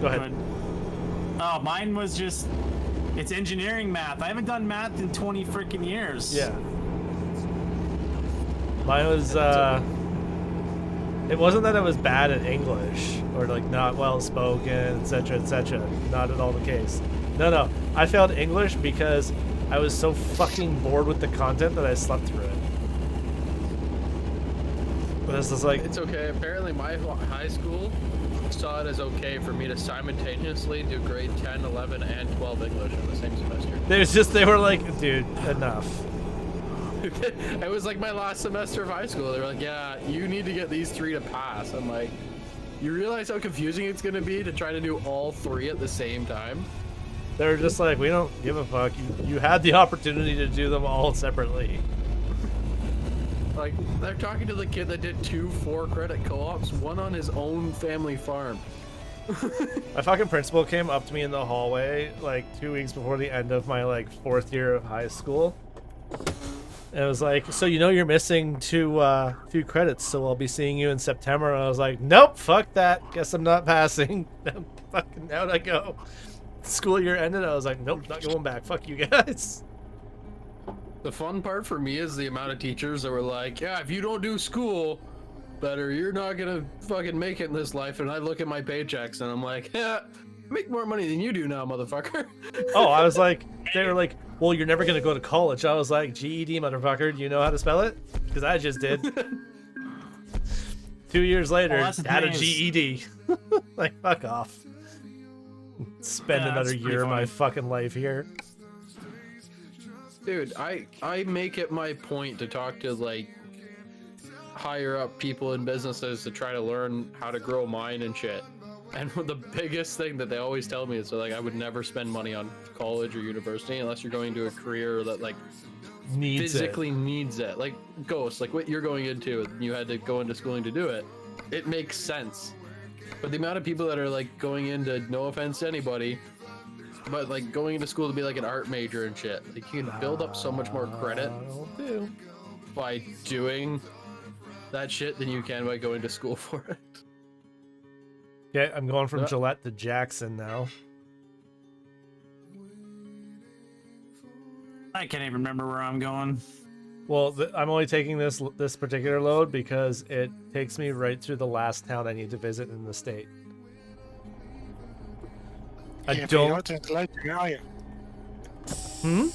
Go ahead. Oh, mine was just, it's engineering math. I haven't done math in 20 freaking years. Yeah. Mine was, it wasn't that I was bad at English or like not well spoken, etc., etc. Not at all the case. No. I failed English because I was so fucking bored with the content that I slept through it. But this is like... It's okay. Apparently my high school saw it as okay for me to simultaneously do grade 10, 11, and 12 English in the same semester. They were like, dude, enough. It was like my last semester of high school. They were like, yeah, you need to get these 3 to pass. I'm like, you realize how confusing it's going to be to try to do all 3 at the same time? They were just like, we don't give a fuck. You had the opportunity to do them all separately. Like, they're talking to the kid that did 2 4-credit co-ops, one on his own family farm. My fucking principal came up to me in the hallway like 2 weeks before the end of my like 4th year of high school. And it was like, so you know you're missing 2 few credits, so I'll be seeing you in September. And I was like, nope, fuck that. Guess I'm not passing. Fucking out I go. School year ended. I was like, nope, not going back. Fuck you guys. The fun part for me is the amount of teachers that were like, yeah, if you don't do school better, you're not gonna fucking make it in this life. And I look at my paychecks and I'm like, yeah, I make more money than you do now, motherfucker. Oh, I was like, they were like, well, you're never gonna go to college. I was like, GED, motherfucker. Do you know how to spell it? Because I just did. 2 years later, had a GED. Like, fuck off. Spend another year of my fucking life here. Dude, I make it my point to talk to like higher up people in businesses to try to learn how to grow mine and shit. And the biggest thing that they always tell me is like, I would never spend money on college or university unless you're going to a career that like physically needs it. Like Ghost, like what you're going into, you had to go into schooling to do it. It makes sense. But the amount of people that are like going into, no offense to anybody, but like going into school to be like an art major and shit, like you can build up so much more credit by doing that shit than you can by going to school for it. Okay, I'm going from Gillette to Jackson now. I can't even remember where I'm going. Well, I'm only taking this particular load because it takes me right through the last town I need to visit in the state. I Yeah, don't. but you're not doing the loading, are you? Hmm?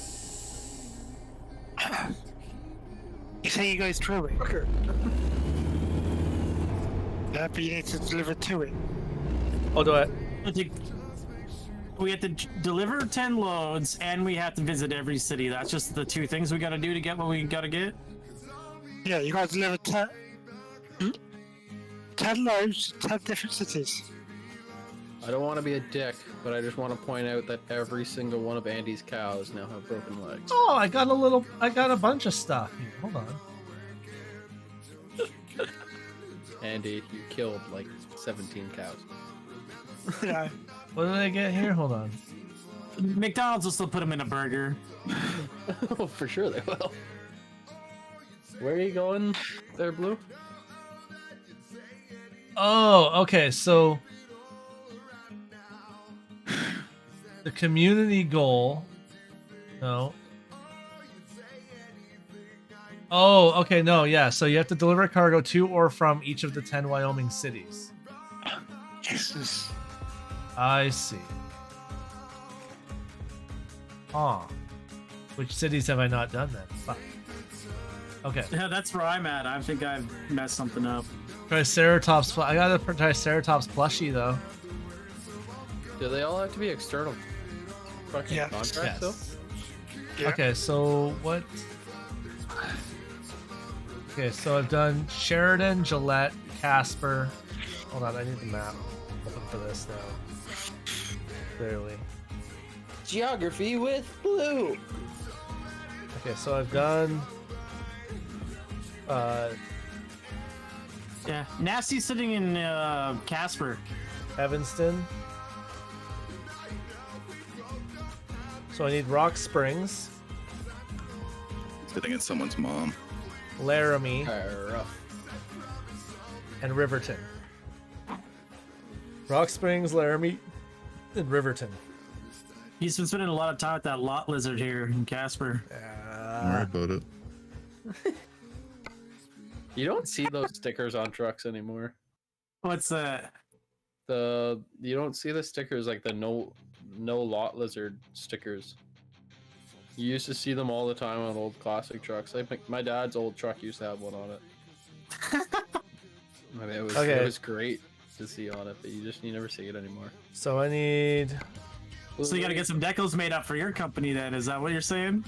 You say you guys through it. Yeah, but you need to deliver to it. Oh, do I? We have to deliver 10 loads, and we have to visit every city. That's just the 2 things we gotta do to get what we gotta get? Yeah, you gotta deliver 10 loads, 10 different cities. I don't want to be a dick, but I just want to point out that every single one of Andy's cows now have broken legs. Oh, I got a bunch of stuff here. Hold on. Andy, you killed like 17 cows. Yeah. What did I get here? Hold on. McDonald's will still put them in a burger. Oh, for sure they will. Where are you going there, Blue? Oh, okay. So the community goal. No. Oh, okay. No, yeah. So you have to deliver cargo to or from each of the 10 Wyoming cities. Jesus. I see. Huh. Which cities have I not done then? Fuck. Okay. Yeah, that's where I'm at. I think I've messed something up. Triceratops. I got a Triceratops plushie though. Do they all have to be external fucking contracts though? Yeah. Okay, so what? Okay, so I've done Sheridan, Gillette, Casper. Hold on, I need the map. Looking for this now. Clearly. Geography with Blue. Okay, so I've done. Yeah, Nasty's sitting in Casper. Evanston. So I need Rock Springs, Sitting in someone's mom. Laramie, and Riverton. Rock Springs, Laramie, In Riverton. He's been spending a lot of time with that lot lizard here in Casper. Don't worry about it. You don't see those stickers on trucks anymore. What's that? You don't see the stickers like the no lot lizard stickers. You used to see them all the time on old classic trucks. Like my dad's old truck used to have one on it. I mean, it was great to see on it, but you never see it anymore. So I need. So you gotta get some decals made up for your company then, is that what you're saying?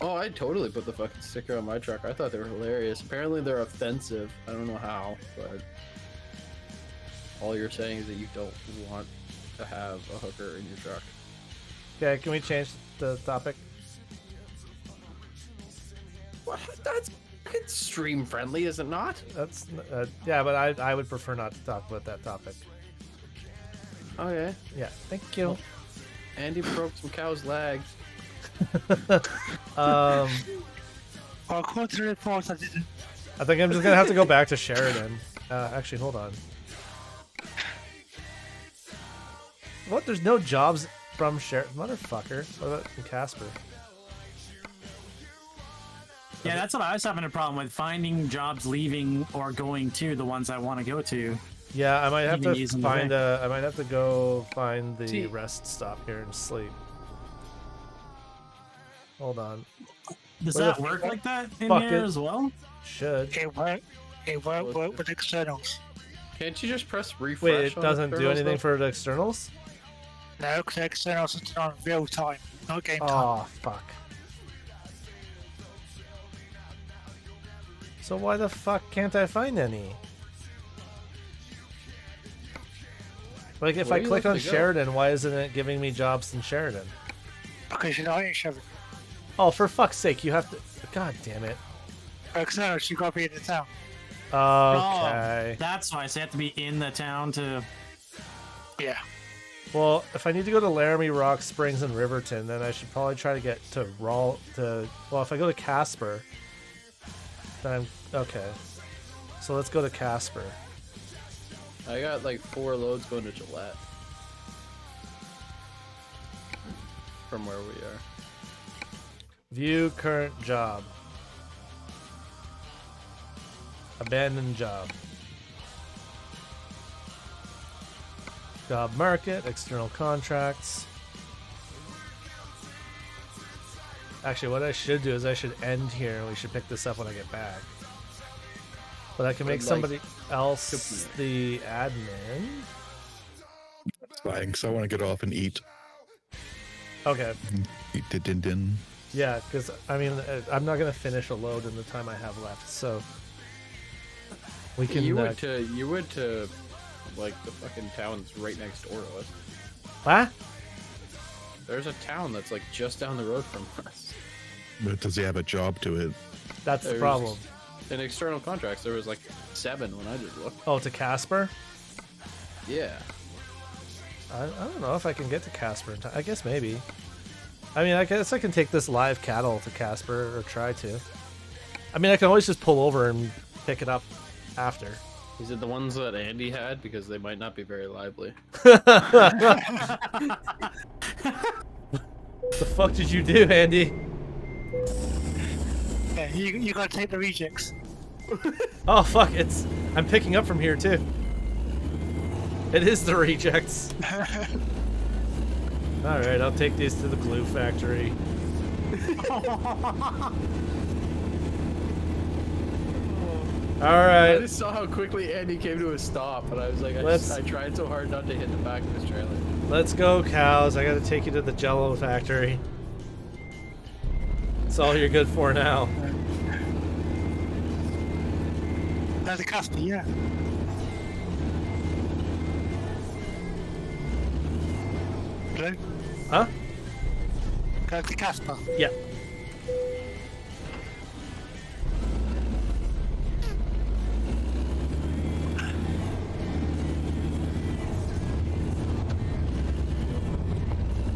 Oh, I'd totally put the fucking sticker on my truck. I thought they were hilarious. Apparently they're offensive. I don't know how, but all you're saying is that you don't want to have a hooker in your truck. Okay, can we change the topic? What? That's stream friendly, is it not? That's yeah, but I would prefer not to talk about that topic. Okay. Yeah, thank you. Andy broke some cow's legs. Well, according to the report, I didn't. I think I'm just gonna have to go back to Sheridan. Actually, hold on. What? There's no jobs from Sheridan, motherfucker. What about in Casper? Yeah, that's what I was having a problem with, finding jobs leaving or going to the ones I want to go to. Yeah, I might have Even to using find the I might have to go find the See- rest stop here and sleep. Hold on. Does What that the work like that in fuck here it- as well? Should. It won't work with externals. Can't you just press refresh? Wait, it on the doesn't do externals, anything though? for the externals? No, because the externals are done on real time, not game time. Oh fuck. So why the fuck can't I find any? Like if Where I do you click have on to go? Sheridan, why isn't it giving me jobs in Sheridan? Because you're not in Sheridan. Oh, for fuck's sake, you have to. God damn it. For externals, you gotta be in the town. Okay. Oh, that's why. So you have to be in the town to. Yeah. Well, if I need to go to Laramie, Rock Springs, and Riverton, then I should probably try to get to Well, if I go to Casper, then I'm okay. So let's go to Casper. I got like 4 loads going to Gillette. From where we are. View current job. Abandoned job. Job market, external contracts. Actually, what I should do is I should end here and we should pick this up when I get back. But I can make Like- somebody else the admin. Fine, because I want to get off and eat. Okay. Eat the din din. Yeah, because I mean, I'm not gonna finish a load in the time I have left, so we can. You went to like the fucking town that's right next door to us. What? There's a town that's like just down the road from us. But does he have a job to it? That's the There's- problem. In external contracts, there was like 7 when I just looked. Oh, to Casper? Yeah. I don't know if I can get to Casper in time. I guess maybe. I mean, I guess I can take this live cattle to Casper, or try to. I mean, I can always just pull over and pick it up after. Is it the ones that Andy had? Because they might not be very lively. The fuck did you do, Andy? Yeah, you gotta take the rejects. Oh fuck, I'm picking up from here too. It is the rejects. Alright, I'll take these to the glue factory. I Alright, just saw how quickly Andy came to a stop, and I was like, I tried so hard not to hit the back of his trailer. let's go, cows. I gotta take you to the Jello factory. That's all you're good for now. There's the Casper, yeah. Hello? Huh? Go to Casper. Yeah.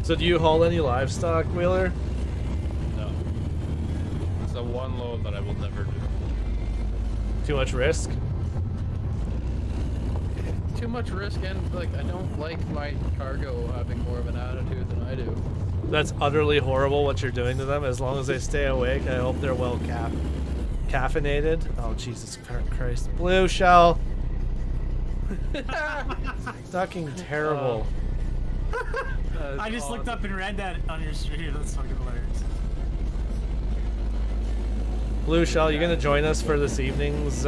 So do you haul any livestock, Wheeler? No. It's the one load that I will never do. Too much risk? too much risk, and like I don't like my cargo having more of an attitude than I do. That's utterly horrible what you're doing to them. As long as they stay awake, I hope they're well caffeinated. Oh, Jesus Christ. Blue shell. Fucking terrible. I just looked up and read that on your stream. That's fucking hilarious. Blue shell, you gonna join us for this evening's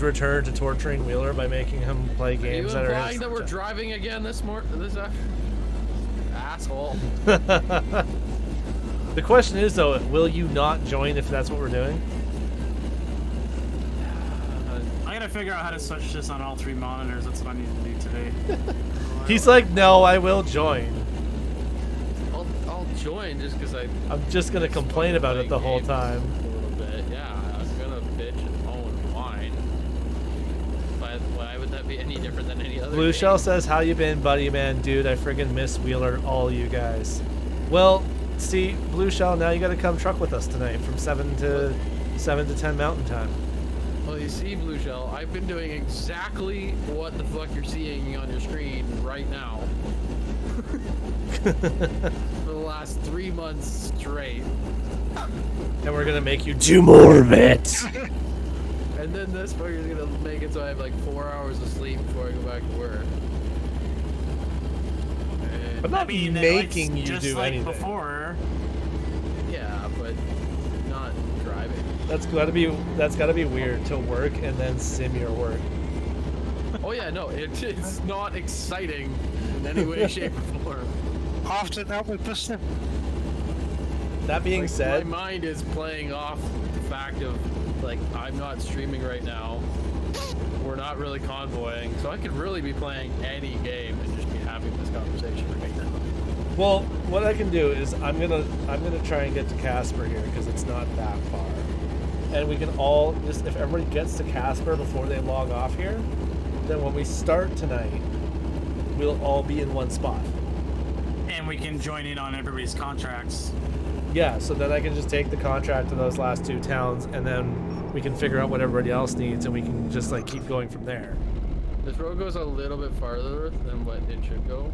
return to torturing Wheeler by making him play games that are implying that we're driving again this afternoon? Asshole. The question is though, will you not join if that's what we're doing? I gotta figure out how to switch this on all 3 monitors. That's what I need to do today. He's like, no, I will join. I'll join just because I'm just gonna complain about it the whole time. A little bit, yeah. I'm gonna bitch and moan and whine. But why would that be any different than any other? Blue game? Shell says, how you been, buddy man? Dude, I friggin' miss Wheeler, all you guys. Well, see, Blue Shell, now you gotta come truck with us tonight from 7 to 10 Mountain Time. Well, you see, Blue Shell, I've been doing exactly what the fuck you're seeing on your screen right now. For the last 3 months straight. And we're gonna make you do more of it. And then this fucker's gonna make it so I have like 4 hours of sleep before I go back to work. I'm not making you do like anything. Before. Yeah, but not driving. That's gotta be weird to work and then sim your work. Oh yeah, no, it's not exciting in any way, shape, or form. After that, we pushed him. That being Like, said, my mind is playing off the fact of like I'm not streaming right now. We're not really convoying, so I could really be playing any game and just be having this conversation right now. well, what I can do is I'm gonna try and get to Casper here because it's not that far, and we can all just if everybody gets to Casper before they log off here, then when we start tonight, we'll all be in one spot. And we can join in on everybody's contracts. Yeah, so then I can just take the contract to those last 2 towns, and then we can figure out what everybody else needs, and we can just like keep going from there. This road goes a little bit farther than what it should go.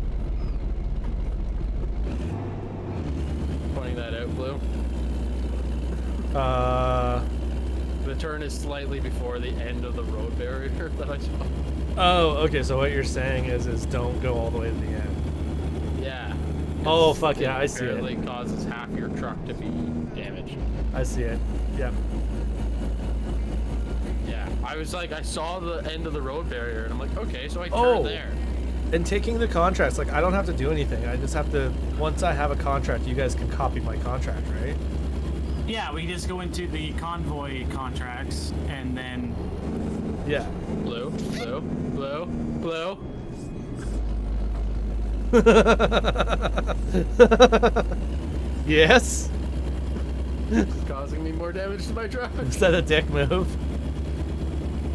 Pointing that out, Blue. The turn is slightly before the end of the road barrier that I saw. Oh, okay, so what you're saying is don't go all the way to the end. Yeah. Oh, fuck yeah, I see it. Apparently causes half your truck to be damaged. I see it. Yep. Yeah. I was like, I saw the end of the road barrier, and I'm like, okay, so I turned there. And taking the contracts, like, I don't have to do anything. I just have to, once I have a contract, you guys can copy my contract, right? Yeah, we just go into the convoy contracts, and then... Yeah. Blue, blue, blue, blue. Yes? It's causing me more damage to my truck. Is that a dick move?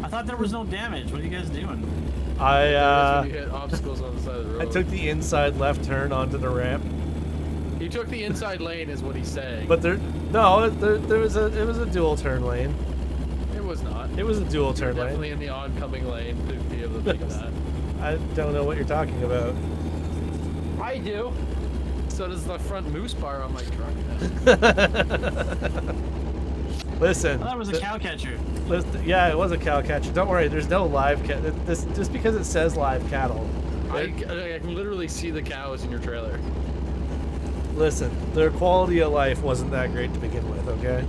I thought there was no damage. What are you guys doing? When you hit obstacles on the side of the road. I took the inside left turn onto the ramp. He took the inside lane, is what he's saying. But it was a dual turn lane. It was not. It was a dual turn lane. Definitely in the oncoming lane to be able to make that. I don't know what you're talking about. I do. So does the front moose bar on my truck. Listen. I thought it was a cow catcher. Yeah, it was a cow catcher. Don't worry, there's no live cat. This just because it says live cattle. I can literally see the cows in your trailer. Listen, their quality of life wasn't that great to begin with, okay?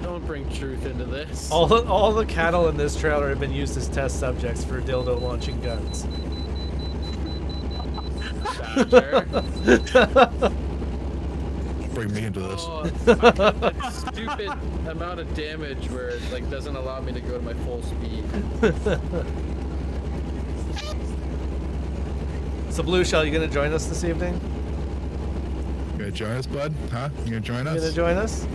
Don't bring truth into this. All the cattle in this trailer have been used as test subjects for dildo launching guns. Bring me into this. Oh, I got that stupid amount of damage where it like doesn't allow me to go to my full speed. So Blue Shell, you gonna join us this evening? You gonna join us, bud? Huh? You gonna join us? You gonna join us?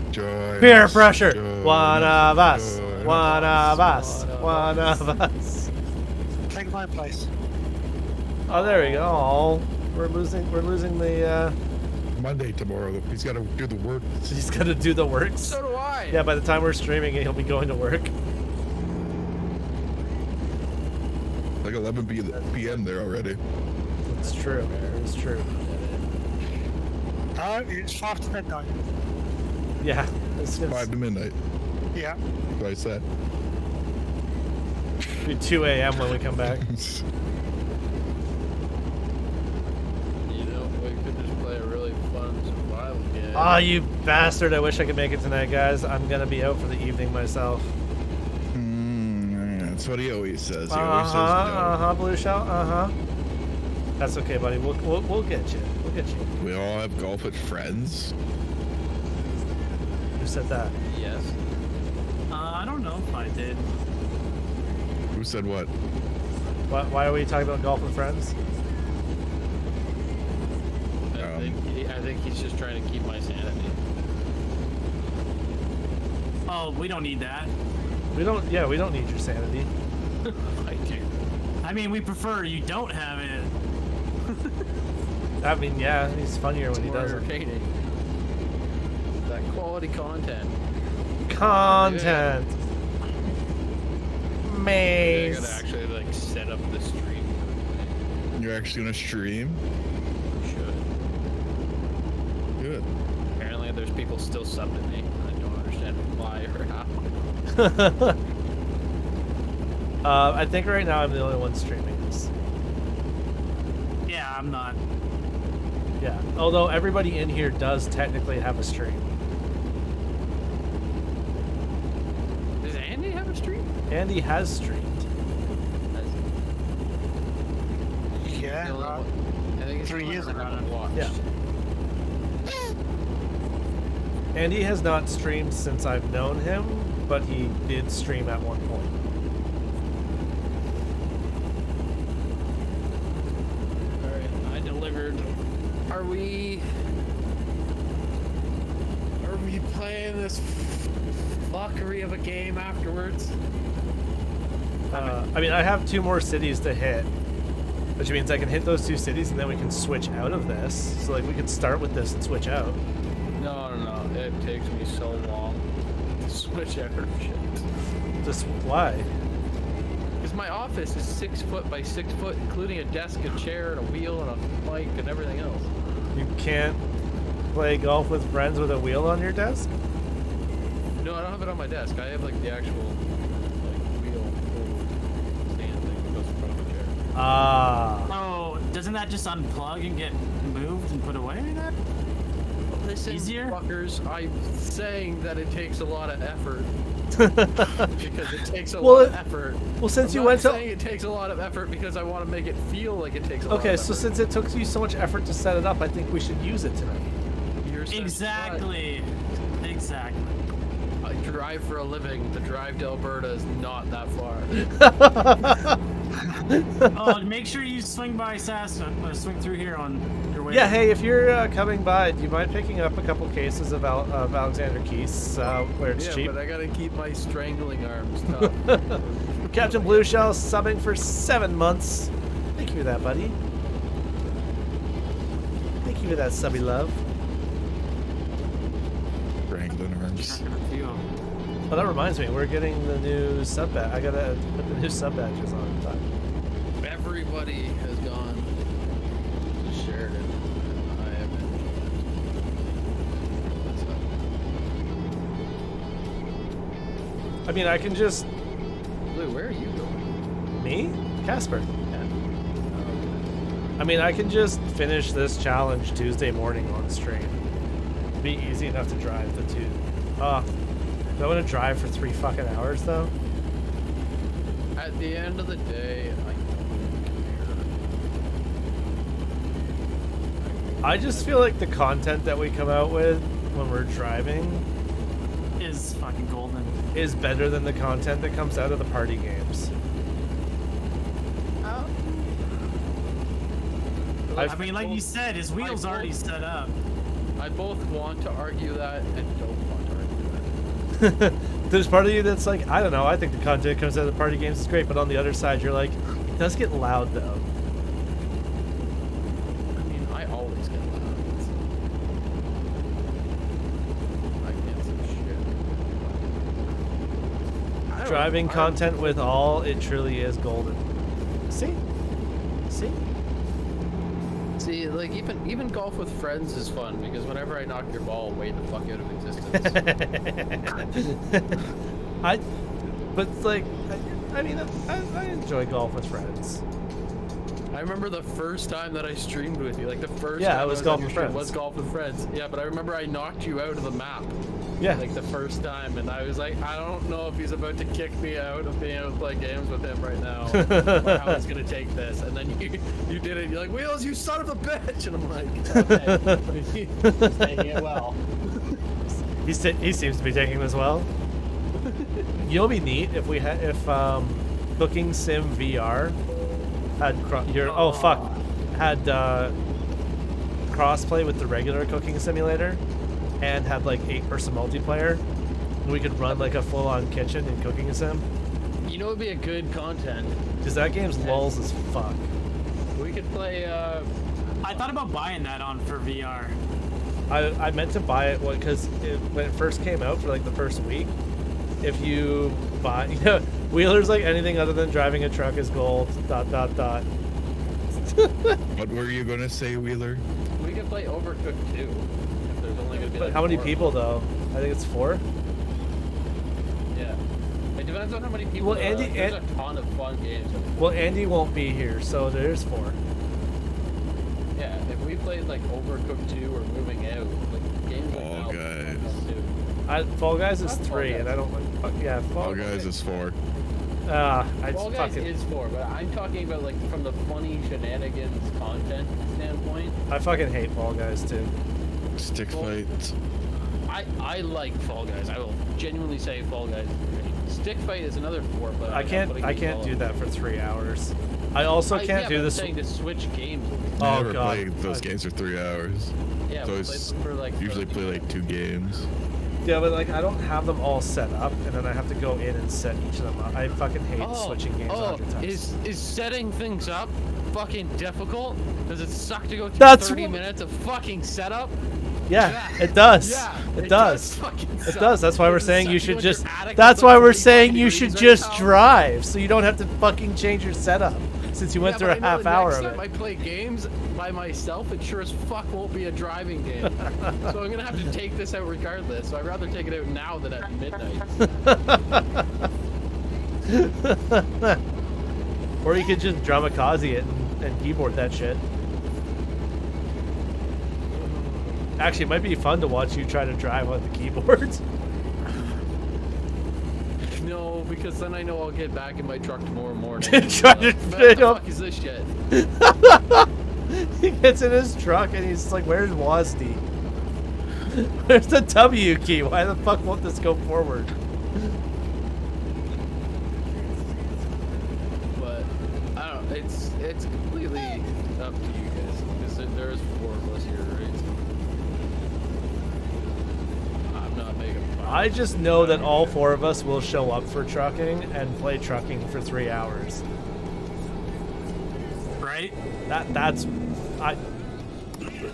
Join Peer us. pressure. Join One of us. Join One of us. One of us. Take my place. Oh, there we go. Oh, we're losing the Monday tomorrow. He's got to do the work. He's got to do the works. So do I. Yeah, by the time we're streaming, he'll be going to work. Like 11 p.m. there already. It's true. It's true. No, it's 5 to midnight. Yeah. It's 5 to midnight. Yeah. What I said. Be 2 a.m. when we come back. You know, we could just play a really fun survival game. Ah, you bastard. I wish I could make it tonight, guys. I'm going to be out for the evening myself. That's what he always says. He always says no. Blue Shell. That's okay, buddy. We'll get you. We'll get you. We all have golf with friends. Who said that? Yes. I don't know if I did. Who said what? Why are we talking about golf with friends? I think he's just trying to keep my sanity. Oh, we don't need that. We don't need your sanity. I do. I mean, we prefer you don't have it. I mean, yeah, he's funnier when he More does it. entertaining. That quality content. Content. I Maze. gotta actually like set up the stream. You're actually gonna stream? Should. Good. Apparently, there's people still subbing me. I don't understand why or how. I think right now I'm the only one streaming this. Yeah, I'm not. Yeah. Although everybody in here does technically have a stream. Does Andy have a stream? Andy has streamed. Yeah, right. I think it's 3 years ago. watched. Yeah. Andy has not streamed since I've known him, but he did stream at one point. Alright, I delivered. Are we playing this fuckery of a game afterwards? I mean, I have 2 more cities to hit, which means I can hit those 2 cities and then we can switch out of this. So, like, we could start with this and switch out. No. It takes me so long to switch out of shit. Just why? Because my office is 6 foot by 6 foot, including a desk, a chair, and a wheel, and a mic, and everything else. You can't play golf with friends with a wheel on your desk? No, I don't have it on my desk. I have like the actual wheel stand thing that goes in front of the chair. Ah. Oh, doesn't that just unplug and get moved and put away? Then? Listen, Easier? fuckers, I'm saying that it takes a lot of effort. Because it takes a Well, lot of effort. Well, since I'm you not went to... saying it takes a lot of effort because I want to make it feel like it takes a lot of Okay, effort. so since it took you so much effort to set it up, I think we should use it tonight. You're so Exactly. Exactly. I drive for a living. The drive to Alberta is not that far. Oh, make sure you swing by swing through here on your way. Yeah, hey, if you're coming by, do you mind picking up a couple cases of Alexander Keith's where it's Yeah, cheap? but I gotta keep my strangling arms tough. Captain Blue Shell subbing for 7 months. Thank you for that, buddy. Thank you for that, subby love. Strangling arms. Oh, that reminds me, we're getting the new sub badge. I gotta put the new sub badges on in time. Everybody has gone to Sheridan. I haven't. I mean, I can just... Blue, where are you going? Me? Casper. Yeah. I mean, I can just finish this challenge Tuesday morning on stream. It'd be easy enough to drive the 2. Do I want to drive for 3 fucking hours, though? At the end of the day, I just feel like the content that we come out with when we're driving Is fucking golden. is better than the content that comes out of the party games. I mean, like you said, his wheel's already set up. I both want to argue that and don't want to argue that. There's part of you that's like, I don't know, I think the content that comes out of the party games is great, but on the other side, you're like, it does get loud, though. I mean, I always get loud. Driving content with all, it truly is golden. See? See? See, like even golf with friends is fun because whenever I knock your ball way the fuck out of existence. But like, I mean, I enjoy golf with friends. I remember the first time that I streamed with you, like the first Yeah, time it was I golf on your with stream friends. was golf with friends. Yeah, but I remember I knocked you out of the map. Yeah. Like the first time, and I was like, I don't know if he's about to kick me out of being able to play games with him right now, or how he's gonna take this. And then you did it. You're like, Wheels, you son of a bitch! And I'm like, okay, he's taking it well. He seems to be taking this well. You know, it'd be neat if we had Cooking Sim VR had had crossplay with the regular cooking simulator, and had like 8-person multiplayer. And we could run like a full-on kitchen in Cooking Sim. You know, it'd be a good content. Cause that game's lulz as fuck. We could play. I thought about buying that on for VR. I meant to buy it because when it first came out for like the first week, if you buy, you know, Wheeler's like anything other than driving a truck is gold. ... What were you gonna say, Wheeler? We could play Overcooked too. If there's only gonna be like How many 4 people though? I think it's 4. Yeah. It depends on how many people. Well, Andy, there's a ton of fun games. Well, Andy won't be here, so there's 4. Yeah, if we played like Overcooked 2 or Moving Out, like games like Fall that. Guys. Fall Guys is That's Fall 3, Guys. and I don't like. Fall Fall Guys is 4. I Fall Guys fucking. is 4, but I'm talking about like from the funny shenanigans content standpoint. I fucking hate Fall Guys too. Stick fight. I like Fall Guys. I will genuinely say Fall Guys is great. Stick Fight is another 4, but I can't do that for 3 hours. I also can't do I'm this. saying to switch games. I Oh never god. played those games for 3 hours. Yeah, So we it's played them for like usually play like 2 games. Yeah, but like I don't have them all set up, and then I have to go in and set each of them up. I fucking hate switching games 100 times. Is setting things up fucking difficult? Does it suck to go through That's 30 minutes of fucking setup? Yeah, it does. Yeah, it does. fucking It suck. does. That's why we're Does it saying suck you to should go in your just. attic That's with why like we're 45 saying you degrees should right just now? drive, so you don't have to fucking change your setup. Since you went Yeah, through but a I know half the hour next of time it. I play games by myself, it sure as fuck won't be a driving game. So I'm gonna have to take this out regardless. So I'd rather take it out now than at midnight. Or you could just dramakaze it and keyboard that shit. Actually, it might be fun to watch you try to drive on the keyboards. No, because then I know I'll get back in my truck tomorrow morning. Try to what the pick up- fuck is this shit? He gets in his truck and he's like, "Where's WASD? Where's the W key? Why the fuck won't this go forward?" But I don't know. It's completely up to you guys. Because there's 4 of us here, right? I'm not making fun. I just know that all 4 of us will show up for trucking and play trucking for 3 hours. Right?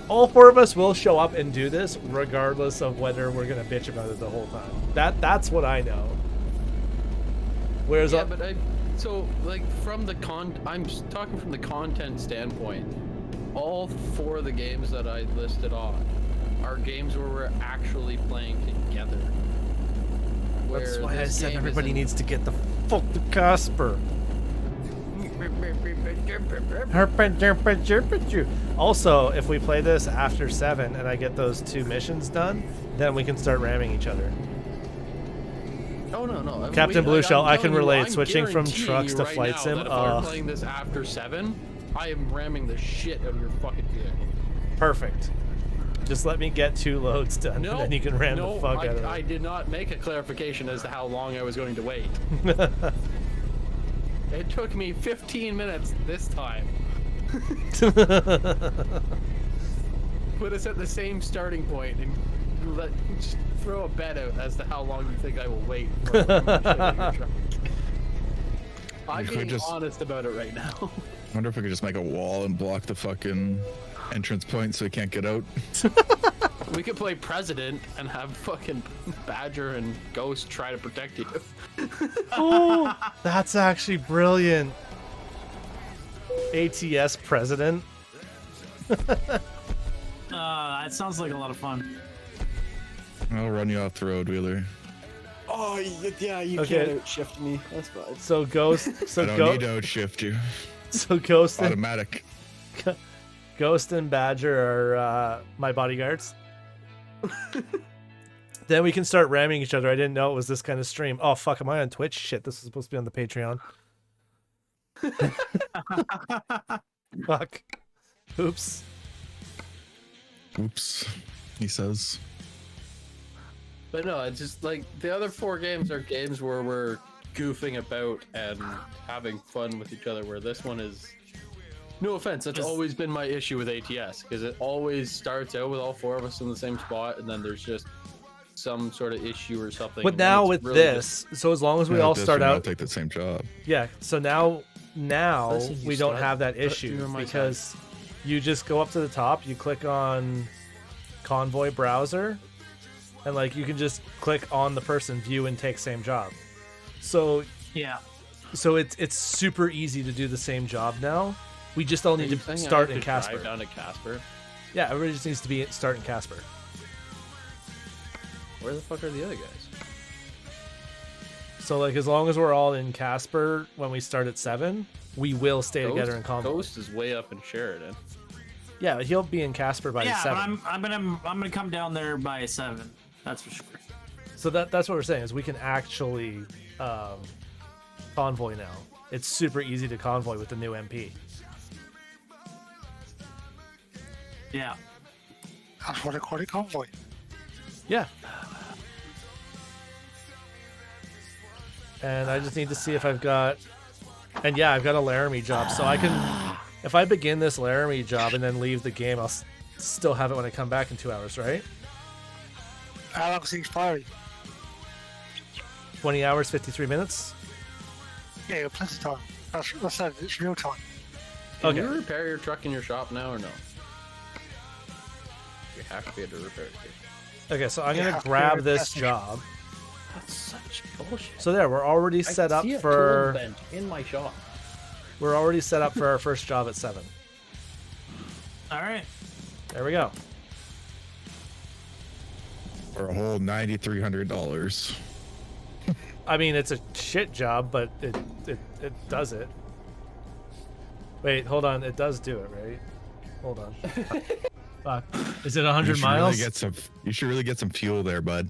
All 4 of us will show up and do this regardless of whether we're gonna bitch about it the whole time. That's what I know. Whereas Yeah, but so like from the I'm talking from the content standpoint. All 4 of the games that I listed off are games where we're actually playing together. that's Where why I this said game everybody isn't- needs to get the fuck to Casper. Also, if we play this after 7 and I get those 2 missions done, then we can start ramming each other. Oh no. Captain Blue Shell, I can telling you, relate. I'm Switching from guaranteeing trucks you to right flight now sim. that if I'm playing this after 7, I am ramming the shit out of your fucking vehicle. Perfect. Just let me get 2 loads done, No, and then you can ram the fuck out of I it. did not make a clarification as to how long I was going to wait. It took me 15 minutes this time. Put us at the same starting point and just throw a bet out as to how long you think I will wait. before I put my shit in your truck. I'm You could being just- honest about it right now. I wonder if we could just make a wall and block the fucking entrance point so he can't get out. We could play president and have fucking Badger and Ghost try to protect you. Oh, that's actually brilliant. ATS president. That sounds like a lot of fun. I'll run you off the road, Wheeler. Oh, yeah, you Okay. can't outshift me. That's fine. So Ghost. So I don't need to outshift you. So Ghost and Automatic. Ghost and Badger are my bodyguards. Then we can start ramming each other. I didn't know it was this kind of stream. Oh fuck, am I on Twitch? Shit, this is supposed to be on the Patreon. Fuck. Oops. Oops. He says. But no, it's just like the other 4 games are games where we're goofing about and having fun with each other, where this one is, no offense, that's always been my issue with ATS, because it always starts out with all 4 of us in the same spot, and then there's just some sort of issue or something. But and now it's with really this, so as long as we all start out, take the same job. yeah. So now Listen, you we don't start- have that give issue me my because you just go up to the top, you click on Convoy browser, and like you can just click on the person, view, and take same job. So Yeah. so it's super easy to do the same job now. We just all Are need you to saying I start have in to drive Casper. down to Casper? Yeah, everybody just needs to be start in Casper. Where the fuck are the other guys? So like as long as we're all in Casper when we start at 7, we will stay together in Convoy. Ghost is way up in Sheridan. Yeah, but he'll be in Casper by Yeah, 7. but I'm gonna come down there by 7. That's for sure. So that's what we're saying is we can actually convoy now. It's super easy to convoy with the new MP. Yeah. That's what I call it, convoy. Yeah. And I just need to see if I've got... And yeah, I've got a Laramie job, so I can... If I begin this Laramie job and then leave the game, I'll still have it when I come back in 2 hours, right? How long's the expiry? 20 hours, 53 minutes? Yeah, you're plenty of time. That's it, it's real time. Can Okay. you repair your truck in your shop now or no? You have to be able to repair it. Okay, so I'm Yeah, going to after grab your this message. job. That's such bullshit. So there, we're already set up for... in my shop. We're already set up for our first job at 7. All right. There we go. For a whole $9,300. I mean, it's a shit job, but it does it. Wait, hold on. It does do it, right? Hold on. Fuck. Is it 100 miles? You should really get some fuel there, bud.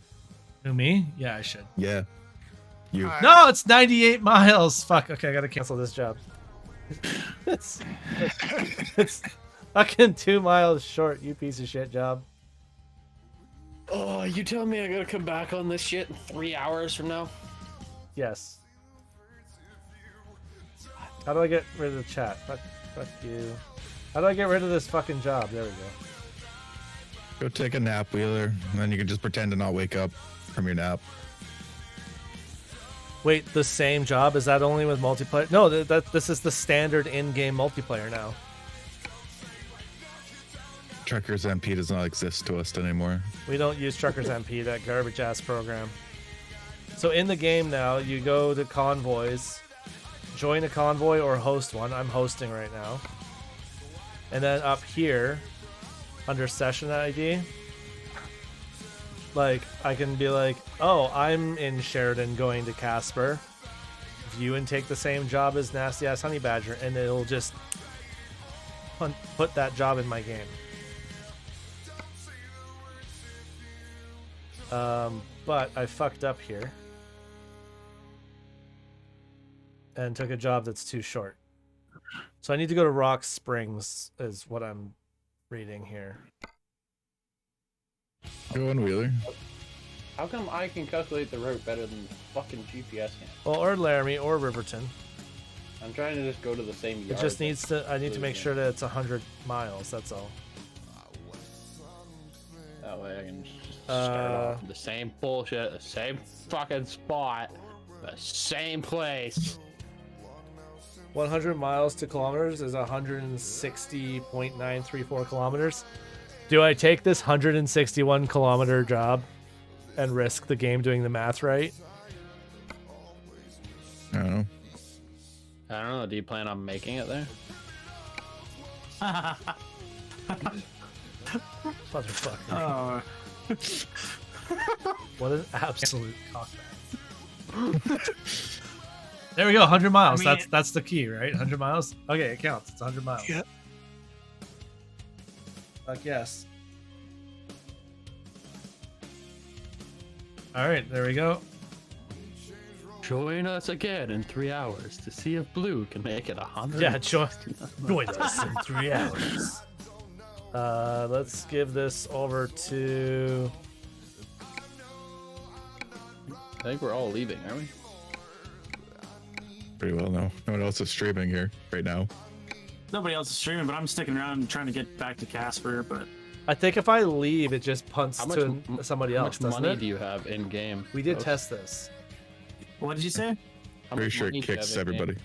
Who, me? Yeah, I should. Yeah. You. No, it's 98 miles. Fuck. Okay, I gotta cancel this job. it's fucking 2 miles short, you piece of shit job. Oh, you tell me I gotta come back on this shit in 3 hours from now? Yes. How do I get rid of the chat? Fuck you. How do I get rid of this fucking job? There we go. Go take a nap, Wheeler, and then you can just pretend to not wake up from your nap. Wait, the same job? Is that only with multiplayer? No, this is the standard in-game multiplayer now. Truckers MP does not exist to us anymore. We don't use Truckers MP, that garbage-ass program. So in the game now, you go to convoys, join a convoy or host one. I'm hosting right now. And then up here, under session ID, like, I can be like, oh, I'm in Sheridan going to Casper. View and take the same job as Nasty Ass Honey Badger, and it'll just put that job in my game. But I fucked up here and took a job that's too short. So I need to go to Rock Springs is what I'm reading here. Go on, Wheeler. How come I can calculate the route better than the fucking GPS can? Well, or Laramie or Riverton. I'm trying to just go to the same yard. It just needs to, I need to make sure that it's 100 miles, that's all. That way I can just start off with the same bullshit, the same fucking spot, the same place. 100 miles to kilometers is 160.934 kilometers. Do I take this 161 kilometer job and risk the game doing the math right? I don't know. I don't know. Do you plan on making it there? Motherfucker. Oh. What an absolute cockback. There we go, 100 miles. I mean, That's the key, right? 100 miles? Okay, it counts. It's 100 miles. Yeah. Fuck yes. All right, there we go. Join us again in 3 hours to see if Blue can make it 100. Yeah, join us in 3 hours. Let's give this over to... I think we're all leaving, aren't we? Pretty well, no. No one else is streaming here right now. Nobody else is streaming, but I'm sticking around and trying to get back to Casper. But I think if I leave, it just punts to somebody else, How much doesn't money it? do you have in game? We did test this. what did you say? How Pretty much sure money it do you kicks have in game? everybody.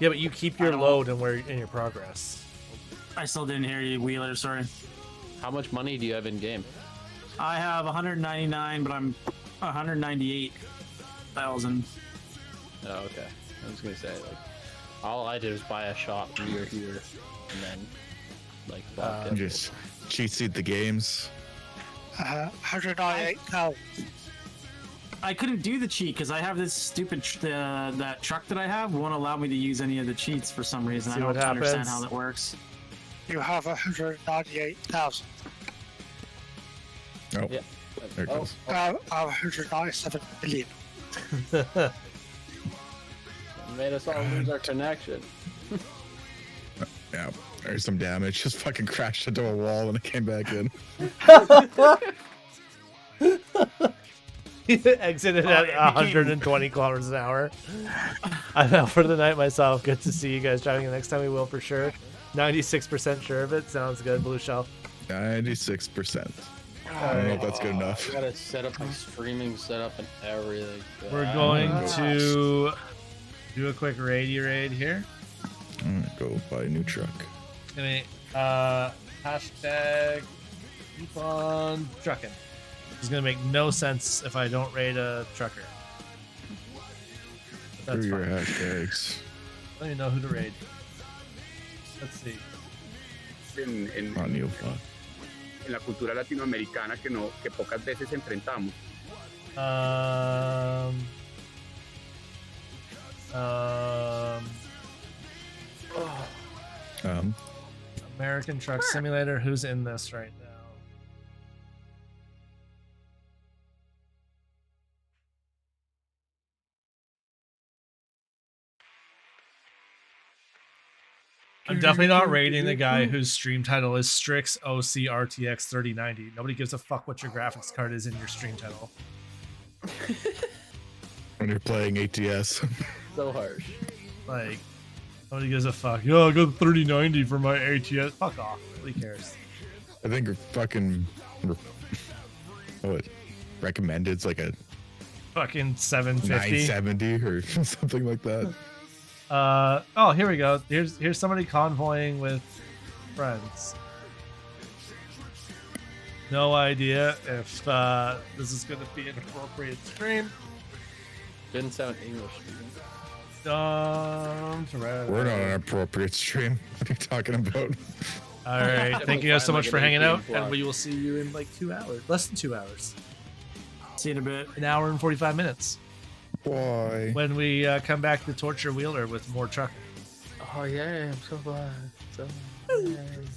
Yeah, but you keep your load and we're in your progress. I still didn't hear you, Wheeler. Sorry. How much money do you have in game? I have 199, but I'm 198,000. Oh, okay. I was gonna say, like, all I did was buy a shop near here, and then, like, bought it. Just cheat seat the games. 198,000. I couldn't do the cheat because I have this stupid that truck that I have won't allow me to use any of the cheats for some reason. See I don't what understand happens? how that works. You have 198,000. Oh, Yeah. there it goes. I have 197 million. It made us all lose our connection. Yeah, there's some damage. Just fucking crashed into a wall and it came back in. He exited at 120 kilometers an hour. I'm out for the night myself. Good to see you guys driving. Next time we will for sure. 96% sure of it. Sounds good, Blue Shell. 96%. I don't know if that's good enough. I gotta set up my streaming setup and everything. We're going to do a quick raid here. I'm gonna go buy a new truck. Hashtag keep on trucking. It's gonna make no sense if I don't raid a trucker. But that's Through your fine. hashtags. I don't even know who to raid. Let's see. On you. En la cultura latinoamericana que pocas veces enfrentamos. American Truck Simulator. Who's in this right now? I'm definitely not rating the guy whose stream title is Strix OC RTX 3090. Nobody gives a fuck what your graphics card is in your stream title. When you're playing ATS. So harsh. Like, nobody gives a fuck. Yo, I got 3090 for my ATS. Fuck off. Nobody cares. I think fucking what recommended's like a Fucking 750. 970 or something like that. Oh, here we go. Here's somebody convoying with friends. No idea if this is going to be an appropriate stream. Didn't sound English. We're not on an appropriate stream. What are you talking about? All right. Thank you guys so much for hanging out, and we will. will see you in like 2 hours. Less than 2 hours. See you in a bit. An hour and 45 minutes. Boy. When we come back to Torture Wheeler with more truck. Oh yeah, I'm so glad. So glad.